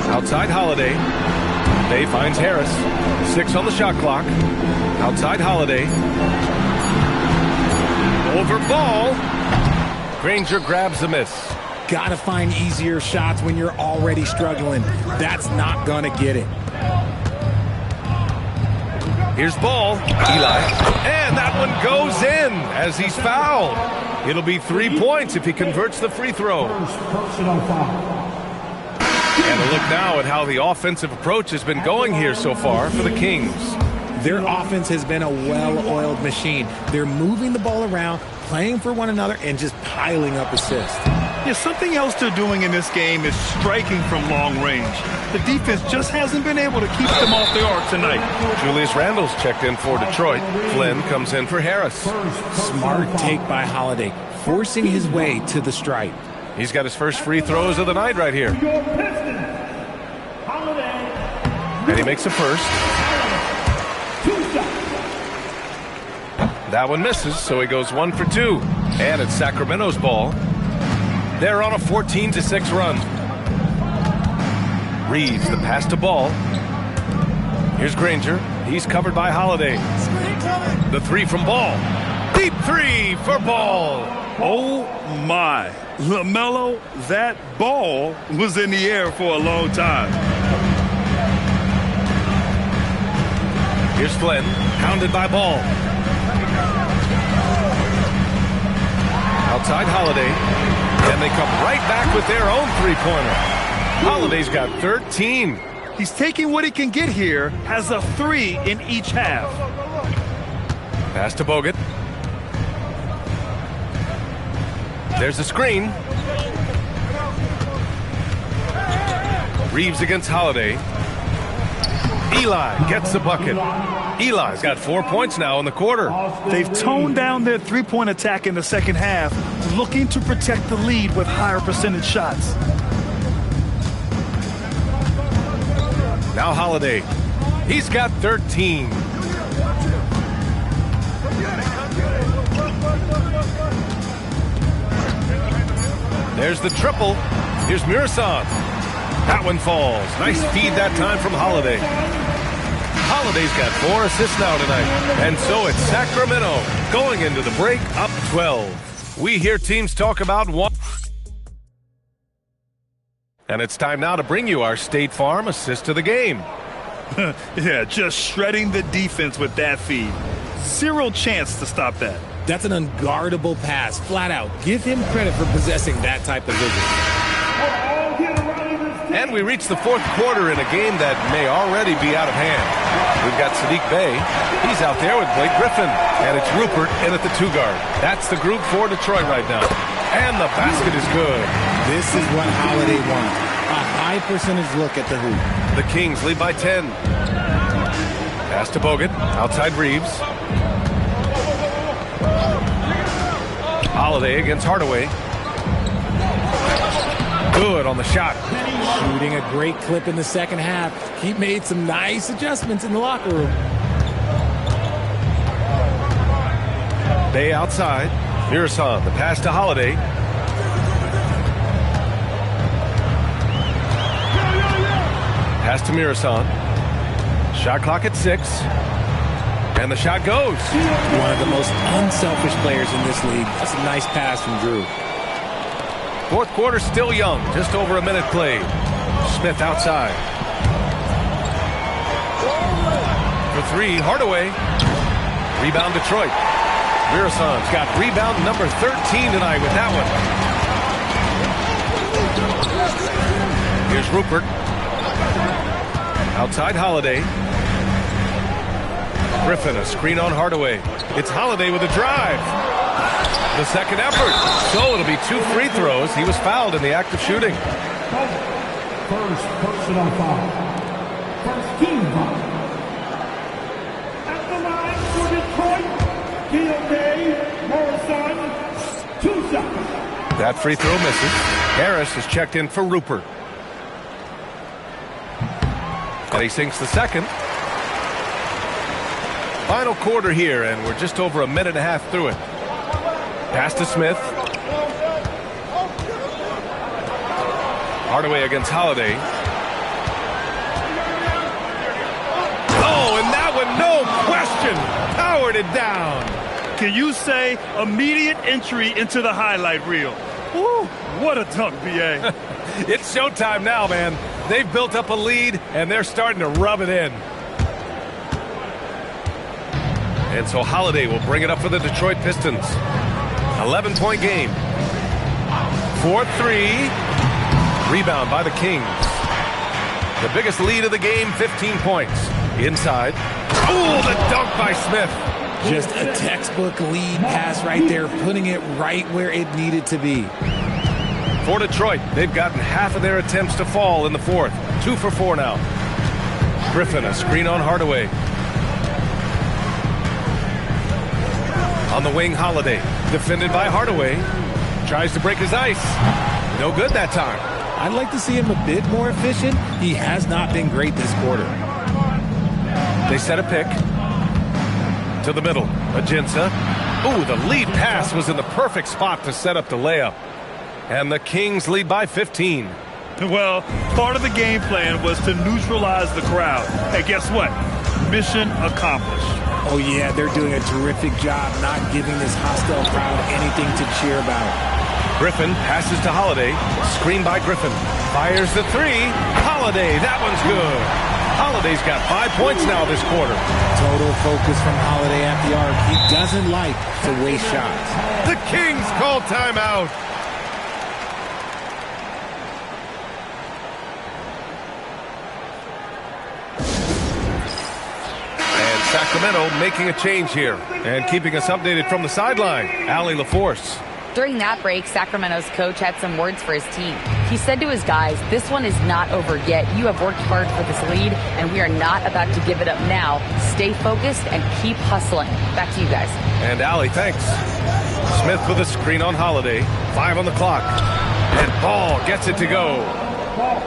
Outside Holiday. Bay finds Harris. 6 on the shot clock. Outside Holiday. Over Ball. Granger grabs the miss. Got to find easier shots when you're already struggling. That's not going to get it. Here's Ball. Eli. And that one goes in as he's fouled. It'll be 3 points if he converts the free throw. And a look now at how the offensive approach has been going here so far for the Kings. Their offense has been a well-oiled machine. They're moving the ball around, playing for one another, and just piling up assists. Yeah, something else they're doing in this game is striking from long range. The defense just hasn't been able to keep them off the arc tonight. Julius Randle's checked in for Detroit. Flynn comes in for Harris. Smart take by Holiday, forcing his way to the stripe. He's got his first free throws of the night right here. And he makes a first. That one misses, so he goes 1 for 2. And it's Sacramento's ball. They're on a 14-6 run. Reeves, the pass to Ball. Here's Granger. He's covered by Holiday. The 3 from Ball. Deep 3 for Ball. Oh, my. LaMelo, that ball was in the air for a long time. Here's Flynn, hounded by Ball. Outside Holiday, and they come right back with their own three-pointer. Holiday's got 13. He's taking what he can get here, has a 3 in each half. Pass to Bogut. There's a screen. Reeves against Holiday. Eli gets the bucket. Eli's got 4 points now in the quarter. They've toned down their three-point attack in the second half, looking to protect the lead with higher percentage shots. Now Holiday. He's got 13. There's the triple. Here's Mirasan. That one falls. Nice feed that time from Holiday. Holiday's got 4 assists now tonight. And so it's Sacramento going into the break up 12. We hear teams talk about one. And it's time now to bring you our State Farm assist of the game. Yeah, just shredding the defense with that feed. Zero chance to stop that. That's an unguardable pass, flat out. Give him credit for possessing that type of vision. And we reach the fourth quarter in a game that may already be out of hand. We've got Sadiq Bey. He's out there with Blake Griffin. And it's Rupert in at the 2 guard. That's the group for Detroit right now. And the basket is good. This is what Holiday wants. A high percentage look at the hoop. The Kings lead by 10. Pass to Bogut. Outside Reeves. Holiday against Hardaway. Good on the shot. Shooting a great clip in the second half. He made some nice adjustments in the locker room. Bey outside. Mirasan, the pass to Holiday. Pass to Mirasan. Shot clock at 6. And the shot goes. One of the most unselfish players in this league. That's a nice pass from Drew. Fourth quarter still young. Just over a minute played. Smith outside. For 3, Hardaway. Rebound Detroit. Mirasan's got rebound number 13 tonight with that one. Here's Rupert. Outside Holiday. Griffin, a screen on Hardaway. It's Holiday with a drive. The second effort. So it'll be 2 free throws. He was fouled in the act of shooting. First personal foul. First team foul. At the line for Detroit, Mirasan, 2 seconds. That free throw misses. Harris is checked in for Rupert. And he sinks the second. Final quarter here, and we're just over a minute and a half through it. Pass to Smith. Hardaway against Holiday. Oh, and that one, no question, powered it down. Can you say immediate entry into the highlight reel? Woo, what a dunk, B.A. It's showtime now, man. They've built up a lead, and they're starting to rub it in. And so Holiday will bring it up for the Detroit Pistons. 11-point game. 4-3. Rebound by the Kings. The biggest lead of the game, 15 points. Inside. Oh, the dunk by Smith. Just a textbook lead pass right there, putting it right where it needed to be. For Detroit, they've gotten half of their attempts to fall in the fourth. 2 for 4 now. Griffin, a screen on Hardaway. On the wing, Holiday. Defended by Hardaway. Tries to break his ice. No good that time. I'd like to see him a bit more efficient. He has not been great this quarter. They set a pick. To the middle. Ajinça. Ooh, the lead pass was in the perfect spot to set up the layup. And the Kings lead by 15. Well, part of the game plan was to neutralize the crowd. Hey, guess what? Mission accomplished. Oh, yeah, they're doing a terrific job not giving this hostile crowd anything to cheer about. Griffin passes to Holiday. Screen by Griffin. Fires the 3. Holiday, that one's good. Holiday's got 5 points now this quarter. Total focus from Holiday at the arc. He doesn't like to waste shots. The Kings call timeout. Sacramento making a change here and keeping us updated from the sideline. Allie LaForce. During that break, Sacramento's coach had some words for his team. He said to his guys, this one is not over yet. You have worked hard for this lead, and we are not about to give it up now. Stay focused and keep hustling. Back to you guys. And Allie, thanks. Smith with a screen on Holiday. 5 on the clock. And Ball gets it to go.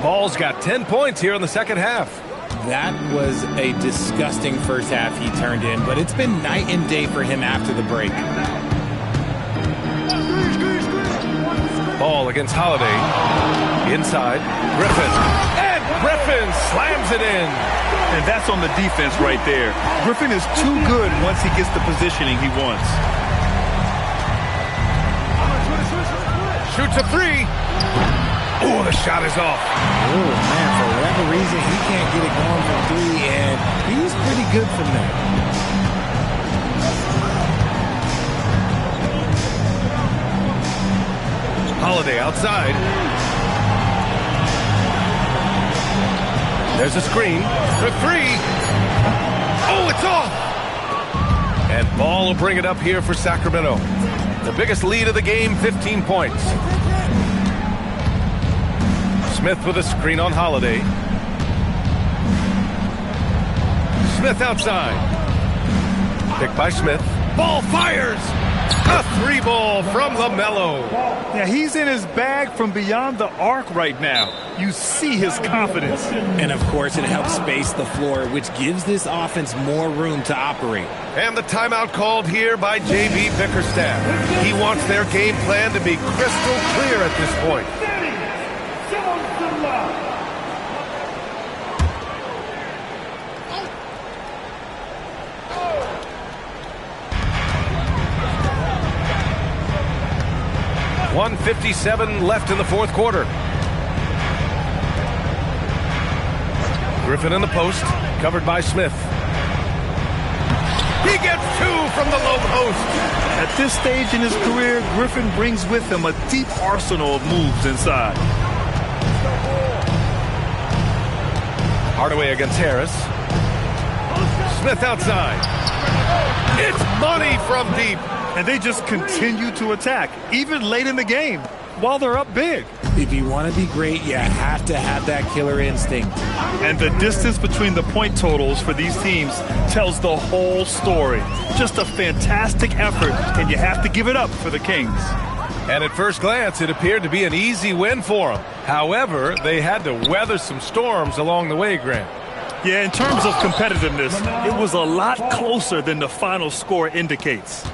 Ball's got 10 points here in the second half. That was a disgusting first half he turned in, but it's been night and day for him after the break. Ball against Holiday. Inside. Griffin. And Griffin slams it in. And that's on the defense right there. Griffin is too good once he gets the positioning he wants. Shoots a three. Oh, the shot is off. Oh, man, for whatever reason, he can't get it going from three, and he's pretty good from there. Holiday outside. There's a screen for three. Oh, it's off. And Ball will bring it up here for Sacramento. The biggest lead of the game, 15 points. Smith with a screen on Holiday. Smith outside. Picked by Smith. Ball fires. A three ball from LaMelo. Yeah, he's in his bag from beyond the arc right now. You see his confidence. And, of course, it helps space the floor, which gives this offense more room to operate. And the timeout called here by J.B. Bickerstaff. He wants their game plan to be crystal clear at this point. 1:57 left in the fourth quarter. Griffin in the post, covered by Smith. He gets two from the low post. At this stage in his career, Griffin brings with him a deep arsenal of moves inside. Hardaway against Harris. Smith outside. It's money from deep. And they just continue to attack, even late in the game, while they're up big. If you want to be great, you have to have that killer instinct. And the distance between the point totals for these teams tells the whole story. Just a fantastic effort, and you have to give it up for the Kings. And at first glance, it appeared to be an easy win for them. However, they had to weather some storms along the way, Grant. Yeah, in terms of competitiveness, it was a lot closer than the final score indicates.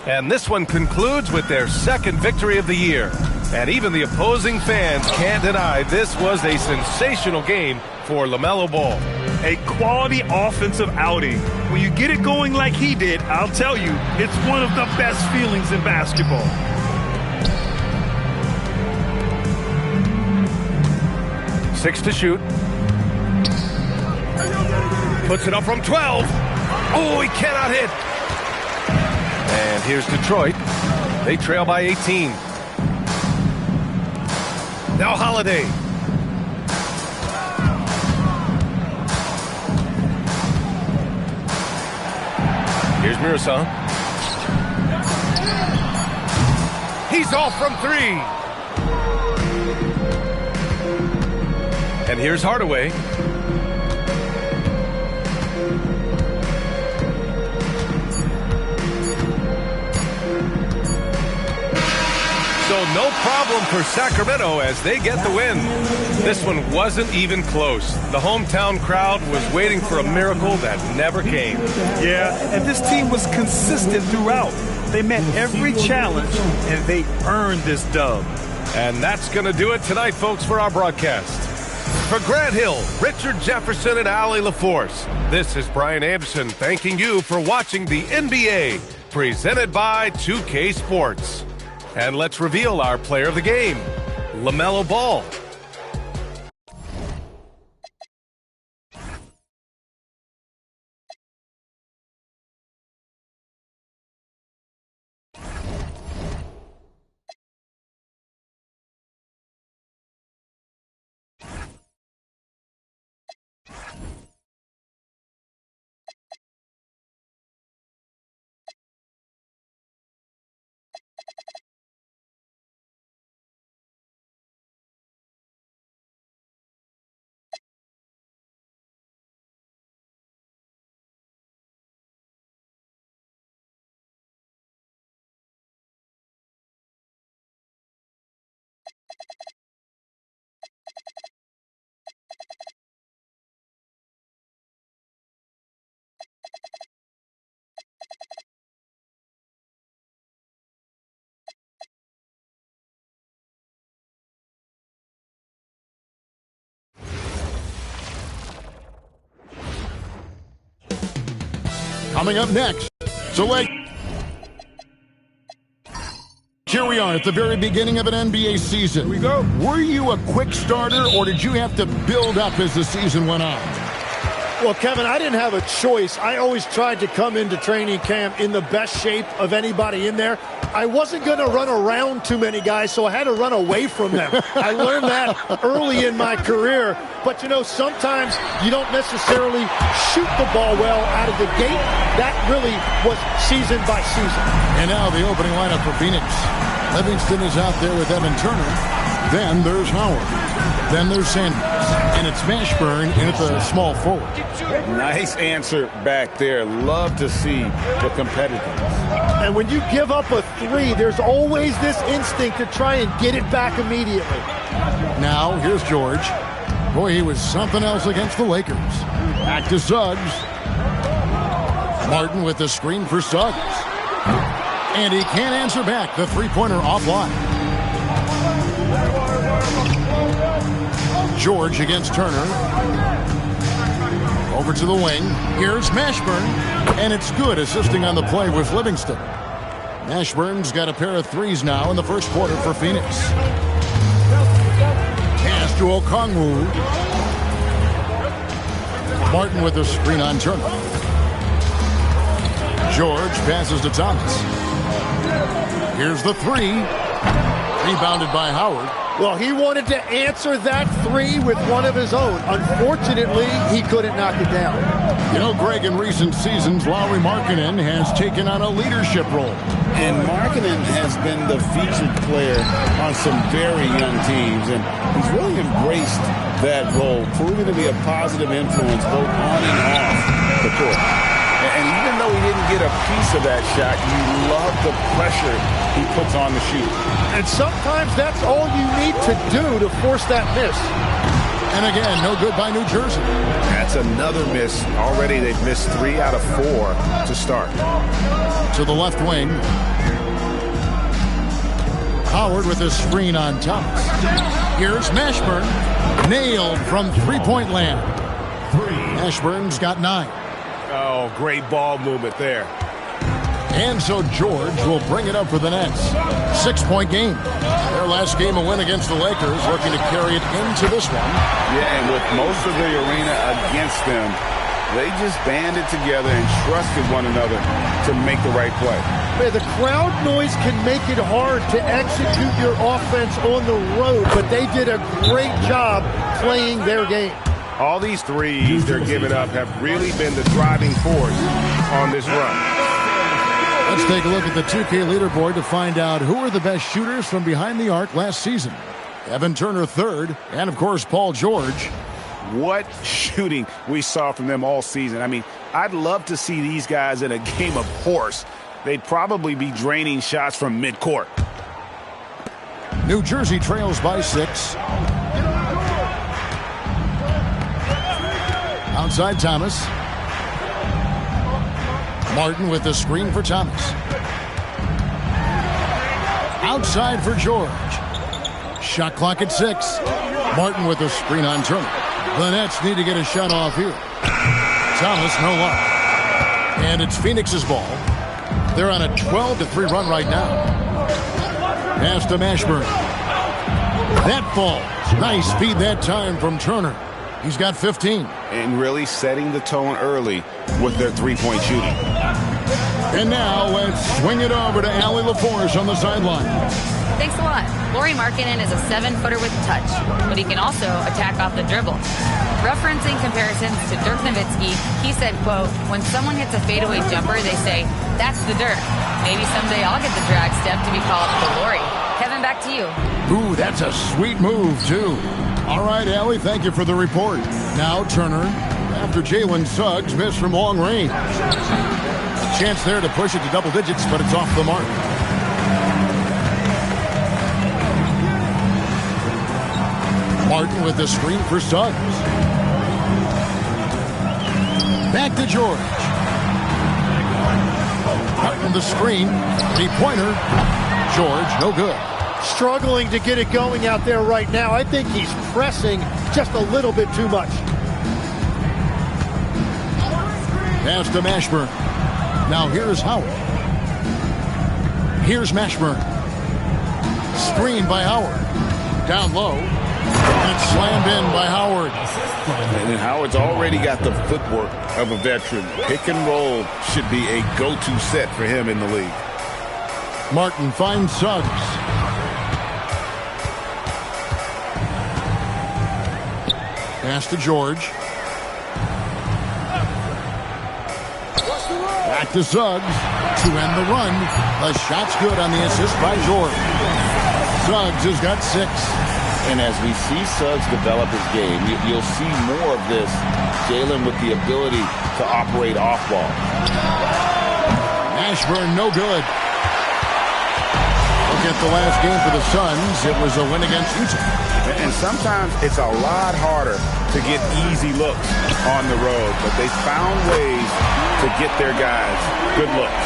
And this one concludes with their second victory of the year. And even the opposing fans can't deny this was a sensational game for LaMelo Ball. A quality offensive outing. When you get it going like he did, I'll tell you, it's one of the best feelings in basketball. Six to shoot. Puts it up from 12. Oh, he cannot hit. And here's Detroit. They trail by 18. Now Holiday. Here's Mirasol. He's off from three. And here's Hardaway. So no problem for Sacramento as they get the win. This one wasn't even close. The hometown crowd was waiting for a miracle that never came. Yeah, and this team was consistent throughout. They met every challenge, and they earned this dub. And that's going to do it tonight, folks, for our broadcast. For Grant Hill, Richard Jefferson, and Allie LaForce, this is Brian Anderson thanking you for watching the NBA, presented by 2K Sports. And let's reveal our player of the game, LaMelo Ball. coming up next. So here we are at the very beginning of an NBA season. Here we go. Were you a quick starter, or did you have to build up as the season went on? Well, Kevin, I didn't have a choice. I always tried to come into training camp in the best shape of anybody in there. I wasn't going to run around too many guys, so I had to run away from them. I learned that early in my career. But, sometimes you don't necessarily shoot the ball well out of the gate. That really was season by season. And now the opening lineup for Phoenix. Livingston is out there with Evan Turner. Then there's Howard. Then there's Sanders. And it's Mashburn in at the small forward. Nice answer back there. Love to see the competitiveness. And when you give up a three, there's always this instinct to try and get it back immediately. Now, here's George. Boy, he was something else against the Lakers. Back to Suggs. Martin with the screen for Suggs. And he can't answer back. The three-pointer offline. George against Turner. Over to the wing. Here's Mashburn. And it's good. Assisting on the play was Livingston. Mashburn's got a pair of threes now in the first quarter for Phoenix. Pass to Okongwu. Martin with the screen on Turner. George passes to Thomas. Here's the three. Rebounded by Howard. Well, he wanted to answer that three with one of his own. Unfortunately, he couldn't knock it down. Greg, in recent seasons, Lauri Markkanen has taken on a leadership role. And Markkanen has been the featured player on some very young teams, and he's really embraced that role, proving to be a positive influence both on and off the court. And even though he didn't get a piece of that shot, you love the pressure he puts on the shoot. And sometimes that's all you need to do to force that miss. And again, no good by New Jersey. That's another miss. Already they've missed 3 out of 4 to start. To the left wing. Howard with a screen on Thomas. Here's Mashburn. Nailed from three-point land. Mashburn's got 9. Oh, great ball movement there. And so George will bring it up for the Nets. 6-point game. Their last game a win against the Lakers, looking to carry it into this one. Yeah, and with most of the arena against them, they just banded together and trusted one another to make the right play. Man, the crowd noise can make it hard to execute your offense on the road, but they did a great job playing their game. All these threes they're giving up have really been the driving force on this run. Let's take a look at the 2K leaderboard to find out who are the best shooters from behind the arc last season. Evan Turner third, and of course Paul George. What shooting we saw from them all season. I mean, I'd love to see these guys in a game of horse. They'd probably be draining shots from midcourt. New Jersey trails by 6. Outside Thomas. Martin with the screen for Thomas. Outside for George. Shot clock at 6. Martin with the screen on Turner. The Nets need to get a shot off here. Thomas, no luck. And it's Phoenix's ball. They're on a 12-3 run right now. Pass to Mashburn. That falls. Nice feed that time from Turner. He's got 15. And really setting the tone early with their three-point shooting. And now let's swing it over to Allie LaForce on the sideline. Thanks a lot. Lauri Markkanen is a 7-footer with touch, but he can also attack off the dribble. Referencing comparisons to Dirk Nowitzki, he said, quote, when someone hits a fadeaway jumper, they say, that's the Dirk. Maybe someday I'll get the drag step to be called the Lauri. Kevin, back to you. Ooh, that's a sweet move, too. All right, Allie, thank you for the report. Now Turner, after Jalen Suggs missed from long range. Chance there to push it to double digits, but it's off the mark. Martin with the screen for Suggs. Back to George. Martin the screen. Three-pointer. George, no good. Struggling to get it going out there right now. I think he's pressing just a little bit too much. Pass to Mashburn. Now here's Howard. Here's Mashburn. Screen by Howard. Down low. And it's slammed in by Howard. And Howard's already got the footwork of a veteran. Pick and roll should be a go-to set for him in the league. Martin finds Suggs. Pass to George. Back to Suggs to end the run. The shot's good on the assist by George. Suggs has got 6. And as we see Suggs develop his game, you'll see more of this. Jalen with the ability to operate off ball. Ashburn, no good. Look at the last game for the Suns. It was a win against Utah. And sometimes it's a lot harder to get easy looks on the road, but they found ways to get their guys good looks.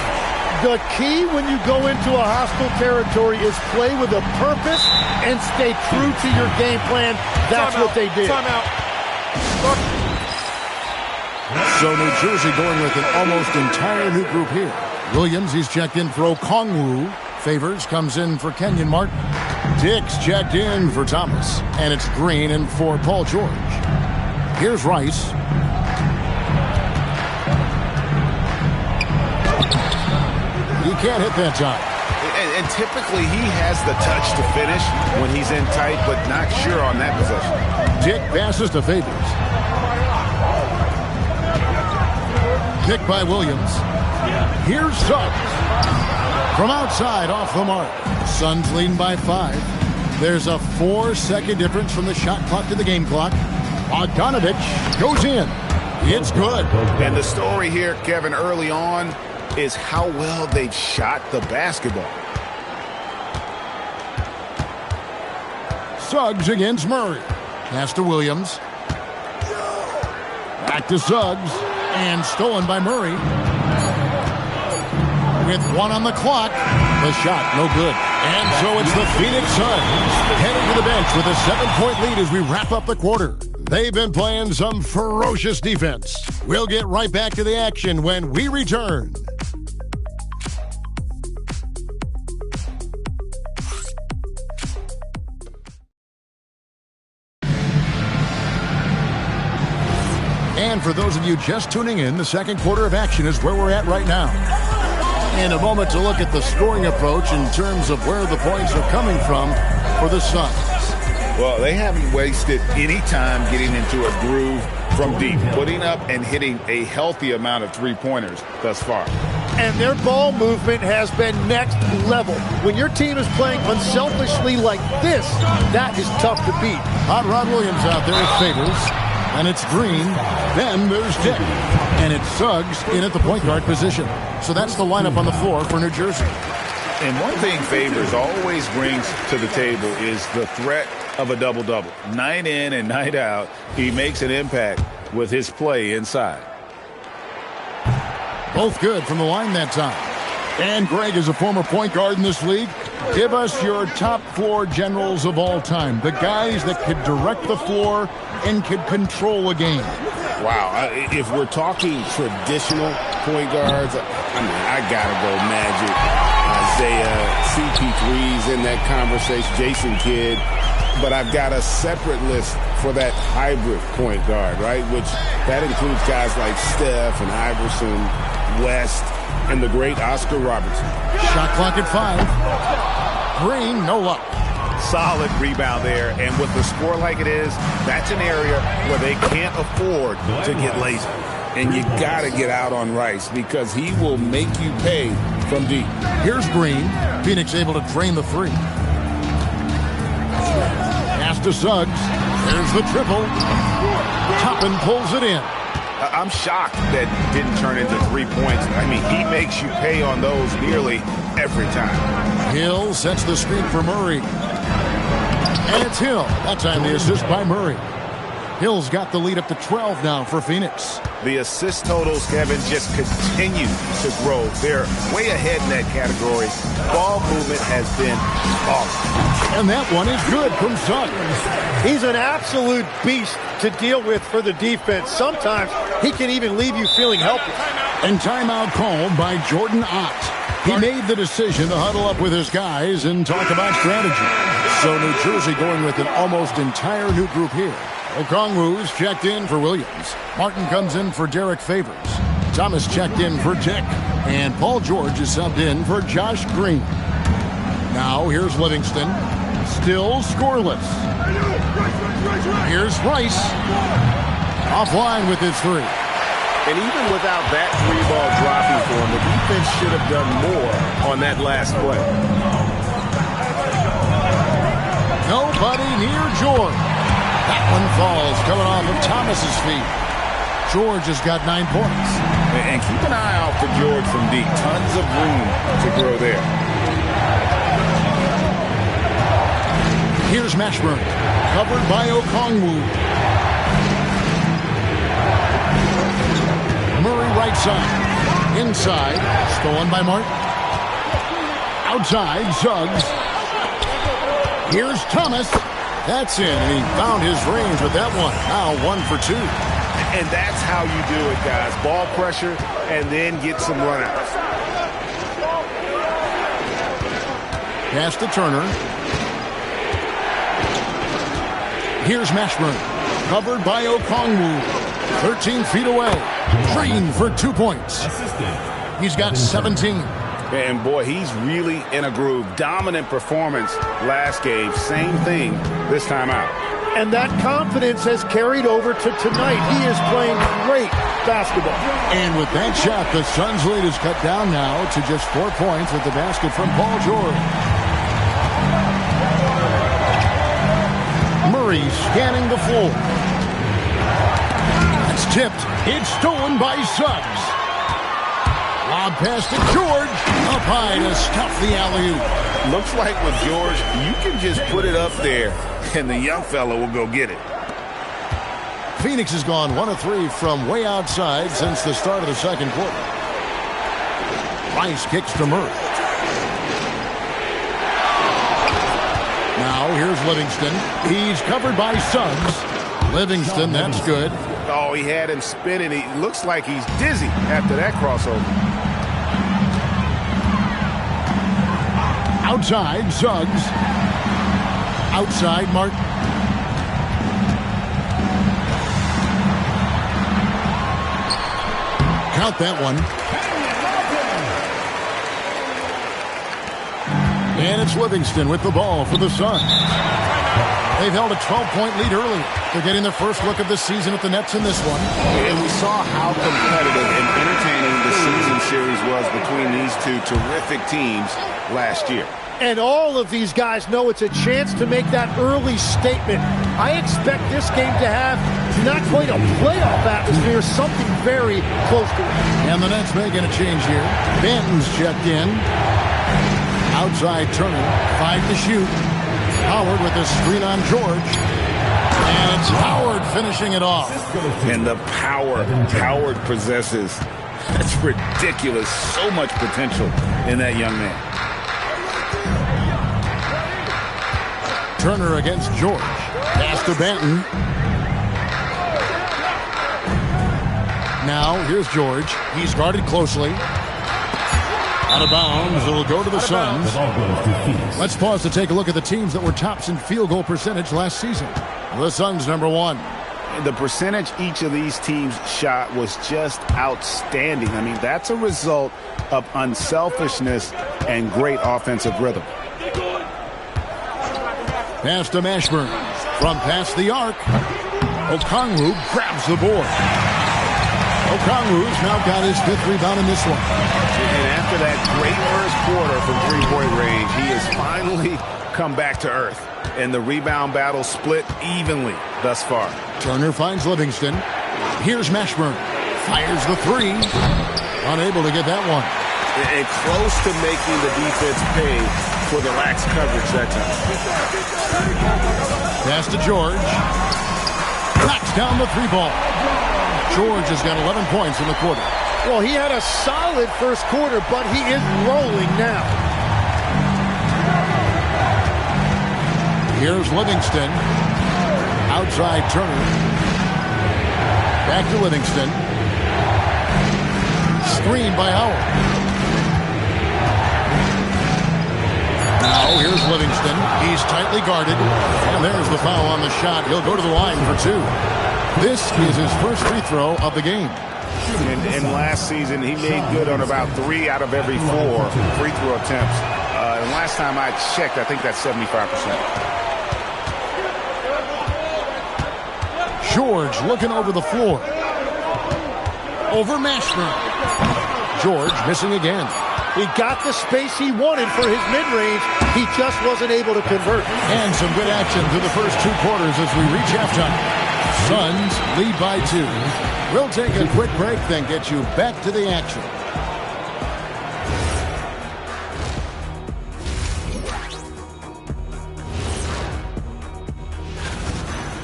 The key when you go into a hostile territory is play with a purpose and stay true to your game plan. That's what they did. So New Jersey going with an almost entire new group here. Williams, he's checked in for Okongwu. Favors comes in for Kenyon Martin. Dix checked in for Thomas. And it's Green in for Paul George. Here's Rice. He can't hit that time. And typically he has the touch to finish when he's in tight, but not sure on that possession. Dick passes to Favors. Pick by Williams. Here's Suggs. From outside, off the mark. Suns leading by 5. There's a 4-second difference from the shot clock to the game clock. Bogdanovich goes in. It's good. And the story here, Kevin, early on is how well they shot the basketball. Suggs against Murray. Pass to Williams. Back to Suggs. And stolen by Murray. With 1 on the clock. The shot, no good. And so it's the Phoenix Suns heading to the bench with a 7-point lead as we wrap up the quarter. They've been playing some ferocious defense. We'll get right back to the action when we return. And for those of you just tuning in, the second quarter of action is where we're at right now. In a moment to look at the scoring approach in terms of where the points are coming from for the Suns. Well, they haven't wasted any time getting into a groove from deep, putting up and hitting a healthy amount of three-pointers thus far. And their ball movement has been next level. When your team is playing unselfishly like this, that is tough to beat. Hot Rod Williams out there with Favors. And it's Green. Then there's Dick. And it's Suggs in at the point guard position. So that's the lineup on the floor for New Jersey. And one thing Favors always brings to the table is the threat of a double-double. Night in and night out, he makes an impact with his play inside. Both good from the line that time. And Greg is a former point guard in this league. Give us your top floor generals of all time. The guys that could direct the floor and could control a game. Wow. If we're talking traditional point guards, I got to go Magic, Isaiah, CP3's in that conversation, Jason Kidd. But I've got a separate list for that hybrid point guard, right? Which that includes guys like Steph and Iverson, West, and the great Oscar Robertson. Shot clock at 5. Green, no luck. Solid rebound there, and with the score like it is, that's an area where they can't afford to get lazy. And you got to get out on Rice because he will make you pay from deep. Here's Green. Phoenix able to drain the 3. Pass to Suggs. There's the triple. Toppin pulls it in. I'm shocked that didn't turn into 3 points. I mean, he makes you pay on those nearly every time. Hill sets the screen for Murray. And it's Hill. That time the assist by Murray. Hill's got the lead up to 12 now for Phoenix. The assist totals, Kevin, just continue to grow. They're way ahead in that category. Ball movement has been awesome. And that one is good from Suggs. He's an absolute beast to deal with for the defense. Sometimes he can even leave you feeling helpless. And timeout called by Jordan Ott. He made the decision to huddle up with his guys and talk about strategy. So New Jersey going with an almost entire new group here. Okongwu's checked in for Williams. Martin comes in for Derek Favors. Thomas checked in for Dick. And Paul George is subbed in for Josh Green. Now here's Livingston. Still scoreless. Here's Rice. Offline with his three. And even without that three-ball dropping for him, the defense should have done more on that last play. Nobody near George. That one falls coming off of Thomas's feet. George has got 9 points. And keep an eye out for George from deep. Tons of room to grow there. Here's Mashburn. Covered by Okongwu. Murray right side. Inside. Stolen by Martin. Outside. Suggs. Here's Thomas. That's in. And he found his range with that one. Now 1 for 2. And that's how you do it, guys. Ball pressure and then get some runouts. Pass to Turner. Here's Mashburn. Covered by Okongwu. 13 feet away. Green for 2 points. He's got 17. And boy, he's really in a groove. Dominant performance last game. Same thing this time out. And that confidence has carried over to tonight. He is playing great basketball. And with that shot, the Suns' lead is cut down now to just 4 points with the basket from Paul George. Murray scanning the floor. It's tipped. It's stolen by Suggs. Lob pass to George. Up high to stuff the alley-oop. Looks like with George, you can just put it up there, and the young fella will go get it. Phoenix has gone 1 of 3 from way outside since the start of the second quarter. Rice kicks to Murray. Now here's Livingston. He's covered by Suggs. Livingston, that's good. Oh, he had him spinning. He looks like he's dizzy after that crossover. Outside, Suggs. Outside, Martin. Count that one. And it's Livingston with the ball for the Suns. They've held a 12-point lead early. They're getting their first look of the season at the Nets in this one. And we saw how competitive and entertaining the season series was between these two terrific teams last year. And all of these guys know it's a chance to make that early statement. I expect this game to have not quite a playoff atmosphere, something very close to it. And the Nets making a change here. Benton's checked in. Outside Turner, 5 to shoot. Howard with a screen on George. And it's Howard finishing it off. And the power Howard possesses. That's ridiculous. So much potential in that young man. Turner against George. Pass to Benton. Now, here's George. He's guarded closely. Out of bounds. It'll go to the Suns. Let's pause to take a look at the teams that were tops in field goal percentage last season. The Suns, number 1. The percentage each of these teams shot was just outstanding. I mean, that's a result of unselfishness and great offensive rhythm. Pass to Mashburn. From past the arc. Okongwu grabs the board. Okongwu's now got his 5th rebound in this one. And after that great first quarter from three-point range, he has finally come back to earth. And the rebound battle split evenly thus far. Turner finds Livingston. Here's Mashburn. Fires the 3. Unable to get that one. And close to making the defense pay for the lax coverage that time. Pass to George. Knocks down the 3-ball. George has got 11 points in the quarter. Well, he had a solid first quarter, but he is rolling now. Here's Livingston. Outside Turner. Back to Livingston. Screen by Howard. Now here's Livingston. He's tightly guarded. And there's the foul on the shot. He'll go to the line for 2. This is his first free throw of the game. And last season, he made good on about 3 out of every 4 free throw attempts. And last time I checked, I think that's 75%. George looking over the floor. Over Mashburn. George missing again. He got the space he wanted for his mid-range. He just wasn't able to convert. And some good action through the first 2 quarters as we reach halftime. Suns lead by 2. We'll take a quick break, then get you back to the action.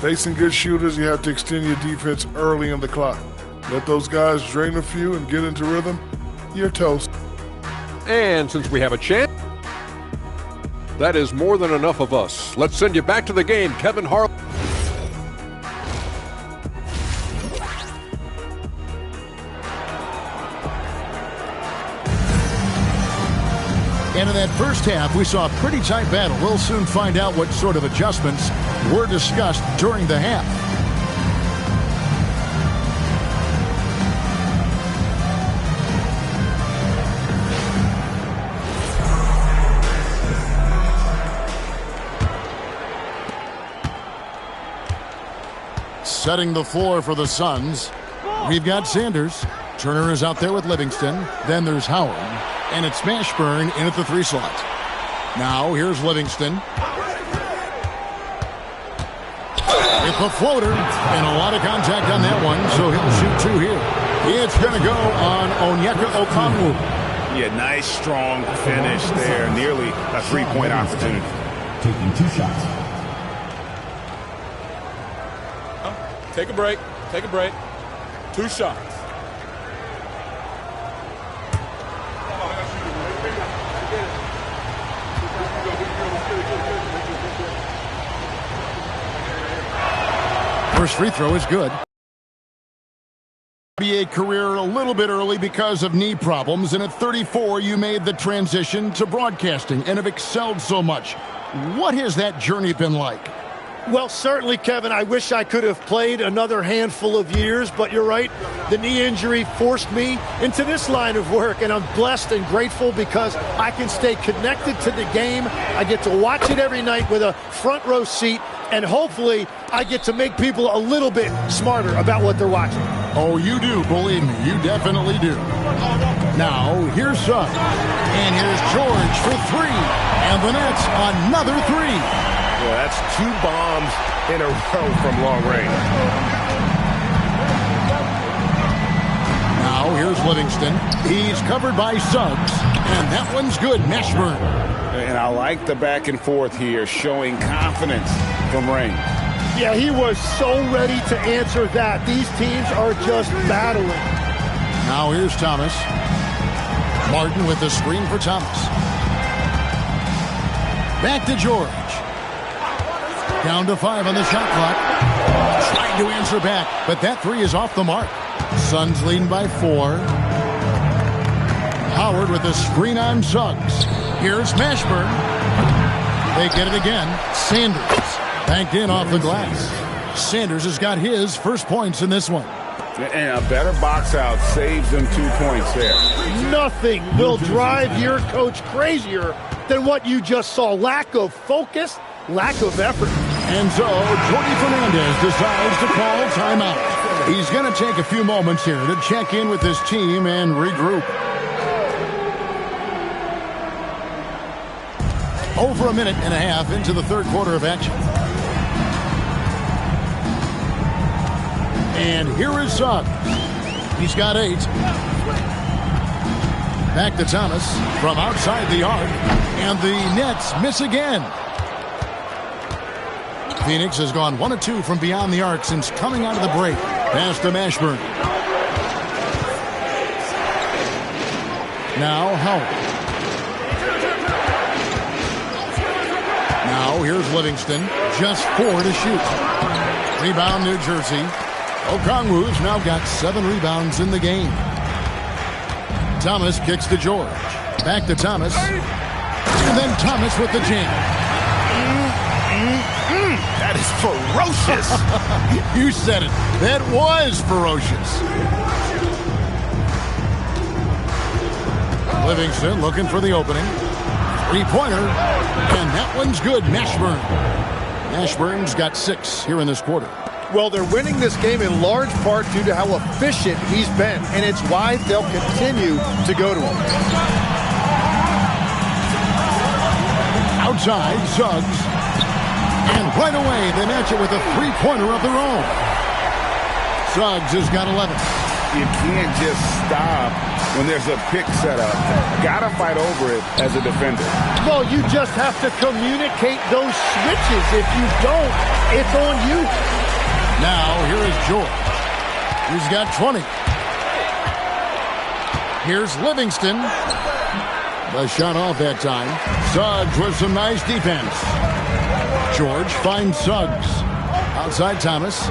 Facing good shooters, you have to extend your defense early in the clock. Let those guys drain a few and get into rhythm. You're toast. And since we have a chance, that is more than enough of us. Let's send you back to the game, Kevin Harlan. And in that first half, we saw a pretty tight battle. We'll soon find out what sort of adjustments were discussed during the half. Setting the floor for the Suns, we've got Sanders. Turner is out there with Livingston. Then there's Howard. And it's Mashburn in at the 3 slot. Now here's Livingston. With the floater. And a lot of contact on that one, so he'll shoot 2 here. It's going to go on Onyeka Okongwu. Yeah, nice, strong finish there. Nearly a 3-point opportunity. Taking 2 shots. Take a break. Take a break. 2 shots. First free throw is good. NBA career a little bit early because of knee problems, and at 34 you made the transition to broadcasting and have excelled so much. What has that journey been like? Well, certainly, Kevin, I wish I could have played another handful of years, but you're right. The knee injury forced me into this line of work, and I'm blessed and grateful because I can stay connected to the game. I get to watch it every night with a front row seat, and hopefully I get to make people a little bit smarter about what they're watching. Oh, you do, believe me, you definitely do. Now, here's Suggs, and here's George for 3, and the Nets another 3. Well, that's 2 bombs in a row from long range. Now here's Livingston. He's covered by Suggs, and that one's good. Mashburn. And I like the back and forth here, showing confidence from Rain. Yeah, he was so ready to answer that. These teams are just battling. Now here's Thomas. Martin with the screen for Thomas. Back to George. Down to 5 on the shot clock. Trying to answer back, but that 3 is off the mark. Suns leading by 4. Howard with the screen on Suggs. Here's Mashburn. They get it again. Sanders banked in off the glass. Sanders has got his first points in this one. And a better box out saves them 2 points there. Nothing will drive your coach crazier than what you just saw. Lack of focus, lack of effort. And so Jordy Fernandez decides to call timeout. He's going to take a few moments here to check in with his team and regroup. Over a minute and a half into the third quarter of action. And here is Suggs. He's got 8. Back to Thomas from outside the arc. And the Nets miss again. Phoenix has gone 1 of 2 from beyond the arc since coming out of the break. Pass to Mashburn. Now Howard. Now here's Livingston. Just 4 to shoot. Rebound New Jersey. Okongwu's now got 7 rebounds in the game. Thomas kicks to George. Back to Thomas. And then Thomas with the jam. That is ferocious. You said it. That was ferocious. Livingston looking for the opening. Three-pointer. And that one's good. Mashburn. Mashburn's got 6 here in this quarter. Well, they're winning this game in large part due to how efficient he's been, and it's why they'll continue to go to him. Outside, Suggs. And right away, they match it with a three-pointer of their own. Suggs has got 11. You can't just stop when there's a pick set up. Gotta fight over it as a defender. Well, you just have to communicate those switches. If you don't, it's on you. Now, here is George. He's got 20. Here's Livingston. The shot off that time. Suggs with some nice defense. George finds Suggs. Outside Thomas.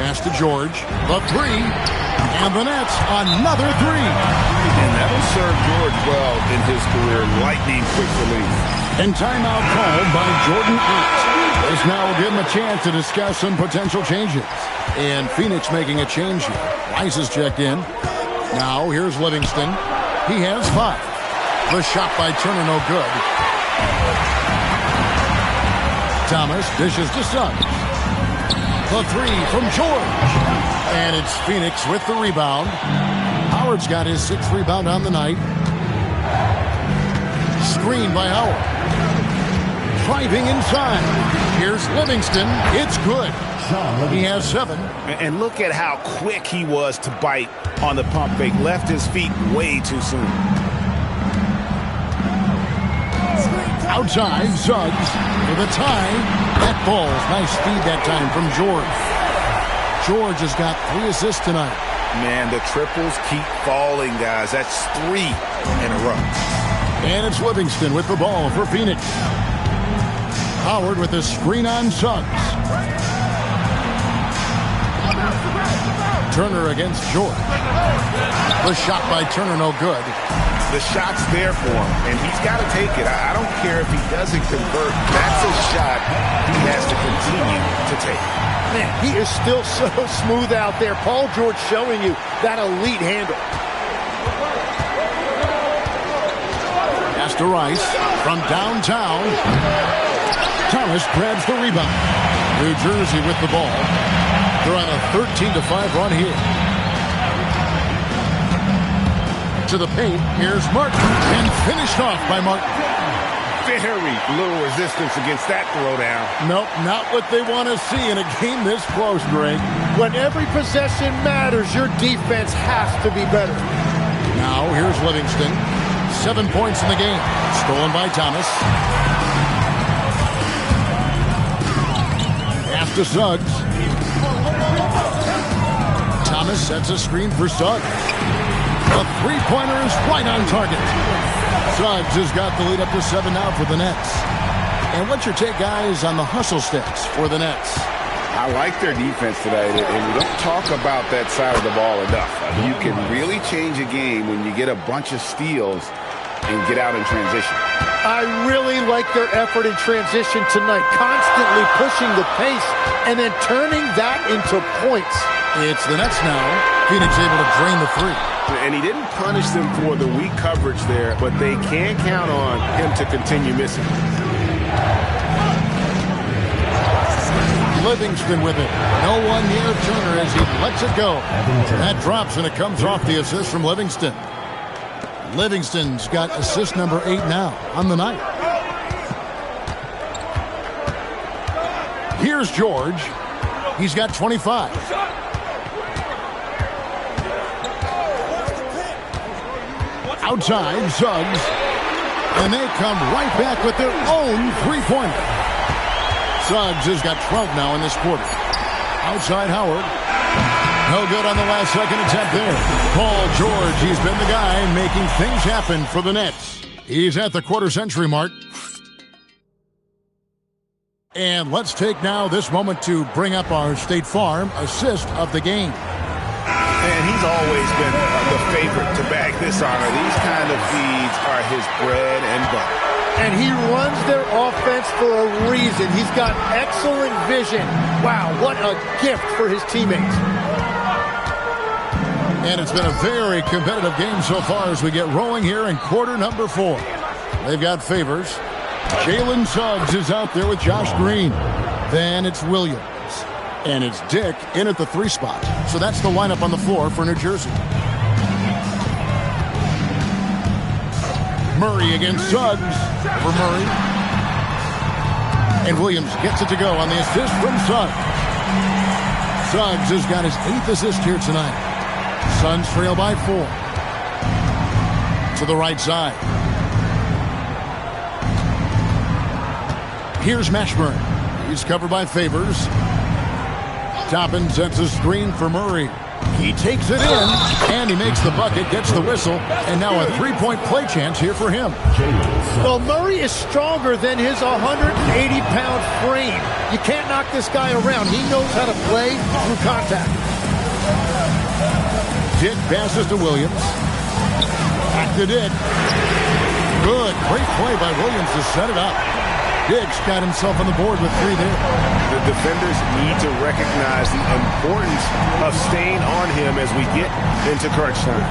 Pass to George. The three. And the Nets, another three. And that'll serve George well in his career. Lightning quick release. And timeout called by Jordan Ott. This now will give him a chance to discuss some potential changes. And Phoenix making a change here. Rice is checked in. Now here's Livingston. He has 5. The shot by Turner no good. Thomas dishes to Suggs. The three from George. And it's Phoenix with the rebound. Howard's got his 6th rebound on the night. Screen by Howard. Driving inside. Here's Livingston. It's good. He has 7. And look at how quick he was to bite on the pump fake. Left his feet way too soon. Outside, Suggs for the tie. That ball's nice speed that time from George. George has got 3 assists tonight. Man, the triples keep falling, guys. That's 3 in a row. And it's Livingston with the ball for Phoenix. Howard with a screen on Suggs. Turner against George. The shot by Turner no good. The shot's there for him, and he's got to take it. I don't care if he doesn't convert. That's a shot he has to continue to take. Man, he is still so smooth out there. Paul George showing you that elite handle. Pass to Rice from downtown. Thomas grabs the rebound. New Jersey with the ball. They're on a 13-5 run here. To the paint, here's Martin. And finished off by Martin. Very little resistance against that throwdown. Nope, not what they want to see in a game this close, Greg. When every possession matters, your defense has to be better. Now, here's Livingston. 7 points in the game. Stolen by Thomas. To Suggs. Thomas sets a screen for Suggs. The three-pointer is right on target. Suggs has got the lead up to 7 now for the Nets. And what's your take, guys, on the hustle stats for the Nets? I like their defense tonight, and we don't talk about that side of the ball enough. You can really change a game when you get a bunch of steals and get out in transition. I really like their effort in transition tonight, constantly pushing the pace and then turning that into points. It's the Nets now. Phoenix able to drain the 3. And he didn't punish them for the weak coverage there, but they can't count on him to continue missing. Livingston with it. No one near Turner as he lets it go. That drops and it comes off the assist from Livingston. Livingston's got assist number 8 now on the night. Here's George. He's got 25. Outside, Suggs. And they come right back with their own three-pointer. Suggs has got 12 now in this quarter. Outside, Howard. No good on the last second attempt there. Paul George, he's been the guy making things happen for the Nets. He's at the quarter-century mark. And let's take now this moment to bring up our State Farm assist of the game. And he's always been the favorite to bag this honor. These kind of feeds are his bread and butter. And he runs their offense for a reason. He's got excellent vision. Wow, what a gift for his teammates. And it's been a very competitive game so far as we get rolling here in quarter number 4. They've got Favors. Jalen Suggs is out there with Josh Green. Then it's Williams. And it's Dick in at the 3 spot. So that's the lineup on the floor for New Jersey. Murray against Suggs for Murray. And Williams gets it to go on the assist from Suggs. Suggs has got his 8th assist here tonight. Suns trail by 4. To the right side. Here's Mashburn. He's covered by Favors. Toppin sets a screen for Murray. He takes it in, and he makes the bucket, gets the whistle, and now a 3-point play chance here for him. Well, Murray is stronger than his 180-pound frame. You can't knock this guy around. He knows how to play through contact. Dick passes to Williams. Back to Dick. Good, great play by Williams to set it up. Dick's got himself on the board with 3 there. The defenders need to recognize the importance of staying on him as we get into crunch time.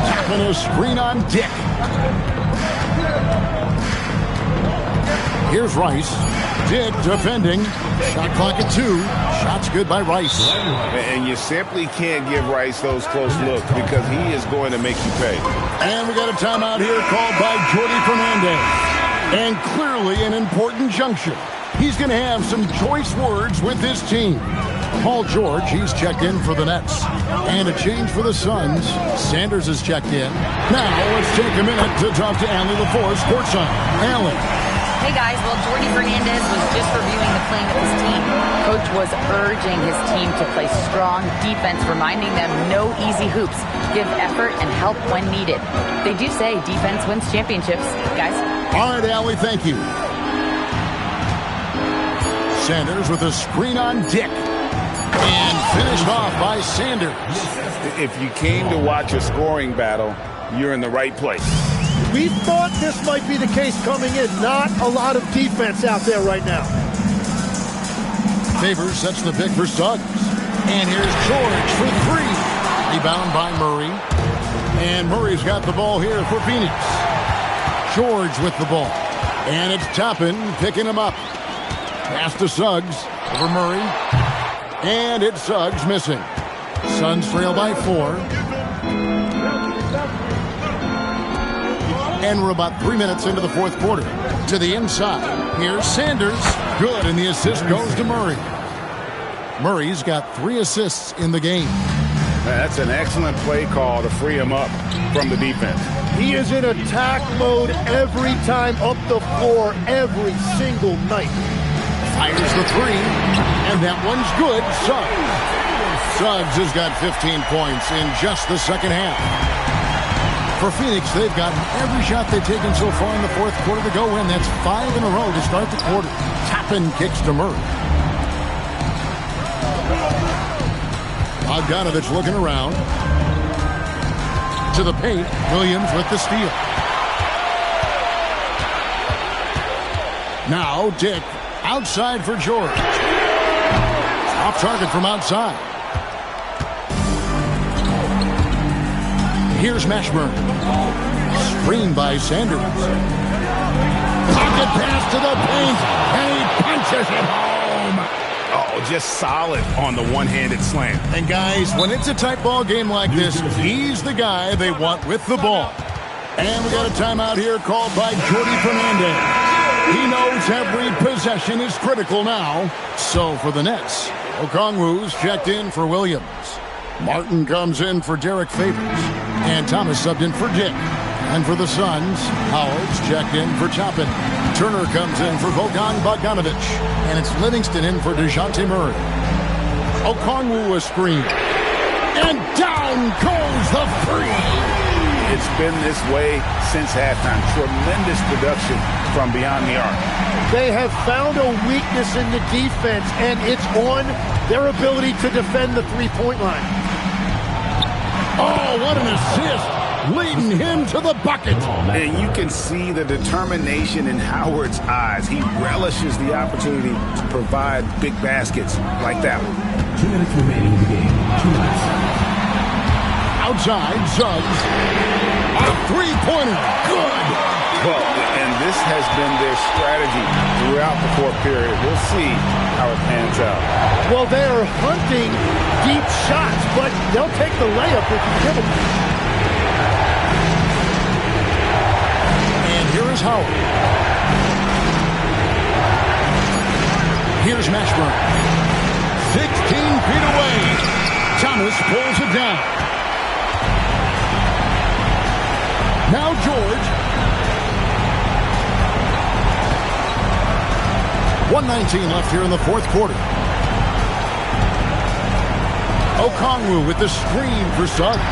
Tapping a screen on Dick. Here's Rice. Dick defending. Shot clock at 2. Shots good by Rice. And you simply can't give Rice those close looks because he is going to make you pay. And we got a timeout here called by Jordi Fernandez. And clearly an important juncture. He's going to have some choice words with his team. Paul George, he's checked in for the Nets. And a change for the Suns. Sanders is checked in. Now let's take a minute to talk to Allie LaForce, courtside. Allie. Hey guys, well, Jordi Fernandez was just reviewing the plan with his team. Coach was urging his team to play strong defense, reminding them no easy hoops, give effort and help when needed. They do say defense wins championships, guys. All right, Allie, thank you. Sanders with a screen on Dick. And finished off by Sanders. If you came to watch a scoring battle, you're in the right place. We thought this might be the case coming in. Not a lot of defense out there right now. Favors sets the pick for Suggs. And here's George for 3. Rebound by Murray. And Murray's got the ball here for Phoenix. George with the ball. And it's Toppin picking him up. Pass to Suggs over Murray. And it's Suggs missing. Suns trail by 4. And we're about 3 minutes into the 4th quarter. To the inside. Here's Sanders. Good, and the assist goes to Murray. Murray's got 3 assists in the game. That's an excellent play call to free him up from the defense. He is in attack mode every time up the floor, every single night. Fires the 3, and that one's good. Suggs has got 15 points in just the second half. For Phoenix, they've gotten every shot they've taken so far in the 4th quarter to go in. That's 5 in a row to start the quarter. Toppin kicks to Murray. Bogdanovich looking around. To the paint. Williams with the steal. Now Dick outside for George. Off target from outside. Here's Mashburn. Screened by Sanders. Pocket pass to the paint, and he punches it home. Oh, just solid on the one-handed slam. And guys, when it's a tight ball game like this, he's the guy they want with the ball. And we got a timeout here called by Jordi Fernandez. He knows every possession is critical now. So for the Nets, Okongwu's checked in for Williams. Martin comes in for Derek Favors. And Thomas subbed in for Dick. And for the Suns, Howard's checked in for Toppin. Turner comes in for Bogdanovich. And it's Livingston in for DeJounte Murray. Okongwu a screen. And down goes the 3. It's been this way since halftime. Tremendous production from beyond the arc. They have found a weakness in the defense, and it's on their ability to defend the three-point line. Oh, what an assist, leading him to the bucket. And you can see the determination in Howard's eyes. He relishes the opportunity to provide big baskets like that one. 2 minutes remaining in the game. 2 minutes. Outside, Suggs. A three-pointer. Good. Well, and this has been their strategy throughout the fourth period. We'll see how it pans out. Well, they're hunting deep shots, but they'll take the layup if you give them. And here is Howard. Here's Mashburn. 16 feet away. Thomas pulls it down. Now George. 1:19 left here in the fourth quarter. Okongwu with the screen for Suggs.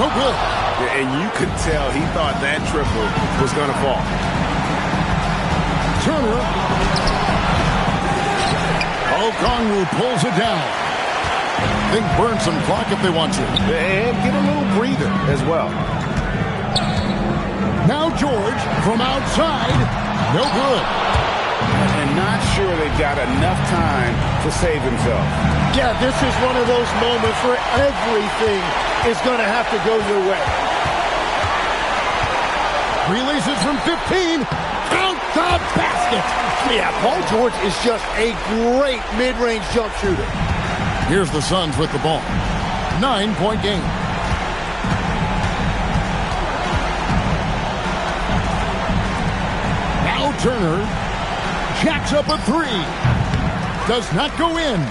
No good. Yeah, and you could tell he thought that triple was going to fall. Turner. Okongwu pulls it down. They can burn some clock if they want to. And get a little breather as well. Now George from outside. No good. And not sure they've got enough time to save themselves. Yeah, this is one of those moments where everything is going to have to go your way. Releases from 15. Count the basket. Yeah, Paul George is just a great mid-range jump shooter. Here's the Suns with the ball. 9-point game. Now Turner jacks up a three. Does not go in.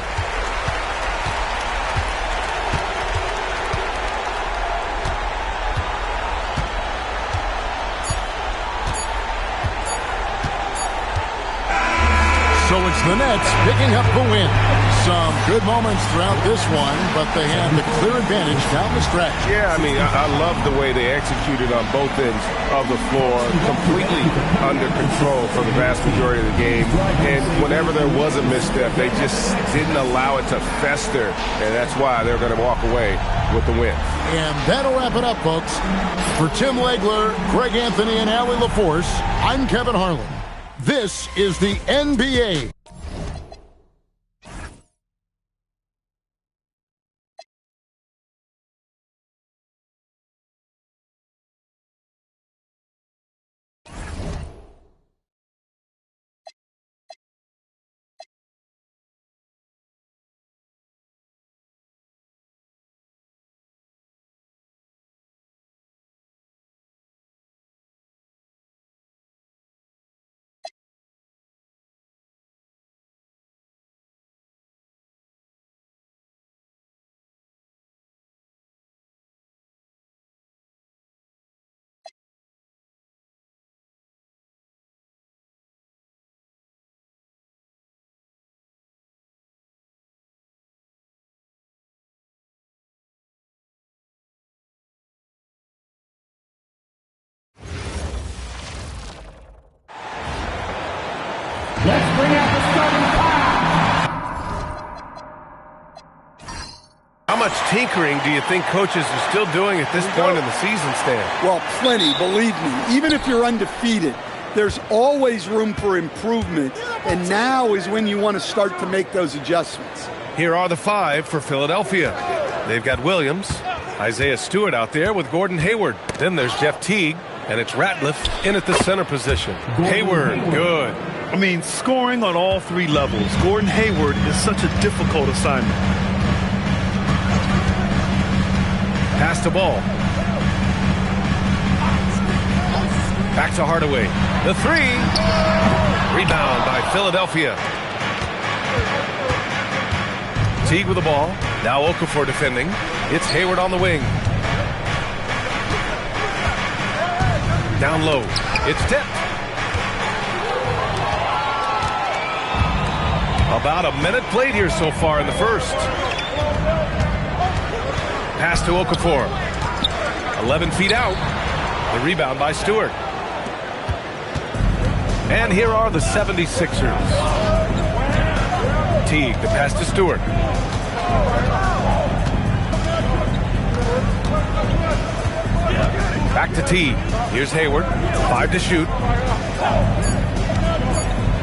So it's the Nets picking up the win. Some good moments throughout this one, but they had the clear advantage down the stretch. Yeah, I mean, I love the way they executed on both ends of the floor, completely under control for the vast majority of the game. And whenever there was a misstep, they just didn't allow it to fester, and that's why they're going to walk away with the win. And that'll wrap it up, folks. For Tim Legler, Greg Anthony, and Allie LaForce, I'm Kevin Harlan. This is the NBA. Let's bring out the starting five. How much tinkering do you think coaches are still doing at this point in the season, Stan? Well, plenty, believe me. Even if you're undefeated, there's always room for improvement, and now is when you want to start to make those adjustments. Here are the five for Philadelphia. They've got Williams, Isaiah Stewart out there with Gordon Hayward. Then there's Jeff Teague, and it's Ratliff in at the center position. Hayward, good. I mean, scoring on all three levels. Gordon Hayward is such a difficult assignment. Pass the ball. Back to Hardaway. The three. Rebound by Philadelphia. Teague with the ball. Now Okafor defending. It's Hayward on the wing. Down low. It's tipped. About a minute played here so far in the first. Pass to Okafor. 11 feet out. The rebound by Stewart. And here are the 76ers. Teague, the pass to Stewart. Back to Teague. Here's Hayward. 5 to shoot.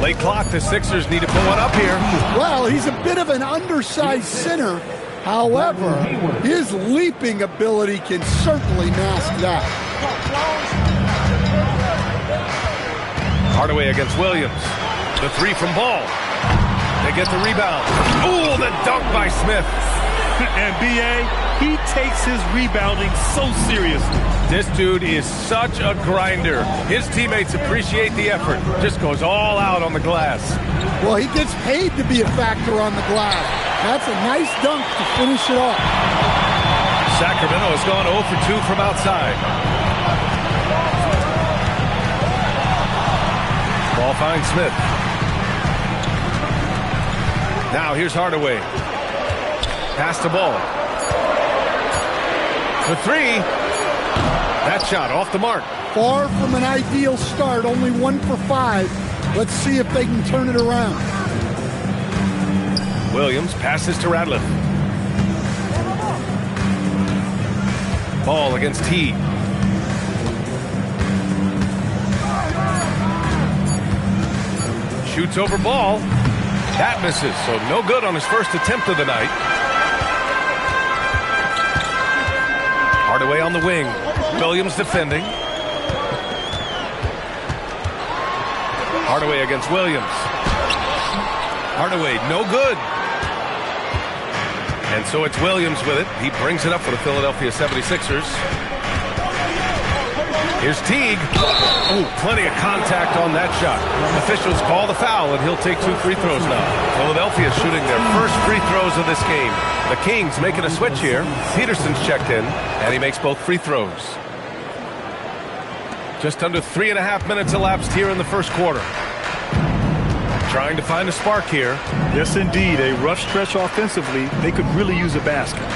Late clock. The Sixers need to put one up here. Well, he's a bit of an undersized center. However, his leaping ability can certainly mask that. Hardaway against Williams. The 3 from Ball. They get the rebound. Ooh, the dunk by Smith. And B.A., he takes his rebounding so seriously. This dude is such a grinder. His teammates appreciate the effort. Just goes all out on the glass. Well, he gets paid to be a factor on the glass. That's a nice dunk to finish it off. Sacramento has gone 0 for 2 from outside. Ball finds Smith. Now here's Hardaway. Pass the ball. The 3. That shot off the mark. Far from an ideal start, only 1 for 5. Let's see if they can turn it around. Williams passes to Ratliff. Ball against Teague. Shoots over Ball. That misses, so no good on his first attempt of the night. Hardaway on the wing. Williams defending. Hardaway against Williams. Hardaway, no good. And so it's Williams with it. He brings it up for the Philadelphia 76ers. Here's Teague. Oh, plenty of contact on that shot. Officials call the foul, and he'll take 2 free throws now. Philadelphia shooting their first free throws of this game. The Kings making a switch here. Peterson's checked in, and he makes both free throws. Just under 3.5 minutes elapsed here in the first quarter. Trying to find a spark here. Yes, indeed. A rough stretch offensively. They could really use a basket.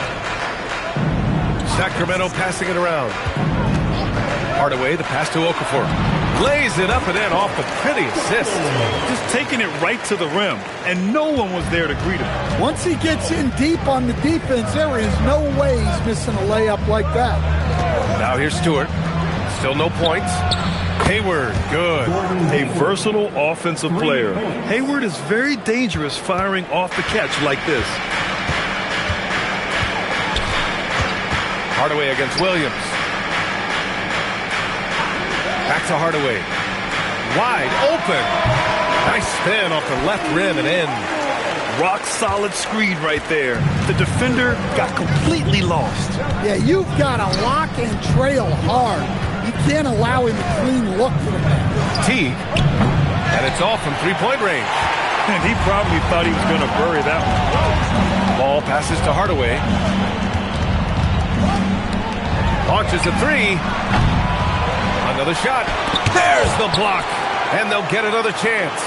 Sacramento passing it around. Hardaway, the pass to Okafor. Lays it up and in off the pretty assist. Just taking it right to the rim, and no one was there to greet him. Once he gets in deep on the defense, there is no way he's missing a layup like that. Now here's Stewart. Still no points. Hayward, good. A versatile offensive player. Hayward is very dangerous firing off the catch like this. Hardaway against Williams. Back to Hardaway. Wide open. Nice spin off the left rim and in. Rock solid screen right there. The defender got completely lost. Yeah, you've got to lock and trail hard. You can't allow him a clean look for the man. Teague. And it's off from 3-point range. And he probably thought he was going to bury that one. Ball passes to Hardaway. Launches a 3. Another shot. There's the block. And they'll get another chance.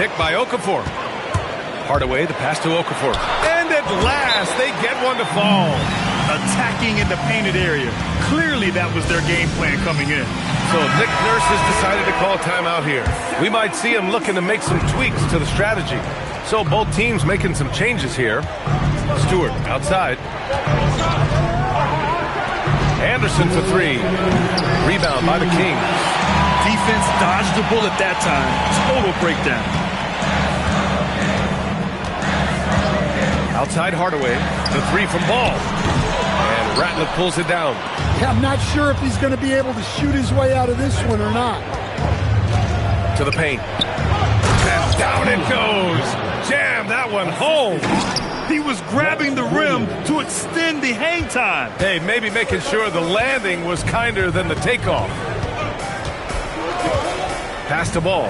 Picked by Okafor. Hardaway, the pass to Okafor. And at last, they get one to fall. Attacking in the painted area. Clearly, that was their game plan coming in. So Nick Nurse has decided to call a timeout here. We might see him looking to make some tweaks to the strategy. So both teams making some changes here. Stewart outside. Anderson for 3. Rebound by the Kings. Defense dodged the bullet that time. Total breakdown. Outside Hardaway. The 3 from Ball. And Ratliff pulls it down. Yeah, I'm not sure if he's going to be able to shoot his way out of this one or not. To the paint. And down it goes. Jam that one home. He was grabbing the rim to extend the hang time. Hey, maybe making sure the landing was kinder than the takeoff. Pass the ball.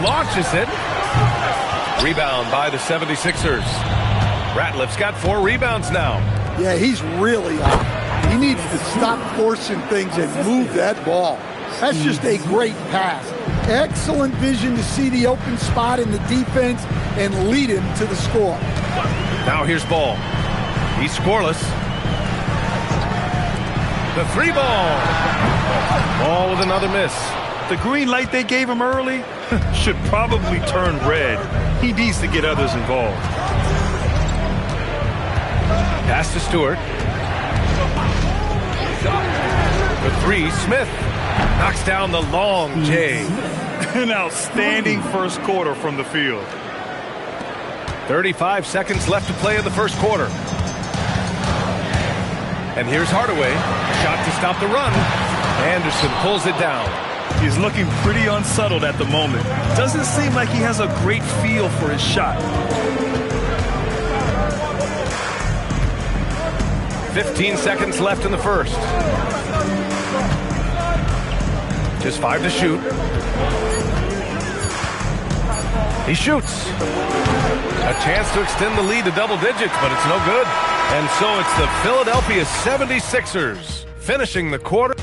Launches it. Rebound by the 76ers. Ratliff's got 4 rebounds now. Yeah, he's really hot. He needs to stop forcing things and move that ball. That's just a great pass. Excellent vision to see the open spot in the defense and lead him to the score. Now here's Ball. He's scoreless. The 3 ball. Ball with another miss. The green light they gave him early should probably turn red. He needs to get others involved. Pass to Stewart. For three, Smith knocks down the long J. An outstanding first quarter from the field. 35 seconds left to play in the first quarter. And here's Hardaway. Shot to stop the run. Anderson pulls it down. He's looking pretty unsettled at the moment. Doesn't seem like he has a great feel for his shot. 15 seconds left in the first. Just 5 to shoot. He shoots. A chance to extend the lead to double digits, but it's no good. And so it's the Philadelphia 76ers finishing the quarter.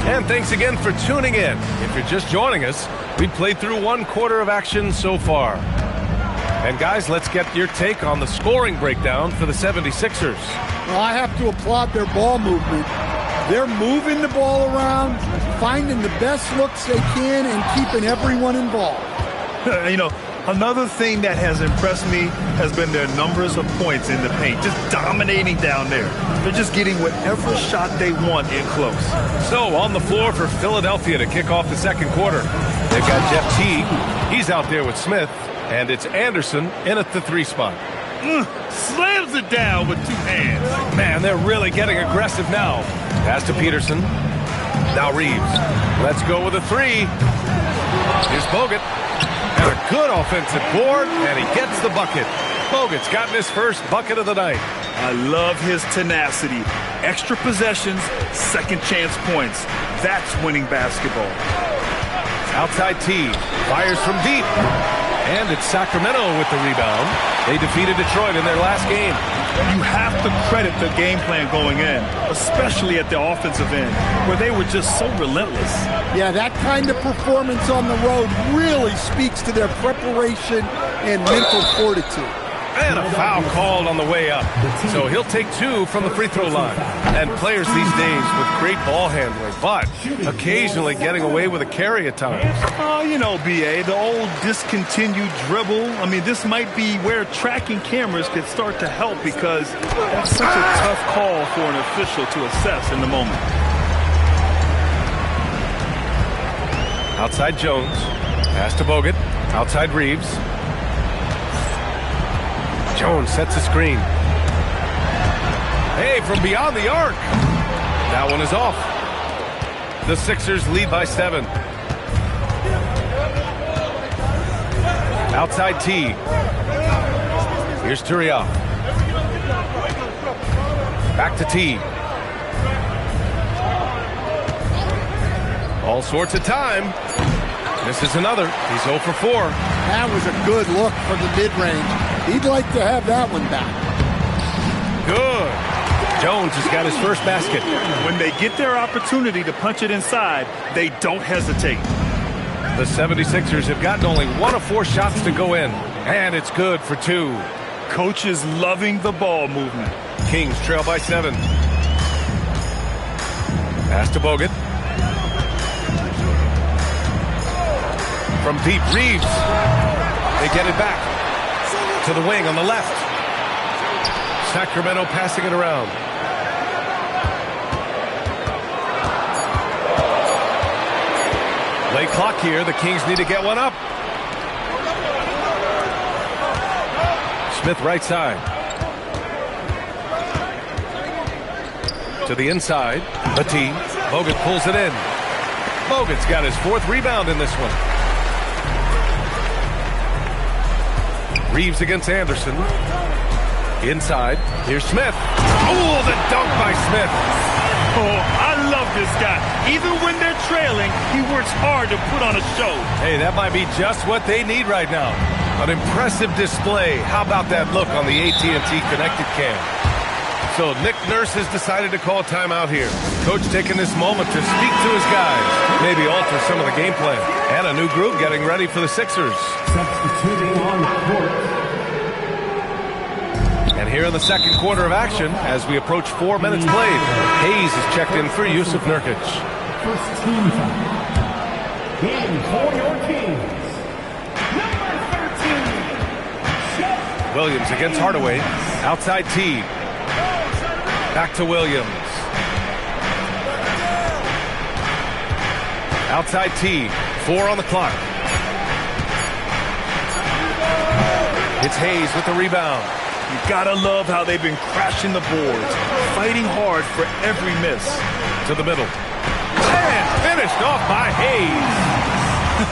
And thanks again for tuning in. If you're just joining us, we've played through one quarter of action so far. And guys, let's get your take on the scoring breakdown for the 76ers. Well, I have to applaud their ball movement. They're moving the ball around, finding the best looks they can, and keeping everyone involved. You know, another thing that has impressed me has been their numbers of points in the paint, just dominating down there. They're just getting whatever shot they want in close. So on the floor for Philadelphia to kick off the second quarter, they've got Jeff Teague. He's out there with Smith, and it's Anderson in at the 3 spot. Slams it down with 2 hands. Man, they're really getting aggressive now. Pass to Peterson. Now Reeves. Let's go with a 3. Here's Bogut. And a good offensive board, and he gets the bucket. Bogut's gotten his first bucket of the night. I love his tenacity. Extra possessions, second chance points. That's winning basketball. Outside T. Fires from deep. And it's Sacramento with the rebound. They defeated Detroit in their last game. You have to credit the game plan going in, especially at the offensive end, where they were just so relentless. Yeah, that kind of performance on the road really speaks to their preparation and mental fortitude. And a foul called on the way up. So he'll take 2 from the free throw line. And players these days with great ball handling, but occasionally getting away with a carry at times. Oh, you know, B.A., the old discontinued dribble. I mean, this might be where tracking cameras could start to help, because that's such a tough call for an official to assess in the moment. Outside Jones. Pass to Bogut. Outside Reeves. Jones sets a screen. Hey, from beyond the arc. That one is off. The Sixers lead by 7. Outside T. Here's Turiaf. Back to T. All sorts of time. Misses another. He's 0 for 4. That was a good look from the mid-range. He'd like to have that one back. Good. Jones has got his first basket. When they get their opportunity to punch it inside, they don't hesitate. The 76ers have gotten only 1 of 4 shots to go in, and it's good for 2. Coach is loving the ball movement. Kings trail by 7. Pass to Bogut. From deep, Reeves. They get it back to the wing on the left. Sacramento passing it around. Late clock here. The Kings need to get one up. Smith right side. To the inside. Bateen. Bogut pulls it in. Bogut's got his 4th rebound in this one. Reeves against Anderson. Inside. Here's Smith. Oh, the dunk by Smith. Oh, I love this guy. Even when they're trailing, he works hard to put on a show. Hey, that might be just what they need right now. An impressive display. How about that look on the AT&T connected cam? So Nick Nurse has decided to call timeout here. Coach taking this moment to speak to his guys. Maybe alter some of the game plan. And a new group getting ready for the Sixers. Substituting on the court. And And here in the second quarter of action, as we approach 4 minutes played, Hayes is checked in for Yusuf Nurkic. First team foul. Game for your Kings. Number 13. Williams against Hardaway. Outside T. Back to Williams. Outside T. 4 on the clock. It's Hayes with the rebound. You gotta love how they've been crashing the boards, fighting hard for every miss. To the middle. And finished off by Hayes.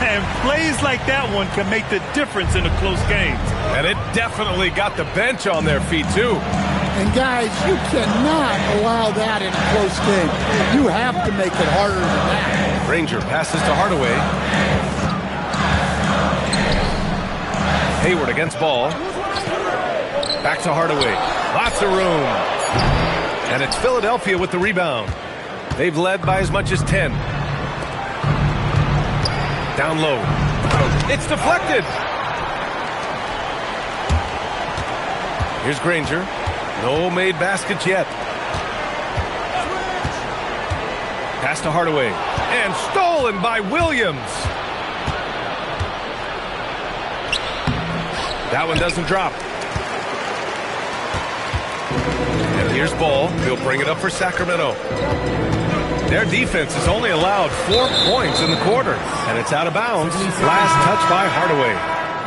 And plays like that one can make the difference in a close game. And it definitely got the bench on their feet, too. And, guys, you cannot allow that in a close game. You have to make it harder than that. Granger passes to Hardaway. Hayward against Ball. Back to Hardaway. Lots of room. And it's Philadelphia with the rebound. They've led by as much as 10. Down low. It's deflected. Here's Granger. No made baskets yet. Pass to Hardaway. And stolen by Williams. That one doesn't drop. And here's Ball. He'll bring it up for Sacramento. Their defense has only allowed 4 points in the quarter. And it's out of bounds. Last touch by Hardaway.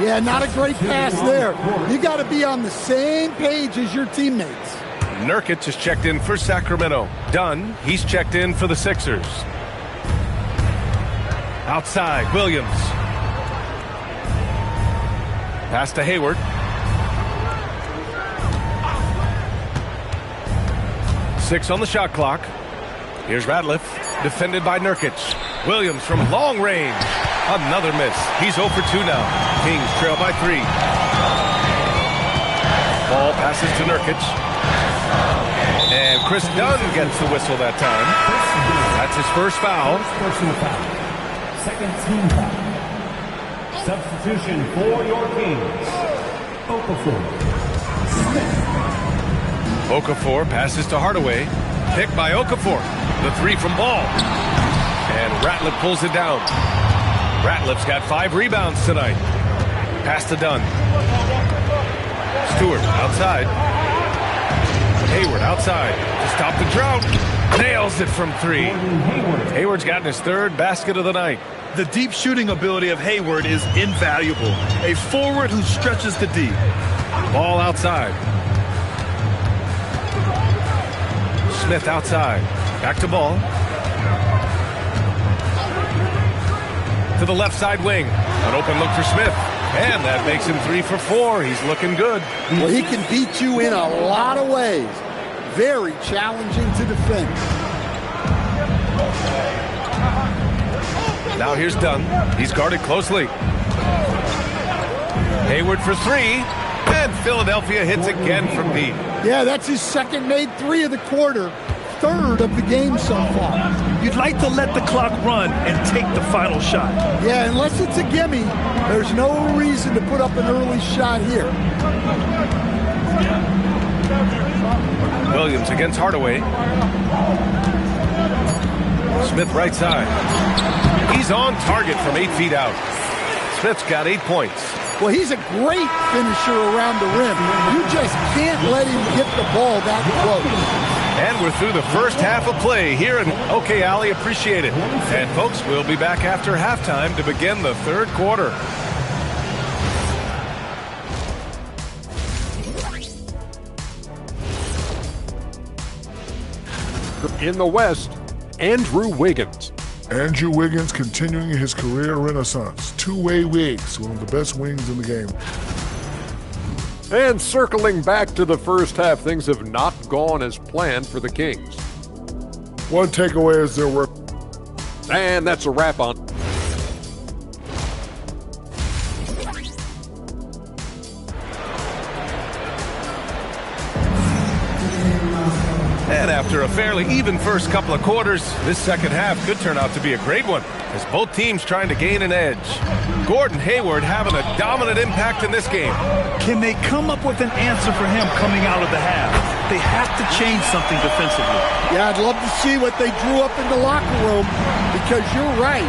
Yeah, not a great pass there. You got to be on the same page as your teammates. Nurkic is checked in for Sacramento. Dunn, he's checked in for the Sixers. Outside, Williams. Pass to Hayward. Six on the shot clock. Here's Ratliff, defended by Nurkic. Williams from long range. Another miss. He's 0 for 2 now. Kings trail by 3. Ball passes to Nurkic. And Chris Dunn gets the whistle that time. That's his first foul. Personal foul. Second team foul. Substitution for your Kings. Okafor. Okafor passes to Hardaway. Picked by Okafor. The 3 from Ball. And Ratliff pulls it down. Ratliff's got 5 rebounds tonight. Pass to Dunn. Stewart outside. Hayward outside to stop the drought. Nails it from 3. Hayward's gotten his 3rd basket of the night. The deep shooting ability of Hayward is invaluable. A forward who stretches the deep. Ball outside. Smith outside. Back to Ball. To the left side wing. An open look for Smith. And that makes him 3 for 4. He's looking good. Well, he can beat you in a lot of ways. Very challenging to defend. Now here's Dunn. He's guarded closely. Hayward for 3. And Philadelphia hits again from deep. Yeah, that's his second made 3 of the quarter. 3rd of the game so far. You'd like to let the clock run and take the final shot. Yeah, unless it's a gimme, there's no reason to put up an early shot here. Williams against Hardaway. Smith right side. He's on target from 8 feet out. Smith's got 8 points. Well, he's a great finisher around the rim. You just can't let him get the ball that close. And we're through the first half of play here in OK Alley. Appreciate it. And folks, we'll be back after halftime to begin the 3rd quarter. In the West, Andrew Wiggins. Andrew Wiggins continuing his career renaissance. Two-way wigs, one of the best wings in the game. And circling back to the first half, things have not gone as planned for the Kings. One takeaway is their work. And that's a wrap on. And after a fairly even first couple of quarters, this second half could turn out to be a great one, as both teams trying to gain an edge. Gordon Hayward having a dominant impact in this game. Can they come up with an answer for him coming out of the half? They have to change something defensively. Yeah, I'd love to see what they drew up in the locker room, because you're right.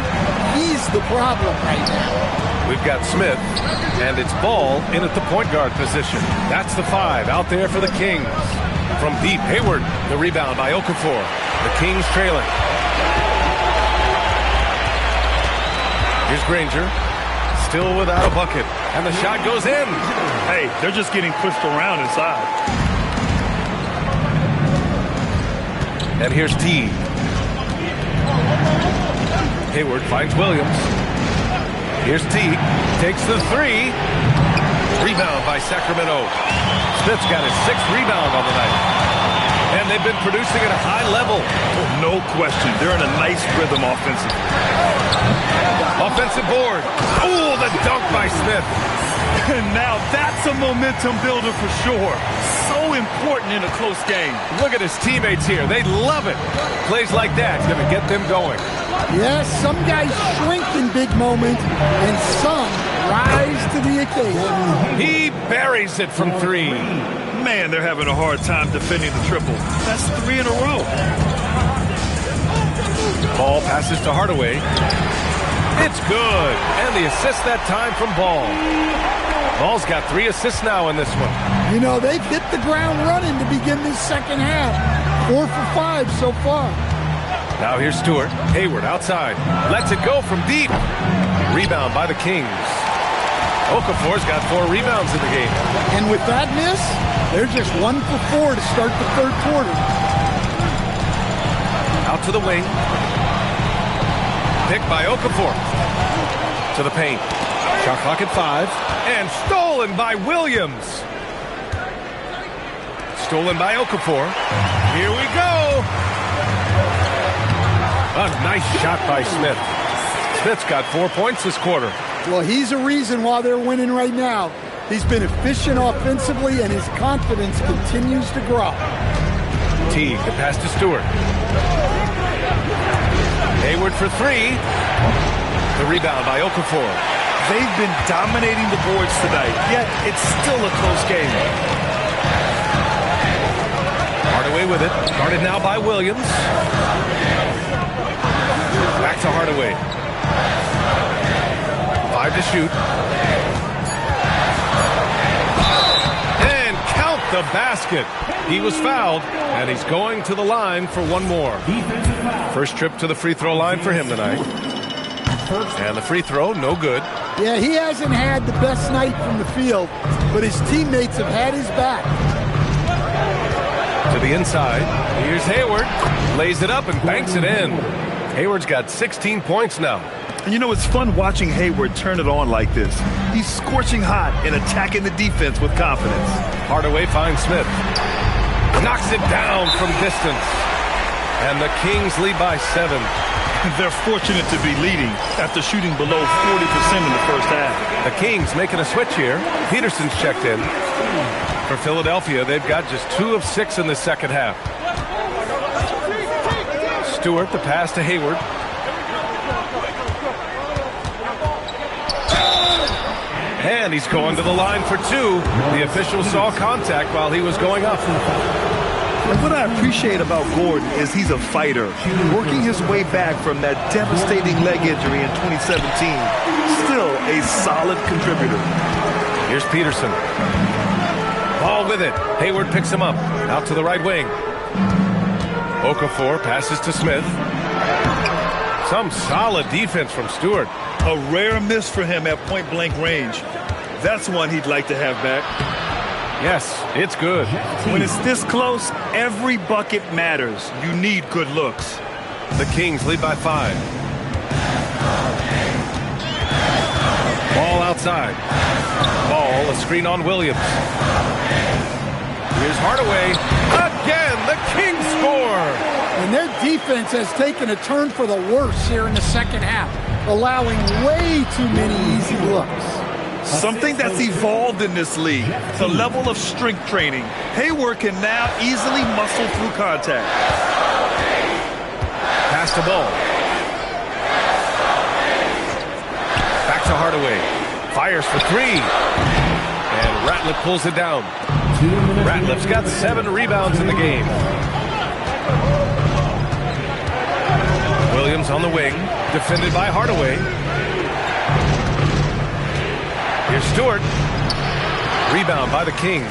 He's the problem right now. We've got Smith, and it's Ball in at the point guard position. That's the 5 out there for the Kings. From deep, Hayward, the rebound by Okafor. The Kings trailing. Here's Granger, still without a bucket, and the shot goes in. Hey, they're just getting pushed around inside. And here's T. Hayward finds Williams. Here's T. Takes the 3. Rebound by Sacramento. Smith's got his 6th rebound on the night. And they've been producing at a high level. No question. They're in a nice rhythm offensively. Offensive board. Oh, the dunk by Smith. And now that's a momentum builder for sure. So important in a close game. Look at his teammates here. They love it. Plays like that's going to get them going. Yes, some guys shrink in big moments, and some rise to the occasion. He buries it from 3. Man, they're having a hard time defending the triple. That's 3 in a row. Ball passes to Hardaway. It's good. And the assist that time from Ball. Ball's got 3 assists now in this one. You know, they've hit the ground running to begin this second half. 4 for 5 so far. Now here's Stewart. Hayward outside. Lets it go from deep. Rebound by the Kings. Okafor's got 4 rebounds in the game. And with that miss, they're just 1 for 4 to start the third quarter. Out to the wing. Picked by Okafor. To the paint. Shot clock at 5. And stolen by Williams. Stolen by Okafor. Here we go. A nice shot by Smith. Smith's got 4 points this quarter. Well, he's a reason why they're winning right now. He's been efficient offensively, and his confidence continues to grow. Teague, the pass to Stewart. Hayward for 3. The rebound by Okafor. They've been dominating the boards tonight, yet it's still a close game. Hardaway with it. Guarded now by Williams. Back to Hardaway. 5 to shoot. And count the basket. He was fouled, and he's going to the line for 1 more. First trip to the free throw line for him tonight. And the free throw, no good. Yeah, he hasn't had the best night from the field, but his teammates have had his back. To the inside. Here's Hayward. Lays it up and banks it in. Hayward's got 16 points now. And you know, it's fun watching Hayward turn it on like this. He's scorching hot and attacking the defense with confidence. Hardaway finds Smith. Knocks it down from distance. And the Kings lead by 7. They're fortunate to be leading after shooting below 40% in the first half. The Kings making a switch here. Peterson's checked in. For Philadelphia, they've got just 2 of 6 in the second half. Stewart, the pass to Hayward. And he's going to the line for 2. The official saw contact while he was going up. And what I appreciate about Gordon is he's a fighter, working his way back from that devastating leg injury in 2017. Still a solid contributor. Here's Peterson. Ball with it. Hayward picks him up. Out to the right wing. Okafor passes to Smith. Some solid defense from Stewart. A rare miss for him at point-blank range. That's one he'd like to have back. Yes, it's good. When it's this close, every bucket matters. You need good looks. The Kings lead by 5. Ball outside. Ball, a screen on Williams. Here's Hardaway. Again, the Kings score. And their defense has taken a turn for the worse here in the second half, allowing way too many easy looks. Something that's evolved in this league, the level of strength training. Hayward can now easily muscle through contact. Pass the ball. Back to Hardaway. Fires for three. And Ratliff pulls it down. Ratliff's got 7 rebounds in the game. Williams on the wing, defended by Hardaway. Here's Stewart. Rebound by the Kings.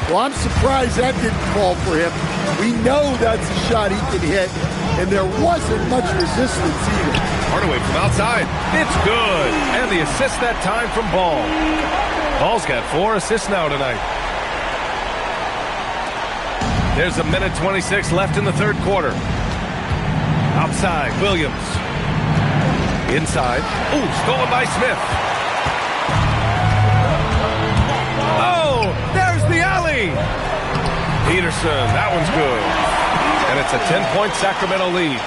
Well, I'm surprised that didn't fall for him. We know that's a shot he can hit, and there wasn't much resistance either. Hardaway from outside. It's good. And the assist that time from Ball. Ball's got 4 assists now tonight. There's a minute 26 left in the third quarter. Outside, Williams. Inside. Ooh, stolen by Smith. Oh, there's the alley. Peterson, that one's good. And it's a 10-point Sacramento lead.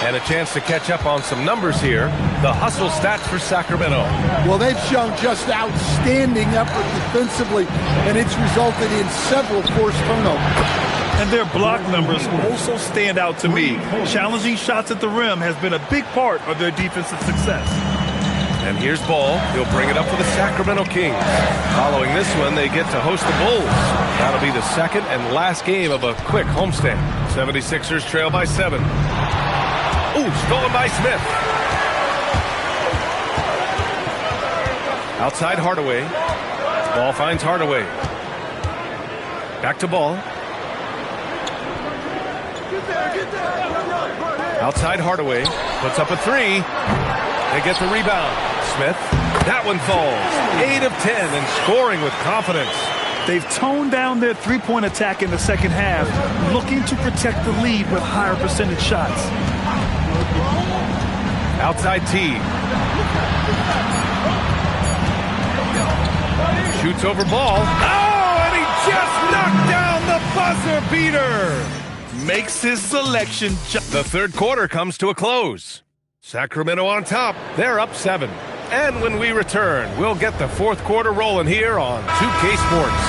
And a chance to catch up on some numbers here. The hustle stats for Sacramento. Well, they've shown just outstanding effort defensively, and it's resulted in several forced turnovers. And their block numbers also stand out to me. Challenging shots at the rim has been a big part of their defensive success. And here's Ball. He'll bring it up for the Sacramento Kings. Following this one, they get to host the Bulls. That'll be the second and last game of a quick homestand. 76ers trail by 7. Ooh, stolen by Smith. Outside Hardaway. Ball finds Hardaway. Back to Ball. Outside Hardaway. Puts up a 3. They get the rebound. Smith. That one falls. 8 of 10 and scoring with confidence. They've toned down their three-point attack in the second half, looking to protect the lead with higher percentage shots. Outside T. Shoots over Ball. Oh, and he just knocked down the buzzer beater. Makes his selection. The third quarter comes to a close. Sacramento on top. They're up 7. And when we return, we'll get the fourth quarter rolling here on 2K Sports.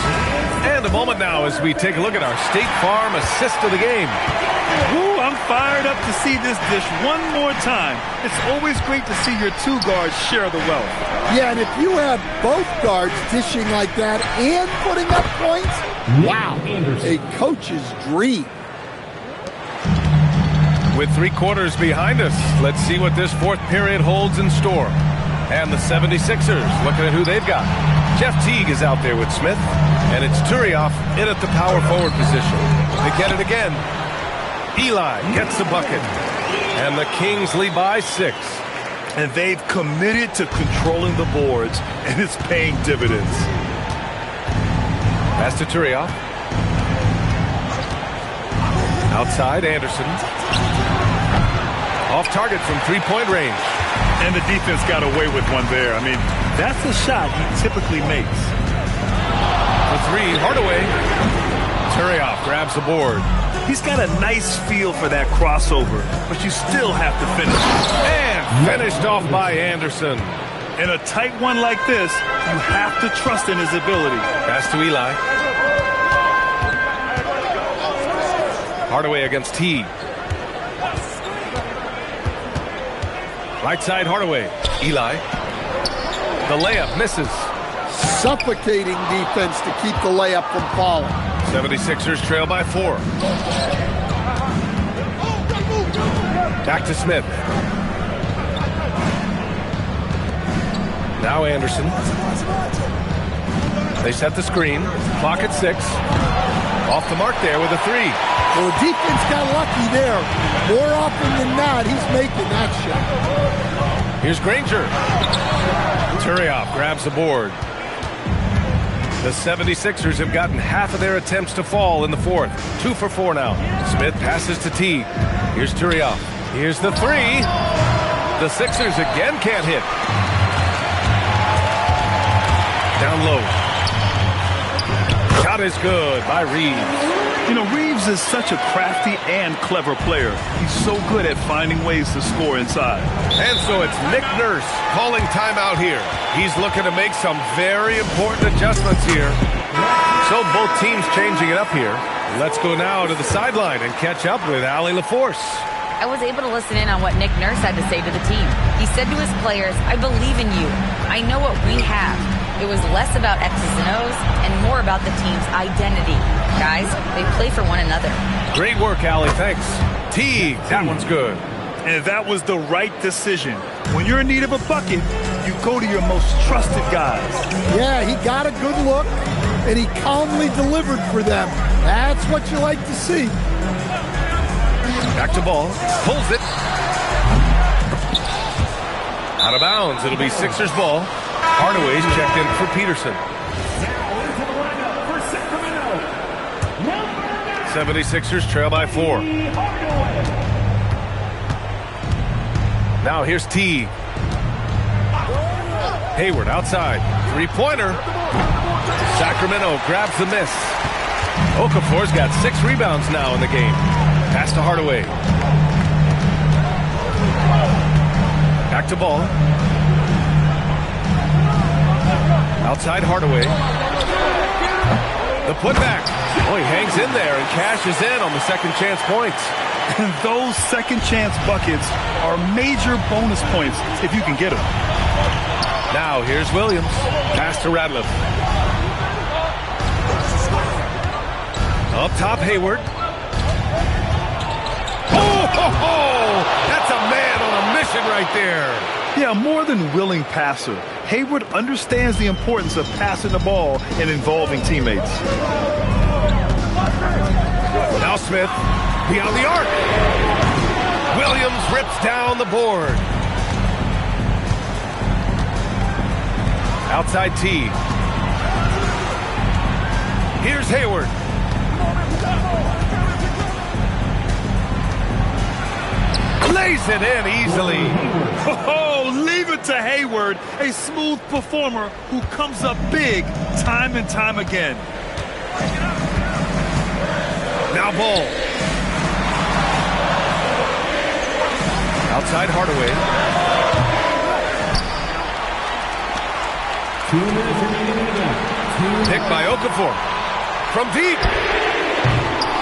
And a moment now as we take a look at our State Farm assist of the game. Ooh, I'm fired up to see this dish one more time. It's always great to see your 2 guards share the wealth. Yeah, and if you have both guards dishing like that and putting up points, wow, a coach's dream. With 3 quarters behind us, let's see what this fourth period holds in store. And the 76ers, looking at who they've got. Jeff Teague is out there with Smith, and it's Turioff in at the power forward position. They get it again. Eli gets the bucket, and the Kings lead by 6. And they've committed to controlling the boards, and it's paying dividends. Pass to Turioff. Outside, Anderson. Off target from 3-point range. And the defense got away with one there. I mean, that's the shot he typically makes. The 3, Hardaway. Turioff grabs the board. He's got a nice feel for that crossover, but you still have to finish it. And finished off by Anderson. In a tight one like this, you have to trust in his ability. Pass to Eli. Hardaway against T. Right side, Hardaway. Eli. The layup misses. Suffocating defense to keep the layup from falling. 76ers trail by 4. Back to Smith. Now Anderson. They set the screen. Clock at 6. Off the mark there with a 3. Well, the defense got lucky there. More often than not, he's making that shot. Here's Granger. Turioff grabs the board. The 76ers have gotten half of their attempts to fall in the fourth. 2 for 4 now. Smith passes to T. Here's Turioff. Here's the 3. The Sixers again can't hit. Down low. Shot is good by Reeves. You know, Reeves is such a crafty and clever player. He's so good at finding ways to score inside. And so it's Nick Nurse calling timeout here. He's looking to make some very important adjustments here. So both teams changing it up here. Let's go now to the sideline and catch up with Allie LaForce. I was able to listen in on what Nick Nurse had to say to the team. He said to his players, I believe in you. I know what we have. It was less about X's and O's and more about the team's identity. Guys, they play for one another. Great work, Allie. Thanks. Teague, that one's good. And that was the right decision. When you're in need of a bucket, you go to your most trusted guys. Yeah, he got a good look, and he calmly delivered for them. That's what you like to see. Back to ball. Pulls it. Out of bounds. It'll be Sixers ball. Hardaway's checked in for Peterson. 76ers trail by 4. Now here's Teague. Hayward outside. Three-pointer. Sacramento grabs the miss. Okafor's got 6 rebounds now in the game. Pass to Hardaway. Back to ball. Outside Hardaway. The putback. Oh, he hangs in there and cashes in on the second chance points. And those second chance buckets are major bonus points if you can get them. Now here's Williams. Pass to Radliff. Up top, Hayward. That's a man on a mission right there. Yeah, more than willing passer. Hayward understands the importance of passing the ball and involving teammates. Now Smith, beyond the arc. Williams rips down the board. Outside T. Here's Hayward. Lays it in easily. Oh, leave it to Hayward, a smooth performer who comes up big time and time again. Now Ball. Outside Hardaway. 2 minutes remaining in the game. Picked by Okafor. From deep.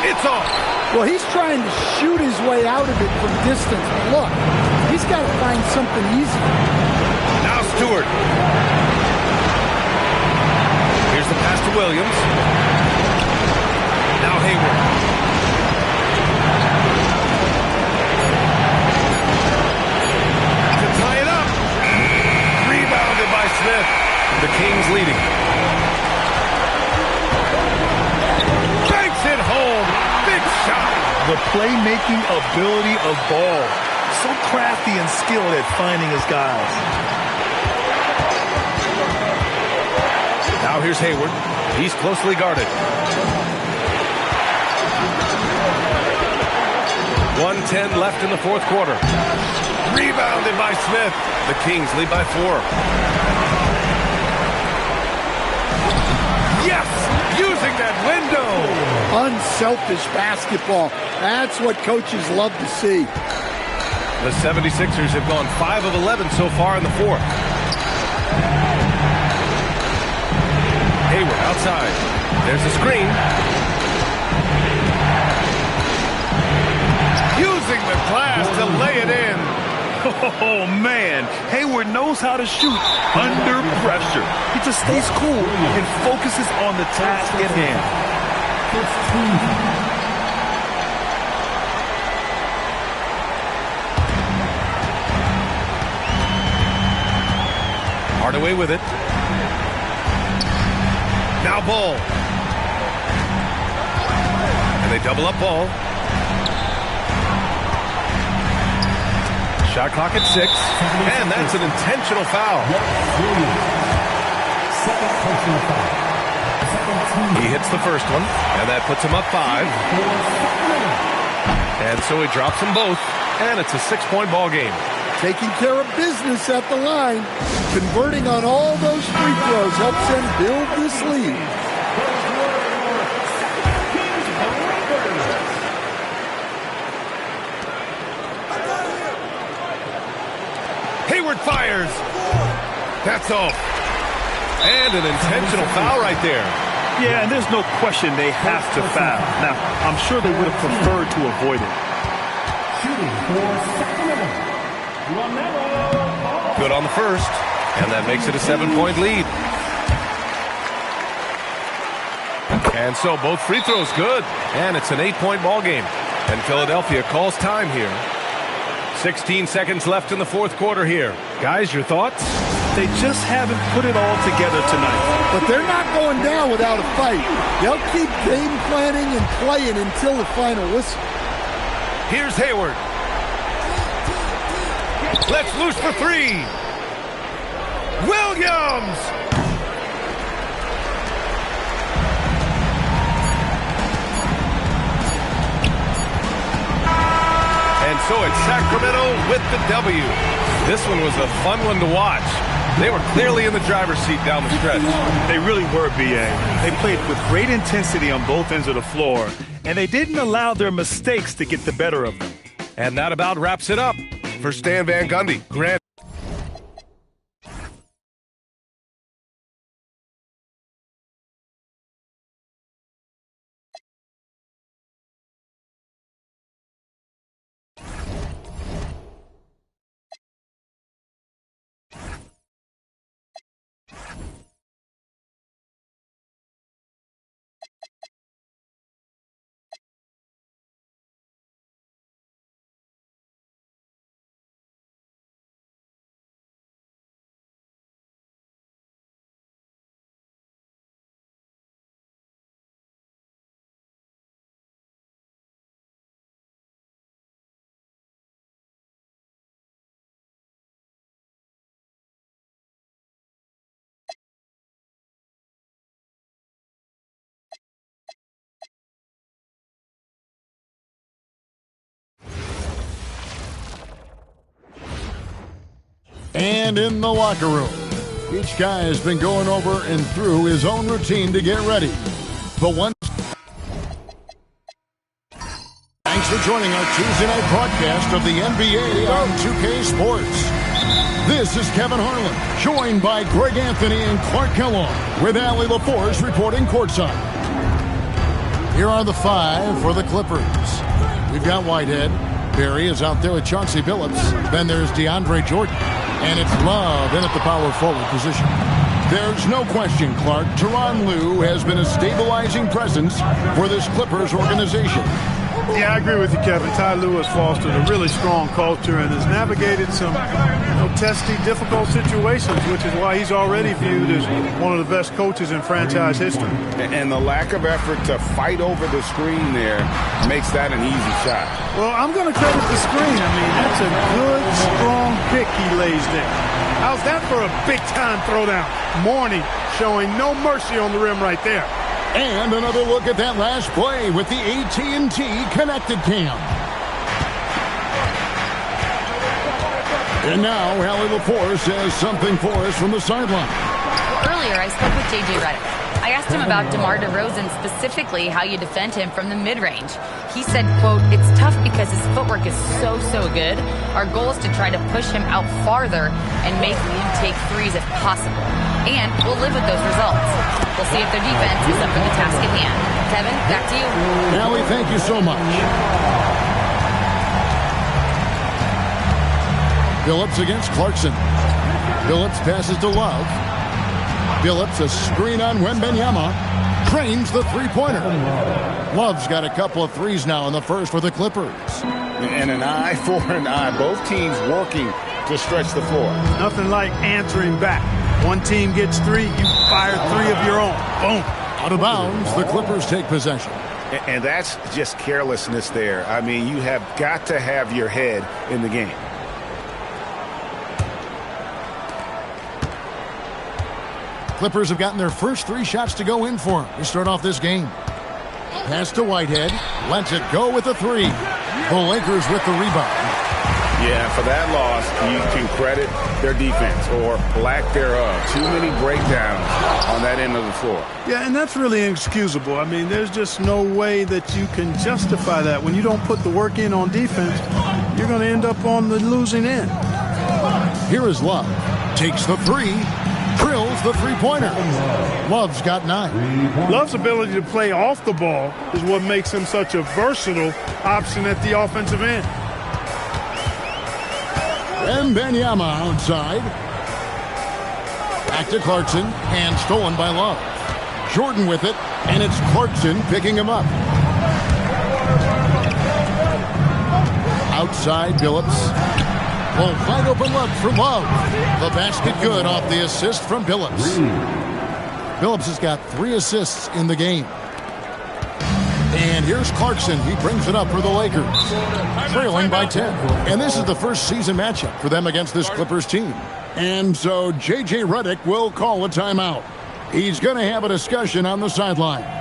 It's off. Well, he's trying to shoot his way out of it from distance. But look, he's got to find something easy. Now Stewart. Here's the pass to Williams. Now Hayward. To tie it up. Rebounded by Smith. The Kings leading. Banks it home. Big shot. The playmaking ability of Ball. So crafty and skilled at finding his guys. Now here's Hayward. He's closely guarded. 1:10 left in the fourth quarter. Rebounded by Smith. The Kings lead by 4. Yes! Using that window! Unselfish basketball. That's what coaches love to see. The 76ers have gone 5 of 11 so far in the fourth. Hayward outside. There's a screen. Using the glass to lay it in. Oh, man. Hayward knows how to shoot under pressure. He just stays cool and focuses on the task at hand. Hardaway with it. Now Ball. And they double up Ball. Shot clock at 6. And that's an intentional foul. He hits the first one, and that puts him up 5. And so he drops them both, and it's a 6-point ball game. Taking care of business at the line. Converting on all those free throws helps them build this lead. Hayward fires. That's off. And an intentional foul right there. Yeah, and there's no question they have to foul. Now, I'm sure they would have preferred to avoid it. Shooting for Sacramento, LaMelo. Good on the first, and that makes it a 7-point lead. And so both free throws good, and it's an 8-point ball game. And Philadelphia calls time here. 16 seconds left in the fourth quarter here. Guys, your thoughts? They just haven't put it all together tonight. But they're not going down without a fight. They'll keep game planning and playing until the final whistle. Here's Hayward. Let's loose for three. Williams! And so it's Sacramento with the W. This one was a fun one to watch. They were clearly in the driver's seat down the stretch. They really were, B.A. They played with great intensity on both ends of the floor, and they didn't allow their mistakes to get the better of them. And that about wraps it up for Stan Van Gundy. Grant. And in the locker room, each guy has been going over and through his own routine to get ready. But one. Thanks for joining our Tuesday night broadcast of the NBA on 2K Sports. This is Kevin Harlan, joined by Greg Anthony and Clark Kellogg, with Allie LaForce reporting courtside. Here are the five for the Clippers. We've got Whitehead. Barry is out there with Chauncey Billups. Then there's DeAndre Jordan. And it's Love in at the power forward position. There's no question, Clark, Tyronn Lue has been a stabilizing presence for this Clippers organization. Yeah, I agree with you, Kevin. Ty Lue has fostered a really strong culture and has navigated some testy, difficult situations, which is why he's already viewed as one of the best coaches in franchise history. And the lack of effort to fight over the screen there makes that an easy shot. Well, I'm going to credit the screen. I mean, that's a good, strong pick he lays there. How's that for a big-time throwdown? Mourning, showing no mercy on the rim right there. And another look at that last play with the AT&T Connected Cam. And now, Allie LaForce says something for us from the sideline. Earlier, I spoke with J.J. Redick. I asked him about DeMar DeRozan, specifically how you defend him from the mid-range. He said, quote, "It's tough because his footwork is so good. Our goal is to try to push him out farther and make him take threes if possible. And we'll live with those results. We'll see if their defense is up for the task at hand." Kevin, back to you. Allie, thank you so much. Billups against Clarkson. Billups passes to Love. Billups, a screen on Wembanyama. Trains the three-pointer. Love's got a couple of threes now in the first for the Clippers. And an eye for an eye. Both teams working to stretch the floor. Nothing like answering back. One team gets three, you fire three of your own. Boom. Out of bounds, the Clippers take possession. And that's just carelessness there. I mean, you have got to have your head in the game. Clippers have gotten their first three shots to go in for them to start off this game. Pass to Whitehead. Lets it go with a three. The Lakers with the rebound. Yeah, for that loss, you can credit their defense or lack thereof. Too many breakdowns on that end of the floor. Yeah, and that's really inexcusable. I mean, there's just no way that you can justify that. When you don't put the work in on defense, you're going to end up on the losing end. Here is Love. Takes the three. Drills the three-pointer. Love's got 9. Love's ability to play off the ball is what makes him such a versatile option at the offensive end. Wembanyama outside. Back to Clarkson. Hand stolen by Love. Jordan with it, and it's Clarkson picking him up. Outside, Billups. Well, wide open look for Love. The basket good off the assist from Billups. Billups has got 3 assists in the game. And here's Clarkson. He brings it up for the Lakers. Trailing by 10. And this is the first season matchup for them against this Clippers team. And so J.J. Redick will call a timeout. He's going to have a discussion on the sideline.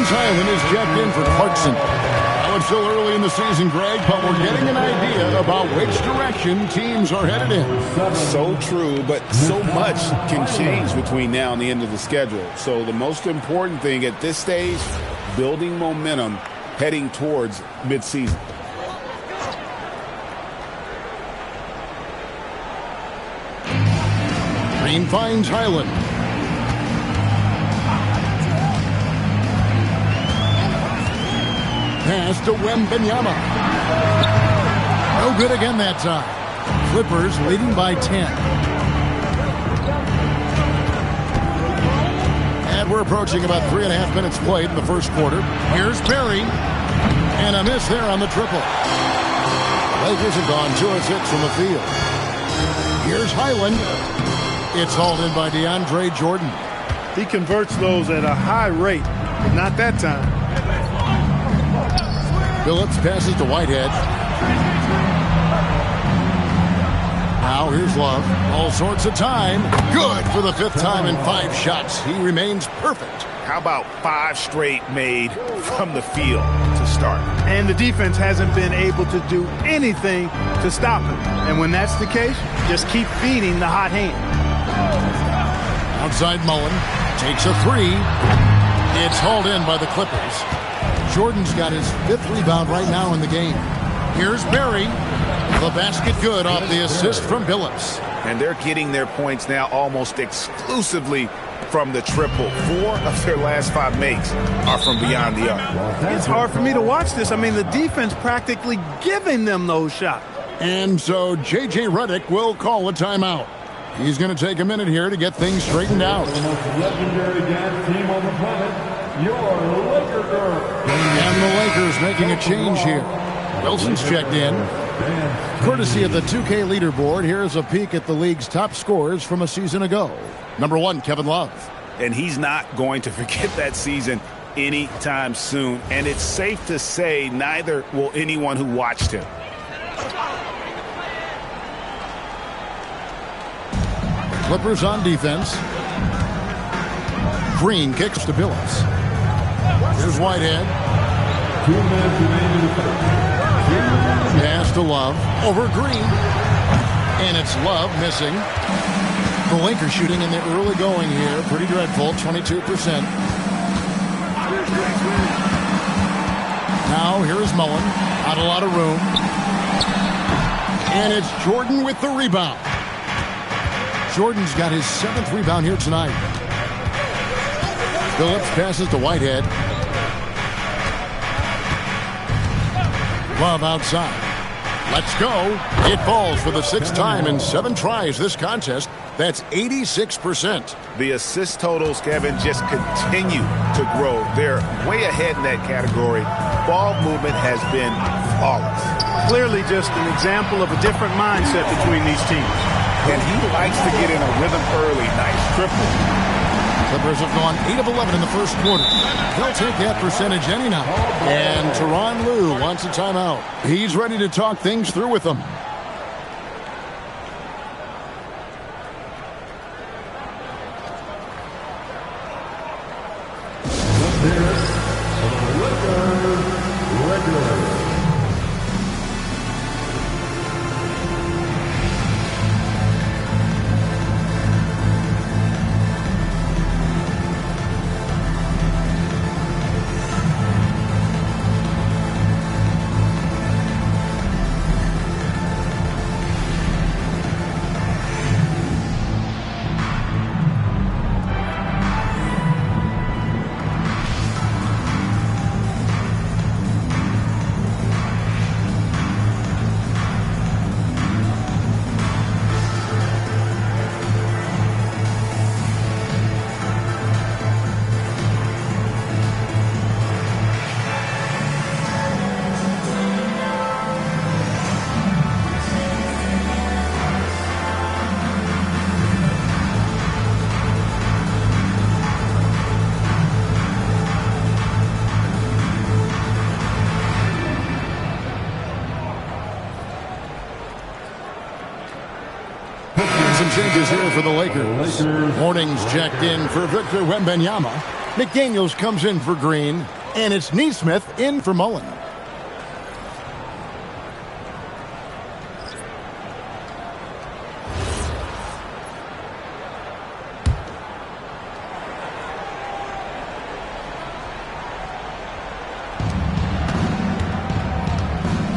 Island is checked in for Clarkson. Now it's still early in the season, Greg, but we're getting an idea about which direction teams are headed in. So true, but so much can change between now and the end of the schedule. So the most important thing at this stage, building momentum heading towards midseason. Green finds Highland. Pass to Wembanyama. No good again that time. Clippers leading by 10. And we're approaching about 3.5 minutes played in the first quarter. Here's Perry. And a miss there on the triple. Lakers have gone 2 of 6 from the field. Here's Highland. It's hauled in by DeAndre Jordan. He converts those at a high rate, but not that time. Billups passes to Whitehead. Now here's Love. All sorts of time. Good for the 5th time in 5 shots. He remains perfect. How about 5 straight made from the field to start? And the defense hasn't been able to do anything to stop him. And when that's the case, just keep feeding the hot hand. Outside Mullen. Takes a 3. It's hauled in by the Clippers. Jordan's got his 5th rebound right now in the game. Here's Barry. The basket good off the assist from Billups. And they're getting their points now almost exclusively from the triple. 4 of their last 5 makes are from beyond the arc. It's hard for me to watch this. I mean, the defense practically giving them those shots. And so J.J. Redick will call a timeout. He's going to take a minute here to get things straightened out. The most legendary dance team on the planet, your Laker girl. And the Lakers making a change here. Wilson's checked in. Courtesy of the 2K leaderboard, here's a peek at the league's top scorers from a season ago. Number 1, Kevin Love. And he's not going to forget that season anytime soon. And it's safe to say neither will anyone who watched him. Clippers on defense. Green kicks to Billups. Here's Whitehead. 2 minutes remaining. Pass to Love. Over Green. And it's Love missing. The Lakers shooting in the early going here. Pretty dreadful. 22%. Now here's Mullen. Not a lot of room. And it's Jordan with the rebound. Jordan's got his 7th rebound here tonight. Billups passes to Whitehead. Love outside. Let's go. It falls for the 6th time in 7 tries this contest. That's 86%. The assist totals, Kevin, just continue to grow. They're way ahead in that category. Ball movement has been flawless. Clearly just an example of a different mindset between these teams. And he likes to get in a rhythm early. Nice triple. Clippers have gone 8 of 11 in the first quarter. They'll take that percentage any night. And Tyronn Lue wants a timeout. He's ready to talk things through with them. changes here for the Lakers. Morning's checked in for Victor Wembanyama. McDaniels comes in for Green. And it's Neesmith in for Mullen.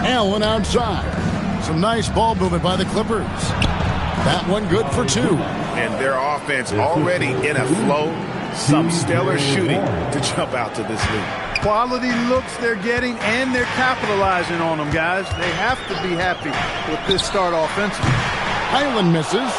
Allen outside. Some nice ball movement by the Clippers. That one good for 2. And their offense already in a flow. Some stellar shooting to jump out to this lead. Quality looks they're getting, and they're capitalizing on them, guys. They have to be happy with this start offensively. Highland misses.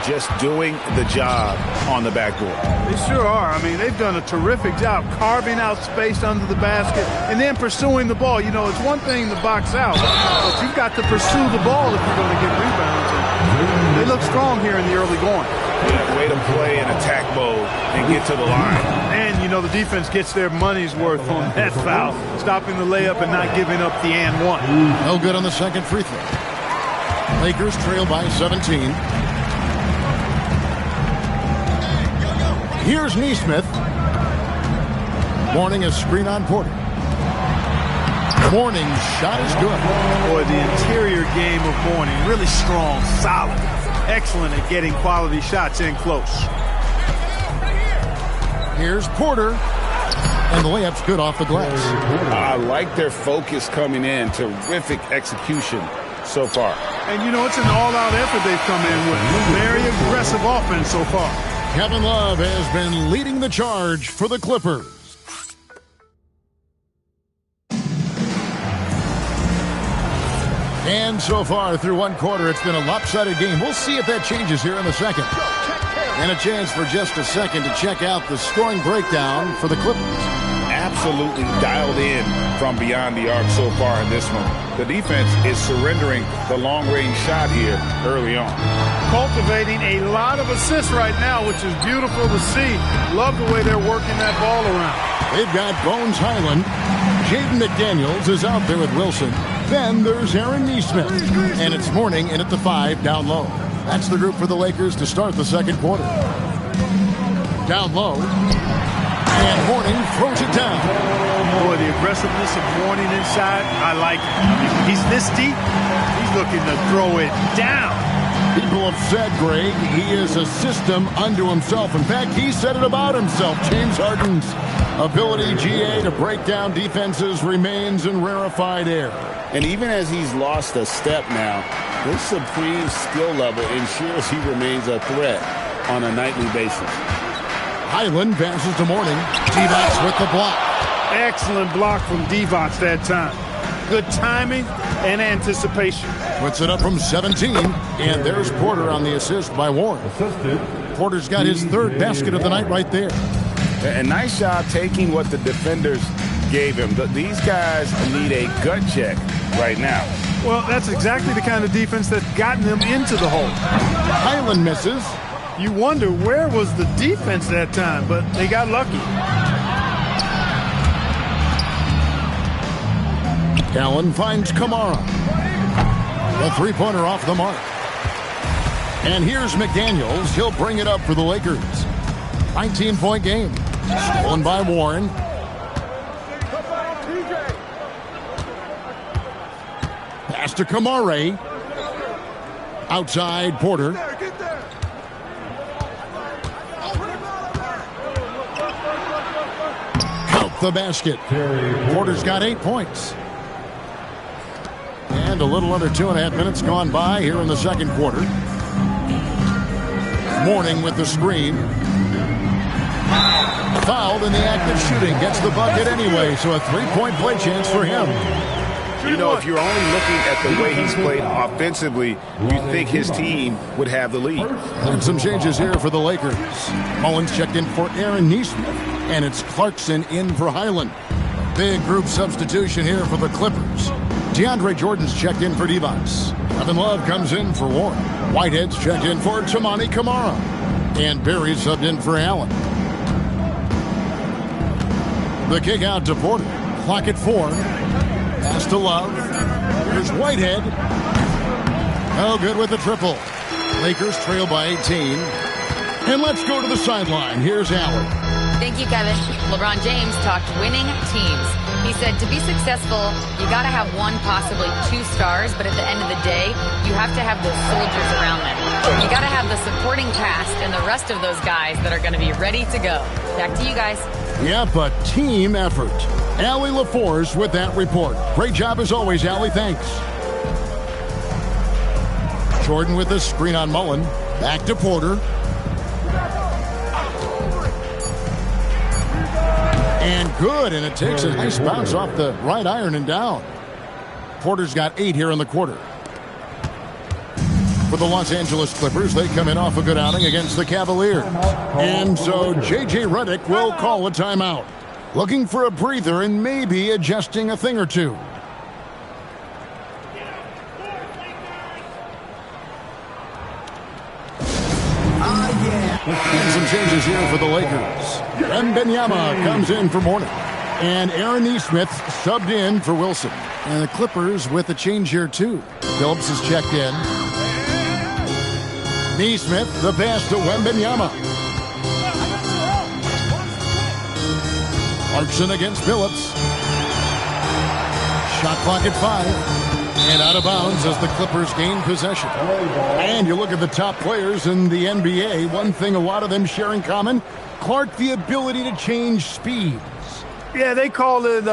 Just doing the job on the backboard. They sure are. I mean, they've done a terrific job carving out space under the basket and then pursuing the ball. You know, it's one thing to box out, but you've got to pursue the ball if you're going to get rebounds. And they look strong here in the early going. Yeah, way to play in attack mode and get to the line. And, you know, the defense gets their money's worth on that foul, stopping the layup and not giving up the and one. No good on the second free throw. Lakers trail by 17. Here's Neesmith. Mourning a screen on Porter. Mourning's shot is good. Boy, the interior game of Mourning, really strong, solid, excellent at getting quality shots in close. Here's Porter. And the layup's good off the glass. I like their focus coming in. Terrific execution so far. And, you know, it's an all-out effort they've come in with. Very aggressive offense so far. Kevin Love has been leading the charge for the Clippers. And so far through one quarter, it's been a lopsided game. We'll see if that changes here in the second. And a chance for just a second to check out the scoring breakdown for the Clippers. Absolutely dialed in from beyond the arc so far in this one. The defense is surrendering the long-range shot here early on. Cultivating a lot of assists right now, which is beautiful to see. Love the way they're working that ball around. They've got Bones Highland. Jaden McDaniels is out there with Wilson. Then there's Aaron Neesmith. And it's Mourning in at the 5 down low. That's the group for the Lakers to start the second quarter. Down low. And Mourning throws it down. Boy, the aggressiveness of Mourning inside, I like it. I mean, he's this deep. He's looking to throw it down. People have said, Greg, he is a system unto himself. In fact, he said it about himself. James Harden's ability, GA, to break down defenses remains in rarefied air. And even as he's lost a step now, his supreme skill level ensures he remains a threat on a nightly basis. Highland passes to Mourning. Divac with the block. Excellent block from Divac that time. Good timing and anticipation. Puts it up from 17, and there's Porter on the assist by Warren. Porter's got his third basket of the night right there. A nice job taking what the defenders gave him. These guys need a gut check right now. Well, that's exactly the kind of defense that's gotten them into the hole. Highland misses. You wonder where was the defense that time, but they got lucky. Allen finds Kamara. The three-pointer off the mark. And here's McDaniels. He'll bring it up for the Lakers. 19-point game. Stolen by Warren. Pass to Kamara. Outside Porter. Count the basket. Porter's got 8 points. And a little under 2.5 minutes gone by here in the second quarter. Mourning with the screen. Fouled in the act of shooting. Gets the bucket anyway, so a three-point play chance for him. You know, if you're only looking at the way he's played offensively, you think his team would have the lead. And some changes here for the Lakers. Mullins checked in for Aaron Neesmith, and it's Clarkson in for Highland. Big group substitution here for the Clippers. DeAndre Jordan's checked in for Divac. Kevin Love comes in for Warren. Whitehead's checked in for Tamani Kamara. And Barry's subbed in for Allen. The kick out to Porter. Clock at 4. Pass to Love. Here's Whitehead. Oh, good with the triple. Lakers trail by 18. And let's go to the sideline. Here's Allen. Thank you, Kevin. LeBron James talked winning teams. He said to be successful, you got to have one, possibly two stars, but at the end of the day, you have to have those soldiers around them. You got to have the supporting cast and the rest of those guys that are going to be ready to go. Back to you guys. Yep, a team effort. Allie LaForce with that report. Great job as always, Allie. Thanks. Jordan with the screen on Mullen. Back to Porter. And good, and it takes a nice bounce off the right iron and down. Porter's got 8 here in the quarter. For the Los Angeles Clippers, they come in off a good outing against the Cavaliers. And so J.J. Redick will call a timeout. Looking for a breather and maybe adjusting a thing or two. And some changes here for the Lakers. Wembanyama comes in for Mourning. And Aaron Nesmith subbed in for Wilson. And the Clippers with a change here, too. Phillips is checked in. Nesmith, the pass to Wembanyama. Clarkson against Phillips. Shot clock at 5. And out of bounds as the Clippers gain possession. And you look at the top players in the NBA, one thing a lot of them share in common, Clark, the ability to change speeds. Yeah, they call it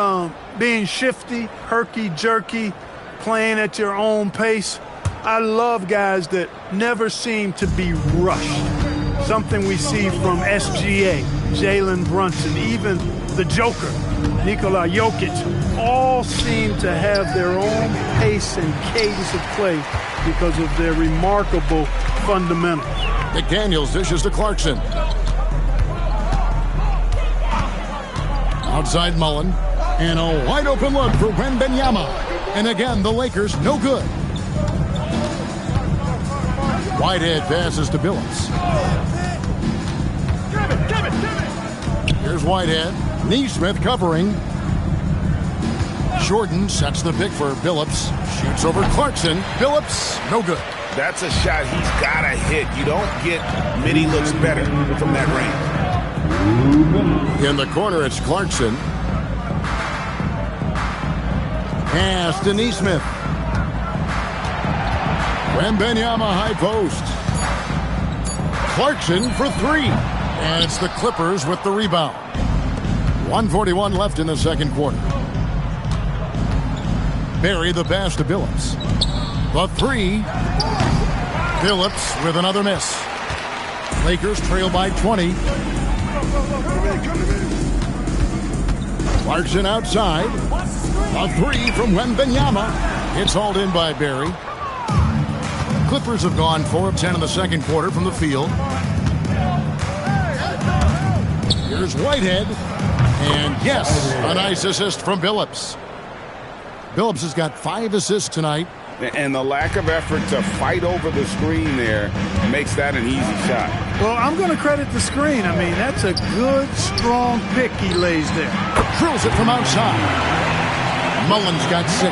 being shifty, herky-jerky, playing at your own pace. I love guys that never seem to be rushed. Something we see from SGA, Jalen Brunson, even the Joker, Nikola Jokic, all seem to have their own pace and cadence of play because of their remarkable fundamentals. McDaniels dishes to Clarkson. Outside Mullen. And a wide open look for Wembanyama. And again, the Lakers no good. Whitehead passes to Billups. Here's Whitehead. Nesmith covering. Jordan sets the pick for Billups. Shoots over Clarkson. Billups, no good. That's a shot he's got to hit. You don't get many looks better from that range. In the corner, it's Clarkson. Pass to Nesmith. Wembanyama high post. Clarkson for 3. And it's the Clippers with the rebound. 1:41 left in the second quarter. Barry the pass to Billups. The 3. Billups with another miss. Lakers trail by 20. Clarkson outside. A 3 from Wembanyama. It's hauled in by Barry. Clippers have gone 4 of 10 in the second quarter from the field. Here's Whitehead. And yes, a nice assist from Billups. Billups has got 5 assists tonight. And the lack of effort to fight over the screen there makes that an easy shot. Well, I'm going to credit the screen. I mean, that's a good, strong pick he lays there. Drills it from outside. Mullen's got 6.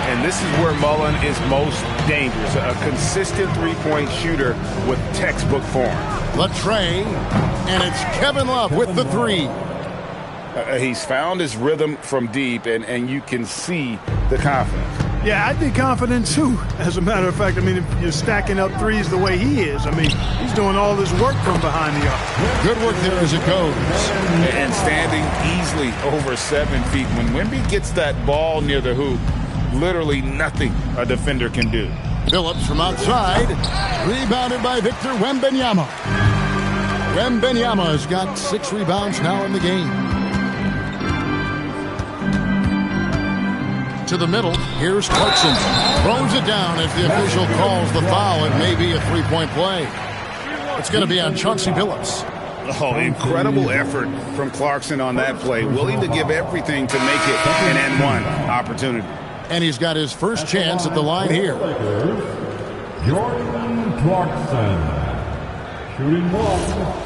And this is where Mullen is most dangerous. A consistent three-point shooter with textbook form. Latrey, and it's Kevin Love with the 3. He's found his rhythm from deep, and you can see the confidence. Yeah, I'd be confident, too. As a matter of fact, I mean, if you're stacking up threes the way he is, I mean, he's doing all this work from behind the arc. Good work there as it goes. And standing easily over 7 feet. When Wemby gets that ball near the hoop, literally nothing a defender can do. Billups from outside. Rebounded by Victor Wembanyama. Wembanyama has got 6 rebounds now in the game. To the middle, here's Clarkson. Throws it down as the official calls the foul. It may be a 3-point play. It's going to be on Chauncey Billups. Oh, incredible effort from Clarkson on that play. Willing to give everything to make it an N1 opportunity. And he's got his first chance at the line here. Jordan Clarkson. Shooting ball.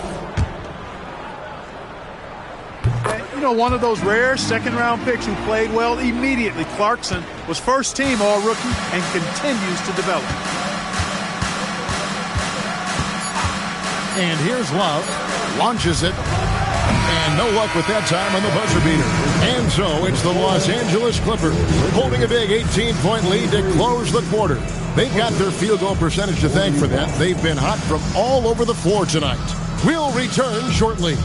You know, one of those rare second-round picks who played well immediately. Clarkson was first-team All-Rookie and continues to develop. And here's Love. Launches it. And no luck with that time on the buzzer beater. And so it's the Los Angeles Clippers holding a big 18-point lead to close the quarter. They've got their field goal percentage to thank for that. They've been hot from all over the floor tonight. We'll return shortly.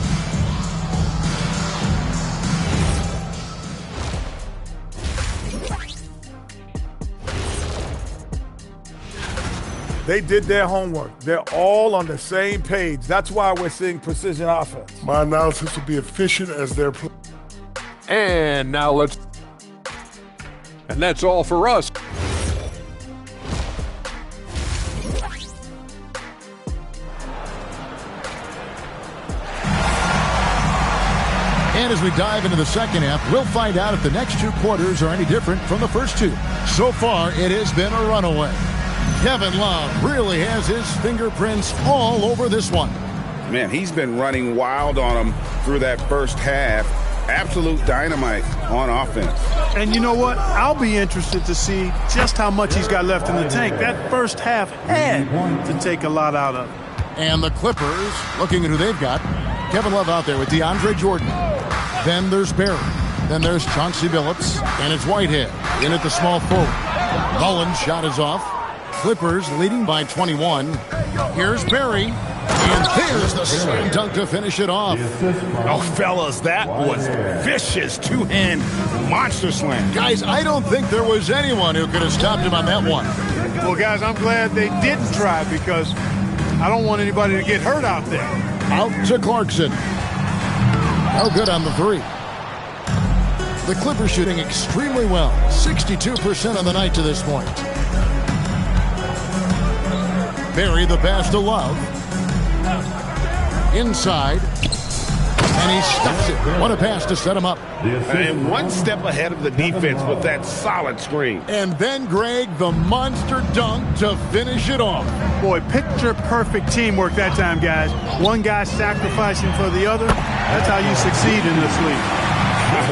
They did their homework. They're all on the same page. That's why we're seeing precision offense. My analysis will be efficient as their play. And now let's... And that's all for us. And as we dive into the second half, we'll find out if the next two quarters are any different from the first two. So far, it has been a runaway. Kevin Love really has his fingerprints all over this one. Man, he's been running wild on him through that first half. Absolute dynamite on offense. And you know what? I'll be interested to see just how much he's got left in the tank. That first half had to take a lot out of it. And the Clippers, looking at who they've got, Kevin Love out there with DeAndre Jordan. Then there's Barry. Then there's Chauncey Billups. And it's Whitehead in at the small forward. Mullen's shot is off. Clippers leading by 21. Here's Barry. And there's the slam dunk to finish it off. Oh, fellas, that was vicious two-hand monster slam. Guys, I don't think there was anyone who could have stopped him on that one. Well, guys, I'm glad they didn't try because I don't want anybody to get hurt out there. Out to Clarkson. No good on the three. The Clippers shooting extremely well. 62% on the night to this point. Barry the pass to Love. Inside. And he stuffs it. What a pass to set him up. And one step ahead of the defense with that solid screen. And then Greg, the monster dunk to finish it off. Boy, picture-perfect teamwork that time, guys. One guy sacrificing for the other. That's how you succeed in this league.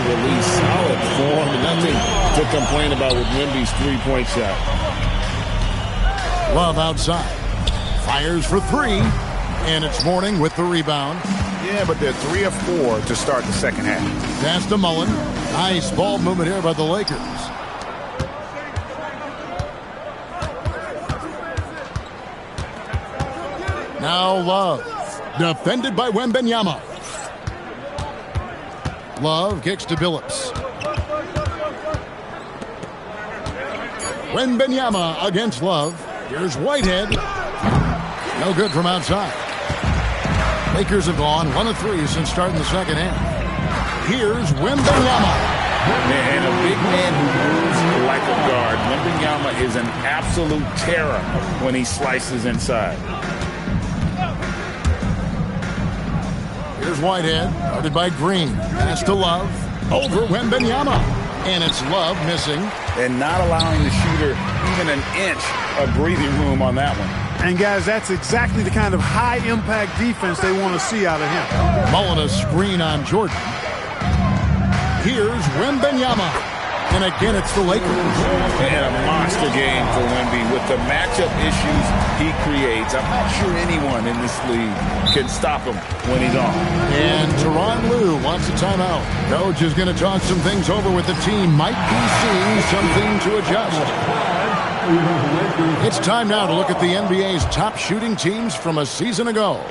Release, solid form, nothing to complain about with Wemby's three-point shot. Love outside. Fires for three. And it's Mourning with the rebound. Yeah, but they're 3 of 4 to start the second half. Pass to Mullen. Nice ball movement here by the Lakers. Now Love. Defended by Wembanyama. Love kicks to Billups. Wembanyama against Love. Here's Whitehead. No good from outside. Lakers have gone 1 of 3 since starting the second half. Here's Wembanyama. And a big man who moves like a guard. Wembanyama is an absolute terror when he slices inside. Here's Whitehead, guarded by Green. Pass to Love. Over Wembanyama. And it's Love missing. And not allowing the shooter even an inch of breathing room on that one. And, guys, that's exactly the kind of high-impact defense they want to see out of him. Mullen a screen on Jordan. Here's Wembanyama. And again, it's the Lakers. And a monster game for Wemby. With the matchup issues he creates, I'm not sure anyone in this league can stop him when he's on. And Tyronn Lue wants a timeout. Coach is going to talk some things over with the team. Might be seeing something to adjust. It's time now to look at the NBA's top shooting teams from a season ago.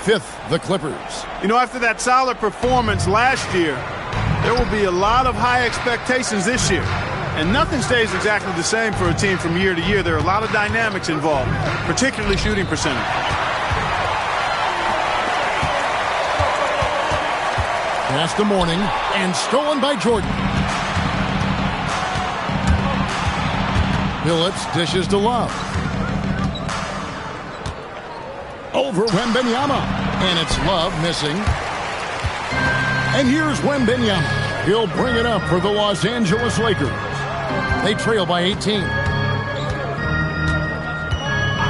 5th, the Clippers. You know, after that solid performance last year, there will be a lot of high expectations this year. And nothing stays exactly the same for a team from year to year. There are a lot of dynamics involved, particularly shooting percentage. Pass to Mourning, and stolen by Jordan. Billups dishes to Love. Over Wembanyama. And it's Love missing. And here's Wembanyama. He'll bring it up for the Los Angeles Lakers. They trail by 18.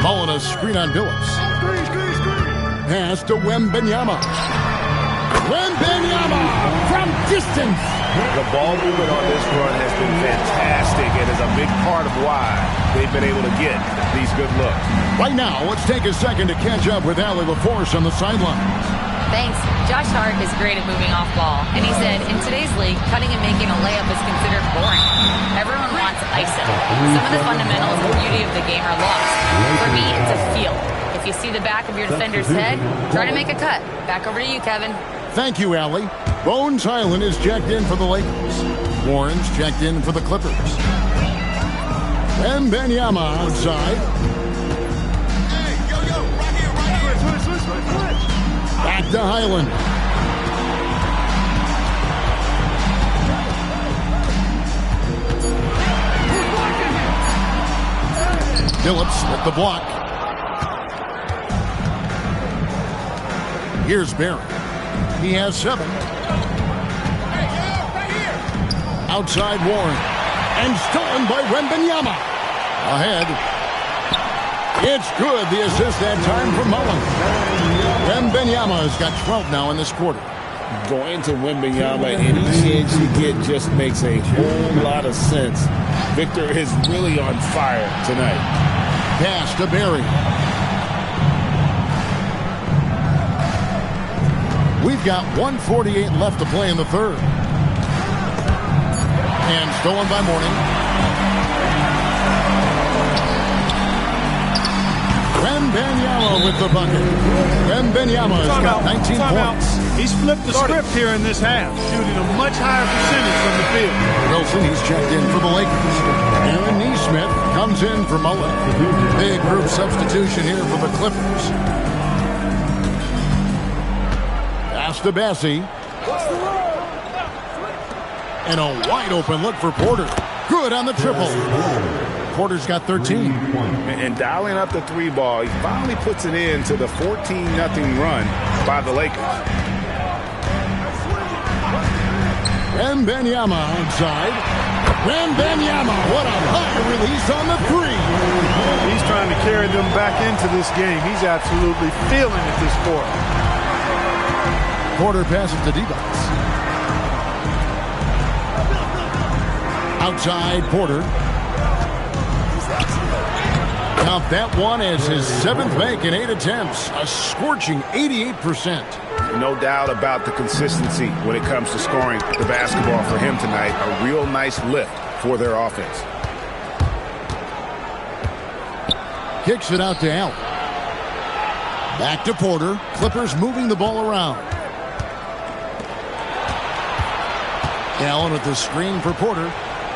Mullen a screen on Billups. Pass to Wembanyama. Wembanyama from distance. The ball movement on this run has been fantastic and is a big part of why they've been able to get these good looks. Right now, let's take a second to catch up with Allie LaForce on the sideline. Thanks. Josh Hart is great at moving off ball, and he said, in today's league, cutting and making a layup is considered boring. Everyone wants ISO. Some of the fundamentals and beauty of the game are lost. For me, it's a feel. If you see the back of your defender's head, try to make a cut. Back over to you, Kevin. Thank you, Allie. Bones Highland is checked in for the Lakers. Warren's checked in for the Clippers. Wembanyama outside. Back to Highland. Phillips with the block. Here's Barry. He has 7. Outside Warren. And stolen by Wembanyama. Ahead. It's good. The assist that time from Mullen. Wembanyama has got 12 now in this quarter. Going to Wembanyama, any chance you get just makes a whole lot of sense. Victor is really on fire tonight. Pass to Barry. We've got 1:48 left to play in the third. And stolen by Mourning. Wembanyama with the bucket. Wembanyama has got 19 points. He's flipped the script here in this half, shooting a much higher percentage from the field. Wilson, he's checked in for the Lakers. Aaron Neesmith comes in for Mullen. Big group substitution here for the Clippers. Pass to Bassie. And a wide open look for Porter. Good on the triple. Porter's got 13. And dialing up the 3 ball, he finally puts it in to the 14-0 run by the Lakers. Wembanyama outside. Wembanyama, what a high release on the 3. He's trying to carry them back into this game. He's absolutely feeling it this quarter. Porter passes to D-Box. Outside Porter. Count that one as his 7th make in 8 attempts. A scorching 88%. No doubt about the consistency when it comes to scoring the basketball for him tonight. A real nice lift for their offense. Kicks it out to Allen. Back to Porter. Clippers moving the ball around. Allen with the screen for Porter.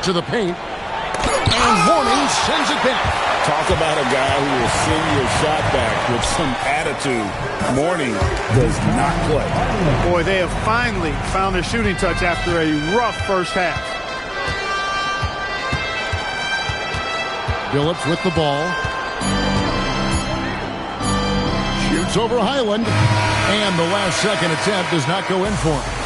To the paint. And Mourning sends it back. Talk about a guy who will send your shot back with some attitude. Mourning does not play. Boy, they have finally found their shooting touch after a rough first half. Phillips with the ball. Shoots over Highland. And the last second attempt does not go in for him.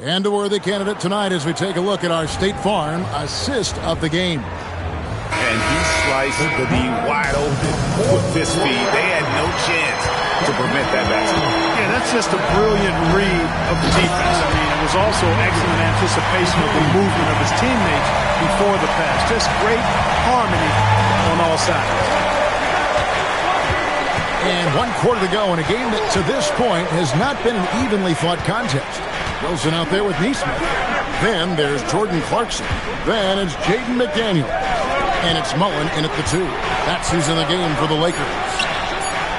And a worthy candidate tonight as we take a look at our State Farm assist of the game. And he sliced the D wide open with this speed. They had no chance to prevent that basketball. Yeah, that's just a brilliant read of the defense. I mean, it was also excellent anticipation of the movement of his teammates before the pass. Just great harmony on all sides. And 1 quarter to go in a game that to this point has not been an evenly fought contest. Wilson out there with Neesmith. Then there's Jordan Clarkson. Then it's Jaden McDaniel. And it's Mullen in at the 2. That's who's in the game for the Lakers.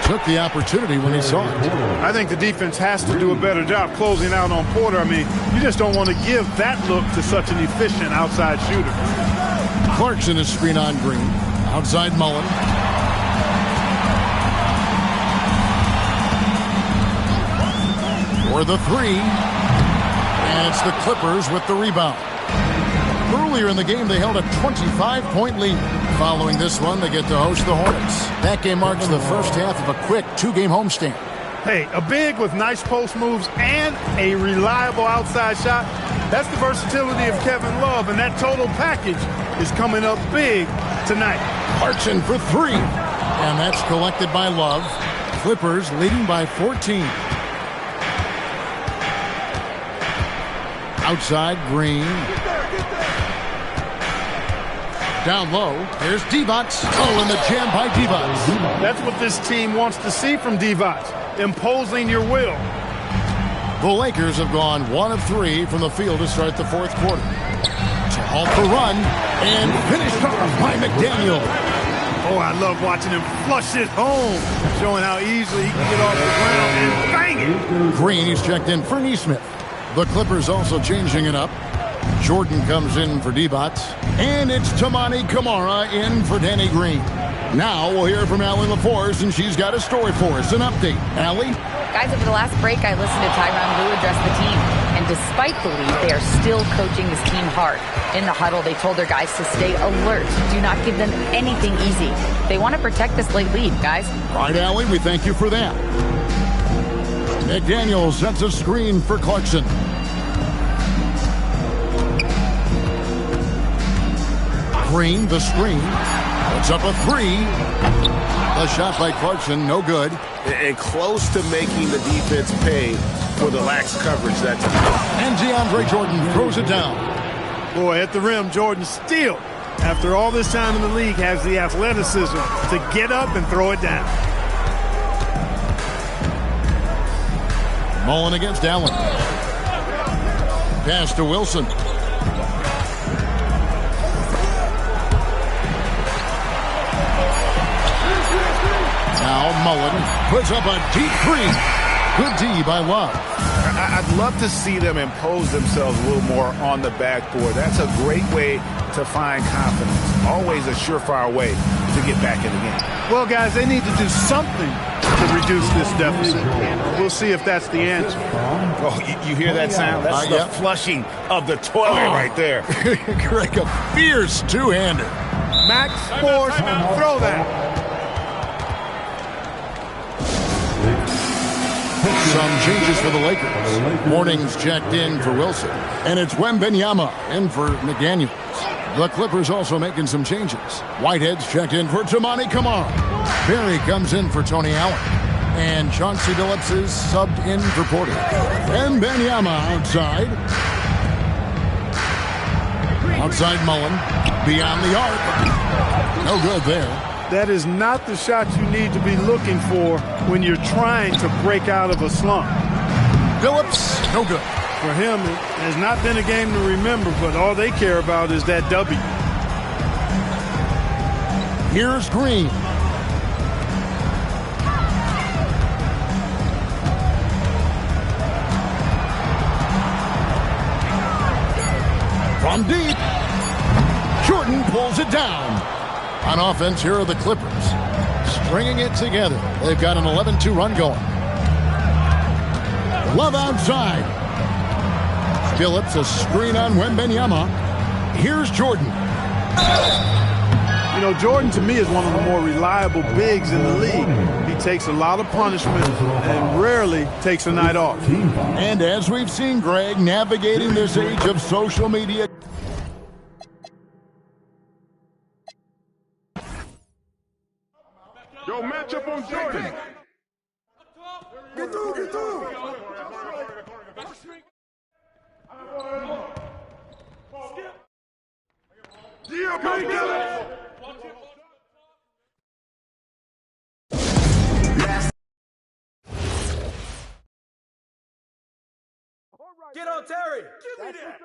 Took the opportunity when he saw it. I think the defense has to do a better job closing out on Porter. I mean, you just don't want to give that look to such an efficient outside shooter. Clarkson is screen on Green. Outside Mullen. For the 3. And it's the Clippers with the rebound. Earlier in the game, they held a 25-point lead. Following this one, they get to host the Hornets. That game marks the first half of a quick 2-game homestand. Hey, a big with nice post moves and a reliable outside shot. That's the versatility of Kevin Love, and that total package is coming up big tonight. Clarkson for 3. And that's collected by Love. Clippers leading by 14. Outside, Green. Down low, here's Divac. Oh, and the jam by Divac. That's what this team wants to see from Divac, imposing your will. The Lakers have gone 1 of 3 from the field to start the fourth quarter. To halt the run, and finished off by McDaniel. Oh, I love watching him flush it home, showing how easily he can get off the ground and bang it. Green is checked in for Neesmith. The Clippers also changing it up. Jordan comes in for Divac. And it's Tamani Kamara in for Danny Green. Now we'll hear from Allie LaForce, and she's got a story for us. An update. Allie? Guys, over the last break, I listened to Tyronn Lue address the team. And despite the lead, they are still coaching this team hard. In the huddle, they told their guys to stay alert. Do not give them anything easy. They want to protect this late lead, guys. Right, Allie, we thank you for that. McDaniel sets a screen for Clarkson. Green, the screen. Puts up a 3. The shot by Clarkson, no good. And close to making the defense pay for the lax coverage that time. And DeAndre Jordan throws it down. Boy, at the rim, Jordan still, after all this time in the league, has the athleticism to get up and throw it down. Mullen against Allen. Pass to Wilson. Now Mullen puts up a deep 3. Good D by Love. I'd love to see them impose themselves a little more on the backboard. That's a great way to find confidence. Always a surefire way to get back in the game. Well, guys, they need to do something to reduce this deficit. We'll see if that's the answer. Oh, you hear that sound? That's the flushing of the toilet right there. Greg, a fierce two-hander. Max Force, throw that. Some changes for the Lakers. Morning's checked in for Wilson. And it's Wembanyama in for McDaniels. The Clippers also making some changes. Whitehead's checked in for Tamani Kamara. Barry comes in for Tony Allen. And Chauncey Billups is subbed in for Porter. Wembanyama outside. Outside Mullen. Beyond the arc. No good there. That is not the shot you need to be looking for when you're trying to break out of a slump. Billups, no good. For him, it has not been a game to remember, but all they care about is that W. Here's Green. From deep. Jordan pulls it down. On offense, here are the Clippers. Stringing it together. They've got an 11-2 run going. Love outside. Billups, a screen on Wembanyama. Here's Jordan. You know, Jordan, to me, is one of the more reliable bigs in the league. He takes a lot of punishment and rarely takes a night off. And as we've seen, Greg, navigating this age of social media. Yo, match up on Jordan. Get through, get through. Yeah, baby, get it. Get on Terry. Give me that.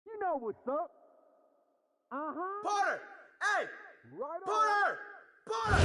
You know what's up. Porter. Hey. Porter. Porter.